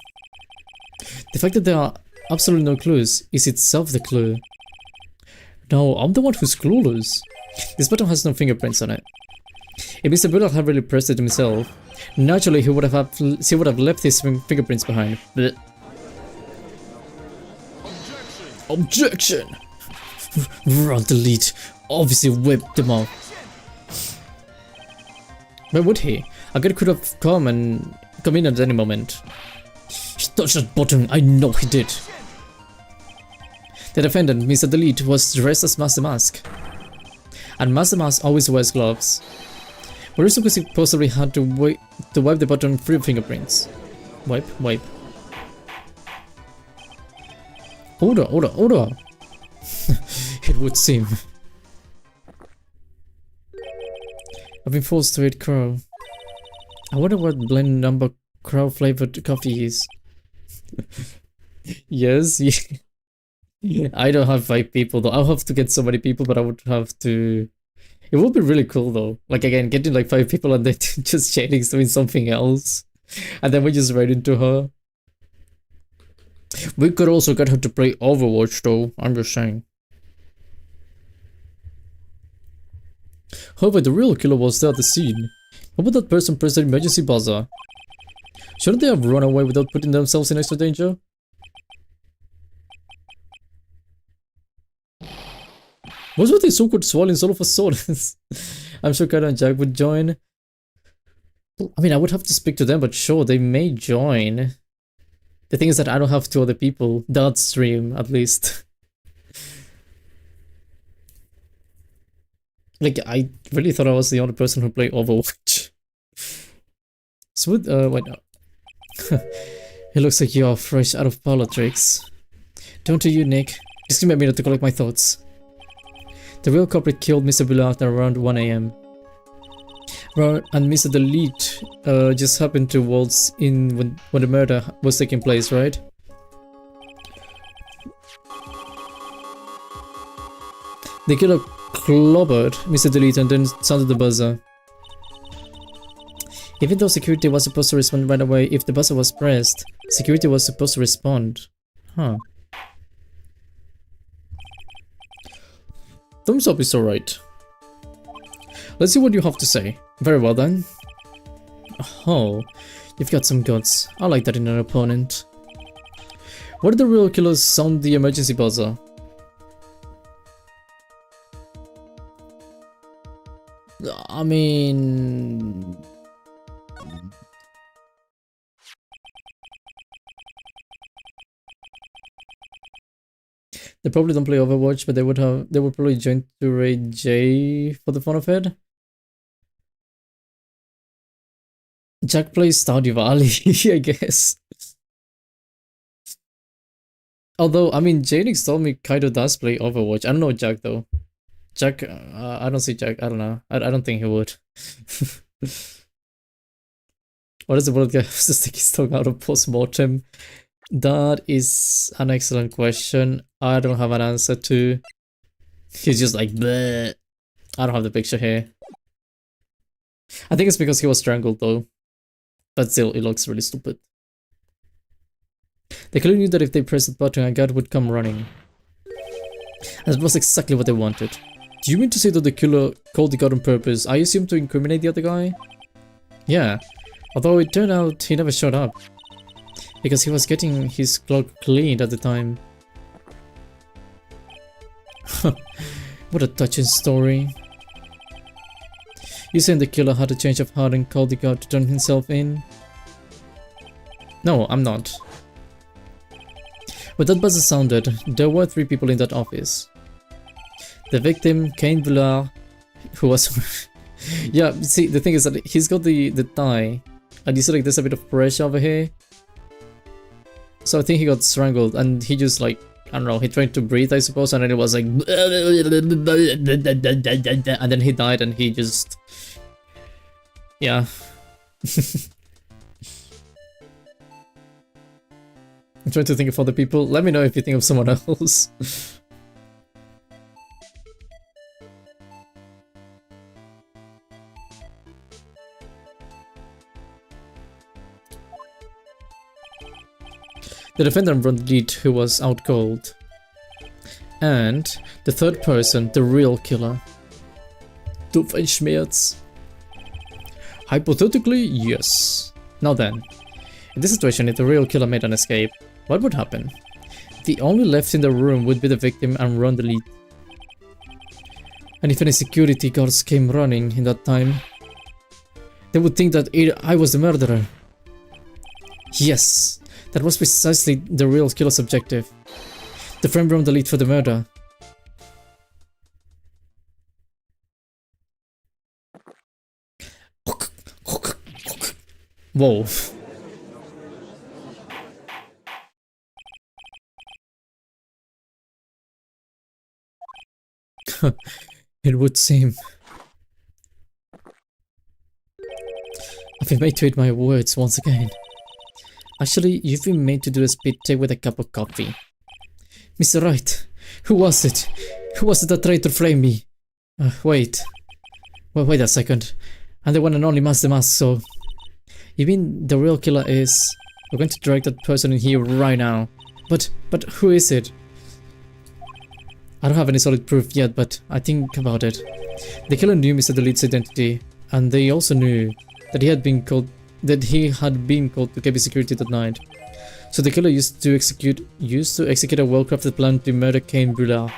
The fact that there are absolutely no clues is itself the clue. No, I'm the one who's clueless. This button has no fingerprints on it. If Mr. Buddha had really pressed it himself, naturally he would have left his fingerprints behind. Blech. Objection! Run, delete. Obviously whipped them off. Why would he? A guy could have come in at any moment. He touched that button, I know he did. The defendant, Mr. Delete, was dressed as Master Mask. And Master Mask always wears gloves. What reason was he possibly had to wipe the button free of fingerprints? Wipe. Order. It would seem. I've been forced to eat crow. I wonder what blend number crow flavored coffee is. Yes, yeah. I don't have 5 people though. I'll have to get so many people, but I would have to... It would be really cool though. Like again, getting like 5 people and then just Janix doing something else. And then we just raid into her. We could also get her to play Overwatch though, I'm just saying. However, the real killer was there at the scene. What would that person press the emergency buzzer? Shouldn't they have run away without putting themselves in extra danger? What's with this awkward swallowing solo for swords? I'm sure Kara and Jack would join. I mean, I would have to speak to them, but sure, they may join. The thing is that I don't have 2 other people. That stream, at least. Like, I really thought I was the only person who played Overwatch. Smooth, wait, no. It looks like you are fresh out of parlor tricks. Don't you, Nick? Just give me a minute to collect my thoughts. The real culprit killed Mr. Bullard around 1 AM. And Mr. Delete just happened to waltz in when the murder was taking place, right? The killer clobbered Mr. Delete and then sounded the buzzer. Even though security was supposed to respond right away, if the buzzer was pressed, security was supposed to respond. Huh. Thumbs up is alright. Let's see what you have to say. Very well then. Oh, you've got some guts. I like that in an opponent. Why did the real killers sound the emergency buzzer? I mean... They probably don't play Overwatch, but they would probably join to raid J for the fun of it. Jack plays Stardew Valley, I guess. Although, I mean, Janix told me Kaido does play Overwatch. I don't know Jack though. Jack, I don't see Jack. I don't know. I don't think he would. What is the world guy who's to stick his tongue out of post-mortem? That is an excellent question. I don't have an answer to. He's just like, bleh. I don't have the picture here. I think it's because he was strangled though. But still, it looks really stupid. They clearly knew that if they pressed that button, a guard would come running. And that was exactly what they wanted. Do you mean to say that the killer called the guard on purpose? I assume to incriminate the other guy? Yeah. Although it turned out he never showed up. Because he was getting his clock cleaned at the time. What a touching story. You saying the killer had a change of heart and called the guard to turn himself in? No, I'm not. When that buzzer sounded, there were 3 people in that office. The victim, Cain Villard, who was... Yeah, see, the thing is that he's got the tie, and you see like there's a bit of pressure over here. So I think he got strangled, and he just like, I don't know, he tried to breathe, I suppose, and then it was like... And then he died, and he just... Yeah. I'm trying to think of other people. Let me know if you think of someone else. The defendant from the lead who was out cold. And the third person, the real killer. Doofenshmirtz. Hypothetically, yes. Now then, in this situation, if the real killer made an escape, what would happen? The only left in the room would be the victim and run the lead. And if any security guards came running in that time, they would think that I was the murderer. Yes, that was precisely the real killer's objective. The friend run the lead for the murder. Whoa. It would seem. I've been made to eat my words once again. Actually, you've been made to do a spit take with a cup of coffee. Mr. Wright, who was it? Who was it that tried to flame me? Wait. Well, wait a second. I'm the one and only Master Mask, so... You mean the real killer is... We're going to drag that person in here right now. But who is it? I don't have any solid proof yet, but I think about it. The killer knew Mr. Delete's identity, and they also knew that he had been called to KB security that night. So the killer used to execute a well-crafted plan to murder Cain Brulard.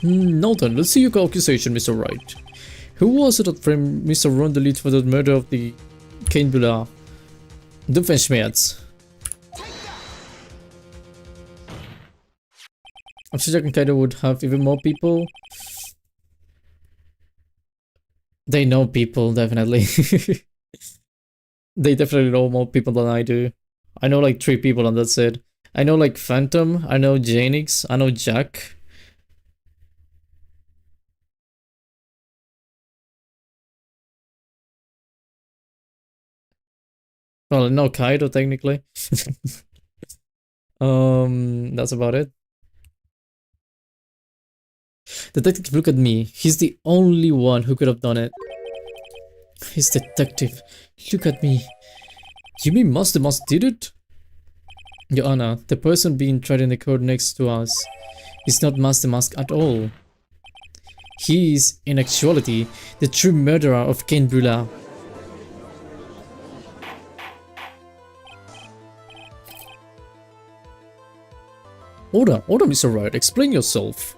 Now then, let's see your accusation, Mr. Wright. Who was it that framed Mr. Ron the lead for the murder of the Cain Brulard? Doofenshmirtz. I'm sure Jack and Kaido would have even more people. They know people, definitely. They definitely know more people than I do. I know like 3 people and that's it. I know like Phantom, I know Janix, I know Jack. Well, no Kaido technically. That's about it. Detective, look at me. He's the only one who could have done it. He's detective. Look at me. You mean Master Mask did it? Your Honor, the person being tried in the court next to us is not Master Mask at all. He is, in actuality, the true murderer of Cain Brulard. Order, Mr. Wright, explain yourself.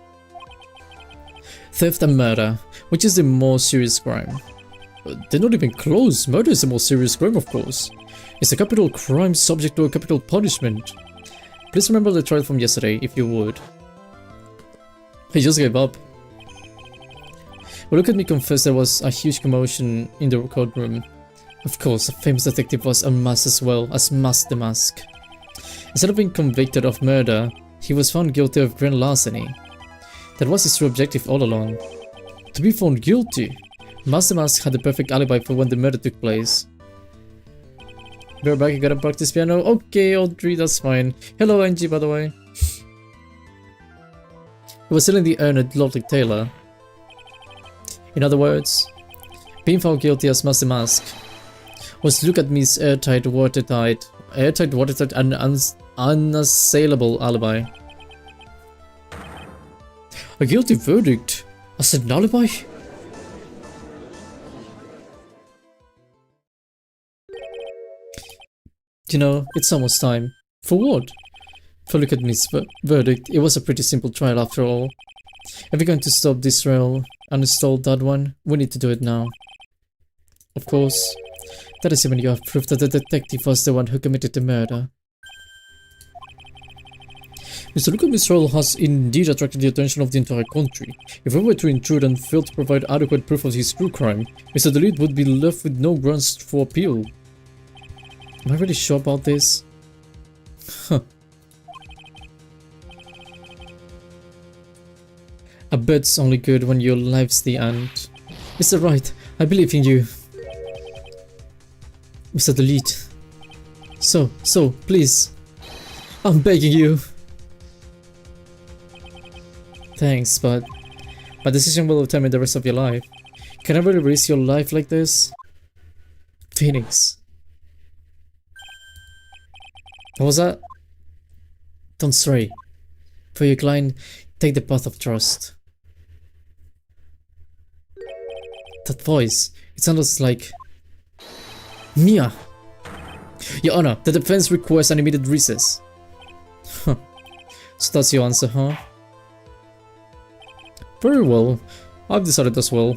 Theft and murder. Which is the more serious crime? They're not even close. Murder is the more serious crime, of course. It's a capital crime subject to a capital punishment. Please remember the trial from yesterday, if you would. He just gave up. Well, look at me confess there was a huge commotion in the courtroom. Of course, a famous detective was unmasked as well as Mask the Mask. Instead of being convicted of murder, he was found guilty of grand larceny. That was his true objective all along. To be found guilty, Mask the Mask had the perfect alibi for when the murder took place. Be right back, you gotta practice piano. Okay, Audrey, that's fine. Hello, Angie, by the way. He was selling the urn Lottie Taylor. In other words, being found guilty as Mask the Mask was look at me's airtight, watertight, and unassailable alibi. A guilty verdict as an alibi? You know, it's almost time. For what? For look at me's verdict. It was a pretty simple trial after all. If we're going to stop this rail and install that one, we need to do it now. Of course, that is when you have proof that the detective was the one who committed the murder. Mr. Lucas Royal has indeed attracted the attention of the entire country. If we were to intrude and fail to provide adequate proof of his true crime, Mr. Delete would be left with no grounds for appeal. Am I really sure about this? Huh. A bet's only good when your life's the end. Mr. Wright, I believe in you. Mr. Delete. So, please. I'm begging you. Thanks, but my decision will determine the rest of your life. Can I really risk your life like this? Phoenix. What was that? Don't stray. For your client, take the path of trust. That voice, it sounds like... Mia! Your Honor, the defense requests an immediate recess. Huh. So that's your answer, huh? Very well. I've decided as well.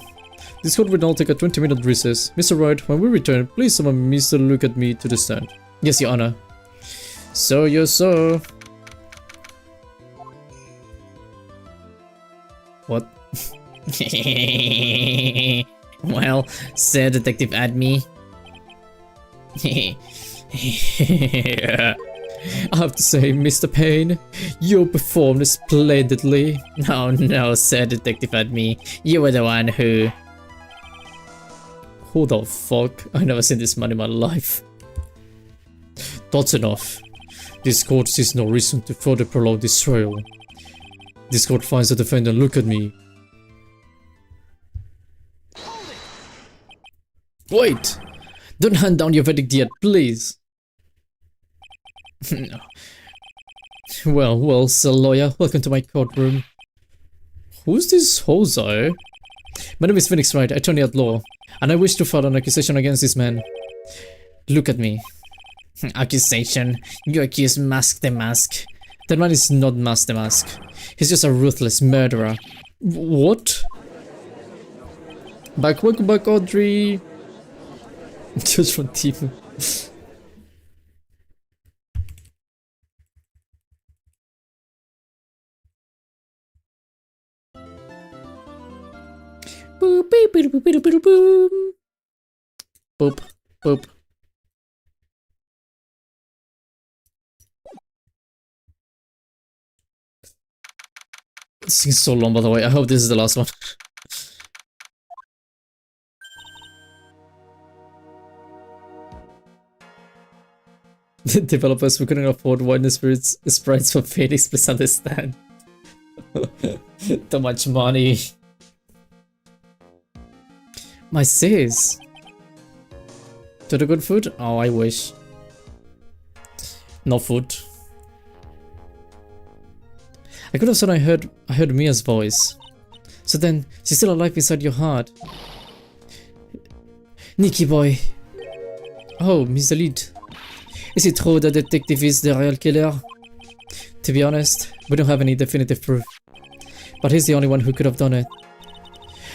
This court will now take a 20-minute recess. Mr. Wright, when we return, please summon Mr. Look at Me to the stand. Yes, Your Honor. So, yes, sir. What? Well, Sir Detective Adme. I have to say, Mr. Payne, you performed splendidly. Oh no, Sir Detective Adme, you were the one who... Who the fuck? I've never seen this man in my life. That's enough. This court sees no reason to further prolong this trial. This court finds the defendant Look at Me. Wait! Don't hand down your verdict yet, please. No. Well, sir lawyer, welcome to my courtroom. Who's this Jose? My name is Phoenix Wright, attorney at law, and I wish to file an accusation against this man. Look at me. Accusation? You accuse Mask the Mask. That man is not Mask the Mask. He's just a ruthless murderer. What? Welcome back, Audrey. Just from TV. Boop, beep, boop, boop, boop, boop, boop. Boop, boop. This thing's so long, by the way. I hope this is the last one. The developers who couldn't afford wine sprites for Phoenix, please understand. Too much money. My sis. To the good food? Oh, I wish. No food. I could have sworn I heard Mia's voice. So then, she's still alive inside your heart. Nicky boy. Oh, Miss the Lead. Is it true that the detective is the real killer? To be honest, we don't have any definitive proof. But he's the only one who could have done it.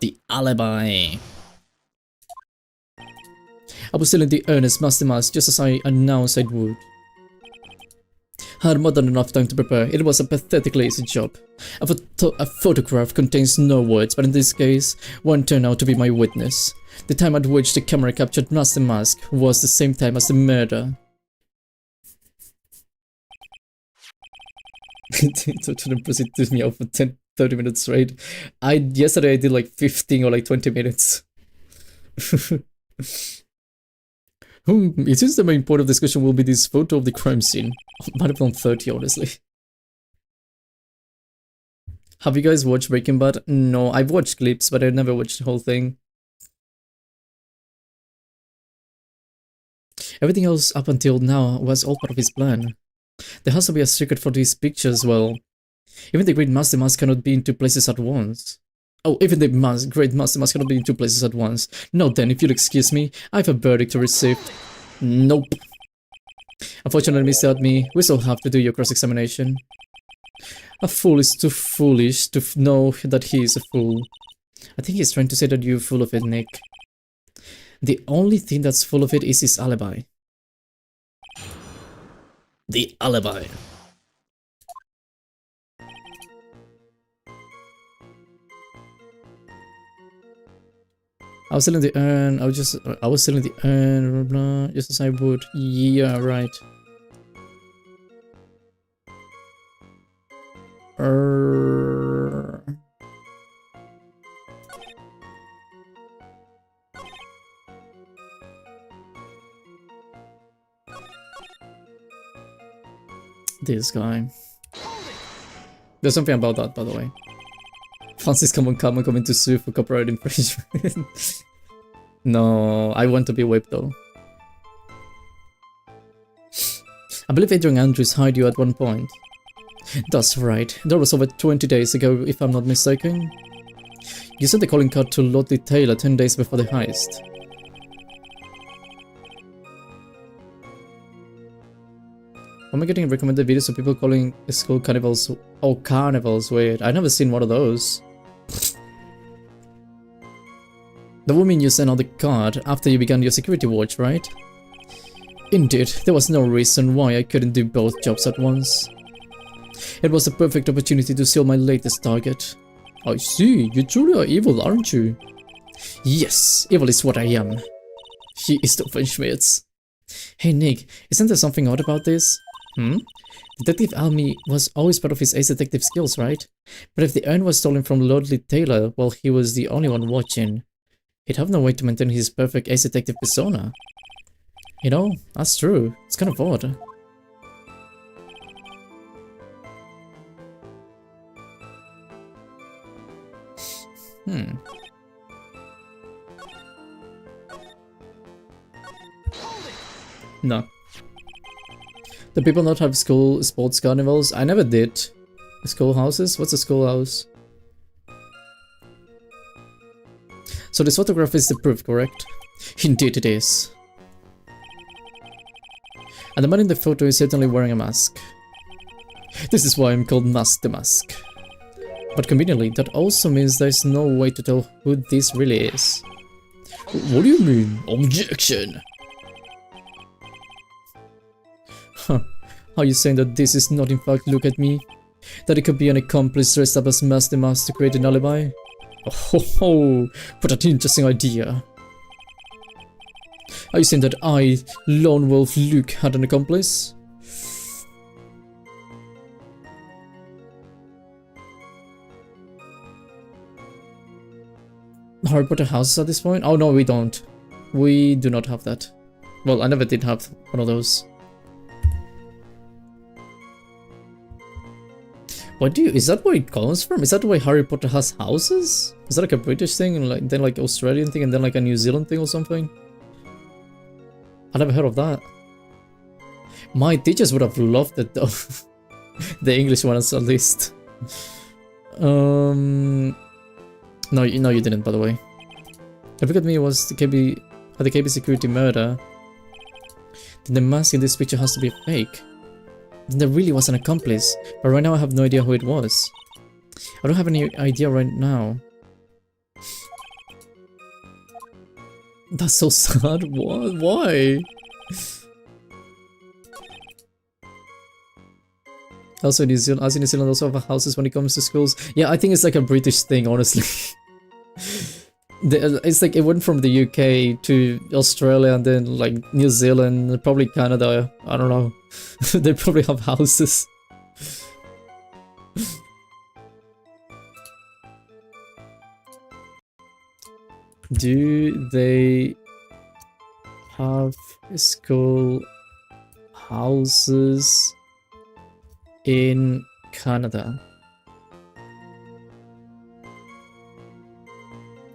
The alibi. I was still in the earnest master mask just as I announced I would. I had more than enough time to prepare. It was a pathetically easy job. A photograph contains no words, but in this case, one turned out to be my witness. The time at which the camera captured Master Mask was the same time as the murder. Totto pissed me off for 30 minutes straight. Yesterday I did like 15 or like 20 minutes. It seems the main point of discussion will be this photo of the crime scene. Might have gone 30, honestly. Have you guys watched Breaking Bad? No, I've watched clips, but I've never watched the whole thing. Everything else up until now was all part of his plan. There has to be a secret for these pictures, well. Even the Great Master Mask cannot be in two places at once. Oh, even the Great Master Mask cannot be in two places at once. Now then, if you'll excuse me, I have a verdict to receive. Nope. Unfortunately, Mr. Admi, we still have to do your cross-examination. A fool is too foolish to know that he is a fool. I think he's trying to say that you're full of it, Nick. The only thing that's full of it is his alibi. The alibi. I was still in the urn, I was still in the urn, blah, blah, just as I would. Yeah, right. This guy. There's something about that, by the way. Francis, come on, coming to sue for copyright infringement. No, I want to be whipped though. I believe Adrian Andrews hired you at one point. That's right, that was over 20 days ago if I'm not mistaken. You sent the calling card to Lottie Taylor 10 days before the heist. Am I getting recommended videos of people calling school carnivals? Oh, carnivals, weird. I've never seen one of those. The woman you sent on the card after you began your security watch, right? Indeed, there was no reason why I couldn't do both jobs at once. It was a perfect opportunity to seal my latest target. I see, you truly are evil, aren't you? Yes, evil is what I am. He is Doofenshmirtz. Hey Nick, isn't there something odd about this? Detective Almy was always part of his ace detective skills, right? But if the urn was stolen from Lordly Taylor while he was the only one watching, he'd have no way to maintain his perfect ace detective persona. You know, that's true. It's kind of odd. No. Do people not have school sports carnivals? I never did. Schoolhouses? What's a schoolhouse? So this photograph is the proof, correct? Indeed it is. And the man in the photo is certainly wearing a mask. This is why I'm called Mask the Mask. But conveniently, that also means there's no way to tell who this really is. What do you mean? Objection! Huh. Are you saying that this is not in fact look at me? That it could be an accomplice dressed up as Mask the Mask to create an alibi? Oh, what an interesting idea. Are you saying that I, Lone Wolf Luke, had an accomplice? Harry Potter houses at this point? Oh no, we don't. We do not have that. Well, I never did have one of those. What do you, is that where it comes from? Is that the way Harry Potter has houses? Is that like a British thing and like then like Australian thing and then like a New Zealand thing or something? I never heard of that. My teachers would have loved it though. The English ones at least. No, you didn't, by the way. If you look at me, it was the KB security murder. Then the mask in this picture has to be fake. Then there really was an accomplice, but right now I have no idea who it was. I don't have any idea right now. That's so sad. What? Why? Also, New Zealand, as in New Zealand also have houses when it comes to schools. Yeah, I think it's like a British thing, honestly. It's like it went from the UK to Australia and then like New Zealand, probably Canada. I don't know. They probably have houses. Do they have school houses in Canada?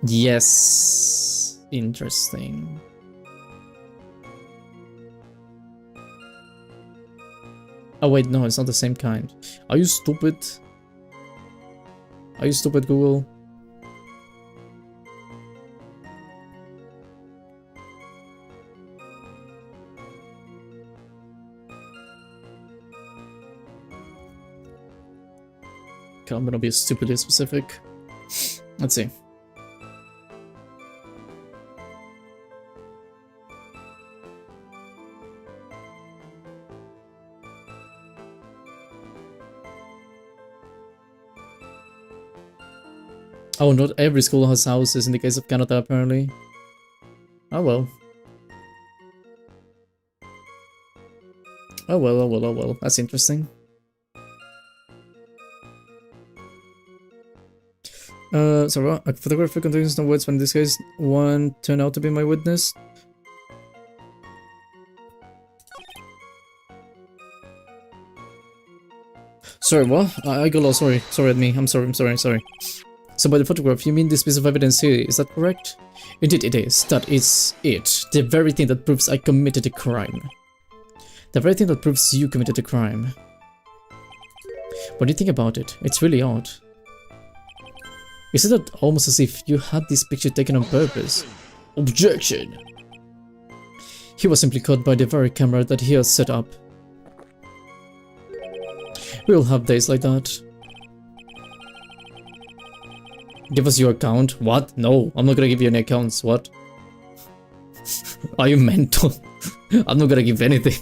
Yes. Interesting. Oh wait, no, it's not the same kind. Are you stupid? Are you stupid, Google? Okay, I'm gonna be stupidly specific. Let's see. Oh, not every school has houses in the case of Canada, apparently. Oh well. Oh well, oh well, oh well. That's interesting. So a photographer contains no words, but in this case, one turned out to be my witness. Sorry, what? I got lost, sorry. Sorry at me. I'm sorry. So by the photograph, you mean this piece of evidence here, is that correct? Indeed it is. That is it. The very thing that proves I committed a crime. The very thing that proves you committed a crime. What do you think about it? It's really odd. Isn't it almost as if you had this picture taken on purpose? Objection! He was simply caught by the very camera that he has set up. We'll have days like that. Give us your account? What? No, I'm not gonna give you any accounts. What? Are you mental? I'm not gonna give anything.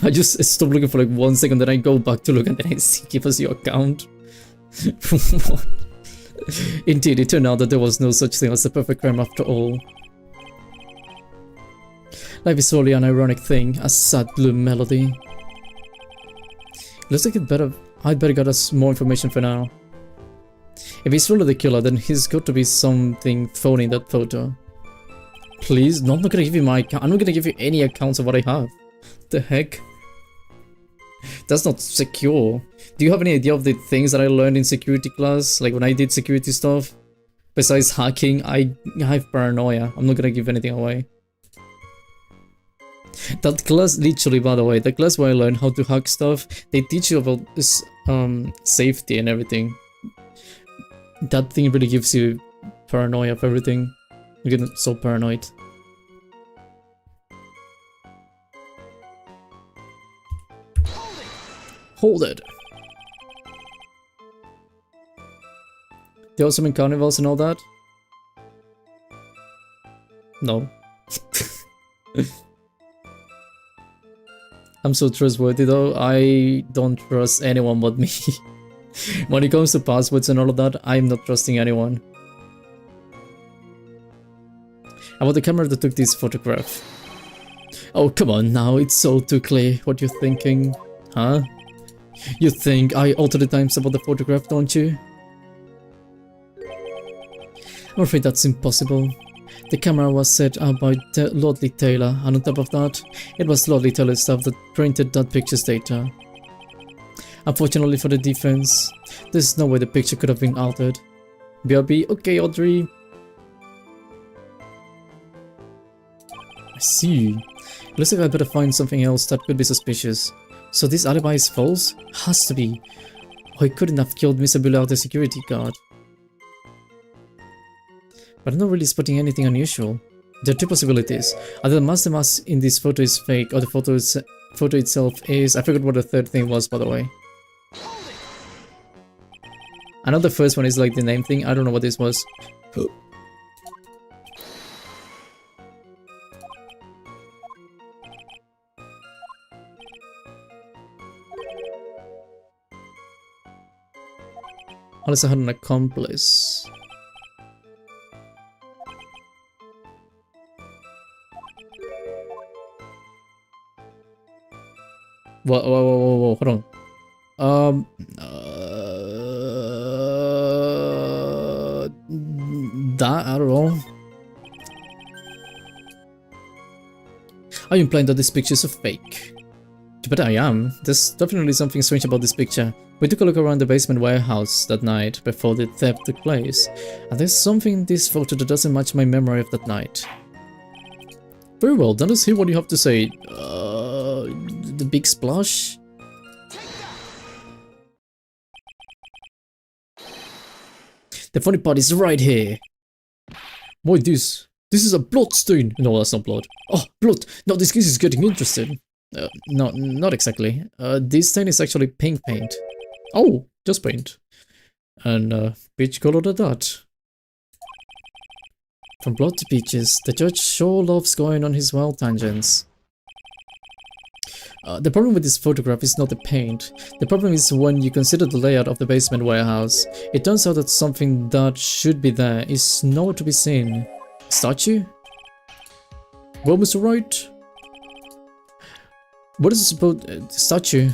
I just stop looking for like 1 second, then I go back to look and then I see, give us your account. What? Indeed, it turned out that there was no such thing as the perfect crime after all. Life is solely an ironic thing, a sad blue melody. Looks like I'd better get us more information for now. If he's really the killer, then he's got to be something phony in that photo. Please? No, I'm not gonna give you my account. I'm not gonna give you any accounts of what I have. The heck? That's not secure. Do you have any idea of the things that I learned in security class? Like when I did security stuff? Besides hacking, I have paranoia. I'm not gonna give anything away. That class, literally, by the way, the class where I learned how to hack stuff, they teach you about this, safety and everything. That thing really gives you paranoia of everything. You get so paranoid. Hold it! They also mean carnivals and all that? No. I'm so trustworthy though, I don't trust anyone but me. When it comes to passwords and all of that, I'm not trusting anyone. About the camera that took this photograph. Oh, come on now, it's so too clear what you're thinking. Huh? You think I altered the times about the photograph, don't you? I'm afraid that's impossible. The camera was set up by Lordly Taylor, and on top of that, it was Lordly Taylor's staff that printed that picture's data. Unfortunately for the defense, there's no way the picture could have been altered. BRB, okay, Audrey. I see. Looks like I better find something else that could be suspicious. So this alibi is false? Has to be. Or he couldn't have killed Mr. Bullard, the security guard. But I'm not really spotting anything unusual. There are two possibilities. Either the mask in this photo is fake, or the photo itself is... I forgot what the third thing was, by the way. I know the first one is like the name thing, I don't know what this was. Unless I had an accomplice. Whoa, hold on. That, I don't know. Are you implying that this picture is a fake? But I am. There's definitely something strange about this picture. We took a look around the basement warehouse that night before the theft took place, and there's something in this photo that doesn't match my memory of that night. Very well, then let's hear what you have to say. The big splash? The funny part is right here. What is this? This is a blood stain. No, that's not blood. Oh, blood. Now this case is getting interesting. No, not exactly. This stain is actually pink paint. Oh, just paint. And peach colored at that. From blood to peaches, the judge sure loves going on his wild tangents. The problem with this photograph is not the paint. The problem is when you consider the layout of the basement warehouse. It turns out that something that should be there is nowhere to be seen. Statue? Well, Mr. Wright? What is this about statue?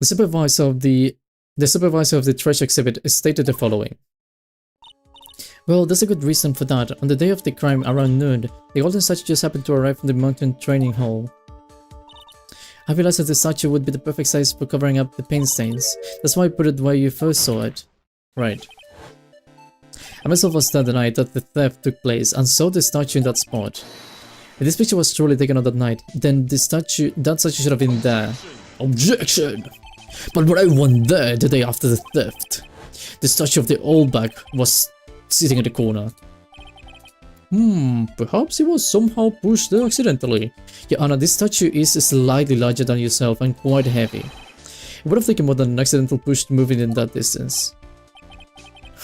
The supervisor of the trash exhibit stated the following. Well, there's a good reason for that. On the day of the crime, around noon, the golden statue just happened to arrive from the mountain training hall. I realized that the statue would be the perfect size for covering up the paint stains. That's why I put it where you first saw it. Right. I myself was there the night that the theft took place and saw the statue in that spot. If this picture was truly taken on that night, then that statue should have been there. Objection! But what I want there the day after the theft. The statue of the old bag was sitting in the corner. Perhaps it was somehow pushed there accidentally. Your Honor, this statue is slightly larger than yourself and quite heavy. It would have taken more than an accidental push to move it in that distance.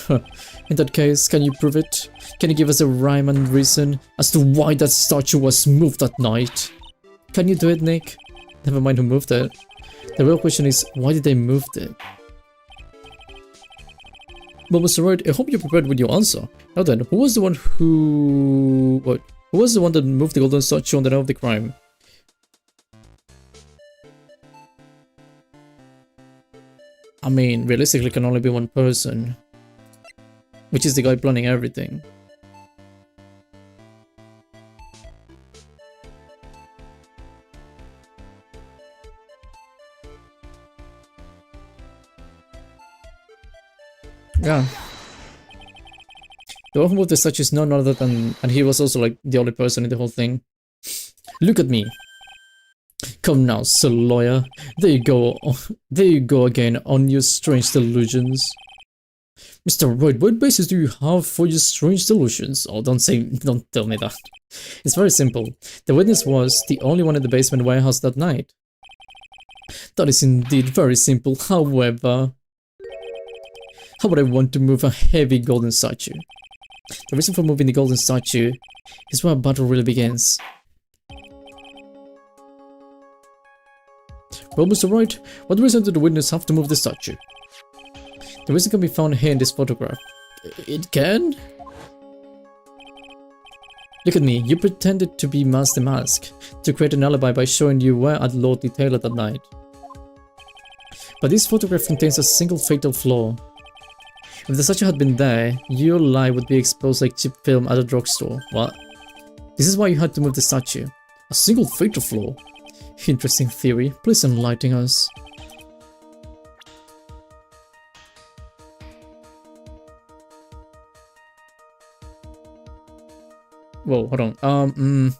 In that case, can you prove it? Can you give us a rhyme and reason as to why that statue was moved that night? Can you do it, Nick? Never mind who moved it. The real question is, why did they move it? Well, Mr. Wright, I hope you're prepared with your answer. Now then, who was the one who... What? Who was the one that moved the golden statue on the night of the crime? I mean, realistically, it can only be one person. Which is the guy planning everything. Yeah. The one who moved the statue is none other than... And he was also like the only person in the whole thing. Look at me. Come now, sir lawyer. There you go. There you go again on your strange delusions. Mr. Wright, what basis do you have for your strange delusions? Oh, don't tell me that. It's very simple. The witness was the only one in the basement warehouse that night. That is indeed very simple, however... How would I want to move a heavy golden statue? The reason for moving the golden statue is where a battle really begins. Well, Mr. Wright, what reason did the witness have to move the statue? The reason can be found here in this photograph. It can? Look at me, you pretended to be Master Mask to create an alibi by showing you were at Lordly Taylor that night. But this photograph contains a single fatal flaw. If the statue had been there, your lie would be exposed like cheap film at a drugstore. What? This is why you had to move the statue. A single fatal flaw. Interesting theory. Please enlighten us. Whoa, hold on.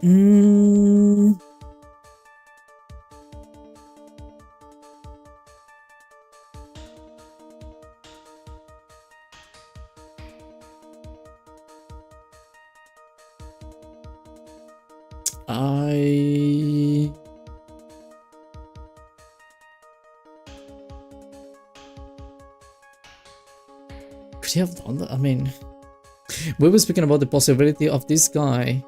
Mm. Could he have done that? I mean, we were speaking about the possibility of this guy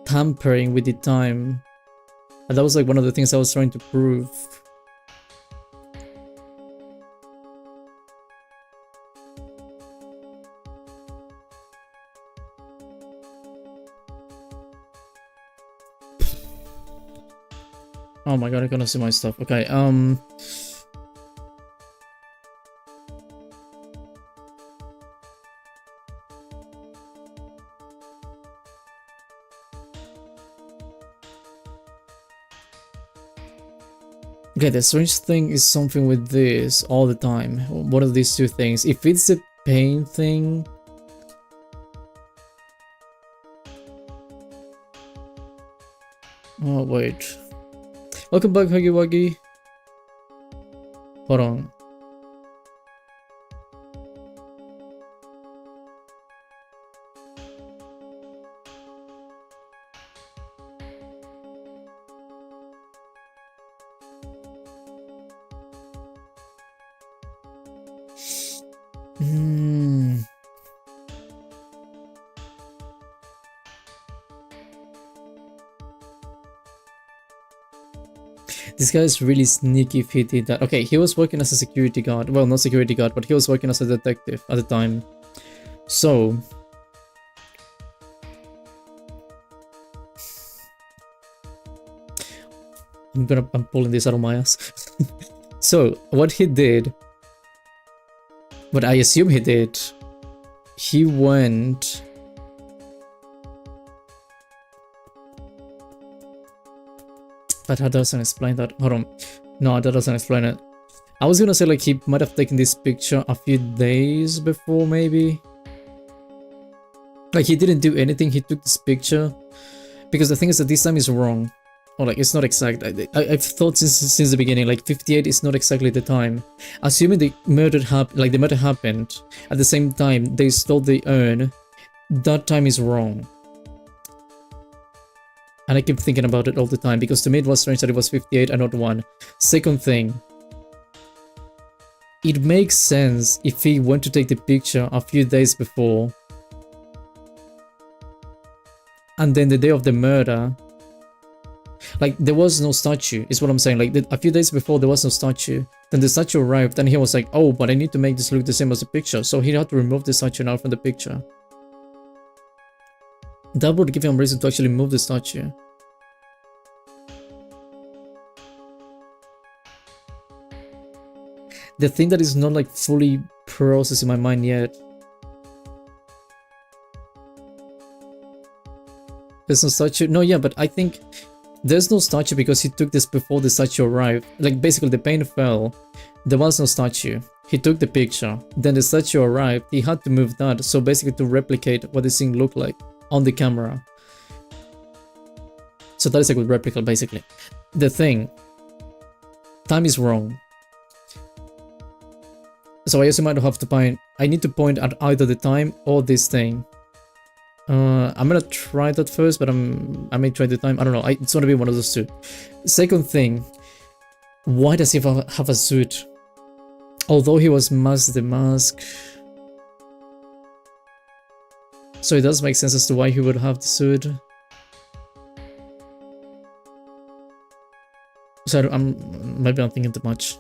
tampering with the time, and that was like one of the things I was trying to prove. Oh my god, I cannot see my stuff. Okay, okay, the strange thing is something with this all the time. One of these two things. If it's a pain thing... Oh, wait. Welcome back, Huggy Wuggy. Hold on. This guy is really sneaky if he did that. Okay, he was working as a security guard. Well, not security guard, but he was working as a detective at the time. So... I'm pulling this out of my ass. So, what he did... What I assume he did... He went... But that doesn't explain that. Hold on. No, that doesn't explain it. I was gonna say like he might have taken this picture a few days before, maybe. Like he didn't do anything, he took this picture. Because the thing is that this time is wrong. Or like it's not exact. I've thought since the beginning, like 58 is not exactly the time. Assuming the murder happened at the same time they stole the urn, that time is wrong. And I keep thinking about it all the time, because to me it was strange that it was 58 and not 1. Second thing, it makes sense if he went to take the picture a few days before, and then the day of the murder, like there was no statue, is what I'm saying. Like a few days before there was no statue, then the statue arrived and he was like, oh, but I need to make this look the same as the picture, so he had to remove the statue now from the picture. That would give him reason to actually move the statue. The thing that is not like fully processed in my mind yet. There's no statue? No, yeah, but I think there's no statue because he took this before the statue arrived. Like basically the paint fell, there was no statue. He took the picture, then the statue arrived, he had to move that, so basically to replicate what the scene looked like on the camera. So that is a good replica, basically. The thing, time is wrong. So I assume I don't have to point, I need to point at either the time or this thing. I'm gonna try that first, but I may try the time, I don't know, it's gonna be one of those two. Second thing, why does he have a suit? Although he was masked, the mask... So it does make sense as to why he would have the suit. So maybe I'm thinking too much.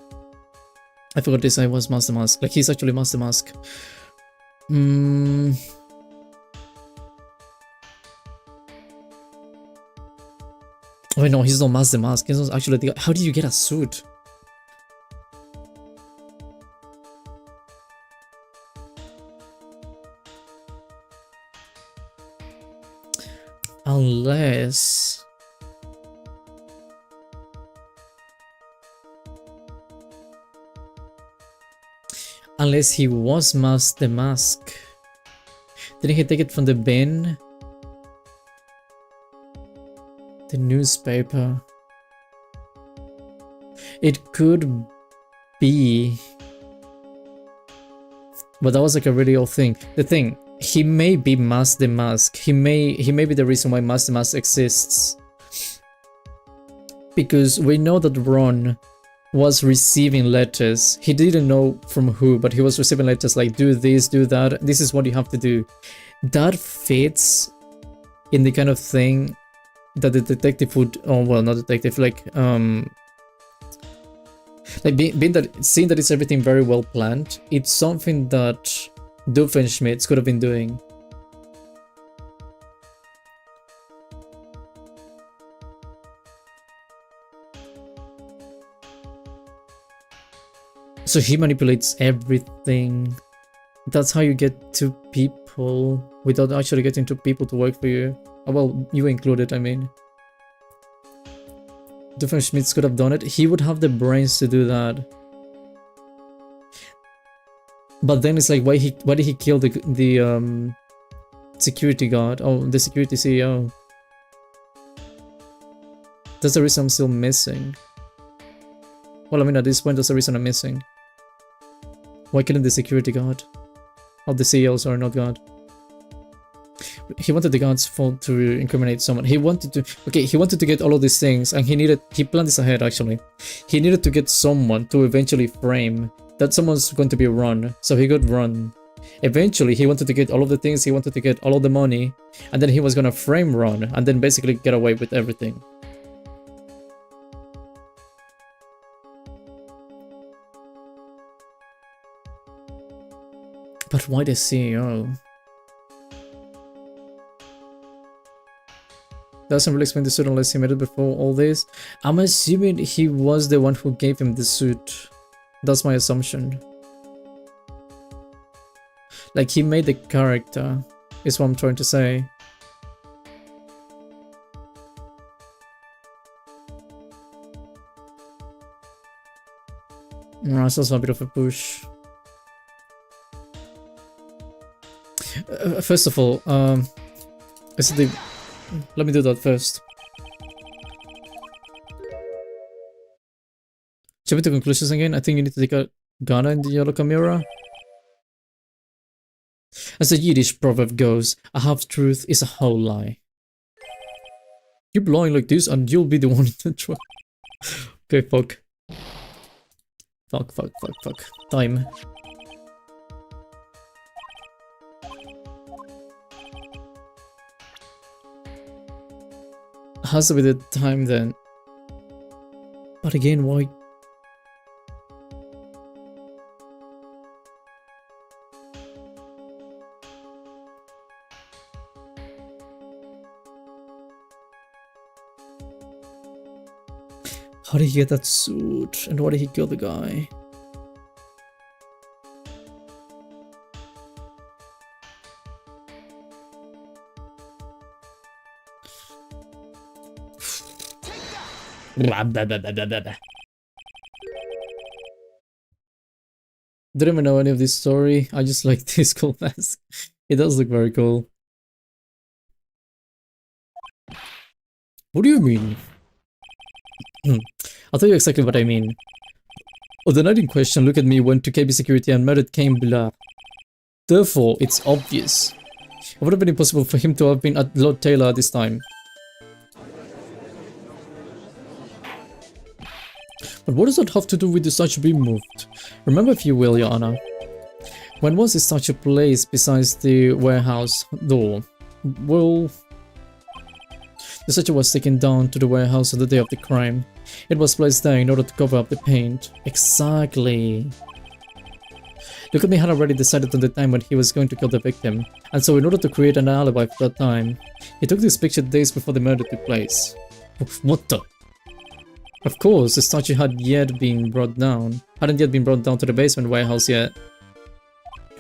I forgot this guy was Master Mask. Like he's actually Master Mask. Wait, no, he's not Master Mask. He's not actually the guy. How did you get a suit? Unless... Unless he was the mask. Didn't he take it from the bin? The newspaper. It could be, but that was like a really old thing. The thing, he may be Mask the Mask. He may be the reason why Mask the Mask exists. Because we know that Ron was receiving letters. He didn't know from who, but he was receiving letters like, do this, do that. This is what you have to do. That fits in the kind of thing that the detective would, oh well, not detective, like being that, seeing that it's everything very well planned, it's something that Doofenshmirtz could have been doing. So he manipulates everything. That's how you get to people without actually getting to people to work for you. Oh, well, you included, I mean. Doofenshmirtz could have done it. He would have the brains to do that. But then it's like, why did he kill the security guard? Oh, the security CEO. That's the reason I'm still missing. Well, I mean, at this point, that's the reason I'm missing. Why killing the security guard? Oh, the CEOs are not God. He wanted the guards to incriminate someone. He wanted to, okay, he wanted to get all of these things, and he planned this ahead actually. He needed to get someone to eventually frame that someone's going to be Ron, so he got Ron. Eventually, he wanted to get all of the things, he wanted to get all of the money, and then he was gonna frame Ron, and then basically get away with everything. But why the CEO? Doesn't really explain the suit unless he made it before all this. I'm assuming he was the one who gave him the suit. That's my assumption. Like, he made the character, is what I'm trying to say. That's also a bit of a push. First of all, let me do that first. Jump into conclusions again. I think you need to take a Ghana in the yellow camera. As the Yiddish proverb goes, a half-truth is a whole lie. Keep lying like this and you'll be the one in the truck. Okay, fuck. Fuck. Time. Has to be the time then. But again, why? How did he get that suit? And why did he kill the guy? Don't even know any of this story. I just like this cool mask. It does look very cool. What do you mean? I'll tell you exactly what I mean. On the night in question, look at me, went to KB security and murdered Kane Blah. Therefore, it's obvious. It would have been impossible for him to have been at Lord Taylor at this time. But what does that have to do with the statue being moved? Remember, if you will, Your Honor. When was the statue placed besides the warehouse door? Well, the statue was taken down to the warehouse on the day of the crime. It was placed there in order to cover up the paint. Exactly. Look at me had already decided on the time when he was going to kill the victim, and so in order to create an alibi for that time, he took this picture days before the murder took place. What the? Of course, the statue hadn't yet been brought down to the basement warehouse yet.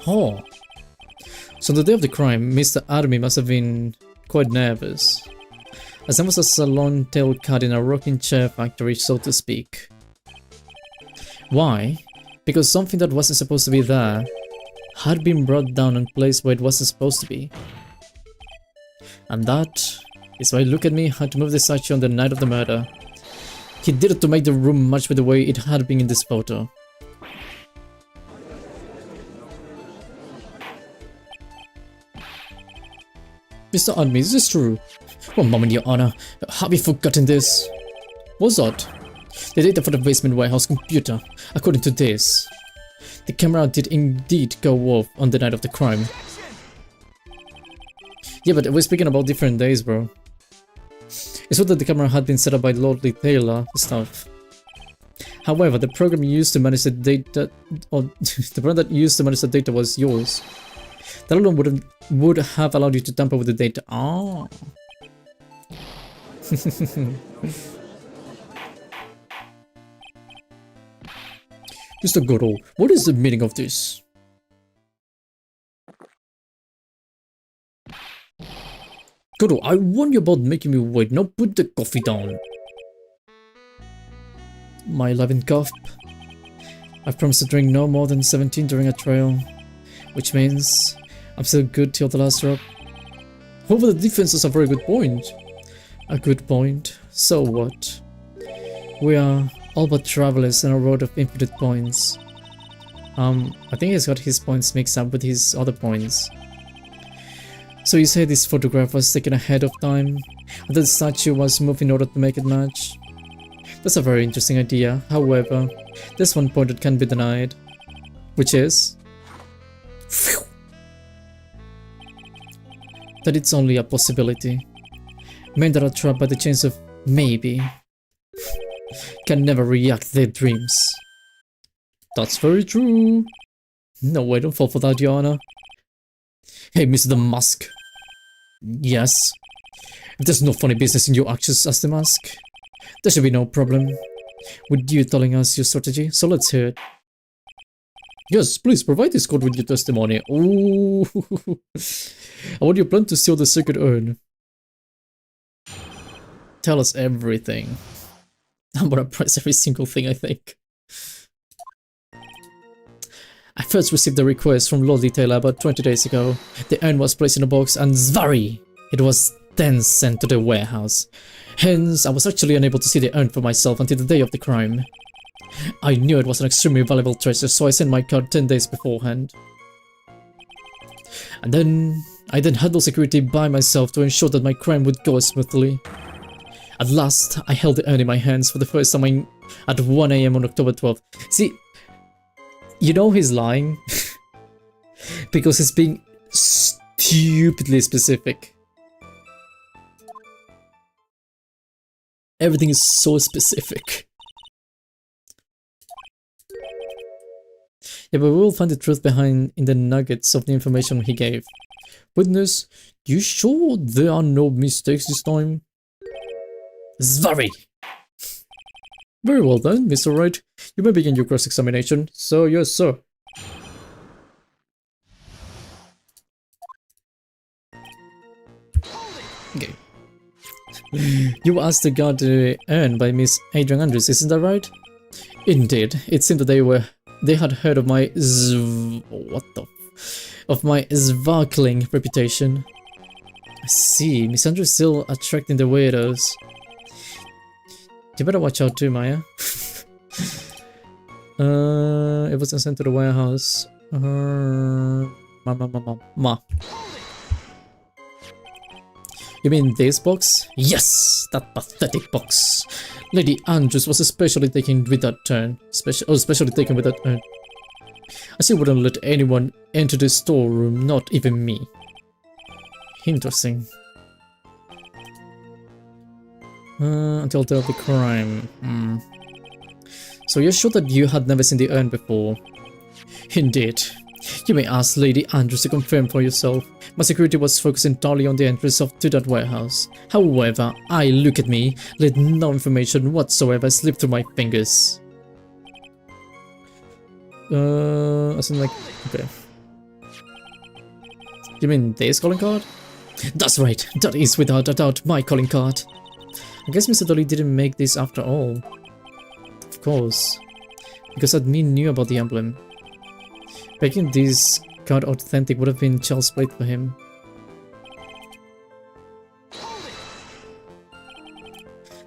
Oh. So on the day of the crime, Mr. Army must have been quite nervous, as there was a long-tailed cat in a rocking chair factory, so to speak. Why? Because something that wasn't supposed to be there had been brought down and placed where it wasn't supposed to be. And that Is why look at me had to move the statue on the night of the murder. He did it to make the room match with the way it had been in this photo. Mr. Admin, is this true? One moment, Your Honor. Have you forgotten this? What's that? The data for the basement warehouse computer. According to this, the camera did indeed go off on the night of the crime. Yeah, but we're speaking about different days, bro. It's what that the camera had been set up by Lordly Taylor stuff. However, the program used to manage the data, or the program that used to manage the data was yours. That alone would have allowed you to tamper with the data. Ah. Mr. Goodall, what is the meaning of this? Goodall, I warned you about making me wait. Now put the coffee down. My 11th cup. I've promised to drink no more than 17 during a trial, which means I'm still good till the last drop. However, the defense is a very good point. A good point. So what? We are all but travelers on a road of infinite points. I think he's got his points mixed up with his other points. So you say this photograph was taken ahead of time, and the statue was moved in order to make it match? That's a very interesting idea. However, there's one point that can't be denied, which is that it's only a possibility. Men that are trapped by the chains of maybe can never react to their dreams. That's very true. No, I don't fall for that, Your Honor. Hey, Mr. Musk. Yes? If there's no funny business in your actions as the Musk, there should be no problem with you telling us your strategy, so let's hear it. Yes, please provide this court with your testimony. Ooh. I want you plan to steal the sacred urn. Tell us everything. I'm gonna press every single thing, I think. I first received a request from Lordly Taylor about 20 days ago. The urn was placed in a box and zvari! It was then sent to the warehouse. Hence, I was actually unable to see the urn for myself until the day of the crime. I knew it was an extremely valuable treasure, so I sent my card 10 days beforehand. And then, I handled security by myself to ensure that my crime would go smoothly. At last, I held the urn in my hands for the first time at 1 AM on October 12th. See, you know he's lying because he's being stupidly specific. Everything is so specific. Yeah, but we will find the truth behind in the nuggets of the information he gave. Witness, you sure there are no mistakes this time? Zvari! Very well then, Mr. Wright. You may begin your cross-examination. So, yes, sir. Okay. You asked to guard the urn by Miss Adrian Andrews, isn't that right? Indeed. It seemed that they had heard of my sparkling reputation. I see. Miss Andrews still attracting the weirdos. You better watch out too, Maya. It wasn't sent to the warehouse. Ma. You mean this box? Yes, that pathetic box. Lady Andrews was especially taken with that urn. Especially taken with that urn. I still wouldn't let anyone enter the storeroom, not even me. Interesting. Until the day of the crime. So you're sure that you had never seen the urn before? Indeed. You may ask Lady Andrews to confirm for yourself. My security was focused entirely on the entrance to that warehouse. However, look at me, let no information whatsoever slip through my fingers. As in like, okay. You mean this calling card? That's right, that is without a doubt my calling card. I guess Mr. Dolly didn't make this after all. Of course. Because admin knew about the emblem. Making this card authentic would have been child's play for him.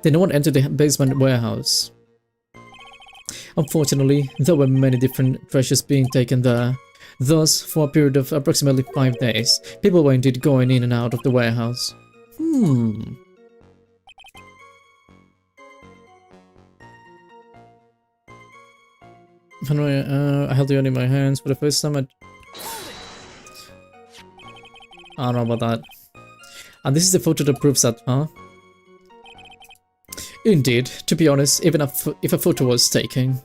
Then no one entered the basement warehouse. Unfortunately, there were many different treasures being taken there. Thus, for a period of approximately 5 days, people were indeed going in and out of the warehouse. I held the gun in my hands for the first time. I don't know about that. And this is the photo that proves that, huh? Indeed, to be honest, even if a photo was taken,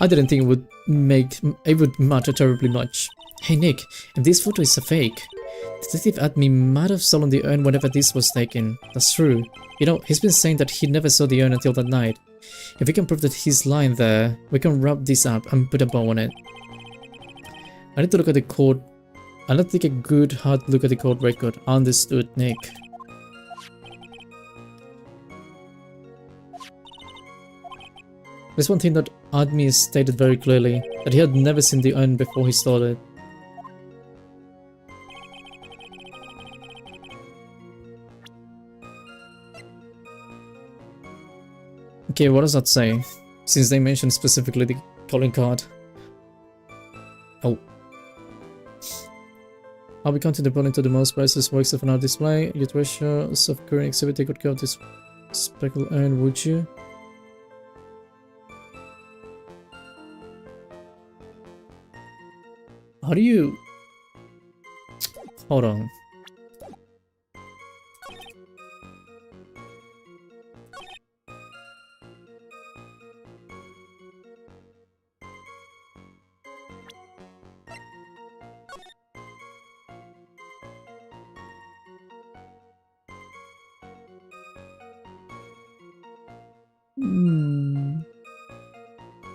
I didn't think it would matter terribly much. Hey Nick, if this photo is a fake, Detective Admin might have stolen the urn whenever this was taken. That's true. You know, he's been saying that he never saw the urn until that night. If we can prove that he's lying there, we can wrap this up and put a bow on it. I need to look at the court. I'll take a good hard look at the court record. Understood, Nick. There's one thing that Admi stated very clearly, that he had never seen the urn before he stole it. Okay, what does that say? Since they mentioned specifically the calling card. Oh. I'll be counting the building to the most priceless works of an art display. Your treasures of current exhibit take good care of this speckled urn, would you? How do you... Hold on.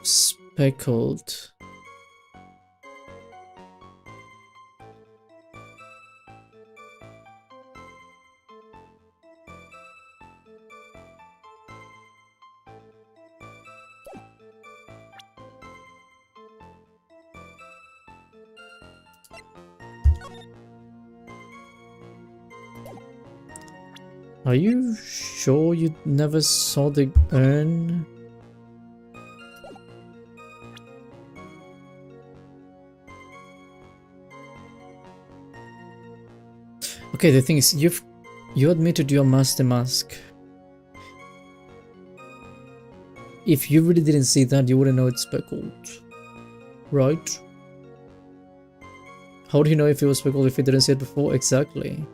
Speckled. Are you sure you never saw the urn? Okay, the thing is, you admitted your master mask. If you really didn't see that, you wouldn't know it's speckled, right? How do you know if it was speckled if he didn't see it before? Exactly.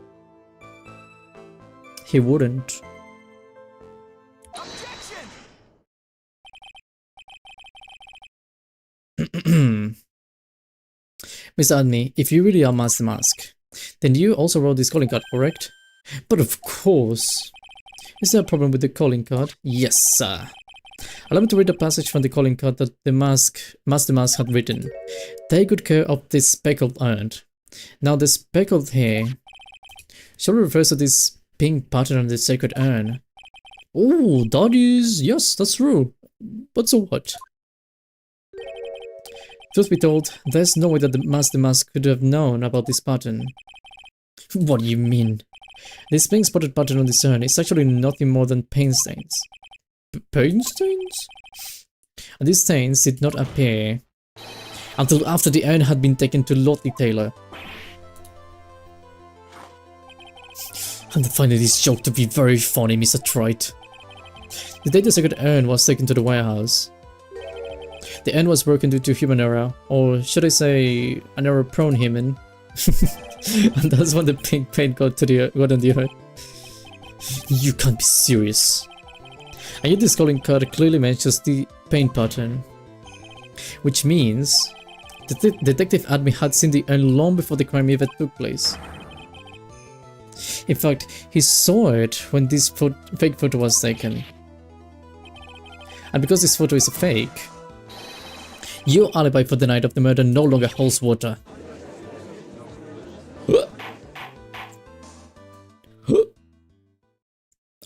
He wouldn't. Mr. Adney, if you really are Master Mask, then you also wrote this calling card, correct? But of course. Is there a problem with the calling card? Yes, sir. Allow me to read a passage from the calling card that the Master Mask had written. Take good care of this speckled urn. Now the speckled here surely refers to this pink pattern on the sacred urn. Oh, that is... yes, that's true. But so what? Truth be told, there's no way that the Master Mask could have known about this pattern. What do you mean? This pink spotted pattern on this urn is actually nothing more than paint stains. Paint stains? And these stains did not appear until after the urn had been taken to Lottie Taylor. I'm finding this joke to be very funny, Mr. Trite. The day the sacred urn was taken to the warehouse, the urn was broken due to human error, or should I say, an error-prone human. And that's when the pink paint got on the earth. You can't be serious. And yet this calling card clearly mentions the paint pattern, which means Detective Admi had seen the urn long before the crime even took place. In fact, he saw it when this fake photo was taken. And because this photo is a fake, your alibi for the night of the murder no longer holds water.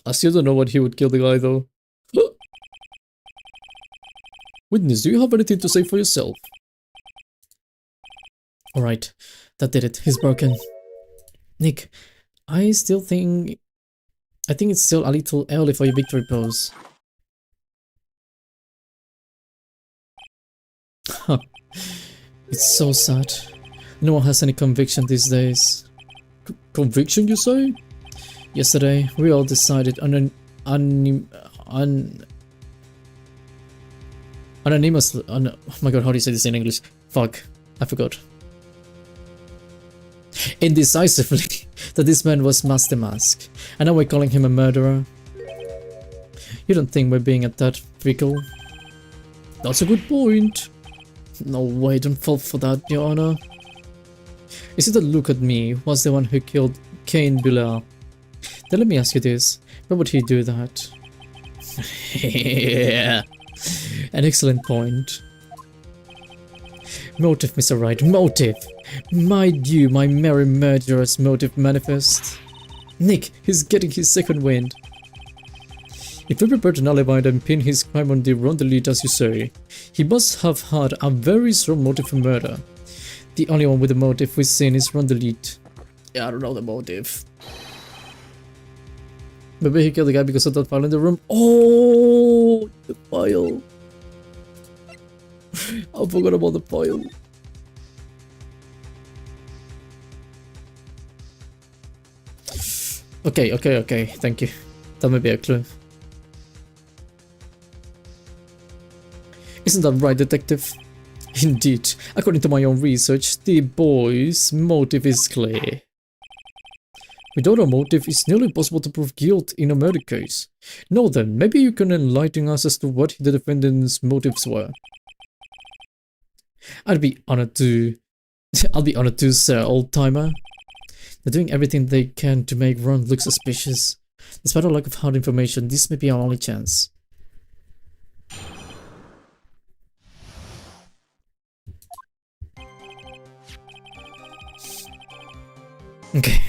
I still don't know what he would kill the guy though. Witness, do you have anything to say for yourself? Alright, that did it. He's broken. Nick, I still think I think it's still a little early for your victory pose. Huh. It's so sad. No one has any conviction these days. Conviction, you say? Yesterday, we all decided anonymously. Oh my god, how do you say this in English? Fuck, I forgot. Indecisively, that this man was Master Mask, and now we're calling him a murderer. You don't think we're being at that fickle? That's a good point. No way, don't fall for that, Your Honor. Is it that look at me was the one who killed Cain Bullard? Then let me ask you this, why would he do that? Yeah, an excellent point. Motive, Mr. Wright, motive! Mind you, my merry murderer's motive manifest. Nick, he's getting his second wind. If we prepared an alibi and pin his crime on the Rondelite as you say, he must have had a very strong motive for murder. The only one with a motive we've seen is Rondelite. Yeah, I don't know the motive. Maybe he killed the guy because of that file in the room. Oh, the file. I forgot about the file. Okay, thank you. That may be a clue. Isn't that right, detective? Indeed, according to my own research, the boy's motive is clear. Without a motive, it's nearly impossible to prove guilt in a murder case. Now then, maybe you can enlighten us as to what the defendant's motives were. I'll be honored to, sir, old-timer. They're doing everything they can to make Ron look suspicious. Despite a lack of hard information, this may be our only chance. Okay.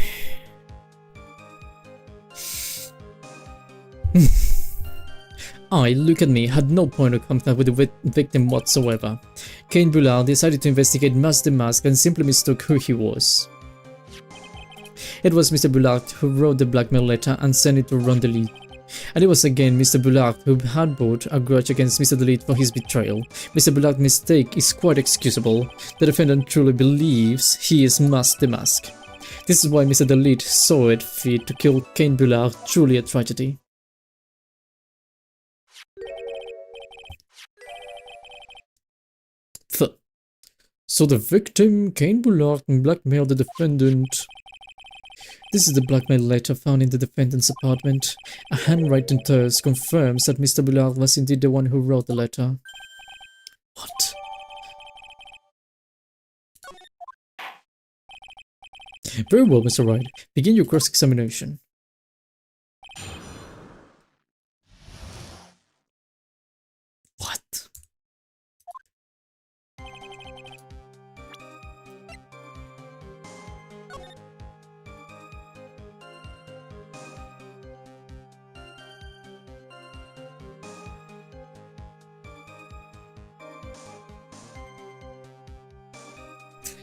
I, look at me, had no point of contact with the victim whatsoever. Cain Bullard decided to investigate Master Mask and simply mistook who he was. It was Mr. Bullard who wrote the blackmail letter and sent it to Ron Delete. And it was again Mr. Bullard who had brought a grudge against Mr. Delete for his betrayal. Mr. Bullard's mistake is quite excusable. The defendant truly believes he is Master Mask. This is why Mr. Delete saw it fit to kill Cain Bullard, truly a tragedy. So the victim, Cain Bullard, blackmailed the defendant. This is the blackmail letter found in the defendant's apartment. A handwritten thirst confirms that Mr. Bullard was indeed the one who wrote the letter. What? Very well, Mr. Wright. Begin your cross-examination. What?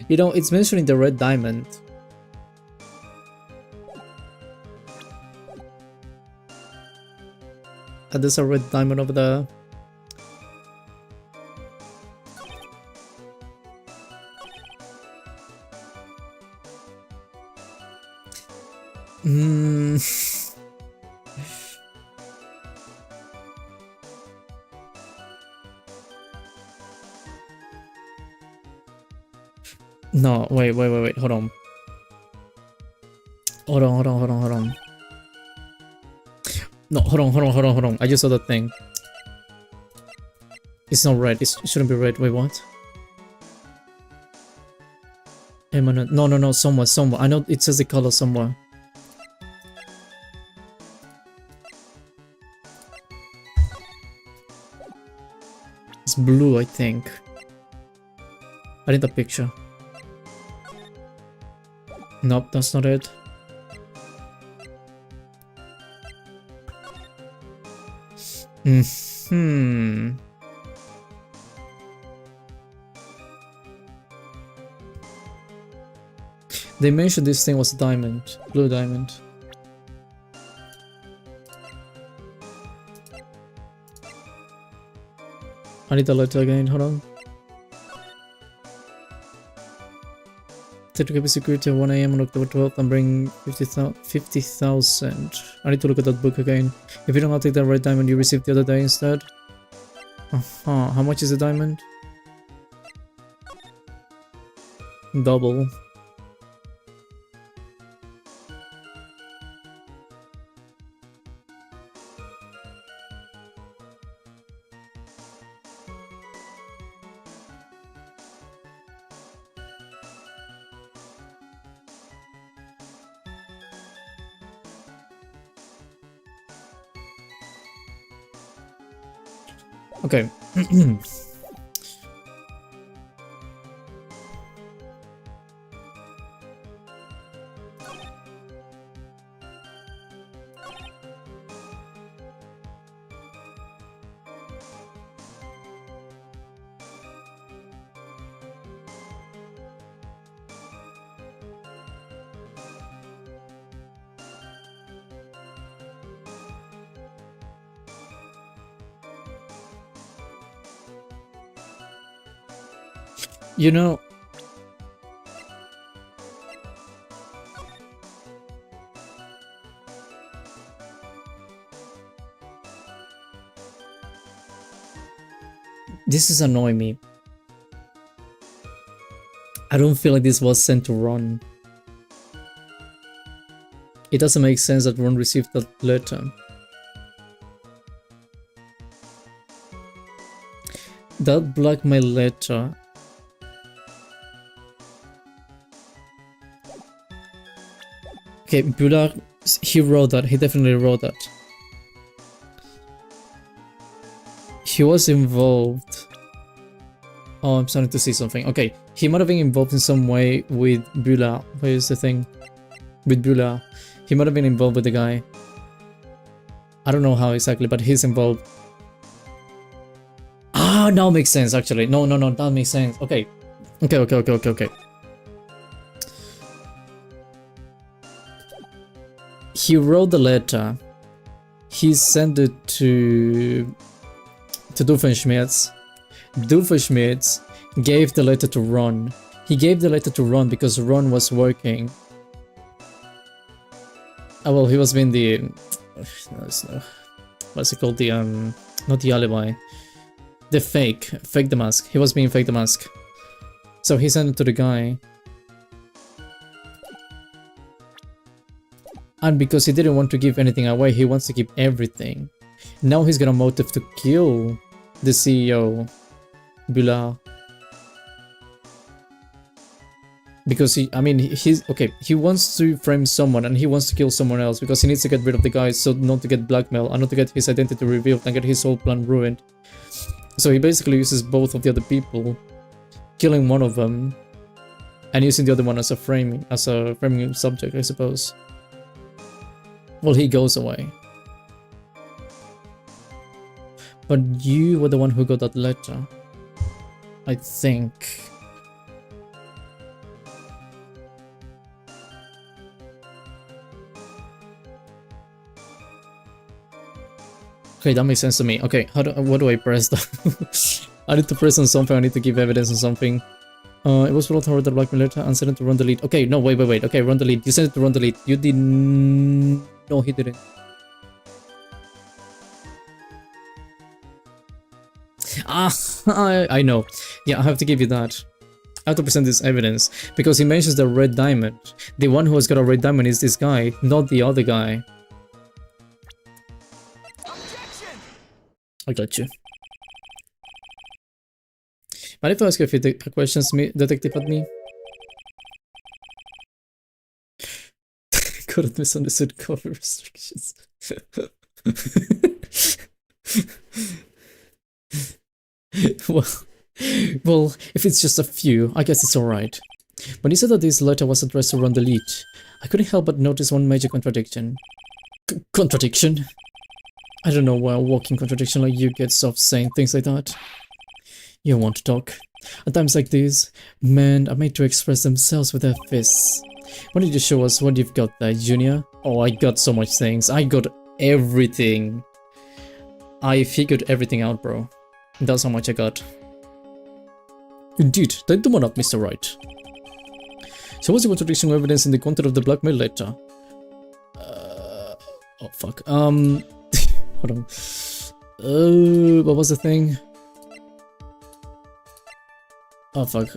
You know, it's mentioning the red diamond. And there's a red diamond over there. No, wait, hold on. Hold on. No, hold on. I just saw that thing. It's not red, it shouldn't be red. Wait, what? No, somewhere. I know it says the color somewhere. It's blue, I think. I need a picture. Nope, that's not it. They mentioned this thing was a diamond, blue diamond. I need the letter again, hold on. Take to keep security at 1 AM on October 12th and bring 50,000. I need to look at that book again. If you don't have to take the red diamond you received the other day instead. How much is the diamond? Double. Okay. You know, this is annoying me. I don't feel like this was sent to Ron. It doesn't make sense that Ron received that letter. That blackmail letter. Okay, Bular, he wrote that. He definitely wrote that. He was involved. Oh, I'm starting to see something. Okay, he might have been involved in some way with Bular. Where is the thing? With Bular. He might have been involved with the guy. I don't know how exactly, but he's involved. Ah, now makes sense actually. No, that makes sense. Okay. Okay. He wrote the letter. He sent it to Doofenshmirtz. Doofenshmirtz gave the letter to Ron. He gave the letter to Ron because Ron was working. Oh well, he was being the what's it called? The not the alibi. The fake the mask. He was being fake the mask. So he sent it to the guy. And because he didn't want to give anything away, he wants to keep everything. Now he's got a motive to kill the CEO, Bular. Because he wants to frame someone and he wants to kill someone else because he needs to get rid of the guy so not to get blackmailed and not to get his identity revealed and get his whole plan ruined. So he basically uses both of the other people, killing one of them and using the other one as a framing subject, I suppose. Well, he goes away. But you were the one who got that letter, I think. Okay, that makes sense to me. Okay, what do I press though? I need to press on something, I need to give evidence on something. It was Roll Tower the blackmail letter and sent it to Run Delete. Okay, no, wait. Okay, Run Delete. You sent it to Run Delete. You didn't... No, he didn't. Ah, I know. Yeah, I have to give you that. I have to present this evidence because he mentions the red diamond. The one who has got a red diamond is this guy, not the other guy. I got you. Mind if I ask you a few questions, Detective Admin? Could have misunderstood cover restrictions. Well, if it's just a few, I guess it's alright. When you said that this letter was addressed to Run Delete, I couldn't help but notice one major contradiction. Contradiction? I don't know why a walking contradiction like you gets off saying things like that. You want to talk. At times like these, men are made to express themselves with their fists. Why don't you show us what you've got there, Junior? Oh, I got so much things. I got everything. I figured everything out, bro. That's how much I got. Indeed, tied the one up, Mr. Wright. So what's the contradictional evidence in the content of the blackmail letter? Oh fuck. Hold on. What was the thing? Oh fuck.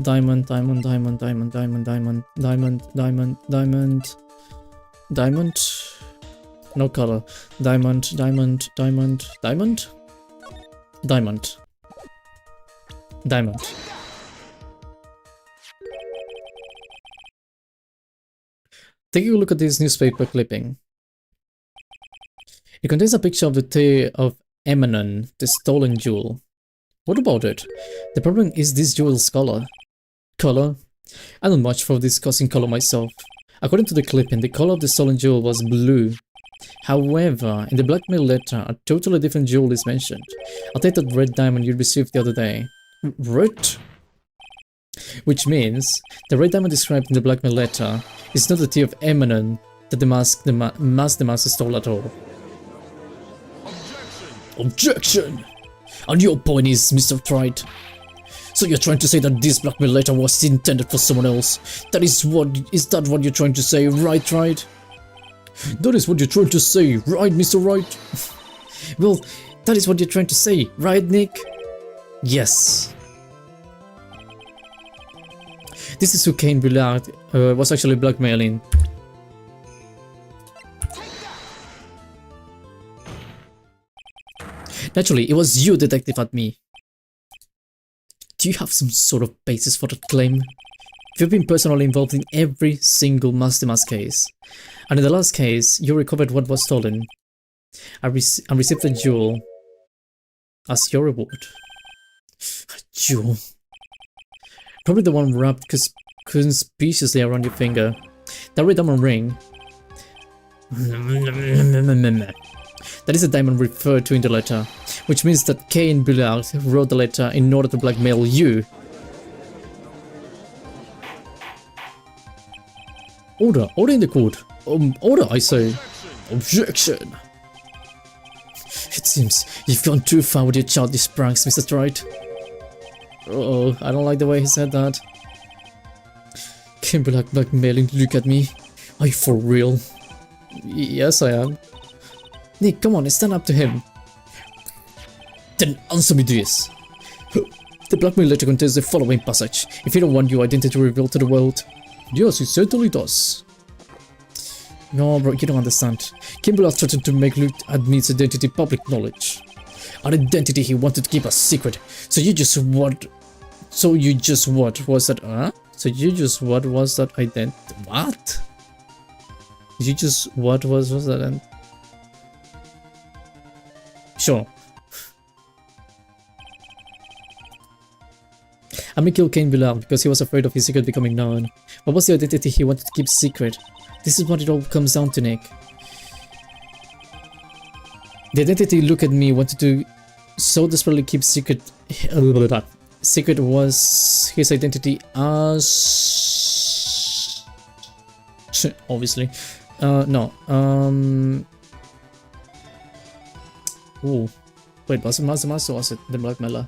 Diamond. No color. Diamond. Taking a look at this newspaper clipping. It contains a picture of the tail of Emanon, the stolen jewel. What about it? The problem is this jewel's color. Color? I don't much for discussing color myself. According to the clipping, the color of the stolen jewel was blue. However, in the blackmail letter, a totally different jewel is mentioned. I'll take that red diamond you received the other day. Red? Which means, the red diamond described in the blackmail letter is not the tea of Emanon that the master stole at all. Objection! And your point is, Mr. Wright. So you're trying to say that this blackmail letter was intended for someone else? Is that what you're trying to say, right? That is what you're trying to say, right, Mr. Wright? Well, that is what you're trying to say, right, Nick? Yes. This is who Cain Bullard was actually blackmailing. Naturally, it was you, Detective, at me. Do you have some sort of basis for that claim? You've been personally involved in every single Master Mask case. And in the last case, you recovered what was stolen. And received a jewel as your reward. A jewel? Probably the one wrapped conspicuously around your finger. That red diamond ring. That is the diamond referred to in the letter, which means that Cain Bullard wrote the letter in order to blackmail you. Order in the court. Order, I say. Objection. It seems you've gone too far with your childish pranks, Mr. Wright. Uh-oh, I don't like the way he said that. Cain Bullard blackmailing, look at me. Are you for real? Yes, I am. Nick, come on, stand up to him. Then answer me this. The blackmail letter contains the following passage. If you don't want your identity revealed to the world. Yes, it certainly does. No, bro, you don't understand. Cain Bullard threatened to make Luke admit's identity public knowledge. An identity he wanted to keep a secret. So you just what was that, So you just what was that identity? What? You just what was that? Sure. Ami killed Cain Bullard because he was afraid of his secret becoming known. What was the identity he wanted to keep secret? This is what it all comes down to, Nick. The identity Look at Me wanted to so desperately keep secret. Secret was his identity as. Obviously. No. Ooh. Wait, was it Master Mask or was it the blackmailer?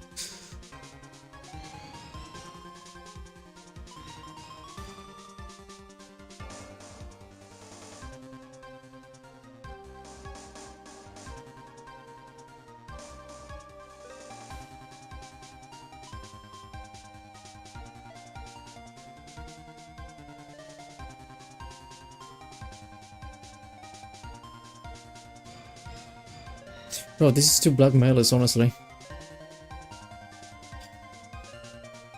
Bro, this is two blackmailers, honestly.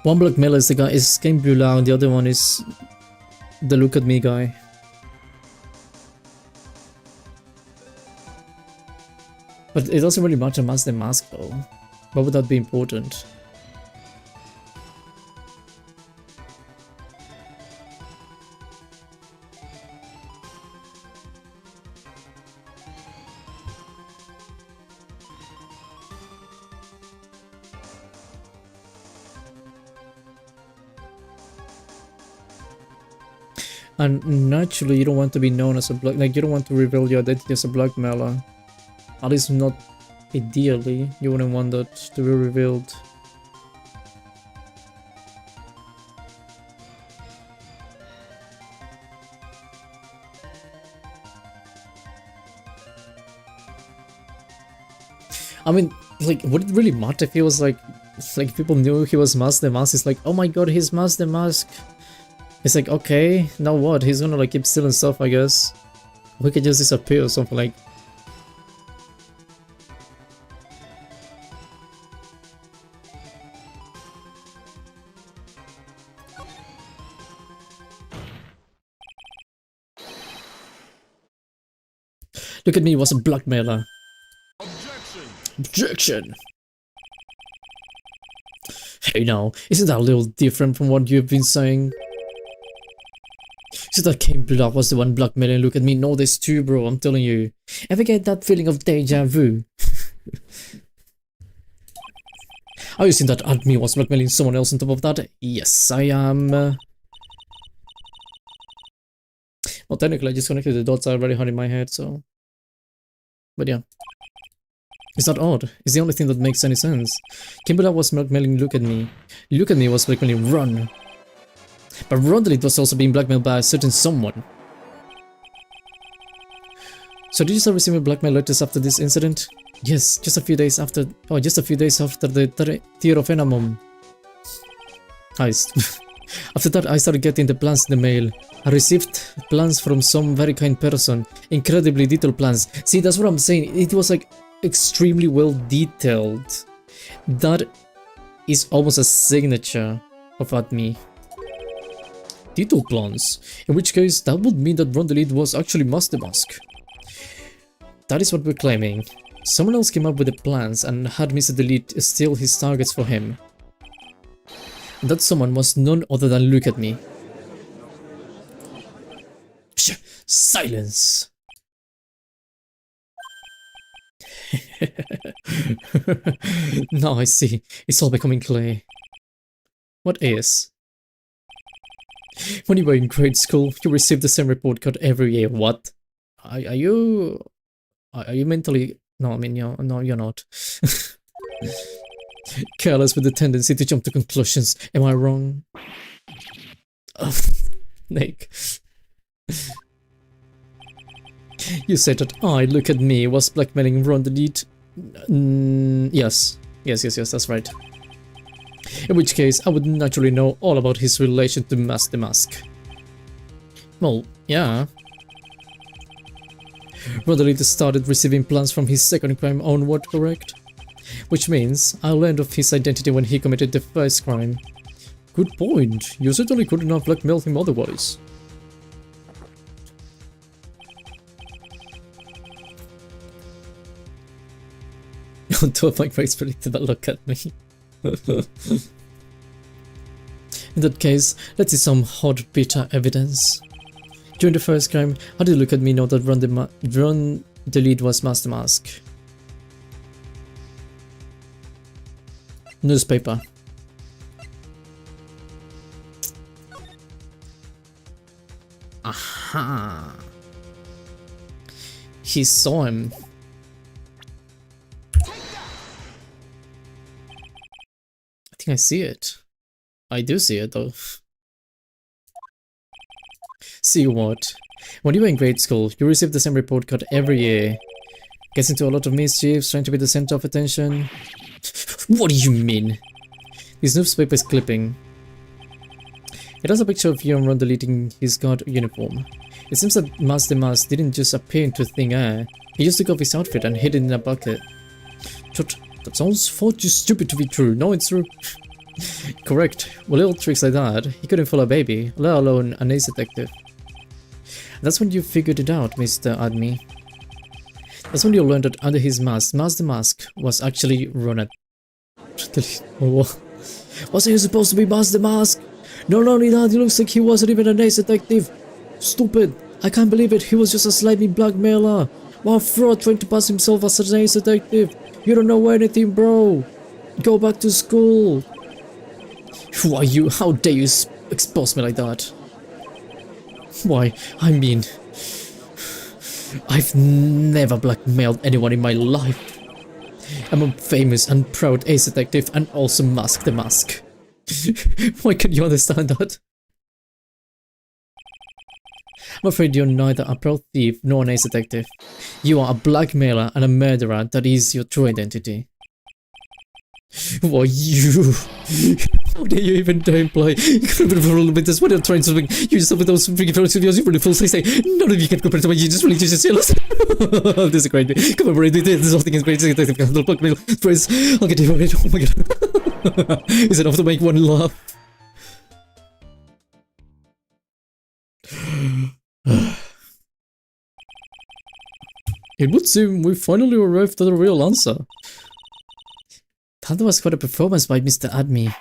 One blackmailer is the guy is Cain Bullard, and the other one is the Look at Me guy. But it doesn't really matter Master Mask though. Why would that be important? And naturally, you don't want to be known as a you don't want to reveal your identity as a blackmailer. At least not Ideally, you wouldn't want that to be revealed. I mean, like, would it really matter if he was like people knew he was Master Mask? It's like, oh my god, he's Master Mask. It's like, okay, now what? He's gonna like keep stealing stuff, I guess. We could just disappear or something like. Look at me, was a blackmailer. Objection! Hey now, isn't that a little different from what you've been saying? So that King Block was the one blackmailing. Look at me, know this too, bro, I'm telling you. Ever get that feeling of deja vu? Are you saying that admin was blackmailing someone else on top of that? Yes, I am. Well, technically I just connected the dots already hard in my head, so... But yeah. It's not odd. It's the only thing that makes any sense. Kimberla was blackmailing Look at Me. Look at Me was blackmailing Run. But Rondelit was also being blackmailed by a certain someone. So did you start receiving blackmail letters after this incident? Yes, just a few days after... Oh, just a few days after the Tear of Enamon heist. After that, I started getting the plans in the mail. I received plans from some very kind person. Incredibly detailed plans. See, that's what I'm saying. It was like extremely well detailed. That is almost a signature of Admi. Detailed plans. In which case, that would mean that Rondelit was actually Master Mask. That is what we're claiming. Someone else came up with the plans and had Mr. Delete steal his targets for him. And that someone was none other than Look at Me. Psh, silence! Now I see. It's all becoming clear. What is? When you were in grade school, you received the same report card every year. What? Are you mentally... No, I mean, no, you're not. Careless with the tendency to jump to conclusions. Am I wrong? Nick. You said that Look at Me was blackmailing Rondelit. Yes, that's right. In which case, I would naturally know all about his relation to Master Mask. Well, yeah. Rondelit started receiving plans from his second crime onward, correct? Which means I learned of his identity when he committed the first crime. Good point. You certainly couldn't have blackmailed him otherwise. Two of my grades predicted that. Look at me. In that case, let's see some hot bitter evidence. During the first crime, how did Look at Me know that Rondelit was Master Mask? Newspaper. Aha! She saw him. I think I see it. I do see it though. See what? When you were in grade school, you received the same report card every year. Gets into a lot of mischiefs, trying to be the center of attention. What do you mean? This newspaper is clipping. It has a picture of you and Rondelit in his guard uniform. It seems that Master Mask didn't just appear into thin air. He just took off his outfit and hid it in a bucket. That sounds far too stupid to be true. No, it's true. Correct. With little tricks like that, he couldn't fool a baby, let alone an ace detective. That's when you figured it out, Mr. Admi. That's when you learned that under his mask, Master Mask was actually Ronald. Was he supposed to be Master Mask? Not only that, he looks like he wasn't even an ace detective. Stupid. I can't believe it. He was just a slimy blackmailer. What a fraud trying to pass himself as an ace detective. You don't know anything, bro. Go back to school. Who are you? How dare you expose me like that? Why, I mean... I've never blackmailed anyone in my life. I'm a famous and proud ace detective and also Mask the Mask. Why can't you understand that? I'm afraid you're neither a proud thief nor an ace detective. You are a blackmailer and a murderer. That is your true identity. Why you? How dare you even dare imply? You could have been a little bit this way of trying something. You yourself with those freaking photos videos, you really fools. I say, none of you can compare to my genius, really just jealous. This is great. Come on, this whole thing is great. Little blackmail. Friends, I'll get you on it. Oh my god. Is enough to make one laugh. It would seem we finally arrived at a real answer. That was quite a performance by Mr. Admi.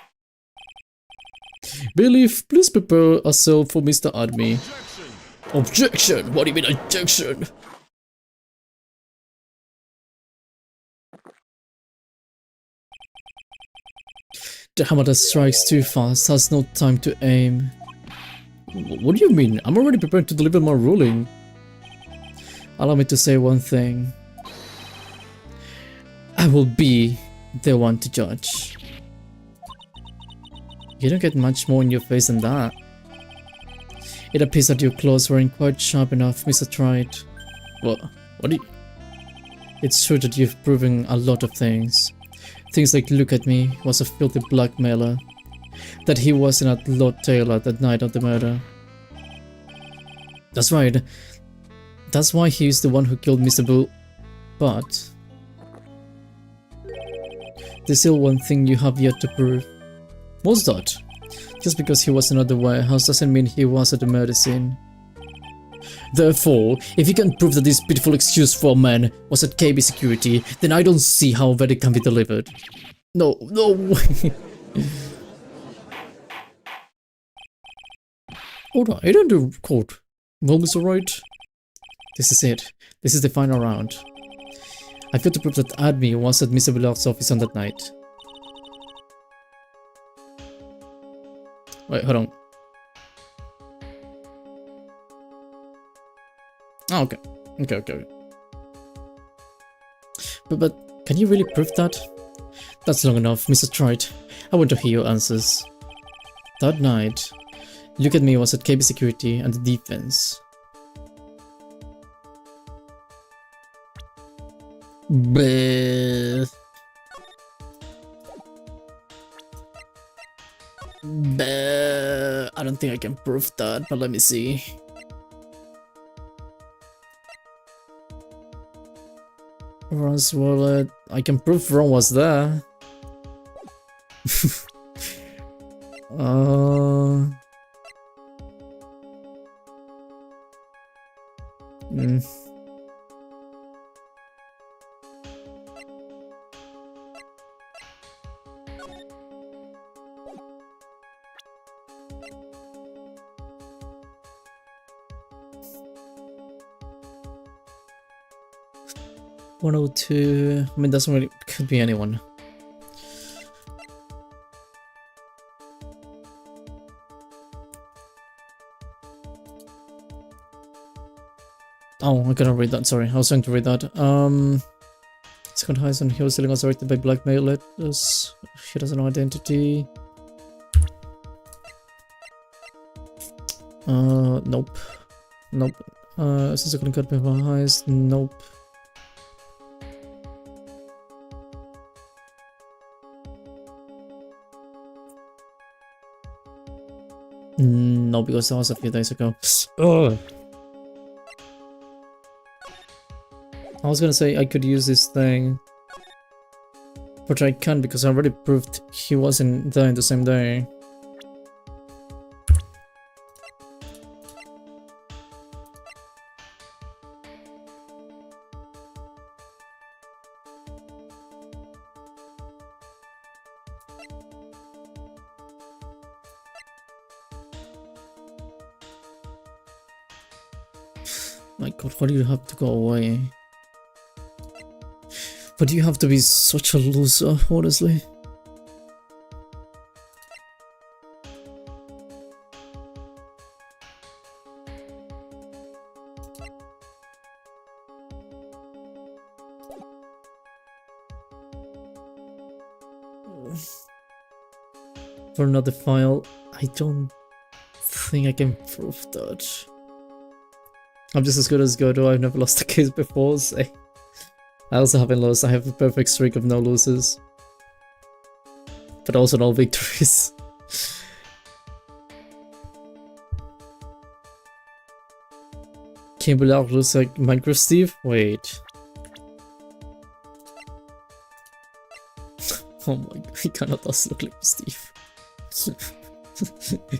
Believe, please prepare a cell for Mr. Admi. Objection! What do you mean objection? The hammer that strikes too fast has no time to aim. What do you mean? I'm already prepared to deliver my ruling. Allow me to say one thing. I will be the one to judge. You don't get much more in your face than that. It appears that your claws weren't quite sharp enough, Mr. Trite. What do you... It's true that you've proven a lot of things. Things like look at me was a filthy blackmailer. That he wasn't at Lord Taylor that night of the murder. That's right. That's why he's the one who killed Mr. Bull. But there's still one thing you have yet to prove. What's that? Just because he wasn't at the warehouse doesn't mean he was at the murder scene. Therefore, if you can prove that this pitiful excuse for a man was at KB security, then I don't see how a verdict can be delivered. No way. Alright, I don't do court. Well, Mr. Wright, this is it. This is the final round. I've got to prove that Admi was at Mr. Willard's office on that night. Wait, hold on. Oh, okay. Okay. But can you really prove that? That's long enough, Mr. Trite. I want to hear your answers. That night, look at me was at KB security and the defense. Bleh. I don't think I can prove that, but let me see. Ron's wallet. I can prove Ron was there. $102. I mean, doesn't really could be anyone. Oh, I couldn't read that. Sorry, I was trying to read that. Second highest on he was selling us directed by blackmail letters. She has no identity. Nope. Since I couldn't cut by highest. Nope. No, because that was a few days ago. Ugh. I was gonna say I could use this thing, but I can't because I already proved he wasn't there in the same day. My god, why do you have to go away? But you have to be such a loser, honestly. For another file, I don't think I can prove that. I'm just as good as Godot. I've never lost a case before, so I also haven't lost. I have a perfect streak of no losses, but also no victories. Campbell looks like Minecraft Steve? Wait. Oh my god, he kinda does look like Steve.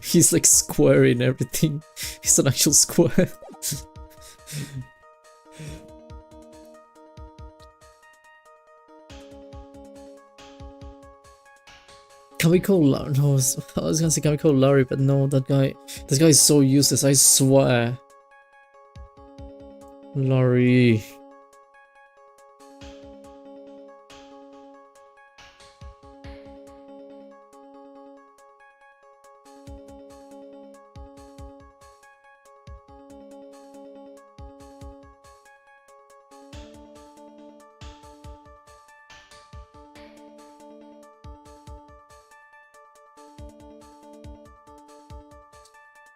He's like square in everything. He's an actual square. Can we call Larry? No, I was gonna say can we call Larry, but no, this guy is so useless, I swear. Larry.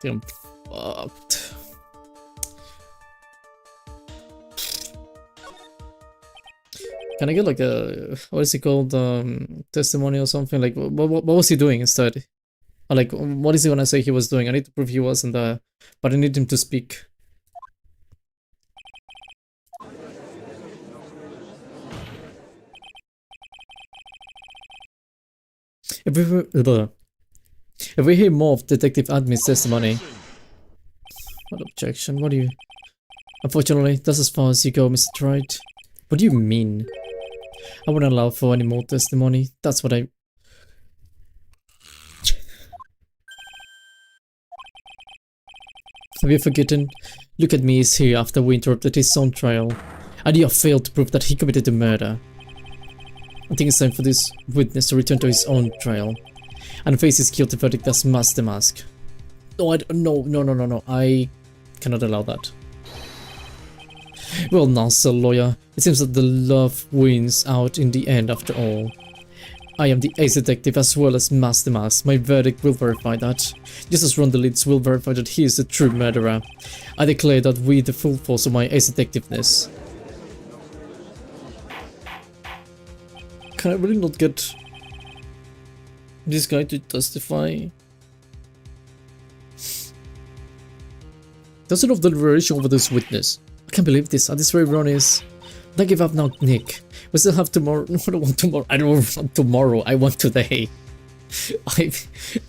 I'm fucked. Can I get like a, what is it called, testimony or something? Like, what was he doing instead? Or like, what is he gonna say he was doing? I need to prove he wasn't there, but I need him to speak. If we hear more of Detective Admin's testimony... What objection? What do you... Unfortunately, that's as far as you go, Mr. Trite. What do you mean? I wouldn't allow for any more testimony. That's what I... Have you forgotten? Look at me, he's here after we interrupted his own trial. And you have failed to prove that he committed the murder. I think it's time for this witness to return to his own trial and face his guilty verdict as Master Mask. No, no, I cannot allow that. Well now, sir lawyer, it seems that the love wins out in the end after all. I am the ace detective as well as Master Mask. My verdict will verify that. Just as Ron the Leeds will verify that he is the true murderer. I declare that with the full force of my ace detectiveness. Can I really not get this guy to testify? There's enough deliberation over this witness. I can't believe this. At this very Ron is... Don't give up now, Nick. We still have tomorrow. No, I don't want tomorrow. I don't want tomorrow. I want today.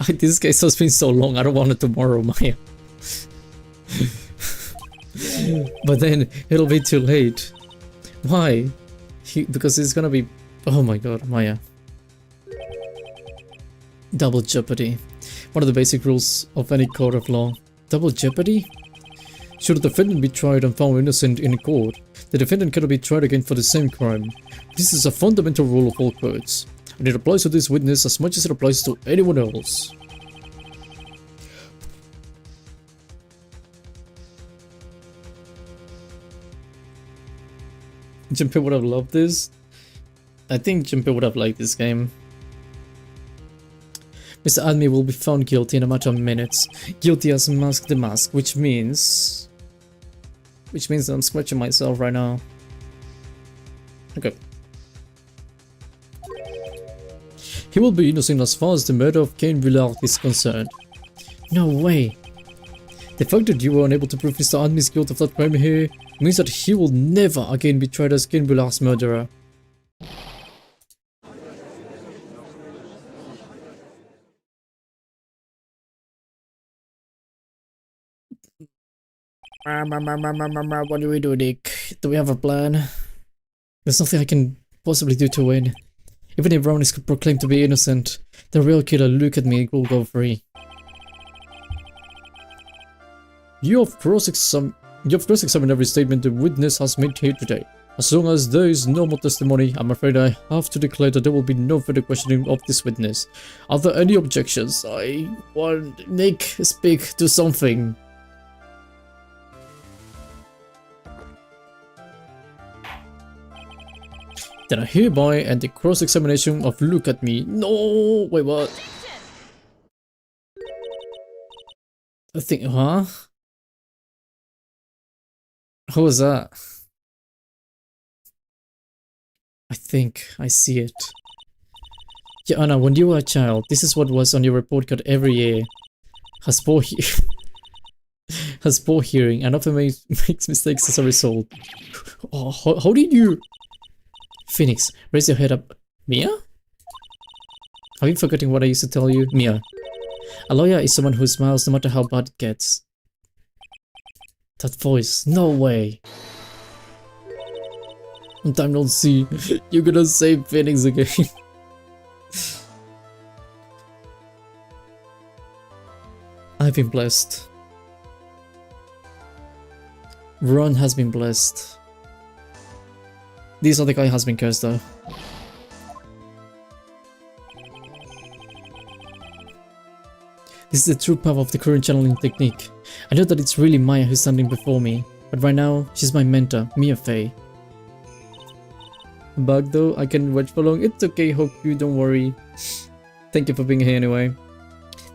This case has been so long. I don't want it tomorrow, Maya. But then it'll be too late. Why? Because it's gonna be... Oh my god, Maya. Double jeopardy. One of the basic rules of any court of law. Double jeopardy? Should the defendant be tried and found innocent in court, the defendant cannot be tried again for the same crime. This is a fundamental rule of all courts, and it applies to this witness as much as it applies to anyone else. Junpei would have loved this. I think Junpei would have liked this game. Mr. Admi will be found guilty in a matter of minutes. Guilty as Mask the Mask, which means I'm scratching myself right now. Okay. He will be innocent as far as the murder of Cain Villard is concerned. No way. The fact that you were unable to prove Mr. Admi's guilt of that crime here means that he will never again be tried as Cain Villard's murderer. What do we do, Nick? Do we have a plan? There's nothing I can possibly do to win. Even if Ron is proclaimed to be innocent, the real killer, look at me, will go free. You have cross-examined every statement the witness has made here today. As long as there is no more testimony, I'm afraid I have to declare that there will be no further questioning of this witness. Are there any objections? I want Nick speak to something. Then I hereby end the cross-examination of look at me. No! Wait, what? I think, huh? How was that? I think I see it. Yeah, Anna, when you were a child, this is what was on your report card every year. Has poor has poor hearing and often makes mistakes as a result. Oh, how did you? Phoenix, raise your head up. Mia? Are you forgetting what I used to tell you? Mia. A lawyer is someone who smiles no matter how bad it gets. That voice, no way. Time no see. You're gonna save Phoenix again. I've been blessed. Ron has been blessed. This other guy has been cursed though. This is the true power of the current channeling technique. I know that it's really Maya who's standing before me, but right now, she's my mentor, Mia Fey. Bug though, I can watch for long. It's okay, hope you don't worry. Thank you for being here anyway.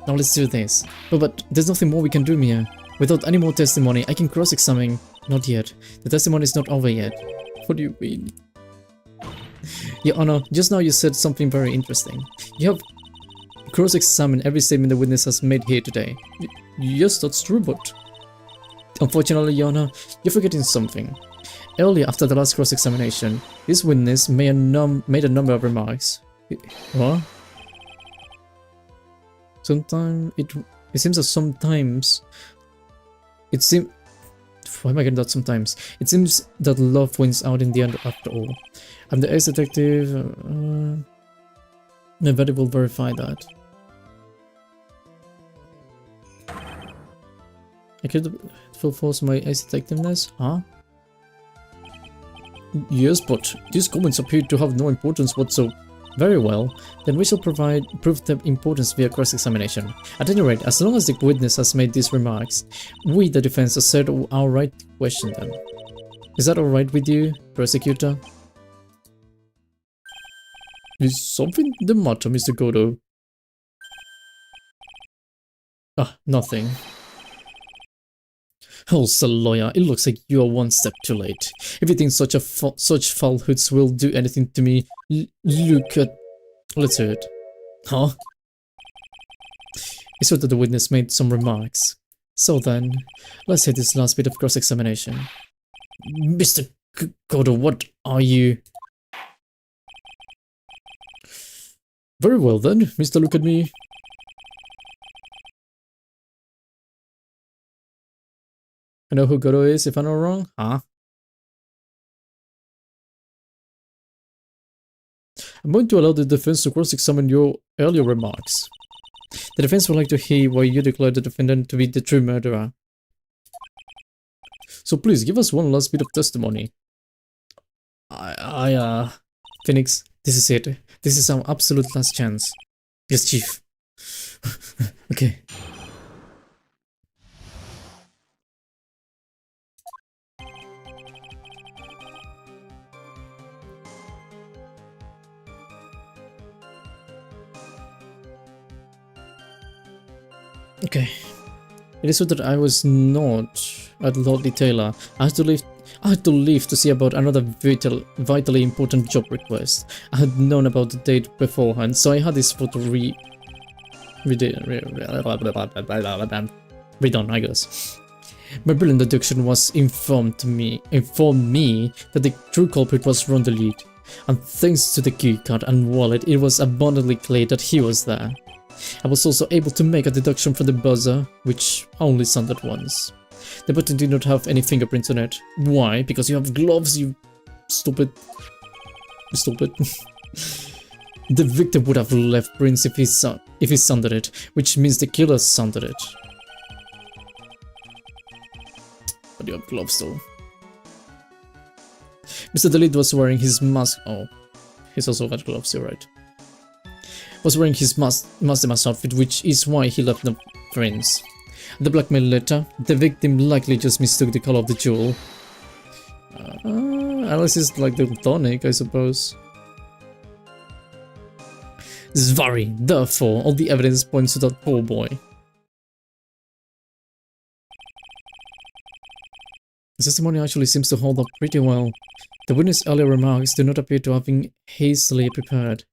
Now let's do this. But there's nothing more we can do, Mia. Without any more testimony, I can cross-examine. Not yet. The testimony is not over yet. What do you mean? Your Honor, just now you said something very interesting. You have cross-examined every statement the witness has made here today. Yes, that's true, but... Unfortunately, Your Honor, you're forgetting something. Earlier, after the last cross-examination, this witness made a number of remarks. What? Sometimes it seems that sometimes it seems. Why am I getting that sometimes? It seems that love wins out in the end after all. I'm the ace detective. Nobody will verify that. I could full force my ace detectiveness, huh? Yes, but these comments appear to have no importance whatsoever. Very well, then we shall prove the importance via cross-examination. At any rate, as long as the witness has made these remarks, we, the defense, assert our right to question them. Is that alright with you, prosecutor? Is something the matter, Mr. Godo? Ah, nothing. Also, lawyer, it looks like you are one step too late. If you think such falsehoods will do anything to me, look at... Let's hear it. Huh? It's true that the witness made some remarks. So then, let's hear this last bit of cross-examination. Mr. Godo, what are you... Very well then, Mr. Look at me. I know who Godo is, if I'm not wrong, huh? I'm going to allow the defense to cross-examine your earlier remarks. The defense would like to hear why you declared the defendant to be the true murderer. So please, give us one last bit of testimony. Phoenix, this is it. This is our absolute last chance. Yes, Chief. Okay. Okay. It is so that I was not at Lordly Taylor. I had to leave to see about another vitally important job request. I had known about the date beforehand, so I had this photo redone, I guess. My brilliant deduction was informed me that the true culprit was Ron the Lead, and thanks to the key card and wallet, it was abundantly clear that he was there. I was also able to make a deduction from the buzzer, which only sounded once. The button did not have any fingerprints on it. Why? Because you have gloves, you stupid. Stupid. The victim would have left prints if he sounded it, which means the killer sounded it. But you have gloves though. Mr. Delete was wearing his mask. Oh, he's also got gloves, you're right. Was wearing his Master Mask outfit, which is why he left the prints. The blackmail letter, the victim likely just mistook the color of the jewel. Unless it's like the tonic, I suppose. Zvari, therefore, all the evidence points to that poor boy. The testimony actually seems to hold up pretty well. The witness' earlier remarks do not appear to have been hastily prepared.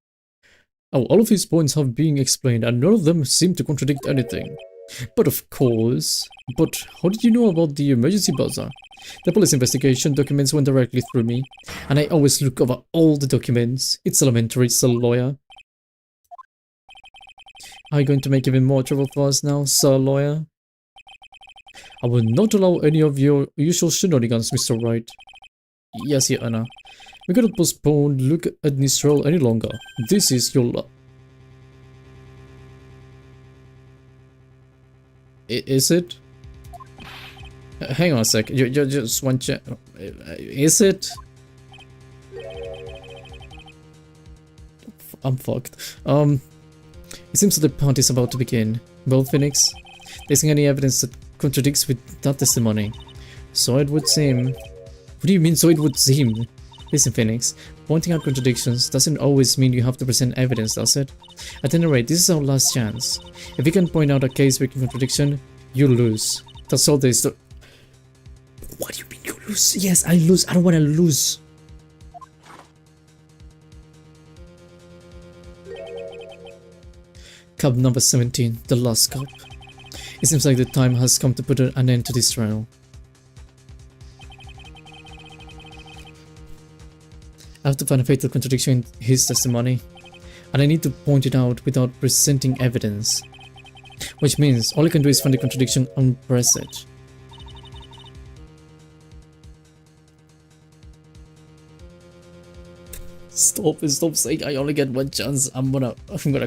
Oh, all of his points have been explained and none of them seem to contradict anything. But of course. But how did you know about the emergency buzzer? The police investigation documents went directly through me, and I always look over all the documents. It's elementary, sir lawyer. Are you going to make even more trouble for us now, sir lawyer? I will not allow any of your usual shenanigans, Mr. Wright. Yes, Your Honor. We cannot postpone look at this trial any longer. This is your law. Is it? Hang on a sec. You just one check. Is it? I'm fucked. It seems that the party is about to begin. Well, Phoenix, there isn't any evidence that contradicts with that testimony. So it would seem. What do you mean, so it would seem? Listen, Phoenix, pointing out contradictions doesn't always mean you have to present evidence, does it? At any rate, this is our last chance. If you can point out a case-breaking contradiction, you lose. That's all there is to— What do you mean you lose? Yes, I lose. I don't want to lose. Cup number 17, the last cup. It seems like the time has come to put an end to this trial. I have to find a fatal contradiction in his testimony, and I need to point it out without presenting evidence. Which means all I can do is find the contradiction and press it. Stop saying I only get one chance. I'm gonna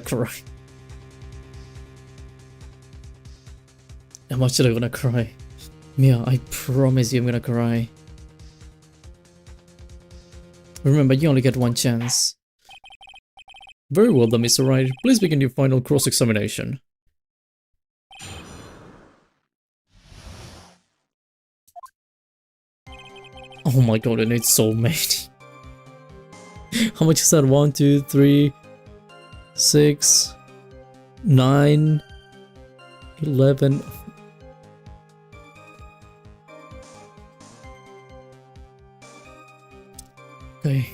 cry. How much am I gonna cry? Mia, I promise you I'm gonna cry. Remember, you only get one chance. Very well then, Mr. Wright. Please begin your final cross-examination. Oh my god, I need so many. How much is that? 1, 2, 3, 6, 9, 11. Okay,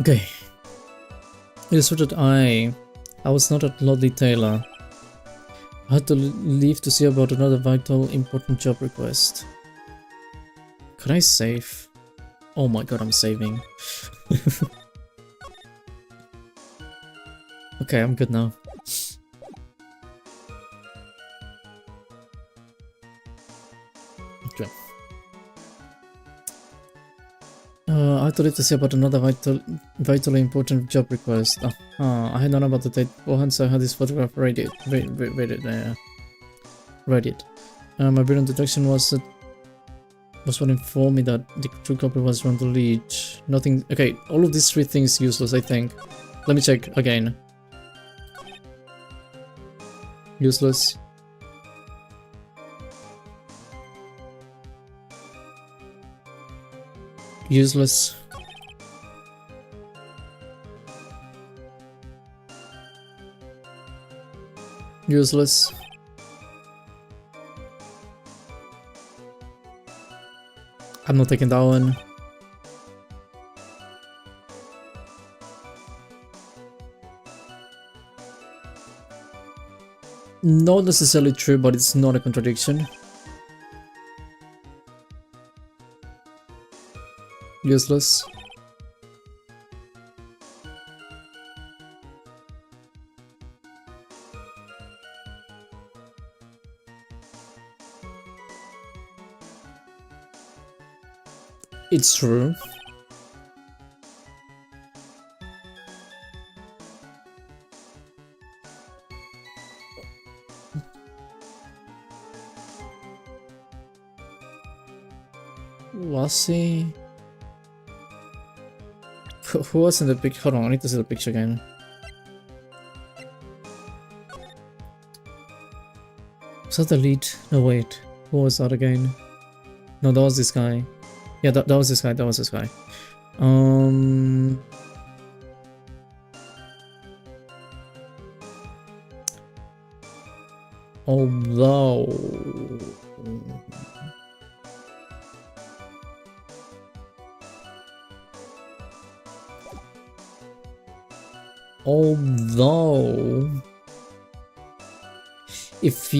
okay. It is true that I was not at Lordly Taylor. I had to leave to see about another vital, important job request. Could I save? Oh my god, I'm saving. Okay, I'm good now. Okay. I had to leave to see about another vitally important job request. I had known about the date beforehand, so I had this photograph ready. My brilliant deduction was what informed me that the true culprit was around the leech. Nothing. Okay, all of these three things useless, I think. Let me check again. Useless. Useless. Useless. I'm not taking that one. Not necessarily true, but it's not a contradiction. Useless. It's true. Was he? Who was in the picture? Hold on, I need to see the picture again. Was that the lead? No, wait. Who was that again? No, that was this guy. Yeah, that was this guy. That was this guy. Although... if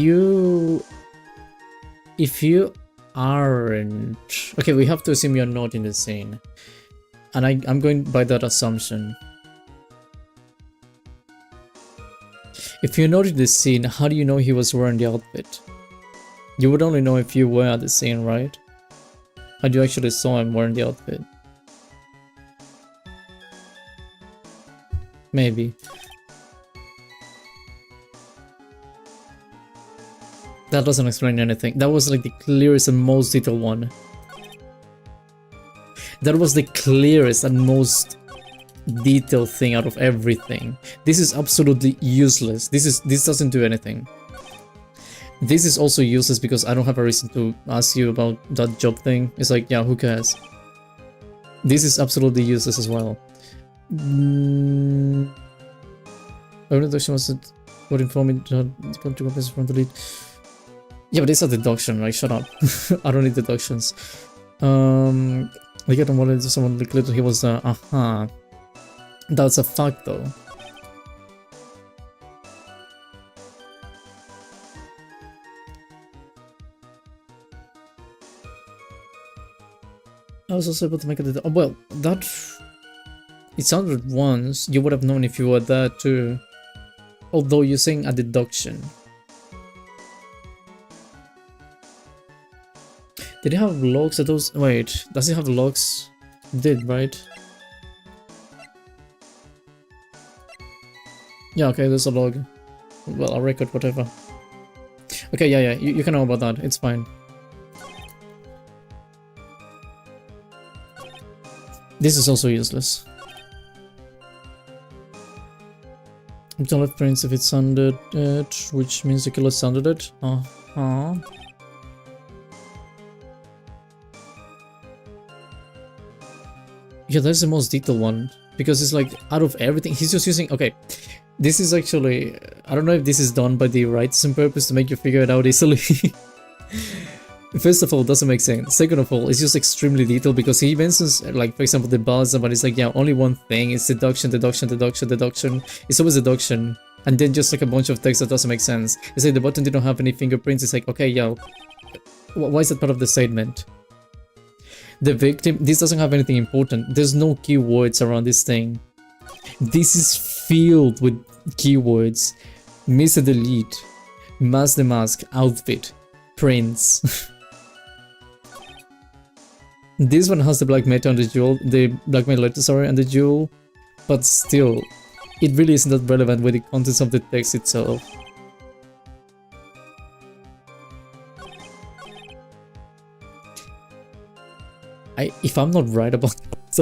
you aren't... Okay, we have to assume you're not in the scene. And I'm going by that assumption. If you're not in the scene, how do you know he was wearing the outfit? You would only know if you were at the scene, right? How do you actually saw him wearing the outfit? Maybe. That doesn't explain anything. That was like the clearest and most detailed one. That was the clearest and most detailed thing out of everything. This is absolutely useless. This doesn't do anything. This is also useless because I don't have a reason to ask you about that job thing. It's like, yeah, who cares? This is absolutely useless as well. Orientation was what informed me that to compensate from the lead. Yeah, but it's a deduction, like shut up. I don't need deductions. They get on wallet to someone like little he was That's a fact though. I was also able to make it. Oh, well, that it sounded once. You would have known if you were there too. Although you're saying a deduction. Did he have logs at those? Wait, does he have logs? He did, right? Yeah, okay, there's a log. Well, a record, whatever. Okay, yeah, you can know about that. It's fine. This is also useless. Don't left prints if it sounded it, which means the killer sounded it. Yeah, that's the most detailed one, because it's like, out of everything, he's just using... Okay, this is actually... I don't know if this is done by the writers on purpose to make you figure it out easily. First of all, it doesn't make sense. Second of all, it's just extremely detailed, because he mentions, like, for example, the buzz, but it's like, yeah, only one thing, it's deduction, deduction, deduction, deduction. It's always deduction. And then just like a bunch of text that doesn't make sense. It's like the button didn't have any fingerprints, it's like, okay, yeah, why is that part of the statement? The victim, this doesn't have anything important. There's no keywords around this thing. This is filled with keywords. Miss the lead, mask the mask, outfit, prints. This one has the black matter and the jewel, the black matter letter, sorry, and the jewel, but still, it really isn't that relevant with the contents of the text itself. If I'm not right about this,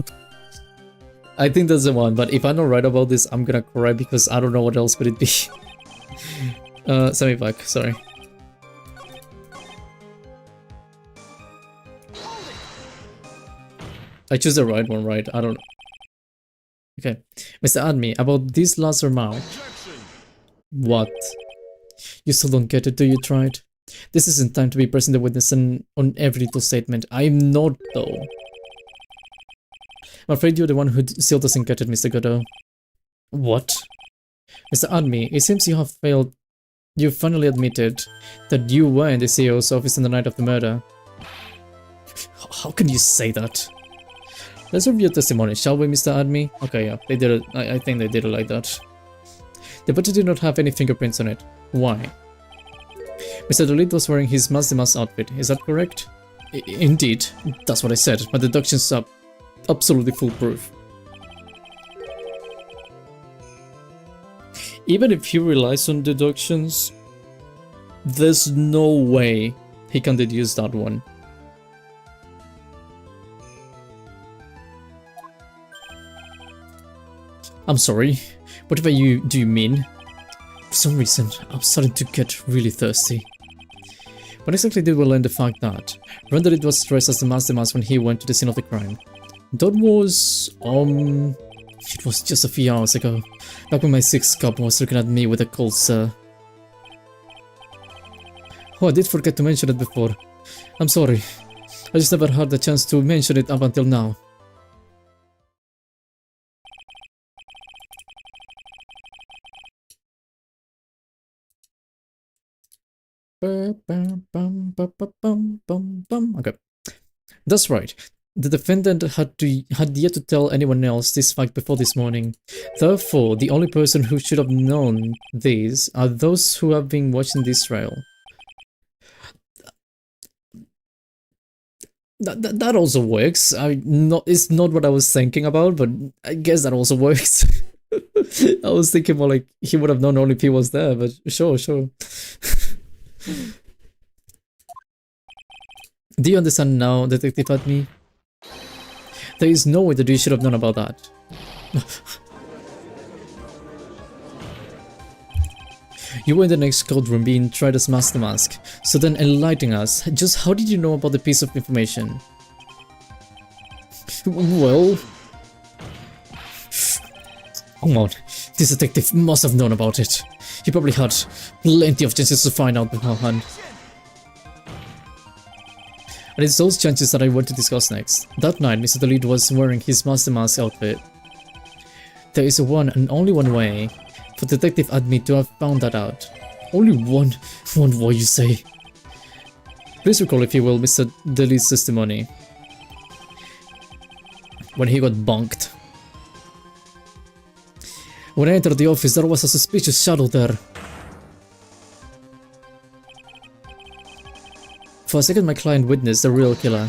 I think that's the one, but if I'm not right about this, I'm gonna cry because I don't know what else would it be. Send me back, sorry. I choose the right one, right? I don't know. Okay. Mr. Admi, about this last remark. What? You still don't get it, do you, tried? This isn't time to be pressing the witness on every little statement. I'm not, though. I'm afraid you're the one who still doesn't get it, Mr. Godot. What? Mr. Admi, it seems you have failed. You finally admitted that you were in the CEO's office on the night of the murder. How can you say that? Let's review your testimony, shall we, Mr. Admi? Okay, yeah, they did it. I think they did it like that. The body did not have any fingerprints on it. Why? Mr. Dolit was wearing his Mask the Mask outfit, is that correct? Indeed, that's what I said. My deductions are absolutely foolproof. Even if he relies on deductions, there's no way he can deduce that one. I'm sorry, whatever do you mean? For some reason, I'm starting to get really thirsty. When exactly did we learn the fact that Renderit was dressed as the mask when he went to the scene of the crime? That was, it was just a few hours ago, back when my 6th cop was looking at me with a cold stare. Oh, I did forget to mention it before. I'm sorry. I just never had the chance to mention it up until now. Okay. That's right. The defendant had yet to tell anyone else this fact before this morning. Therefore, the only person who should have known this are those who have been watching this trial. That also works. It's not what I was thinking about, but I guess that also works. I was thinking more like he would have known only if he was there, but sure. Do you understand now, Detective Admi? There is no way that you should have known about that. You were in the next code room being tried as Master Mask, so then enlightening us, just how did you know about the piece of information? Well... Come on, this detective must have known about it. He probably had plenty of chances to find out beforehand. And it's those chances that I want to discuss next. That night, Mr. Delete was wearing his Master Mask outfit. There is one and only one way for Detective Admi to have found that out. Only one way, you say? Please recall, if you will, Mr. Delete's testimony. When he got bonked. When I entered the office, there was a suspicious shadow there. For a second, my client witnessed the real killer.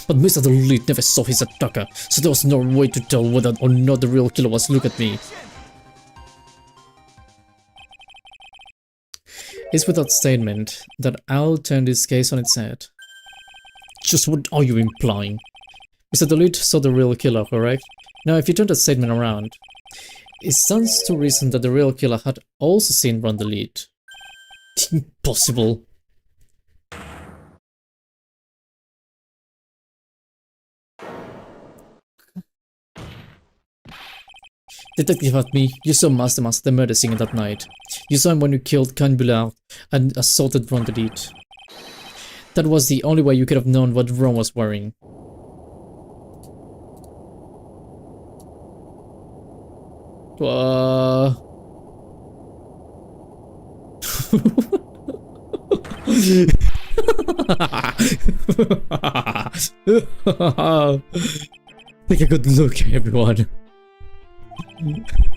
But Mr. Delete never saw his attacker, so there was no way to tell whether or not the real killer was. Look at me. It's with that statement that I'll turn this case on its head. Just what are you implying? Mr. Delete saw the real killer, correct? Now, if you turn that statement around, it stands to reason that the real killer had also seen Ron Delete. Impossible. Detective Admi, you saw Master Mask at the murder scene that night. You saw him when you killed Canbular and assaulted Ron Delete. That was the only way you could have known what Ron was wearing. Take a good look, everyone.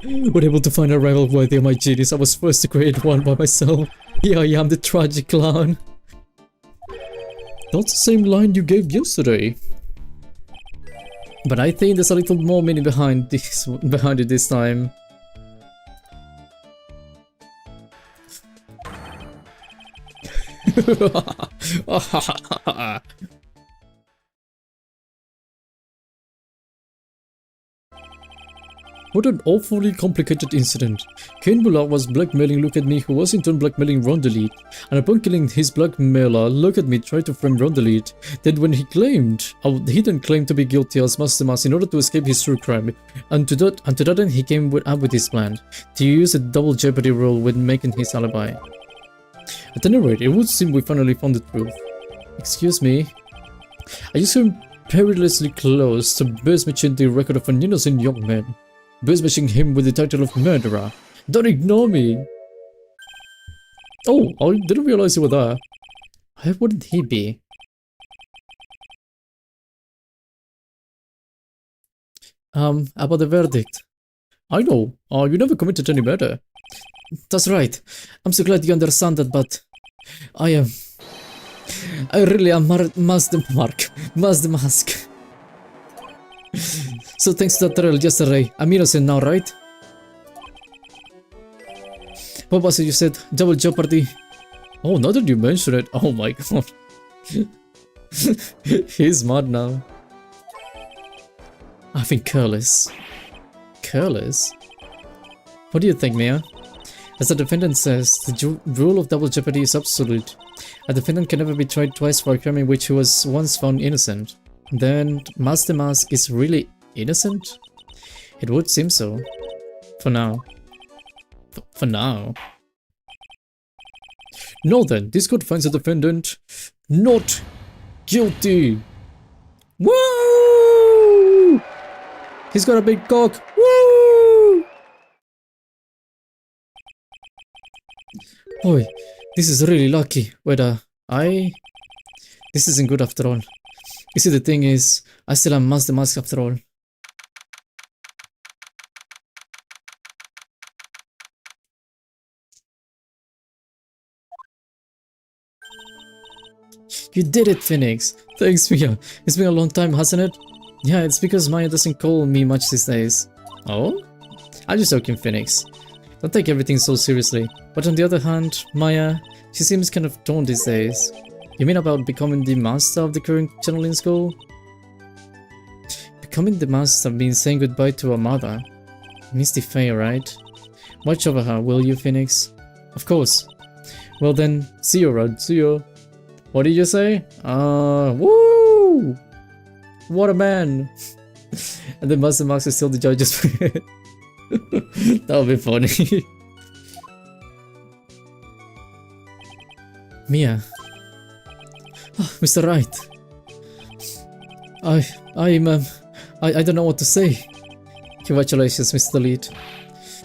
When able to find a rival worthy of my genius, I was forced to create one by myself. Here I am, the tragic clown. That's the same line you gave yesterday. But I think there's a little more meaning behind it this time. What an awfully complicated incident. Cain Bullard was blackmailing Look at Me, who was in turn blackmailing Ron Delete, and upon killing his blackmailer, Look at Me tried to frame Ron Delete. Then when he then claimed to be guilty as Master Mask in order to escape his true crime, and to that end he came up with his plan, to use a double jeopardy rule when making his alibi. At any rate, it would seem we finally found the truth. Excuse me. I just came perilously close to besmirching the record of an innocent young man. Besmirching him with the title of murderer. Don't ignore me! Oh, I didn't realize you were there. Where wouldn't he be? About the verdict. I know, you never committed any murder. That's right. I'm so glad you understand that, but I really am Master Mask. So thanks to that trial yesterday, I'm innocent now, right? What was it you said? Double jeopardy? Oh, now that you mention it, oh my god. He's mad now. I've been careless. Careless? What do you think, Mia? As the defendant says, the rule of double jeopardy is absolute. A defendant can never be tried twice for a crime in which he was once found innocent. Then, Master Mask is really innocent? It would seem so. For now. For now. No then, this court finds the defendant not guilty. Woo! He's got a big cock. Woo! Boy, this is really lucky. Whether this isn't good after all. You see, the thing is, I still am Master Mask after all. You did it, Phoenix! Thanks, Mia. It's been a long time, hasn't it? Yeah, it's because Maya doesn't call me much these days. Oh? I'm just joking, Phoenix. Don't take everything so seriously. But on the other hand, Maya, she seems kind of torn these days. You mean about becoming the master of the current channeling school? Becoming the master means saying goodbye to her mother. Misty Faye, right? Watch over her, will you, Phoenix? Of course. Well then, see you, Rod. See you. What did you say? Woo! What a man! And then Master Max is still the judge's that would be funny. Mia. Oh, Mr. Wright. I don't know what to say. Congratulations, Mr. Lead.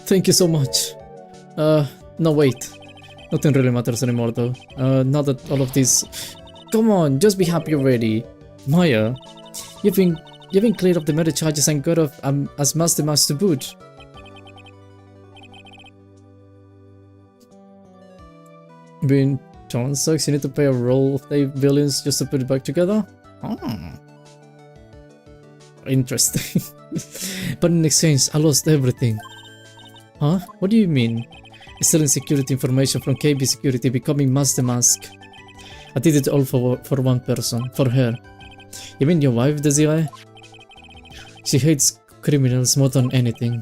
Thank you so much. No wait. Nothing really matters anymore though. Now that all of this... Come on, just be happy already. Maya, you've been cleared of the murder charges and got off as Master Max to boot. Being John sucks, you need to pay a roll of 8 billions just to put it back together? Oh. Interesting. But in exchange, I lost everything. Huh? What do you mean? Stealing security information from KB Security, becoming Master Mask. I did it all for one person, for her. You mean your wife, Desiree? She hates criminals more than anything.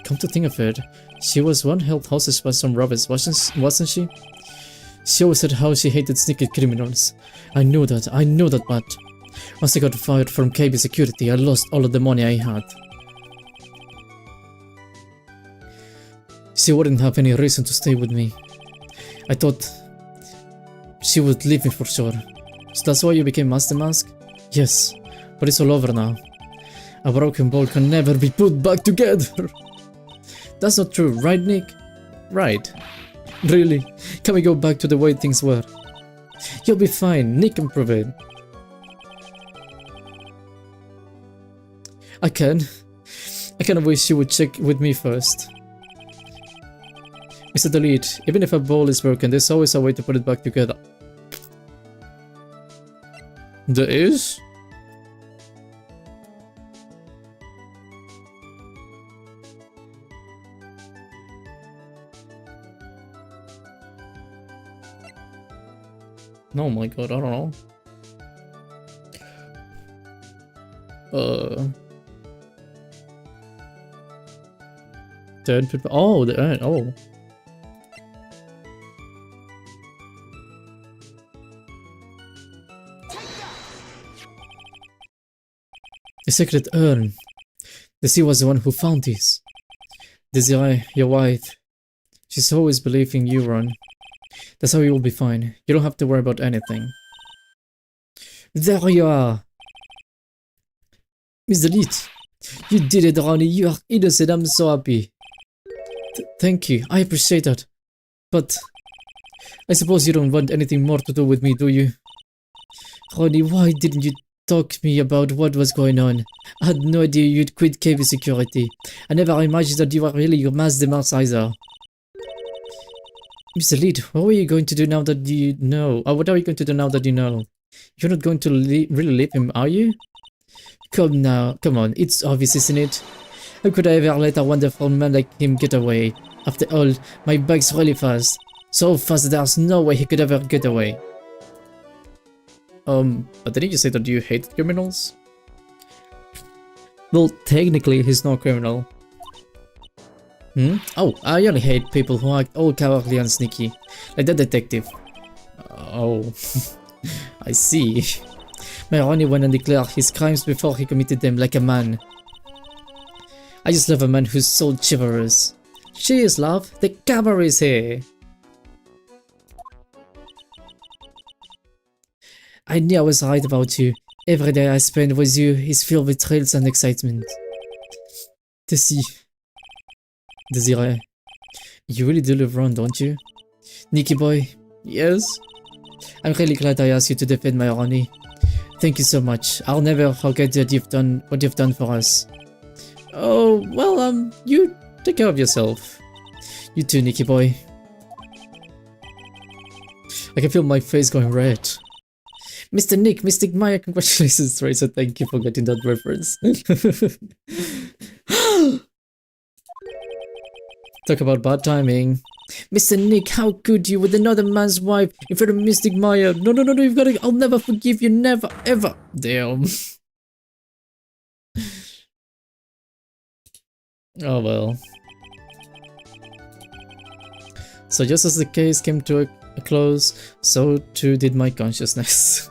Come to think of it, she was one held hostage by some robbers, wasn't she? She always said how she hated sneaky criminals. I knew that, but once I got fired from KB Security, I lost all of the money I had. She wouldn't have any reason to stay with me. I thought she would leave me for sure. So that's why you became Master Mask? Yes, but it's all over now. A broken ball can never be put back together. That's not true, right, Nick? Right. Really? Can we go back to the way things were? You'll be fine, Nick can prove it. I kind of wish you would check with me first. Mr. Delete, even if a ball is broken, there's always a way to put it back together. There is? Oh my god, I don't know. Dead people. Oh, the end. Oh. A secret urn. The sea was the one who found this. Desiree, your wife. She's always believing you, Ron. That's how you will be fine. You don't have to worry about anything. There you are! Miss Delete! You did it, Ronnie. You are innocent. I'm so happy. Thank you. I appreciate that. But I suppose you don't want anything more to do with me, do you? Ronnie, why didn't you talk to me about what was going on? I had no idea you'd quit KB Security. I never imagined that you were really your Master Mask either. Mr. Lead, what are you going to do now that you know? What are you going to do now that you know? You're not going to really leave him, are you? Come now, come on, it's obvious, isn't it? How could I ever let a wonderful man like him get away? After all, my bag's really fast. So fast that there's no way he could ever get away. But didn't you say that you hate criminals? Well, technically he's not a criminal. Hmm? Oh, I only hate people who act all cowardly and sneaky. Like the detective. Oh, I see. Mayorani went and declared his crimes before he committed them like a man. I just love a man who's so chivalrous. Cheers, love. The camera is here. I knew I was right about you. Every day I spend with you is filled with thrills and excitement. Tessie. Desiree. You really do love Ron, don't you? Nicky boy. Yes? I'm really glad I asked you to defend Mayorani. Thank you so much. I'll never forget that what you've done for us. Oh, well, you take care of yourself. You too, Nicky boy. I can feel my face going red. Mr. Nick, Mystic Maya, congratulations, Tracer. Thank you for getting that reference. Talk about bad timing. Mr. Nick, how could you with another man's wife in front of Mystic Maya? No, no, no, no, you've got to. I'll never forgive you, never, ever. Damn. Oh well. So just as the case came to a close, so too did my consciousness.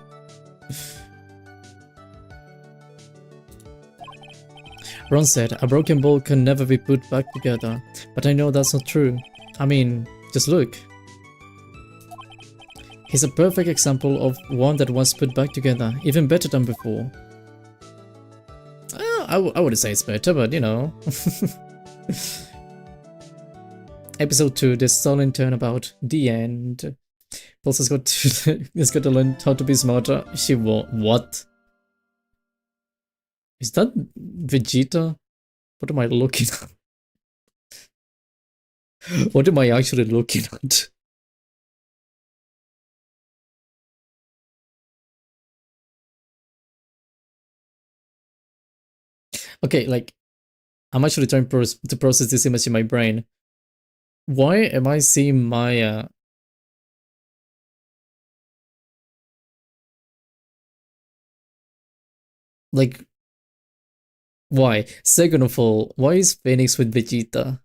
Ron said, a broken ball can never be put back together, but I know that's not true. I mean, just look. He's a perfect example of one that was put back together, even better than before. I wouldn't say it's better, but you know. Episode 2, the stolen turnabout, the end. Pulse has got to learn how to be smarter. She won't. What? Is that Vegeta? What am I looking at? What am I actually looking at? Okay, like, I'm actually trying to process this image in my brain. Why am I seeing Maya? Like, why? Second of all, why is Phoenix with Vegeta?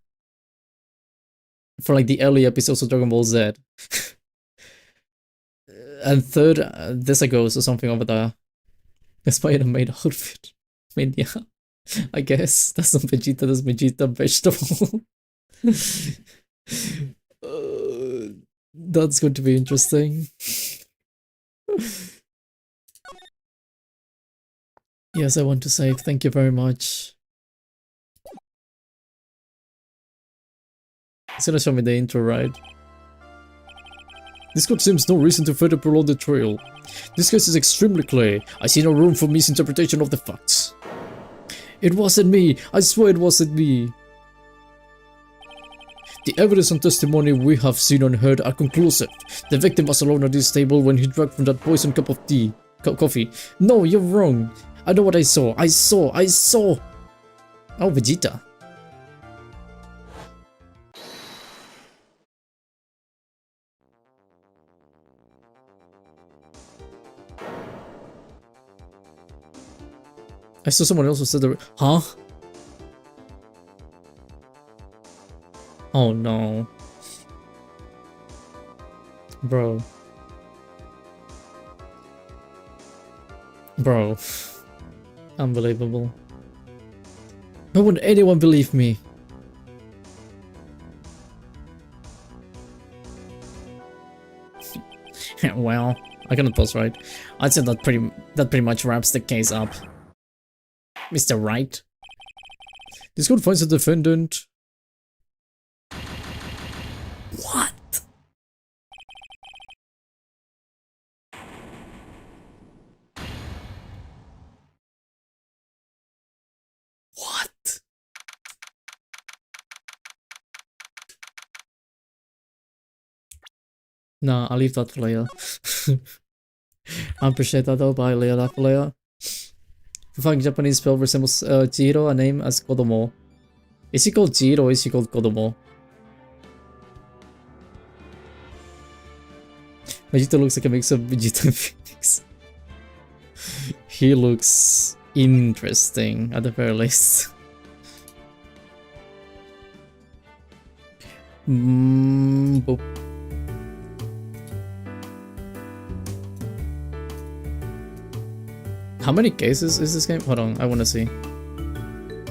For like the early episodes of Dragon Ball Z. And third, there's a ghost or something over there. That's my animated outfit. I mean, yeah, I guess that's not Vegeta, that's Vegeta vegetable. That's going to be interesting. Yes, I want to say thank you very much. It's gonna show me the intro, right? This court seems no reason to further prolong the trial. This case is extremely clear. I see no room for misinterpretation of the facts. It wasn't me. I swear it wasn't me. The evidence and testimony we have seen and heard are conclusive. The victim was alone at this table when he drank from that poisoned cup of coffee. No, you're wrong. I know what I saw. I saw. Oh, Vegeta. I saw someone else who said the. Huh? Oh no. Bro. Bro. Unbelievable. Why would anyone believe me? Well, I cannot pause, right? I'd say that pretty much wraps the case up. Mr. Wright. This court finds the defendant. What? What? Nah, I'll leave that for later. I appreciate that though, but I'll leave that for later. The fucking Japanese spell resembles Jiro, a name as Kodomo. Is he called Jiro or is he called Kodomo? Vegeta looks like a mix of Vegeta and Phoenix. He looks interesting at the very least. Boop. How many cases is this game? Hold on, I wanna see.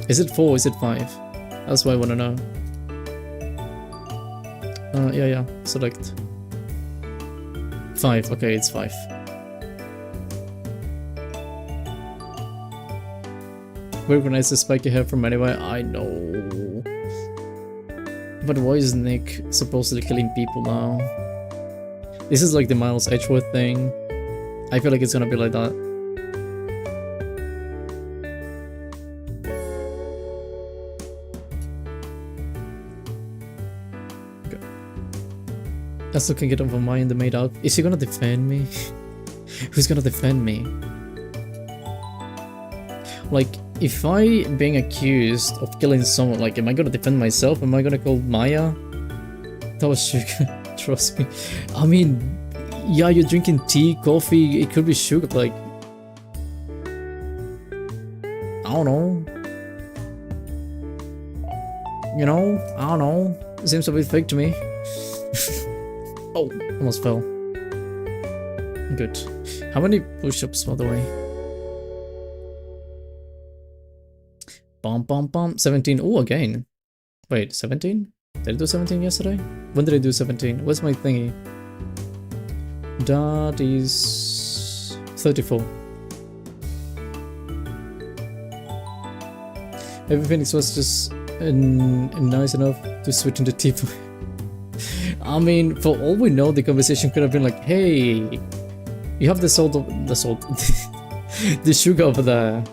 Is it 4 or is it 5? That's what I wanna know. Yeah, select. 5, okay, it's 5. We recognize the spiky hair from anywhere, I know. But why is Nick supposedly killing people now? This is like the Miles Edgeworth thing. I feel like it's gonna be like that. I still can get over mine, the made out. Is he gonna defend me? Who's gonna defend me? Like, if I being accused of killing someone, like, am I gonna defend myself? Am I gonna call Maya? That was sugar, trust me. I mean, yeah, you're drinking tea, coffee, it could be sugar, like... I don't know. You know? I don't know. It seems a bit fake to me. Oh, almost fell. Good. How many push-ups, by the way? Bum. 17. Oh, again. Wait, 17? Did I do 17 yesterday? When did I do 17? Where's my thingy? That is 34. Maybe Phoenix was just nice enough to switch into tea. I mean, for all we know, the conversation could have been like, hey, you have the salt, the sugar over there.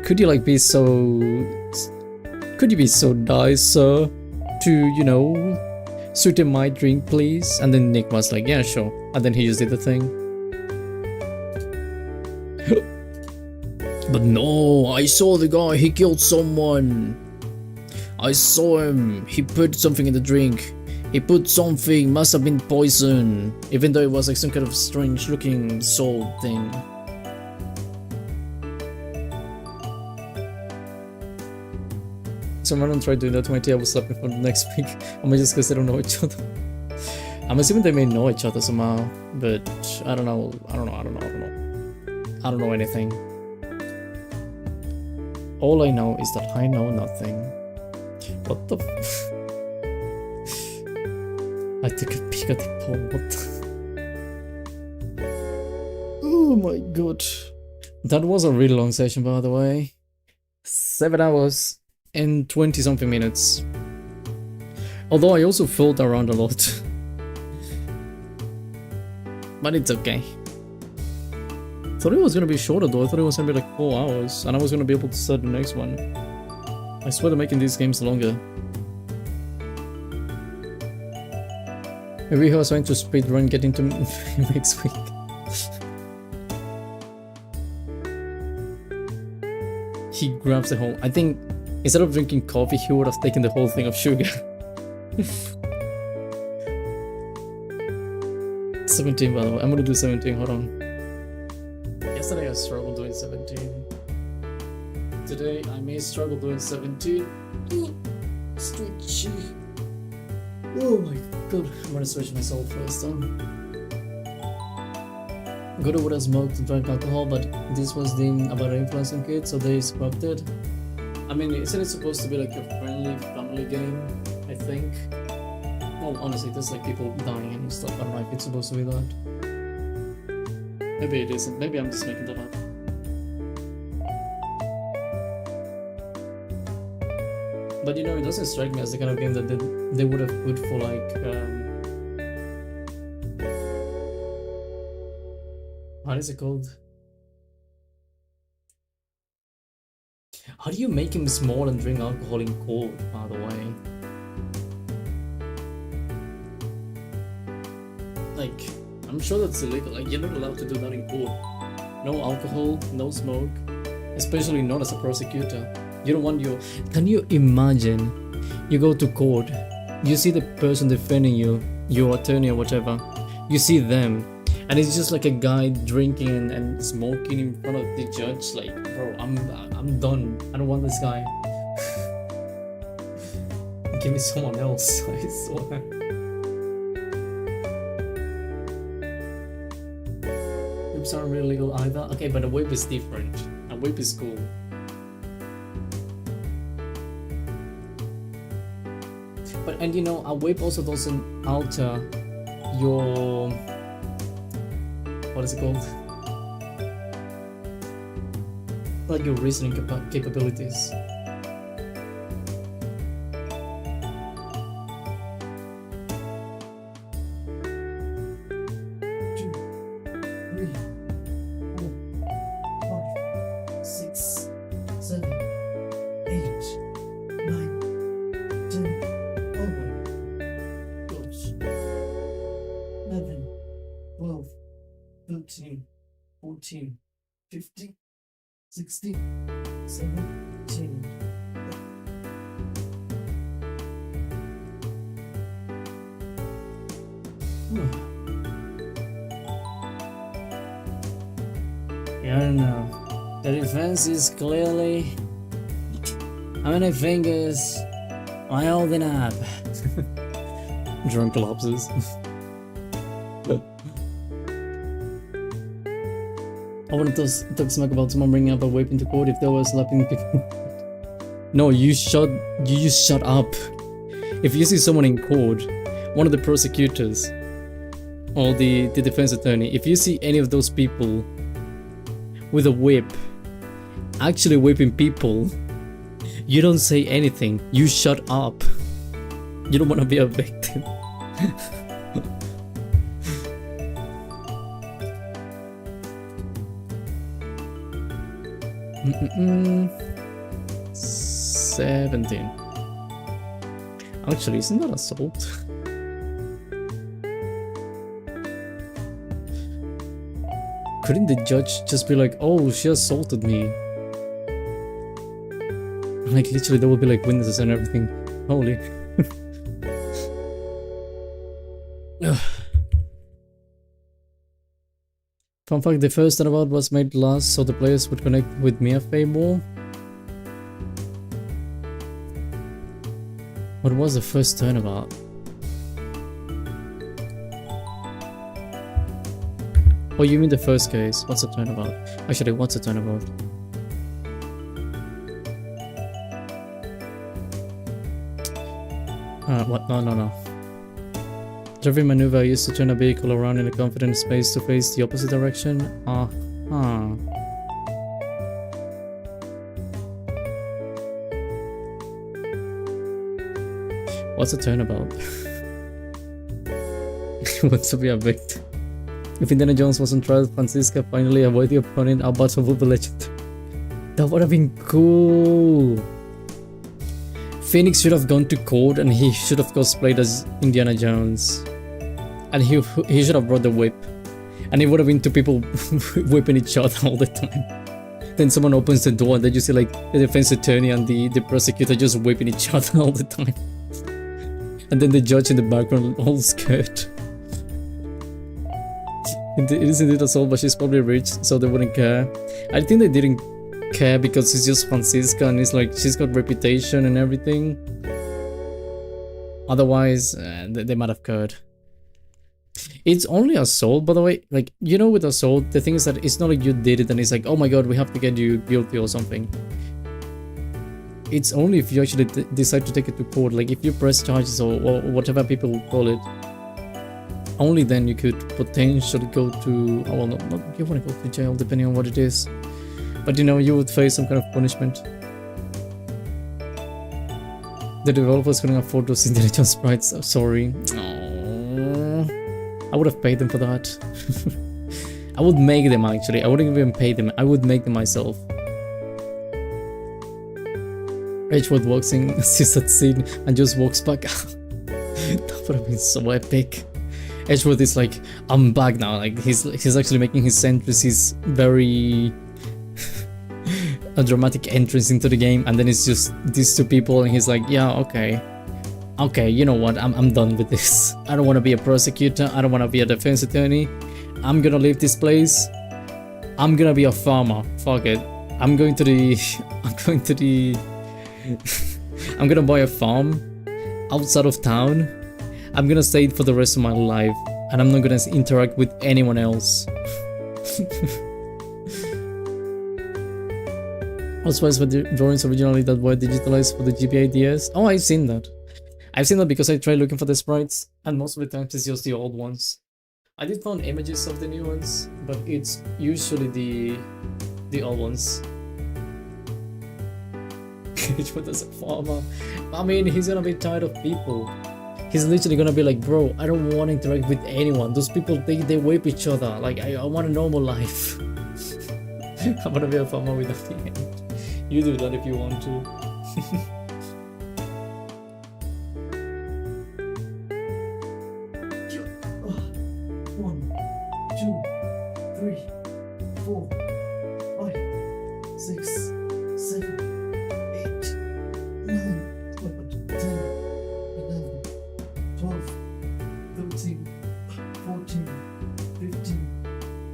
Could you like be so, could you be so nice, sir, to, you know, sweeten my drink, please? And then Nick was like, yeah, sure. And then he just did the thing. But no, I saw the guy, he killed someone. I saw him, he put something in the drink. He put something, must have been poison, even though it was like some kind of strange looking salt thing. Someone tried doing that to my tea, I was slapping for the next week. Or maybe just because they don't know each other. I'm assuming they may know each other somehow, but I don't know. I don't know anything. All I know is that I know nothing. What the f- I took a peek at the poll, what the... Oh my god. That was a really long session, by the way. 7 hours and 20 something minutes. Although I also fooled around a lot. But it's okay. Thought it was gonna be shorter though, I thought it was gonna be like 4 hours. And I was gonna be able to start the next one. I swear they're making these games longer. Maybe he was trying to speedrun get into next week. He grabs the whole... I think instead of drinking coffee, he would have taken the whole thing of sugar. 17, by the way. I'm gonna do 17, hold on. Yesterday I struggled doing 17. Today I may struggle doing 17. Stretchy. Oh my god, I'm gonna stretch myself first though. Good would have smoked and drank alcohol, but this was deemed about influence on kids, so they scrapped it. I mean, isn't it supposed to be like a friendly family game? I think. Well, honestly, there's like people dying and stuff. I don't know if it's supposed to be that. Maybe it isn't. Maybe I'm just making that up. But you know, it doesn't strike me as the kind of game that they would have put for like what is it called? How do you make him small and drink alcohol in court, by the way? Like, I'm sure that's illegal. Like, you're not allowed to do that in court. No alcohol, no smoke, especially not as a prosecutor. You don't want your... Can you imagine? You go to court, you see the person defending you, your attorney or whatever, you see them, and it's just like a guy drinking and smoking in front of the judge. Like, bro, I'm done. I don't want this guy. give me someone else, I swear. Whips aren't really legal either. Okay, but a whip is different. A whip is cool. But, and you know, a whip also doesn't alter your... what is it called? Like your reasoning capabilities. 15, 16, 17. Yeah, no. The defense is clearly... How many fingers am I holding up? Drunk collapses. I want to talk smack about someone bringing up a whip into court if they were slapping people. No, you just shut up. If you see someone in court, one of the prosecutors or the defense attorney, if you see any of those people with a whip actually whipping people, you don't say anything. You shut up. You don't want to be a victim. 17. Actually, isn't that assault? Couldn't the judge just be like, oh, she assaulted me? Like, literally, there will be like witnesses and everything. Holy. Fun fact, the first turnabout was made last so the players would connect with Mia more. What was the first turnabout? Oh, you mean the first case? What's a turnabout? Actually, what's a turnabout? What? No. Every maneuver I used to turn a vehicle around in a confident space to face the opposite direction. What's a turnabout? Wants to be a victim. If Indiana Jones wasn't tried, Francisca finally avoided the opponent, our battle would be legendary. That would have been cool. Phoenix should have gone to court and he should have cosplayed as Indiana Jones. And he should have brought the whip. And it would have been two people whipping each other all the time. Then someone opens the door and then you see like the defense attorney and the prosecutor just whipping each other all the time. And then the judge in the background all scared. It is indeed assault, but she's probably rich, so they wouldn't care. I think they didn't care because it's just Francisca and it's like she's got reputation and everything. Otherwise, they might have cared. It's only assault, by the way. Like, you know, with assault, the thing is that it's not like you did it and it's like, oh my god, we have to get you guilty or something. It's only if you actually decide to take it to court. Like, if you press charges or whatever people call it, only then you could potentially go to... Oh, well, no, you want to go to jail, depending on what it is. But, you know, you would face some kind of punishment. The developers couldn't afford those Indiana Jones sprites. Oh, sorry. I would have paid them for that. I would make them, actually. I wouldn't even pay them. I would make them myself. Edgewood walks in, sees that scene, and just walks back. That would have been so epic. Edgewood is like, I'm back now. Like, he's actually making his entrance. He's very... a dramatic entrance into the game, and then it's just these two people, and he's like, yeah, okay. Okay, you know what, I'm done with this. I don't want to be a prosecutor, I don't want to be a defense attorney. I'm gonna leave this place. I'm gonna be a farmer. Fuck it. I'm going to the... I'm gonna buy a farm outside of town, I'm gonna stay for the rest of my life, and I'm not gonna interact with anyone else. I was surprised by the drawings originally that were digitalized for the GBA DS. Oh, I've seen that. I've seen that because I tried looking for the sprites, and most of the times it's just the old ones. I did find images of the new ones, but it's usually the old ones. Which one does a farmer? I mean, he's gonna be tired of people. He's literally gonna be like, bro, I don't want to interact with anyone. Those people, they whip each other. Like, I want a normal life. I'm gonna be a farmer without the end. You do that if you want to. 1, 2, 3, 4, 5, 6, 7, 8, 9, 10, 11, 12, 13, 14, 15,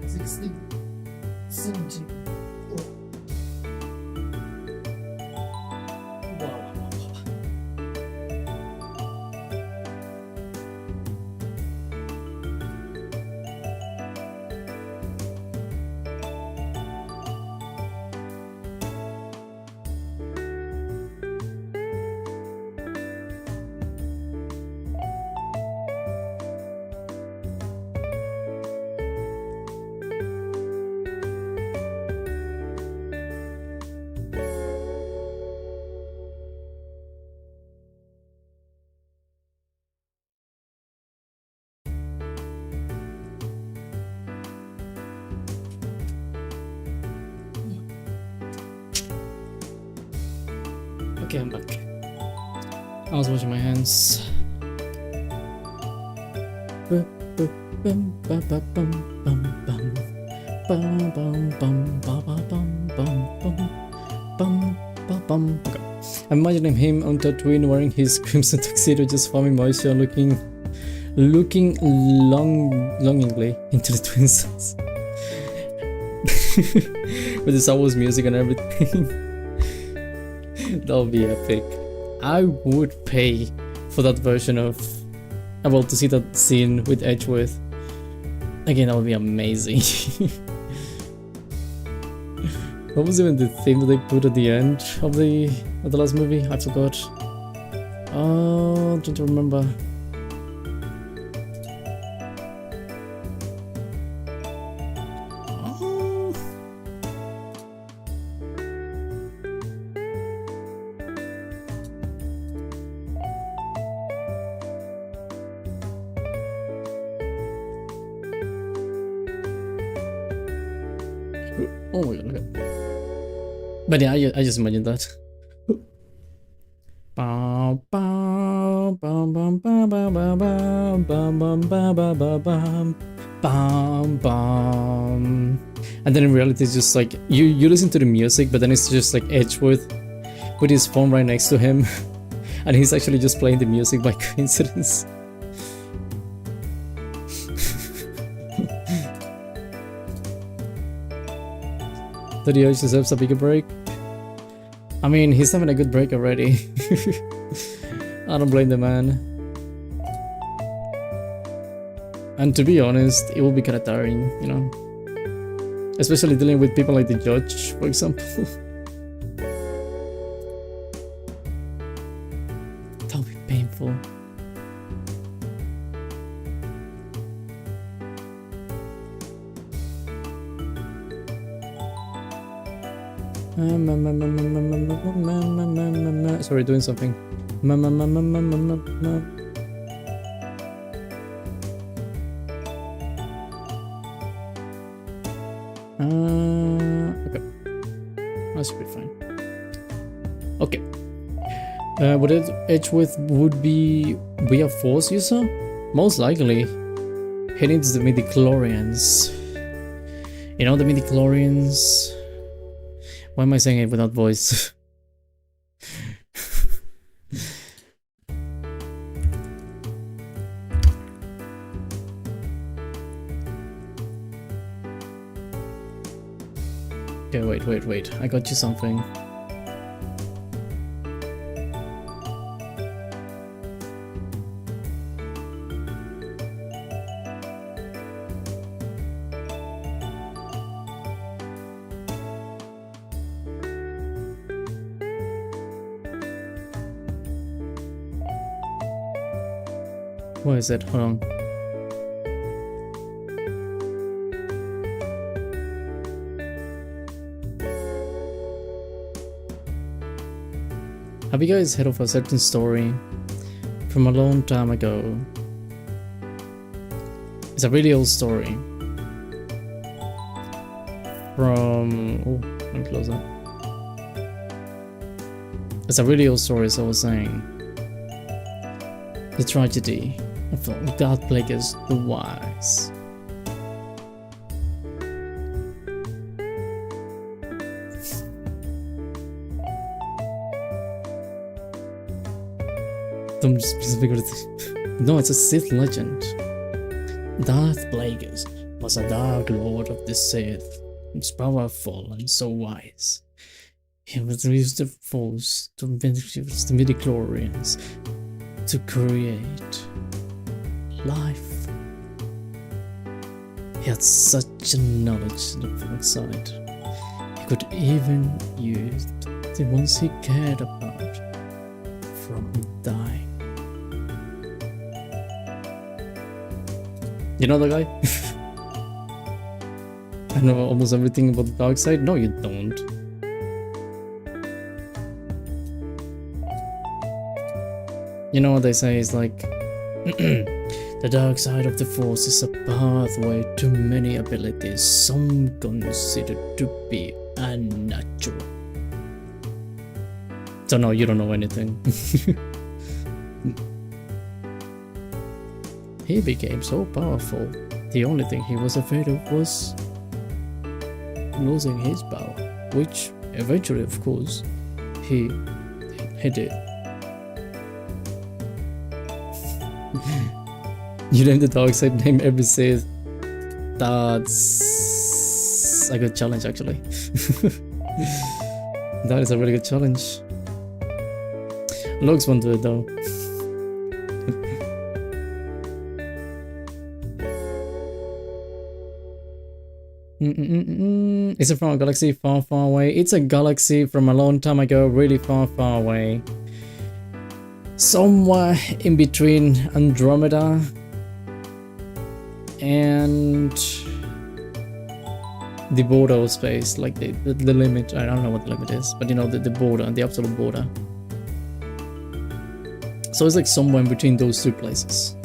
16, 17. Okay, I'm back. I was washing my hands. Okay. I'm imagining him on Tatooine wearing his crimson tuxedo, just farming moisture, looking longingly into the twin suns. With the Star Wars music and everything. That would be epic. I would pay for that version of, well, to see that scene with Edgeworth. Again, that would be amazing. What was even the theme that they put at the end of the last movie? I forgot. Oh, I'm trying to remember. Oh my god, okay. But yeah, I just imagine that. And then in reality it's just like you listen to the music, but then it's just like Edgeworth with his phone right next to him, and he's actually just playing the music by coincidence. That he always deserves a bigger break. I mean, he's having a good break already. I don't blame the man. And to be honest, it will be kind of tiring, you know? Especially dealing with people like the judge, for example. That would be painful. Sorry, doing something. Okay. That should be fine. Okay. Would Edgeworth would be a Force user? Most likely. He needs the midichlorians. You know the midichlorians? Why am I saying it without voice? Okay, wait. I got you something. Where is it? Hold on. Have you guys heard of a certain story from a long time ago? It's a really old story. From... oh, let me close that. It's a really old story, as I was saying. The tragedy of God plagues the wise. Don't specifically. No, it's a Sith legend. Darth Plagueis was a dark lord of the Sith. He was powerful and so wise. He would use the Force to use the midichlorians to create life. He had such a knowledge on the dark side. He could even use the ones he cared about from dying. You know the guy? I know almost everything about the dark side. No, you don't. You know what they say is like, the dark side of the Force is a pathway to many abilities some consider to be unnatural. So no, you don't know anything. He became so powerful, the only thing he was afraid of was losing his power, which eventually, of course, he did. You name the dark side, name every Sith. That's a good challenge, actually. That is a really good challenge. Logs won't do it though. Is it from a galaxy far, far away? It's a galaxy from a long time ago, really far, far away. Somewhere in between Andromeda and the border of space, like the limit. I don't know what the limit is, but you know, the border, the absolute border. So it's like somewhere in between those two places.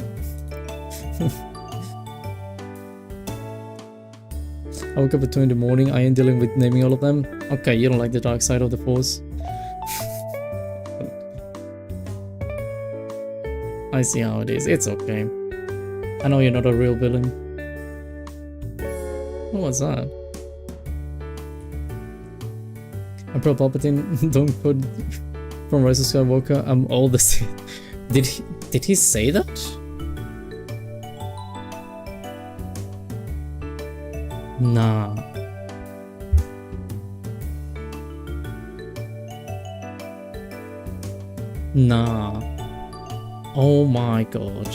I woke up at 2 in the morning. I ain't dealing with naming all of them. Okay, you don't like the dark side of the Force. I see how it is. It's okay. I know you're not a real villain. What was that? Emperor Palpatine, don't put from Rise of Skywalker. I'm all the same. Did he say that? Nah. Nah. Oh my god.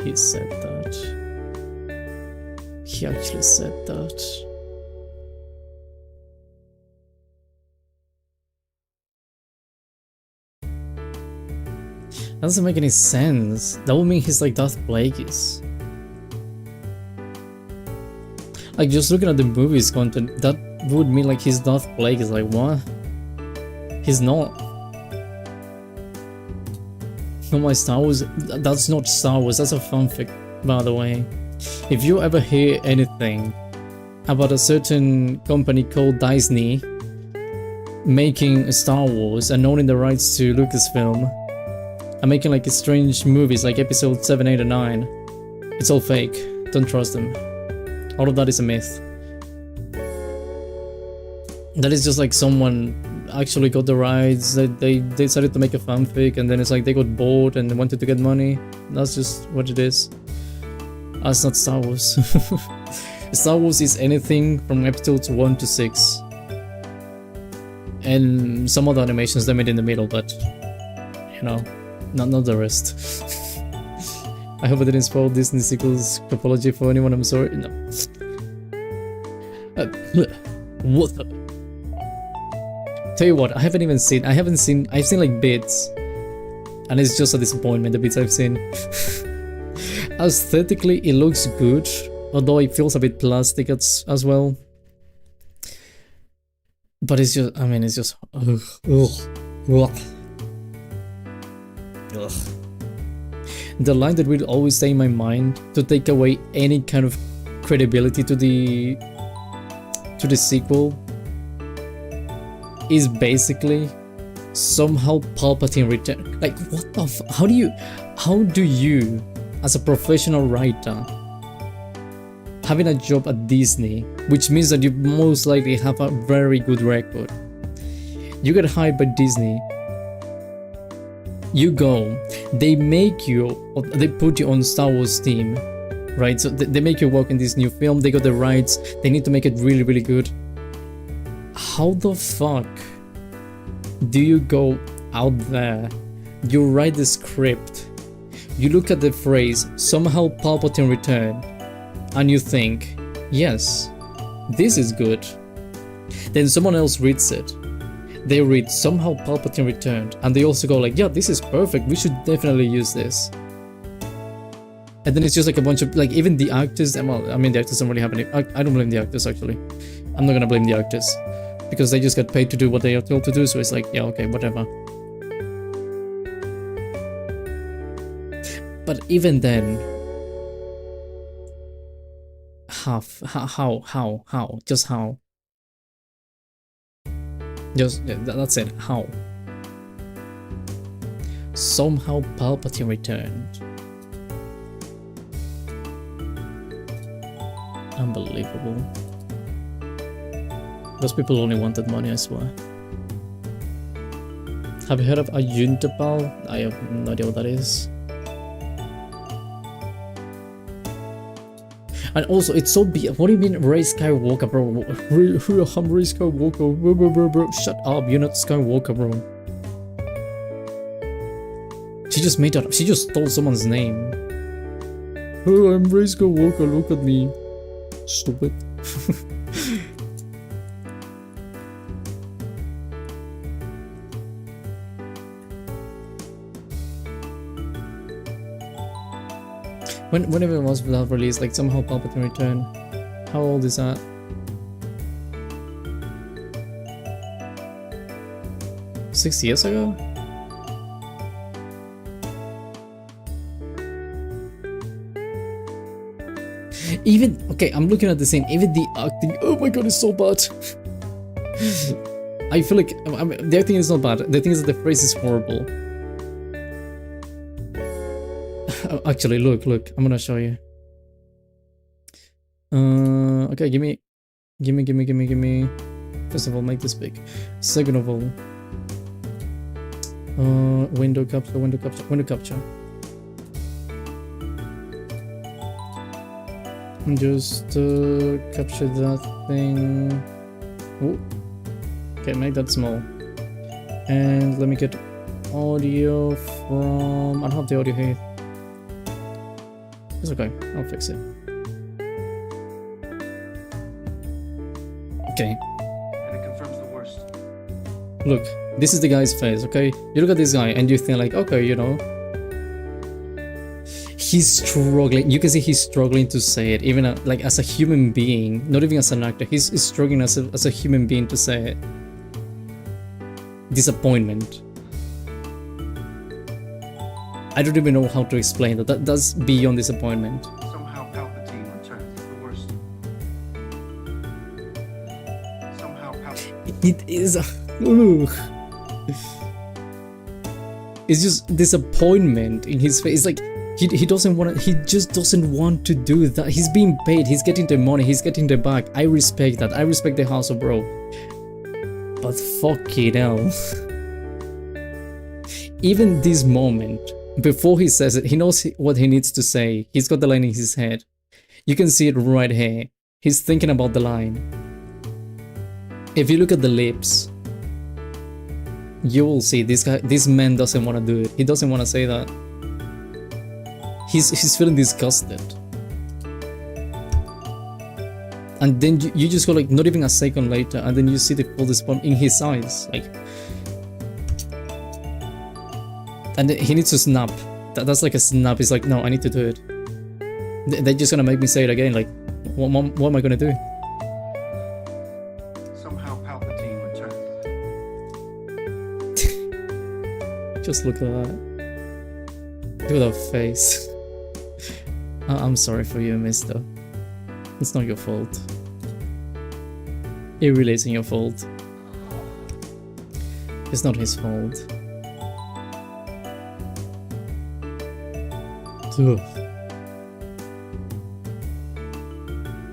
He said that. He actually said that. That doesn't make any sense. That would mean he's like Darth Plagueis. Like, just looking at the movie's content, that would mean like he's Darth Plagueis. Like, what? He's not. No, my Star Wars. That's not Star Wars. That's a fanfic, by the way. If you ever hear anything about a certain company called Disney making Star Wars and owning the rights to Lucasfilm, and making like strange movies like episode 7, 8, and 9. It's all fake. Don't trust them. All of that is a myth. That is just like someone actually got the rights, they decided to make a fanfic, and then it's like they got bored and they wanted to get money. That's just what it is. That's not Star Wars. Star Wars is anything from episodes 1 to 6. And some other animations they made in the middle, but you know, not the rest. I hope I didn't spoil Disney sequels topology for anyone, I'm sorry. No. What the? Tell you what, I've seen like bits. And it's just a disappointment, the bits I've seen. Aesthetically, it looks good, although it feels a bit plastic as well. But it's just, I mean, it's just... Ugh. The line that will always stay in my mind to take away any kind of credibility to the sequel is basically somehow Palpatine returned. Like, what the f- how do you as a professional writer having a job at Disney, which means that you most likely have a very good record, you get hired by Disney, you go, they put you on Star Wars team, right? So they make you work in this new film, they got the rights, they need to make it really, really good. How the fuck do you go out there, you write the script, you look at the phrase, somehow Palpatine returned, and you think, yes, this is good. Then someone else reads it, they read, somehow Palpatine returned, and they also go like, yeah, this is perfect, we should definitely use this. And then it's just like a bunch of, like, even the actors, well, I mean, the actors don't really have any, I don't blame the actors actually. I'm not gonna blame the actors, because they just got paid to do what they are told to do, so it's like, yeah, okay, whatever. But even then, how? Just how? Just, yeah, that's it, how? Somehow Palpatine returned. Unbelievable. Those people only wanted money, I swear. Have you heard of Ayuntapal? I have no idea what that is. And also, it's so what do you mean Rey Skywalker, bro? I'm Rey Skywalker, bro. Shut up, you're not Skywalker, bro. She just made that, she just stole someone's name. Oh, I'm Rey Skywalker, look at me. Stupid. Whenever it was without release, like somehow Palpatine returned. How old is that? Six years ago? Even, okay, I'm looking at the scene, even the acting, oh my god, it's so bad. I feel like, I mean, the acting is not bad, the thing is that the phrase is horrible. Actually, look, I'm gonna show you. Okay, give me. First of all, make this big. Second of all, window capture. Just capture that thing. Oh, okay, make that small. And let me get audio from. I don't have the audio here. It's okay, I'll fix it. Okay. And it confirms the worst. Look, this is the guy's face, okay? You look at this guy and you think like, okay, you know. He's struggling, you can see he's struggling to say it, even like as a human being, not even as an actor, he's struggling as a human being to say it. Disappointment. I don't even know how to explain that. That's beyond disappointment. Somehow Palpatine returns. The worst. Somehow Palpatine. It is. It's just disappointment in his face. It's like he doesn't want to. He just doesn't want to do that. He's being paid. He's getting the money. He's getting the bag. I respect that. I respect the hustle, bro. But fucking hell. Even this moment. Before he says it, he knows what he needs to say. He's got the line in his head. You can see it right here. He's thinking about the line. If you look at the lips, you will see this man doesn't want to do it. He doesn't want to say that. he's feeling disgusted. And then you just go like not even a second later, and then you see the full disappointment in his eyes, like, and he needs to snap. That's like a snap. He's like, no, I need to do it. They're just gonna make me say it again. Like, what am I gonna do? Somehow Palpatine returned. Just look at that. Look at that face. I'm sorry for you, mister. It's not your fault. It really isn't your fault. It's not his fault. Ugh.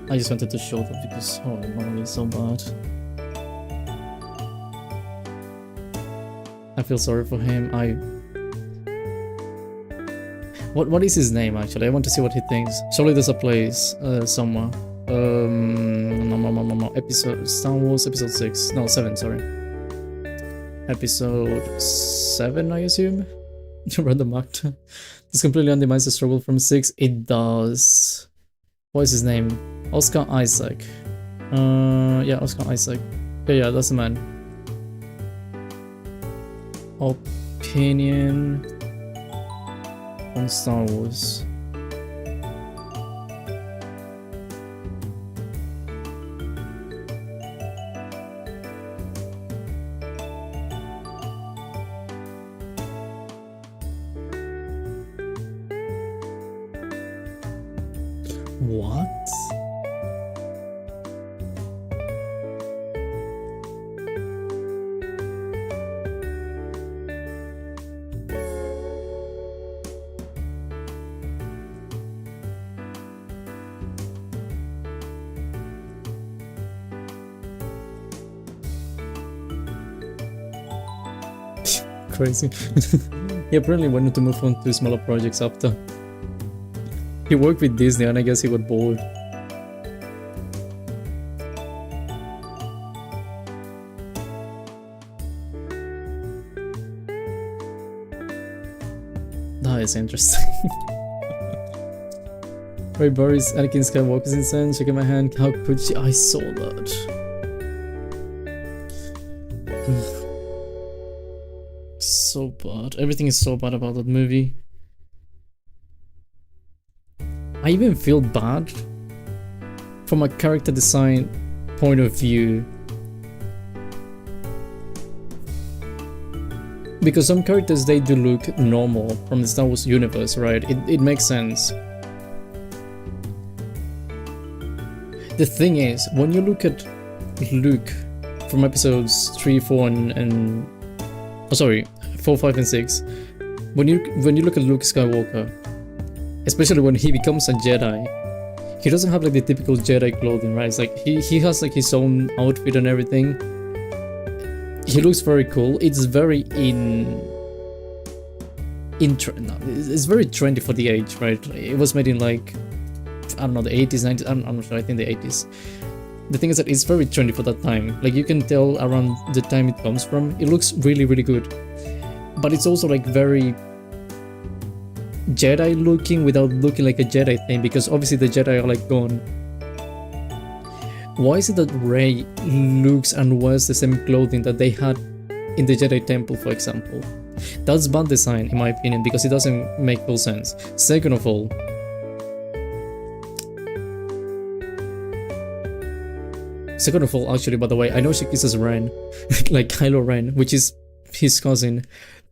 I just wanted to show that because holy moly, it's so bad. I feel sorry for him. What is his name actually? I want to see what he thinks. Surely there's a place somewhere. Episode Star Wars episode 6. No, 7, sorry. Episode 7, I assume? Random actor. This completely undermines the struggle from 6. It does. What is his name? Oscar Isaac. Yeah, Oscar Isaac. Yeah, that's the man. Opinion on Star Wars. What? Crazy. He apparently wanted to move on to smaller projects after. He worked with Disney and I guess he got bored. That is interesting. Ray Boris, Anakin Skywalker's insane, shaking my hand, how could she? I saw that. So bad. Everything is so bad about that movie. I even feel bad from a character design point of view. Because some characters, they do look normal from the Star Wars universe, right? It makes sense. The thing is, when you look at Luke from episodes 3, 4 and oh sorry, 4, 5 and 6, when you look at Luke Skywalker, especially when he becomes a Jedi, he doesn't have like the typical Jedi clothing, right? It's like he has like his own outfit and everything. He looks very cool. It's very it's very trendy for the age, right? It was made in like, I don't know, the 80s, 90s, I'm not sure, I think the 80s. The thing is that it's very trendy for that time. Like you can tell around the time it comes from, it looks really, really good. But it's also like very Jedi looking without looking like a Jedi thing, because obviously the Jedi are like gone. Why is it that Rey looks and wears the same clothing that they had in the Jedi Temple, for example? That's bad design in my opinion, because it doesn't make full sense. Second of all, actually, by the way, I know she kisses Ren, like Kylo Ren, which is his cousin.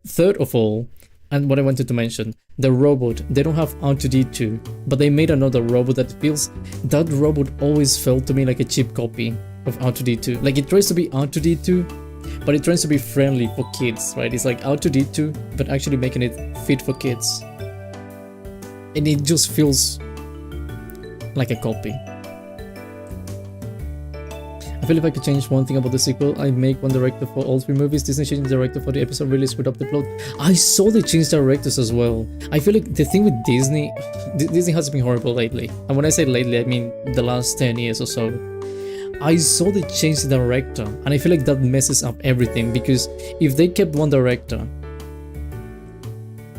Third of all, and what I wanted to mention, the robot, they don't have R2-D2, but they made another robot that robot always felt to me like a cheap copy of R2-D2. Like it tries to be R2-D2, but it tries to be friendly for kids, right? It's like R2-D2, but actually making it fit for kids. And it just feels like a copy. I feel if I could change one thing about the sequel, I'd make one director for all 3 movies. Disney changing director for the episode really screwed up the plot. I saw they changed directors as well. I feel like the thing with Disney has been horrible lately. And when I say lately, I mean the last 10 years or so. I saw they changed the director, and I feel like that messes up everything, because if they kept one director,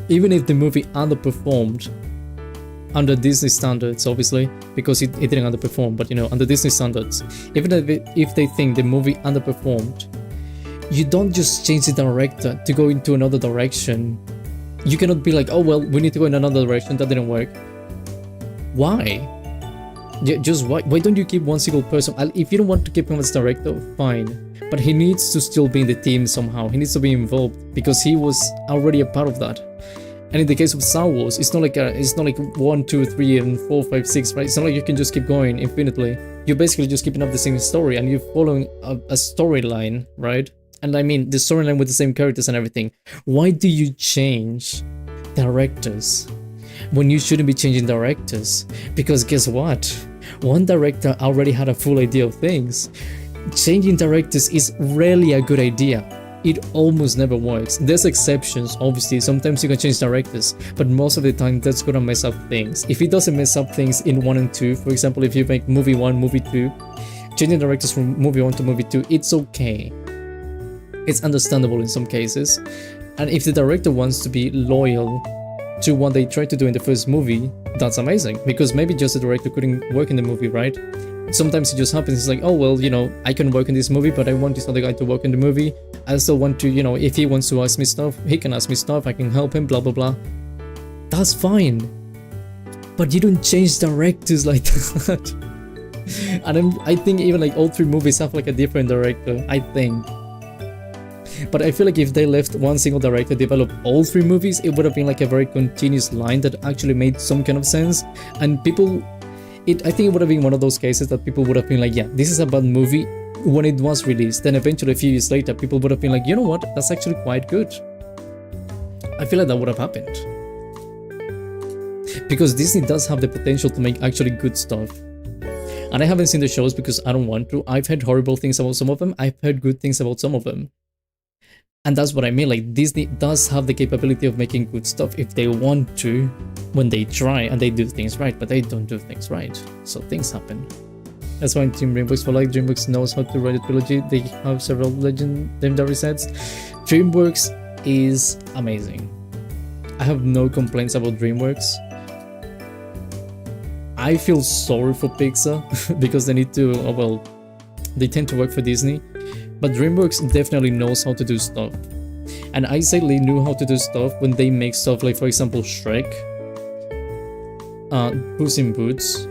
even if the movie underperformed, under Disney standards, obviously, because it didn't underperform, but you know, under Disney standards, even if they think the movie underperformed, you don't just change the director to go into another direction. You cannot be like, oh well, we need to go in another direction, that didn't work. Why? Just why don't you keep one single person? If you don't want to keep him as director, fine, but he needs to still be in the team somehow. He needs to be involved because he was already a part of that. And in the case of Star Wars, it's not like 1, 2, 3, and 4, 5, 6, right? It's not like you can just keep going infinitely. You're basically just keeping up the same story, and you're following a storyline, right? And I mean the storyline with the same characters and everything. Why do you change directors when you shouldn't be changing directors? Because guess what? One director already had a full idea of things. Changing directors is rarely a good idea. It almost never works. There's exceptions, obviously. Sometimes you can change directors, but most of the time that's gonna mess up things. If it doesn't mess up things in 1 and 2, for example, if you make movie 1, movie 2, changing directors from movie 1 to movie 2, it's okay. It's understandable in some cases. And if the director wants to be loyal to what they tried to do in the first movie, that's amazing, because maybe just the director couldn't work in the movie, right? Sometimes it just happens, it's like, oh well, you know, I can work in this movie, but I want this other guy to work in the movie. I still want to, you know, if he wants to ask me stuff, he can ask me stuff, I can help him, blah blah blah. That's fine. But you don't change directors like that. And I think even like all 3 movies have like a different director, I think. But I feel like if they left one single director develop all 3 movies, it would have been like a very continuous line that actually made some kind of sense. And people, I think it would have been one of those cases that people would have been like, yeah, this is a bad movie when it was released. Then eventually a few years later, people would have been like, you know what, that's actually quite good. I feel like that would have happened. Because Disney does have the potential to make actually good stuff. And I haven't seen the shows because I don't want to. I've heard horrible things about some of them. I've heard good things about some of them. And that's what I mean, like Disney does have the capability of making good stuff if they want to, when they try and they do things right, but they don't do things right. So things happen. That's why Team DreamWorks, for like DreamWorks knows how to write a trilogy. They have several legendary sets. DreamWorks is amazing. I have no complaints about DreamWorks. I feel sorry for Pixar because they need to, oh well, they tend to work for Disney. But DreamWorks definitely knows how to do stuff. And I say they knew how to do stuff when they make stuff like, for example, Shrek, Puss in Boots,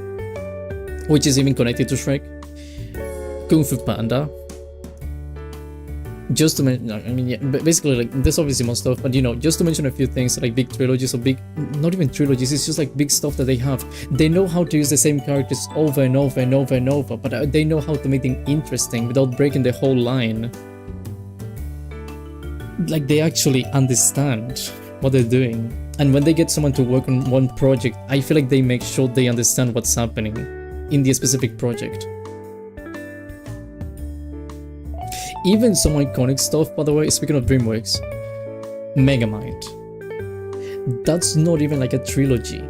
which is even connected to Shrek, Kung Fu Panda. Just to mention, I mean, yeah, basically, like, there's obviously more stuff, but you know, just to mention a few things, like big trilogies or big, not even trilogies, it's just like big stuff that they have. They know how to use the same characters over and over and over and over, but they know how to make them interesting without breaking the whole line. Like, they actually understand what they're doing. And when they get someone to work on one project, I feel like they make sure they understand what's happening in the specific project. Even some iconic stuff, by the way, speaking of DreamWorks, Megamind. That's not even like a trilogy.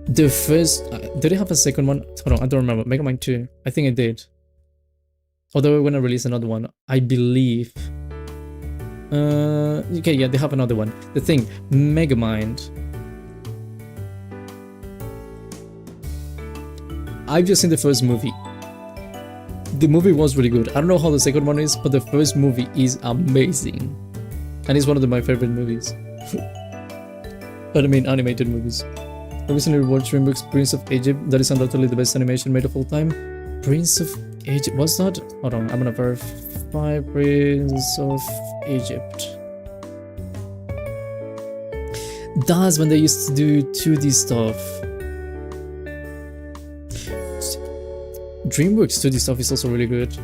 The first, did it have a second one? Hold on, I don't remember. Megamind 2, I think it did. Although we're gonna release another one, I believe. Okay, yeah, they have another one. The thing, Megamind. I've just seen the first movie. The movie was really good. I don't know how the second one is, but the first movie is amazing. And it's one of my favorite movies. But I mean, animated movies. I recently watched DreamWorks Prince of Egypt. That is undoubtedly the best animation made of all time. Prince of Egypt, what's that? Hold on, I'm gonna verify. Prince of Egypt. That's when they used to do 2D stuff. DreamWorks 2D stuff is also really good.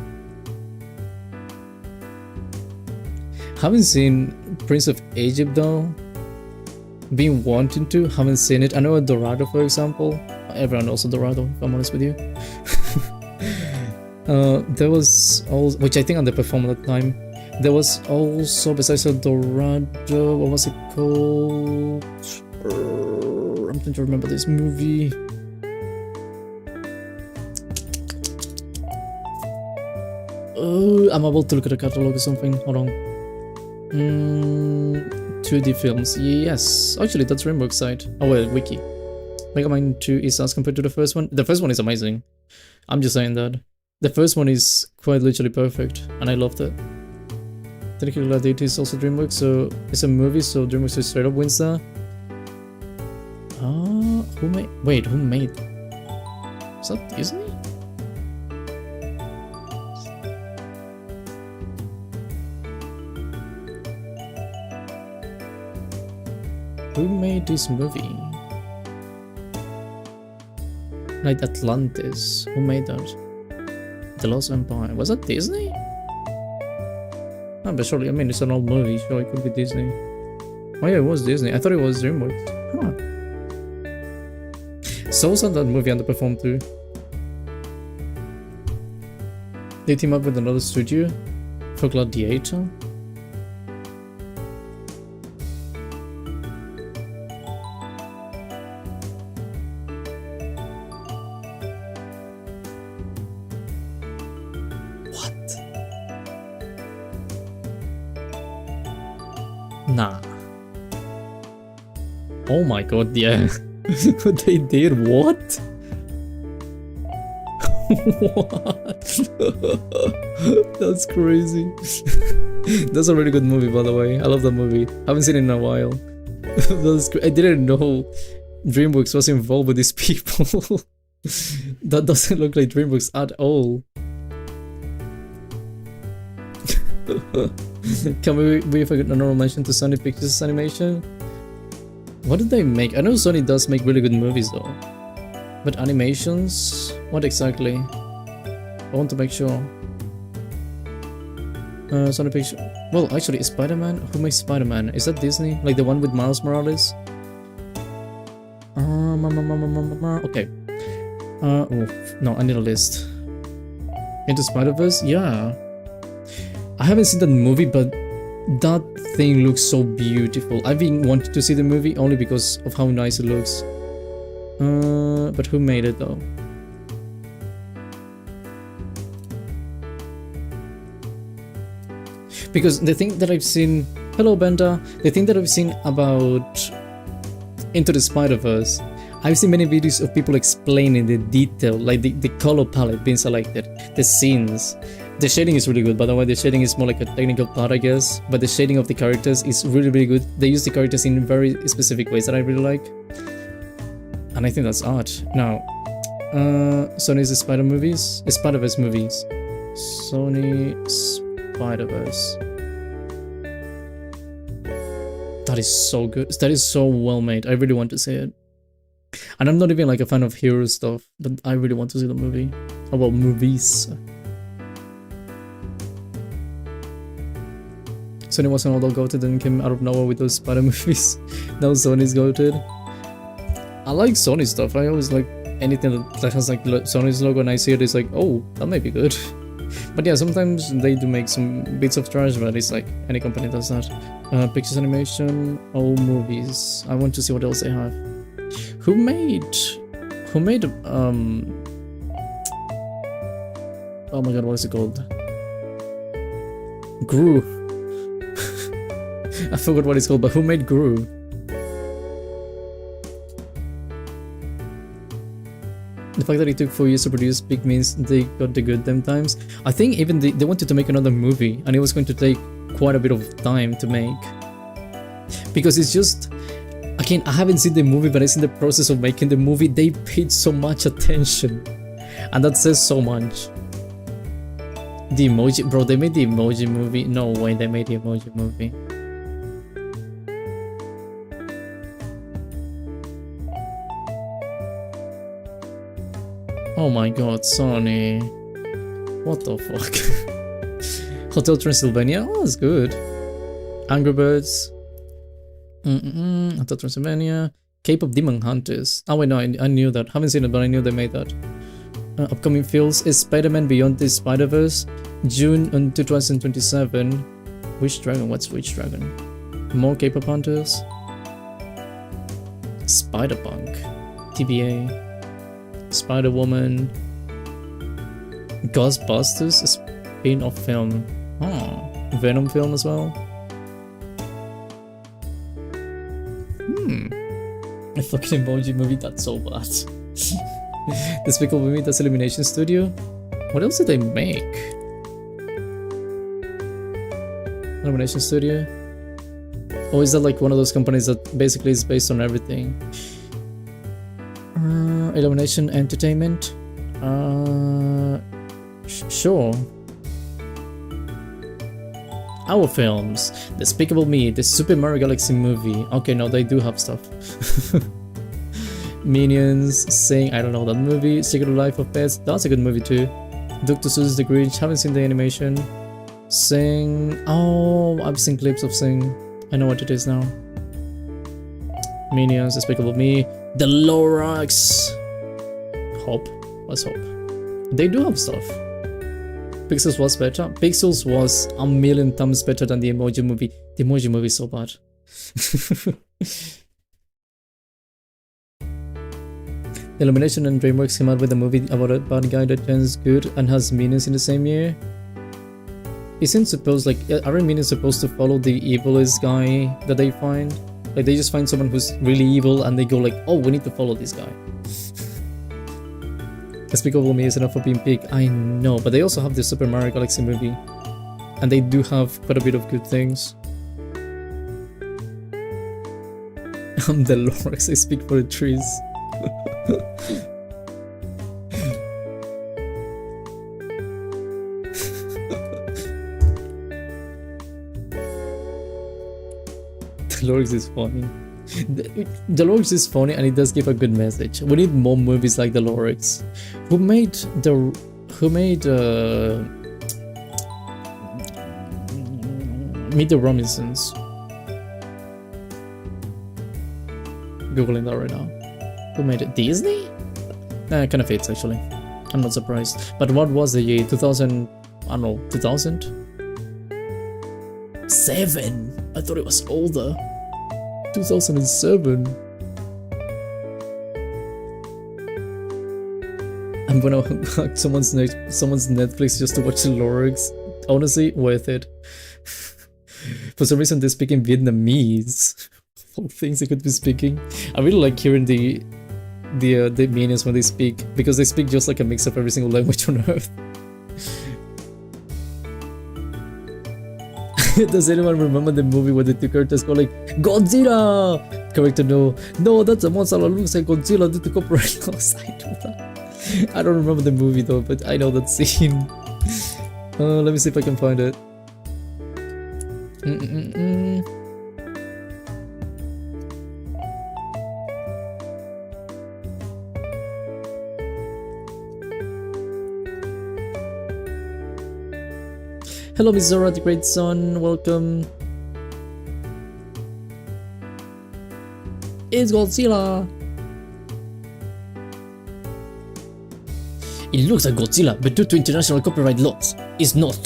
Haven't seen Prince of Egypt though. Been wanting to, haven't seen it. I know Dorado, for example. Everyone knows Dorado, if I'm honest with you. There was also, which I think underperformed at the time. There was also, besides Dorado, what was it called? I'm trying to remember this movie. I'm about to look at the catalog or something. Hold on. 2D films. Yes. Actually, that's DreamWorks side. Oh, well, wiki. Mega Man 2 is as compared to the first one. The first one is amazing. I'm just saying that. The first one is quite literally perfect, and I loved it. Technically, Gladiator is also DreamWorks, so it's a movie, so DreamWorks is straight up wins that. Who made? Wait, who made? Is that Disney? Who made this movie? Like Atlantis. Who made that? The Lost Empire. Was that Disney? Oh, but surely, I mean, it's an old movie, so it could be Disney. Oh yeah, it was Disney. I thought it was DreamWorks. Huh. So sad that movie underperformed too. They team up with another studio for Gladiator. Nah. Oh my god, yeah. They did what? What? That's crazy. That's a really good movie, by the way. I love that movie. I haven't seen it in a while. I didn't know DreamWorks was involved with these people. That doesn't look like DreamWorks at all. Can we forget an honorable mention to Sony Pictures Animation? What did they make? I know Sony does make really good movies though. But animations? What exactly? I want to make sure. Sony Pictures. Well, actually, Spider-Man? Who makes Spider-Man? Is that Disney? Like the one with Miles Morales? Okay. Oh, no, I need a list. Into Spider-Verse? Yeah. I haven't seen that movie, but that thing looks so beautiful. I've been wanting to see the movie only because of how nice it looks. But who made it though? Because the thing that I've seen... Hello Benda! The thing that I've seen about Into the Spider-Verse, I've seen many videos of people explaining the detail, like the color palette being selected, the scenes. The shading is really good, by the way. The shading is more like a technical part, I guess, but the shading of the characters is really, really good. They use the characters in very specific ways that I really like, and I think that's art. Now, Sony's Spider-Verse movies. Sony Spider-Verse. That is so good. That is so well made. I really want to see it. And I'm not even like a fan of hero stuff, but I really want to see the movie. Oh, well, movies. Sony wasn't all goated and came out of nowhere with those Spider movies. Now Sony's goated. I like Sony stuff. I always like anything that has like Sony's logo, and I see it, it's like, oh, that might be good. But yeah, sometimes they do make some bits of trash, but it's like any company does that. Pictures animation, all movies. I want to see what else they have. Who made oh my god, what is it called? Gru. I forgot what it's called, but who made Gru? The fact that it took 4 years to produce Peak means they got the good damn times. I think even they wanted to make another movie, and it was going to take quite a bit of time to make. Because it's just... Again, I haven't seen the movie, but I've seen the process of making the movie. They paid so much attention. And that says so much. The emoji... Bro, they made the emoji movie? No way they made the emoji movie. Oh my god, Sony. What the fuck? Hotel Transylvania? Oh, that's good. Angry Birds. Hotel Transylvania. Cape of Demon Hunters. Oh wait, no, I knew that. Haven't seen it, but I knew they made that. Upcoming films is Spider-Man Beyond the Spider-Verse. June on 2027. Which Dragon? What's Which Dragon? More Cape Hunters. Spider-Punk. TBA. Spider-Woman. Ghostbusters, a spin-off film. Oh, Venom film as well. A fucking emoji movie, that's so bad. Despicable Me, that's Illumination Studio. What else did they make? Illumination Studio? Or is that like one of those companies that basically is based on everything? Illumination Entertainment? Sure. Our films. Despicable Me, the Super Mario Galaxy movie. Okay, no, they do have stuff. Minions, Sing, I don't know that movie. Secret Life of Pets, that's a good movie too. Dr. Seuss The Grinch, haven't seen the animation. Sing, oh, I've seen clips of Sing. I know what it is now. Minions, Despicable Me, The Lorax. Hope, what's Hope? They do have stuff. Pixels was better. Pixels was a million times better than the Emoji Movie. The Emoji Movie is so bad. Illumination and DreamWorks came out with a movie about a bad guy that turns good and has minions in the same year. Isn't supposed like aren't minions supposed to follow the evilest guy that they find? Like they just find someone who's really evil and they go like, oh, we need to follow this guy. Despicable Me is enough for being big, I know, but they also have the Super Mario Galaxy movie, and they do have quite a bit of good things. I'm the Lorax, I speak for the trees. The Lorax is funny. The Lorax is funny and it does give a good message. We need more movies like The Lorax. Who made Meet the Robinsons? Googling that right now. Who made it? Disney? Kind of fits actually. I'm not surprised. But what was the year? 2000? I don't know. 2000? 7. I thought it was older. 2007. I'm gonna hack someone's Netflix just to watch the Lorax. Honestly, worth it. For some reason, they speak in Vietnamese. All things they could be speaking. I really like hearing the minions when they speak, because they speak just like a mix of every single language on Earth. Does anyone remember the movie where the two characters go like, Godzilla? Character, no, that's a monster that looks like Godzilla due to copyright laws. I know that. I don't remember the movie though, but I know that scene. Let me see if I can find it. Hello, Miss Zora, the Great Son, welcome. It's Godzilla! It looks like Godzilla, but due to international copyright laws, it's not.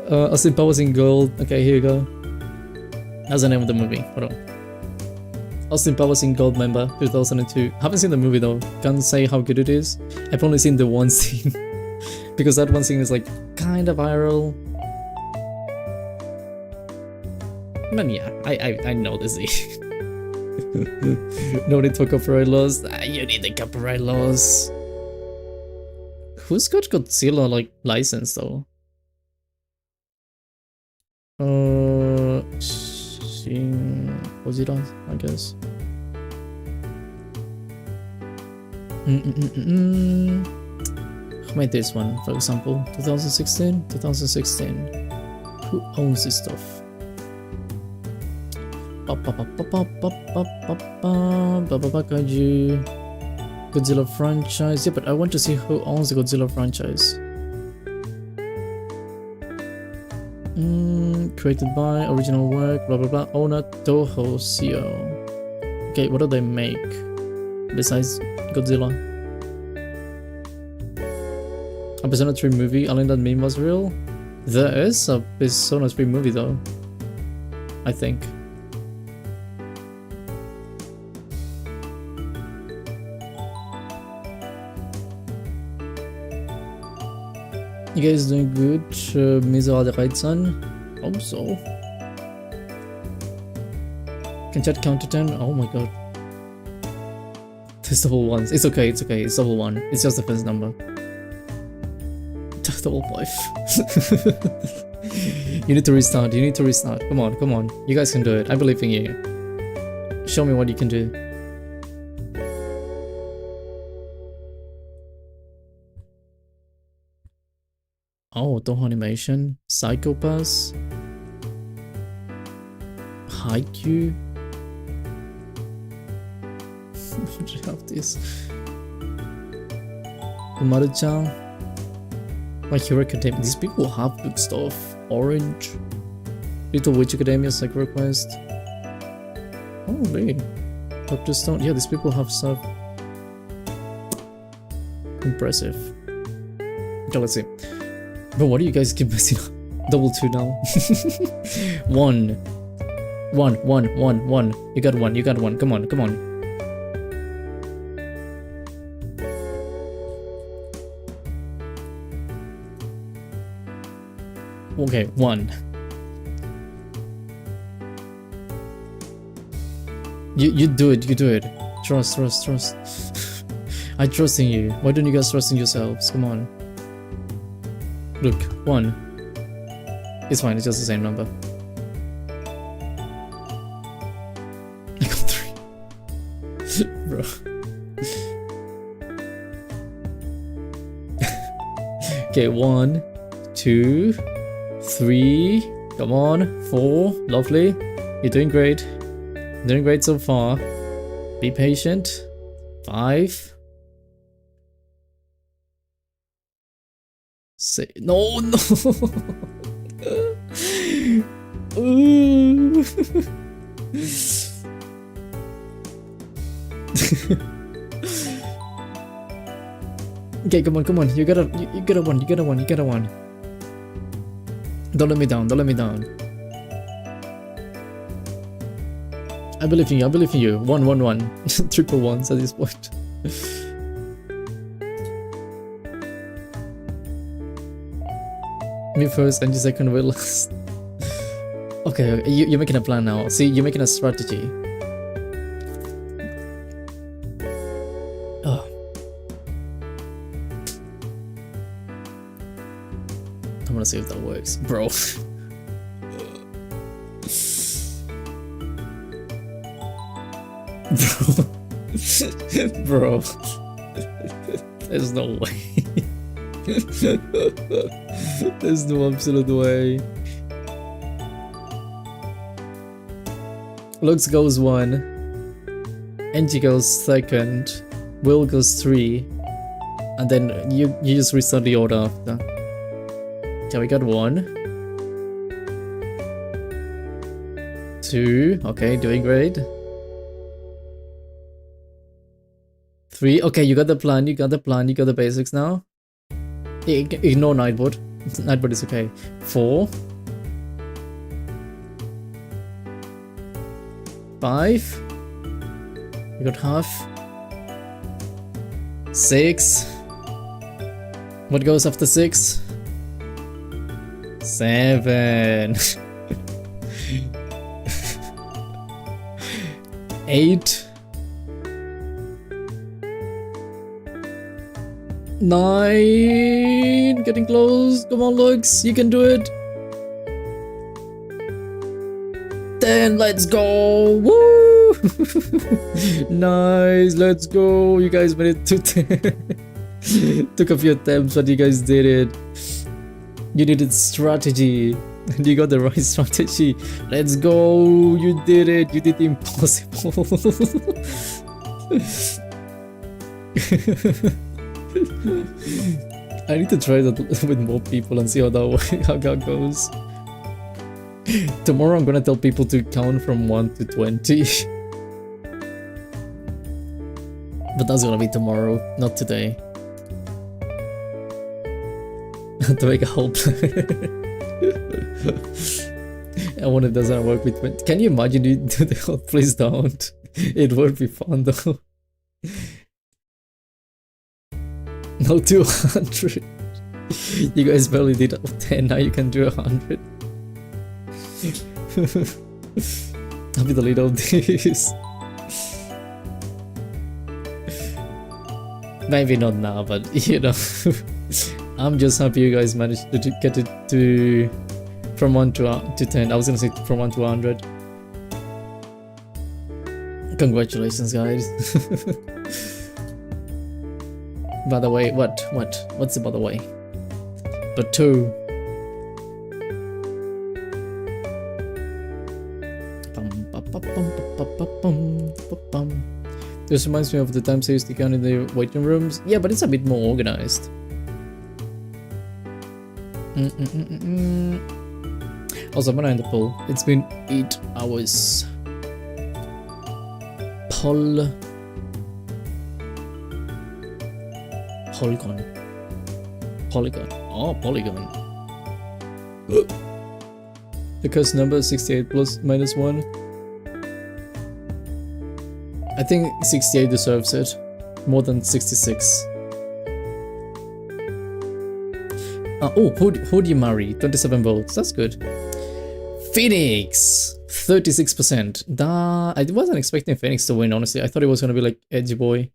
Austin Powers in Gold. Okay, here you go. That's the name of the movie. Hold on. Austin Powers in Gold, member, 2002. Haven't seen the movie though. Can't say how good it is. I've only seen the one scene. Because that one scene is like kind of viral. But yeah, I know the scene. No need for copyright laws. You need the copyright laws. Who's got Godzilla like licensed though? Godzilla, I guess. Who made this one, for example? 2016? 2016. Who owns this stuff? Godzilla franchise. Yeah, but I want to see who owns the Godzilla franchise. Created by, original work, blah blah blah. Owner Toho CEO. Okay, what do they make besides Godzilla? A Persona 3 movie? Only that meme was real? There is a Persona 3 movie though, I think. You guys doing good? Mizo the right son? Hope so. Can chat count to 10? Oh my god. There's double ones. It's okay, it's okay. It's double one. It's just the first number. Double 5. You need to restart. You need to restart. Come on, come on. You guys can do it. I believe in you. Show me what you can do. Oh, Toho Animation. Psychopaths. Haikyuu. What do you have this? Umaru-chan. My Hero Academia. These people have good stuff. Orange. Little Witch Academia Psych Request. Oh, really? Dr. Stone. Yeah, these people have stuff. Impressive. Okay, let's see. Bro, what do you guys keep messing up? Double 2 now. 1. 1, 1, 1, 1. You got 1, you got 1. Come on, come on. Okay, 1. You do it, you do it. Trust, trust, trust. I trust in you. Why don't you guys trust in yourselves? Come on. Look, 1. It's fine, it's just the same number. I got 3. Bro. Okay, 1, 2, 3. Come on, 4. Lovely. You're doing great. Doing great so far. Be patient. 5. Say no, no. Ooh. Okay, come on, come on. You got a 1. You got a 1. You got a 1. Don't let me down. Don't let me down. I believe in you. I believe in you. 1, 1, 1. Triple ones at this point. Me first and you second will last. Okay, you're making a plan now. See, you're making a strategy. Oh. I'm gonna see if that works. Bro. Bro. Bro. There's no way. There's no absolute way. Lux goes 1. Angie goes 2nd. Will goes 3. And then you just restart the order after. Okay, we got 1. 2. Okay, doing great. 3. Okay, you got the plan, you got the plan, you got the basics now. Ignore Nightbot. Nightbot is okay. 4. 5. You got half. 6. What goes after 6? 7. 8. 9. Getting close. Come on, Lux. You can do it. 10. Let's go. Woo! Nice. Let's go. You guys made it to 10. Took a few attempts, but you guys did it. You needed strategy. And you got the right strategy. Let's go. You did it. You did the impossible. I need to try that with more people and see how that goes. Tomorrow I'm gonna tell people to count from 1 to 20. But that's gonna be tomorrow, not today. To make a whole plan. And when it doesn't work with 20. Can you imagine you do the whole, please don't. It would be fun though. No, 200. You guys barely did 10, now you can do 100. I'll be the leader of this. Maybe not now, but you know, I'm just happy you guys managed to get it to from 1 to 10. I was gonna say from 1 to 100. Congratulations, guys. By the way, what's it by the way? But 2. This reminds me of the times I used to count in the waiting rooms. Yeah, but it's a bit more organized. Also, I'm gonna end the poll. It's been 8 hours. Polygon. Oh, Polygon. The cursed number is 68 plus minus 1. I think 68 deserves it more than 66. Who do you marry? 27 votes. That's good. Phoenix, 36%. I wasn't expecting Phoenix to win, honestly. I thought it was gonna be like Edgy Boy.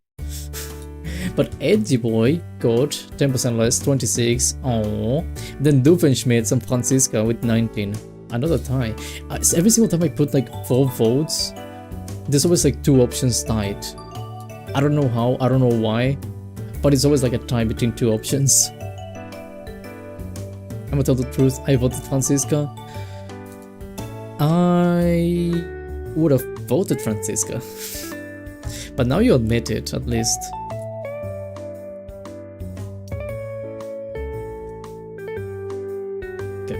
But Edgy Boy got 10% less, 26. Oh, then Doofenshmirtz and Franziska with 19. Another tie. Every single time I put like 4 votes, there's always like 2 options tied. I don't know how, I don't know why, but it's always like a tie between 2 options. I'm gonna tell the truth, I voted Franziska. I would have voted Franziska. But now you admit it, at least. Okay,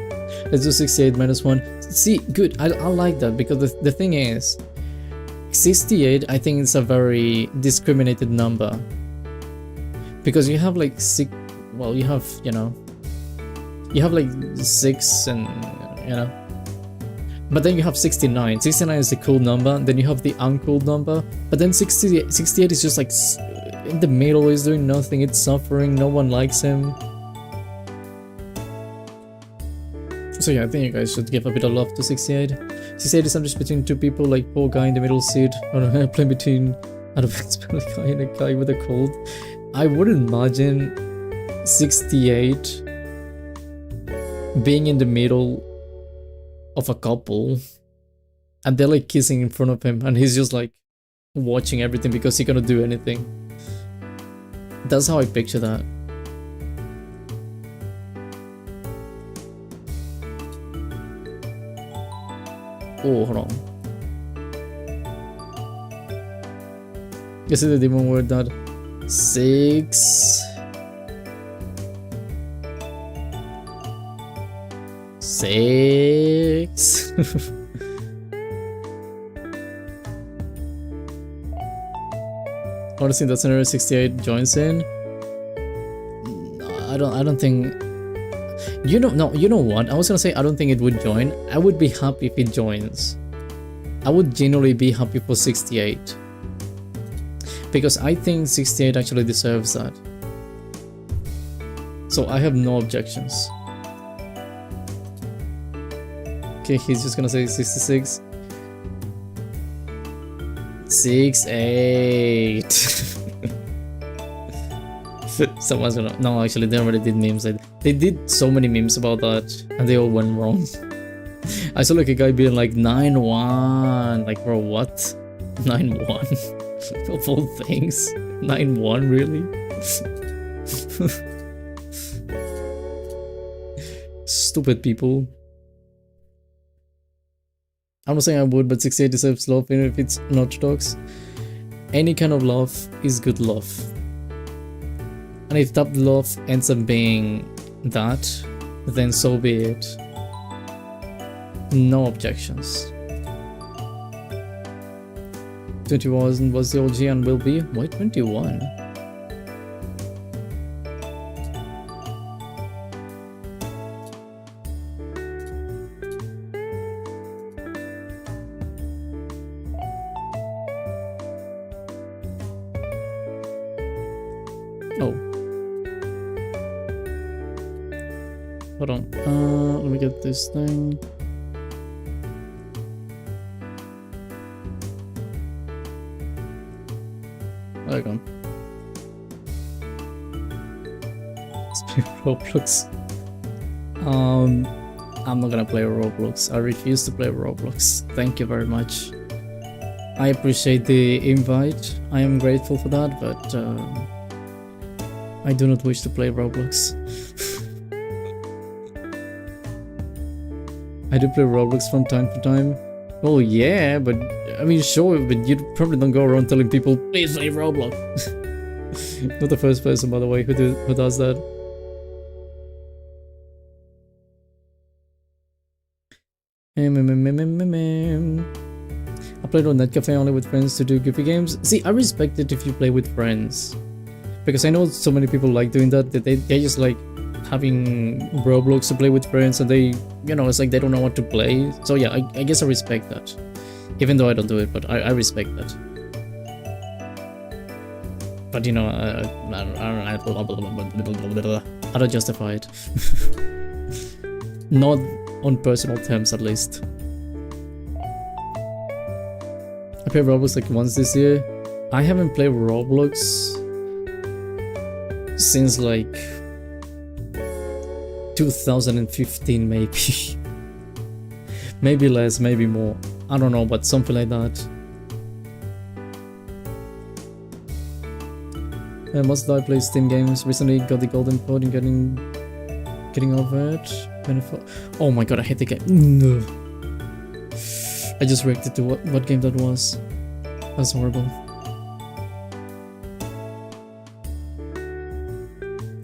let's do 68 minus 1. See, good, I like that, because the thing is, 68, I think it's a very discriminated number. Because you have like 6, well, you have, you know, you have like 6 and, you know, but then you have 69. 69 is the cool number, then you have the uncool number, but then 68 is just like in the middle, is doing nothing, it's suffering, no one likes him. So yeah, I think you guys should give a bit of love to 68. 68 is just between 2 people, like poor guy in the middle seat, on an airplane between an expelled guy and a guy with a cold. I wouldn't imagine 68 being in the middle of a couple and they're like kissing in front of him and he's just like watching everything because he cannot do anything. That's how I picture that. Oh, hold on. Is it the demon word that 6 6 Honestly, that's another 68 joins in. I don't think, you know what, I was gonna say I don't think it would join. I would be happy if it joins. I would genuinely be happy for 68, because I think 68 actually deserves that. So I have no objections. Okay, he's just gonna say 66. 68. Someone's gonna, no, actually they already did memes. They did so many memes about that and they all went wrong. I saw like a guy being like 9-1, like bro, what? 9-1 of all things. 9-1, really? Stupid people. I'm not saying I would, but 68 deserves love even if it's not orthodox. Any kind of love is good love. And if that love ends up being that, then so be it. No objections. 21 was the OG and will be. Why 21? Oh. Hold on. Let me get this thing. There you go. Let's play Roblox. I'm not gonna play Roblox. I refuse to play Roblox. Thank you very much. I appreciate the invite. I am grateful for that, but I do not wish to play Roblox. I do play Roblox from time to time. Well, yeah, but I mean, sure, but you probably don't go around telling people, please play Roblox. Not the first person, by the way, who does that. I played on Netcafe only with friends to do goofy games. See, I respect it if you play with friends. Because I know so many people like doing that they just like having Roblox to play with friends and they, you know, it's like they don't know what to play. So yeah, I guess I respect that. Even though I don't do it, but I respect that. But you know, I don't justify it. Not on personal terms, at least. I played Roblox like once this year. I haven't played Roblox since like 2015 maybe. Maybe less, maybe more. I don't know, but something like that. Must I play Steam games? Recently got the golden code and getting over it. Oh my god, I hate the game. No. I just reacted to what game that was. That's horrible.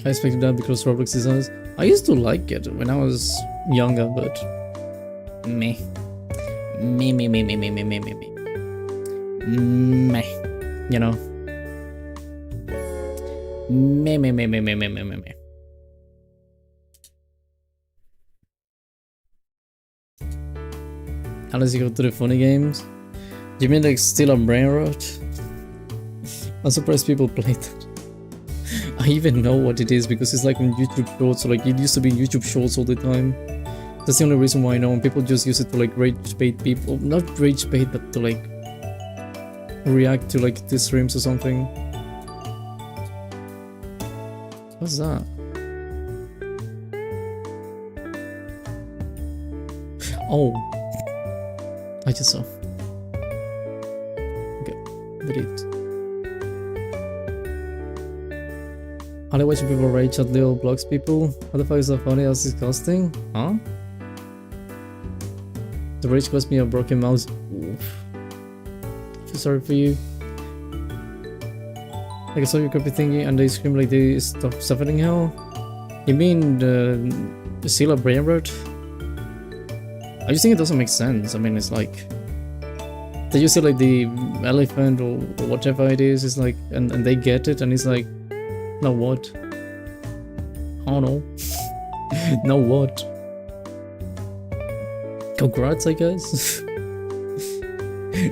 I expected that because Roblox is honest. I used to like it when I was younger, but meh. Meh. You know. Meh. Unless you go to the funny games. You mean like steal a brain rot? I'm surprised people play that. I even know what it is because it's like on YouTube Shorts, so like it used to be in YouTube Shorts all the time. That's the only reason why I know, and people just use it to like rage bait people. Not rage bait, but to like react to like the streams or something. What's that? Oh. I just saw. Okay, delete. I like watching people rage at little blocks people. What the fuck is so funny? That's disgusting. Huh? The rage cost me a broken mouse. Oof. I feel sorry for you. Like I saw you copy thingy and they scream like they stop suffering hell. You mean the seal of brain rot? I just think it doesn't make sense. I mean, it's like they just say like the elephant or whatever it is. It's like, and they get it, and it's like, now what? I don't know. Now what? Congrats, I guess.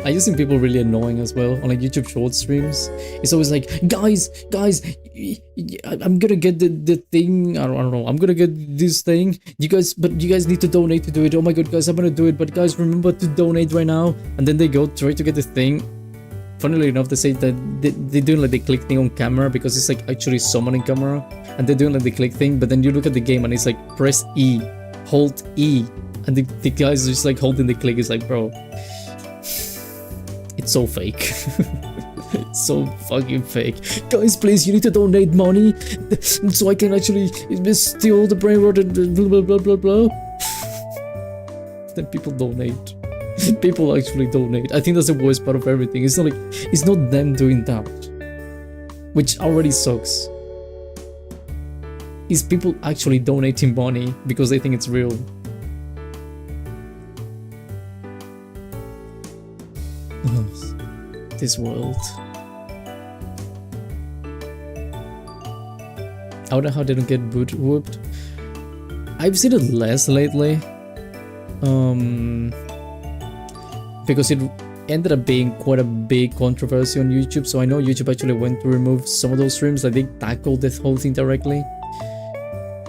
I just think people really annoying as well on like YouTube short streams. It's always like, guys, I'm gonna get the thing. I don't know. I'm gonna get this thing. But you guys need to donate to do it. Oh my god, guys, I'm gonna do it. But guys, remember to donate right now. And then they go try to get the thing. Funnily enough, they say that they do like the click thing on camera because it's like actually summoning camera, and they're doing like the click thing. But then you look at the game and it's like press E, hold E, and the guys just like holding the click. It's like, bro. It's so fake. It's so fucking fake. Guys, please, you need to donate money so I can actually steal the brain rot and blah blah blah blah. Then people donate. People actually donate. I think that's the worst part of everything. It's not like it's not them doing that, which already sucks. It's people actually donating money because they think it's real. This world. I wonder how they don't get boot whooped. I've seen it less lately. Because it ended up being quite a big controversy on YouTube. So I know YouTube actually went to remove some of those streams. Like they tackled this whole thing directly.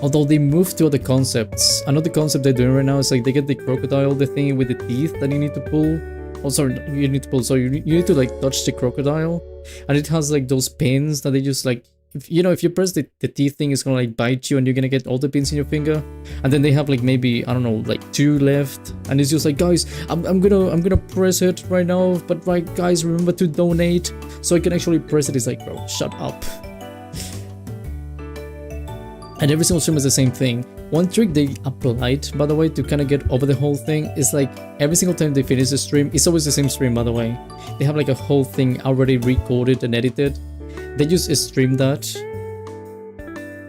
Although they moved to other concepts. Another concept they're doing right now is like they get the crocodile, the thing with the teeth that you need to pull Oh, sorry, you need to pull. So you need to like touch the crocodile, and it has like those pins that they just like. If, you know, if you press the teeth thing, it's gonna like bite you, and you're gonna get all the pins in your finger. And then they have like maybe, I don't know, like 2 left, and it's just like, guys, I'm gonna press it right now, but right, guys, remember to donate so I can actually press it. It's like, bro, shut up. And every single stream is the same thing. One trick they applied, by the way, to kind of get over the whole thing is like every single time they finish the stream, it's always the same stream, by the way. They have like a whole thing already recorded and edited. They just stream that,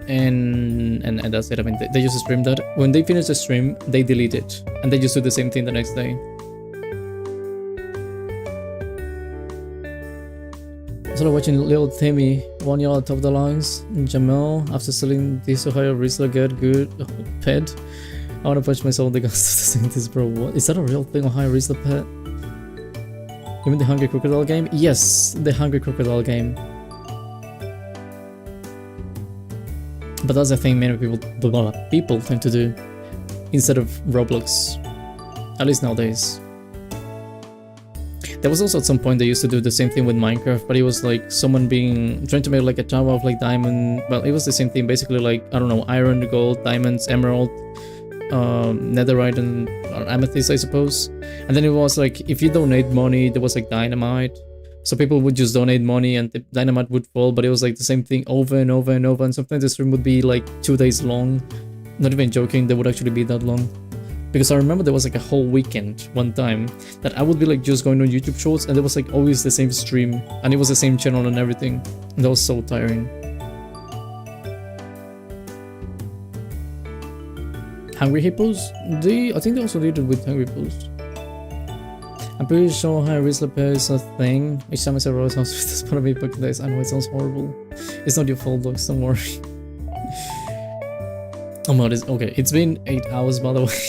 and that's it. I mean, they just stream that. When they finish the stream, they delete it, and they just do the same thing the next day. So watching little Timmy 1 year top of the lines. Jamel, after selling this to hire Rizla, get good pet. I wanna punch myself in the guts to saying this, bro. What is that a real thing on hire Rizla pet? You mean the Hungry Crocodile game? Yes, the Hungry Crocodile game. But that's the thing many people tend to do instead of Roblox, at least nowadays. There was also at some point they used to do the same thing with Minecraft, but it was like someone trying to make like a tower of like diamond. Well, it was the same thing, basically like, I don't know, iron, gold, diamonds, emerald, netherite, and amethyst, I suppose. And then it was like, if you donate money, there was like dynamite. So people would just donate money and the dynamite would fall, but it was like the same thing over and over and over, and sometimes the stream would be like 2 days long. Not even joking, they would actually be that long. Because I remember there was like a whole weekend one time that I would be like just going on YouTube Shorts, and there was like always the same stream, and it was the same channel and everything. And that was so tiring. Hungry Hippos? I think they also did it with Hungry Hippos. I'm pretty sure high risk repair is a thing. Each time I say Rose House with this part of me back days, I know it sounds horrible. It's not your fault, dogs, don't worry. Oh my god, okay, it's been 8 hours by the way.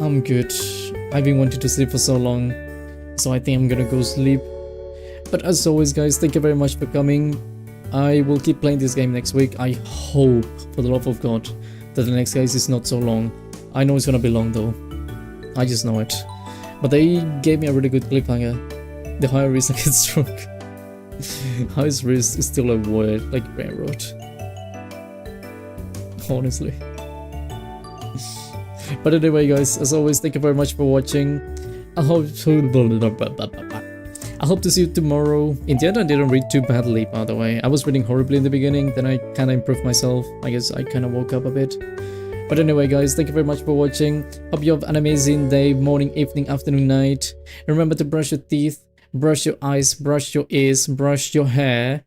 I'm good. I've been wanting to sleep for so long, so I think I'm gonna go sleep. But as always guys, thank you very much for coming. I will keep playing this game next week. I hope, for the love of God, that the next guys is not so long. I know it's gonna be long though. I just know it. But they gave me a really good cliffhanger. The higher risk I get struck. Highest risk is still a word, like railroad. Honestly. But anyway guys, as always, thank you very much for watching. I hope to see you tomorrow. In the end, I didn't read too badly, by the way. I was reading horribly in the beginning, then I kind of improved myself. I guess I kind of woke up a bit. But anyway guys, thank you very much for watching. Hope you have an amazing day, morning, evening, afternoon, night. Remember to brush your teeth, brush your eyes, brush your ears, brush your hair.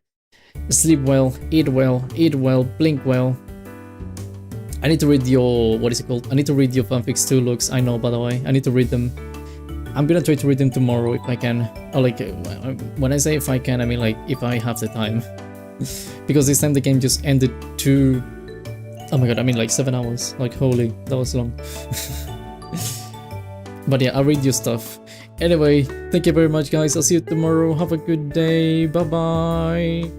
Sleep well, eat well, blink well. I need to read your, what is it called? I need to read your fanfics too, looks. I know, by the way. I need to read them. I'm gonna try to read them tomorrow if I can. Or like, when I say if I can, I mean like if I have the time. Because this time the game just ended too... Oh my god, I mean like 7 hours. Like holy, that was long. But yeah, I'll read your stuff. Anyway, thank you very much guys. I'll see you tomorrow. Have a good day. Bye bye.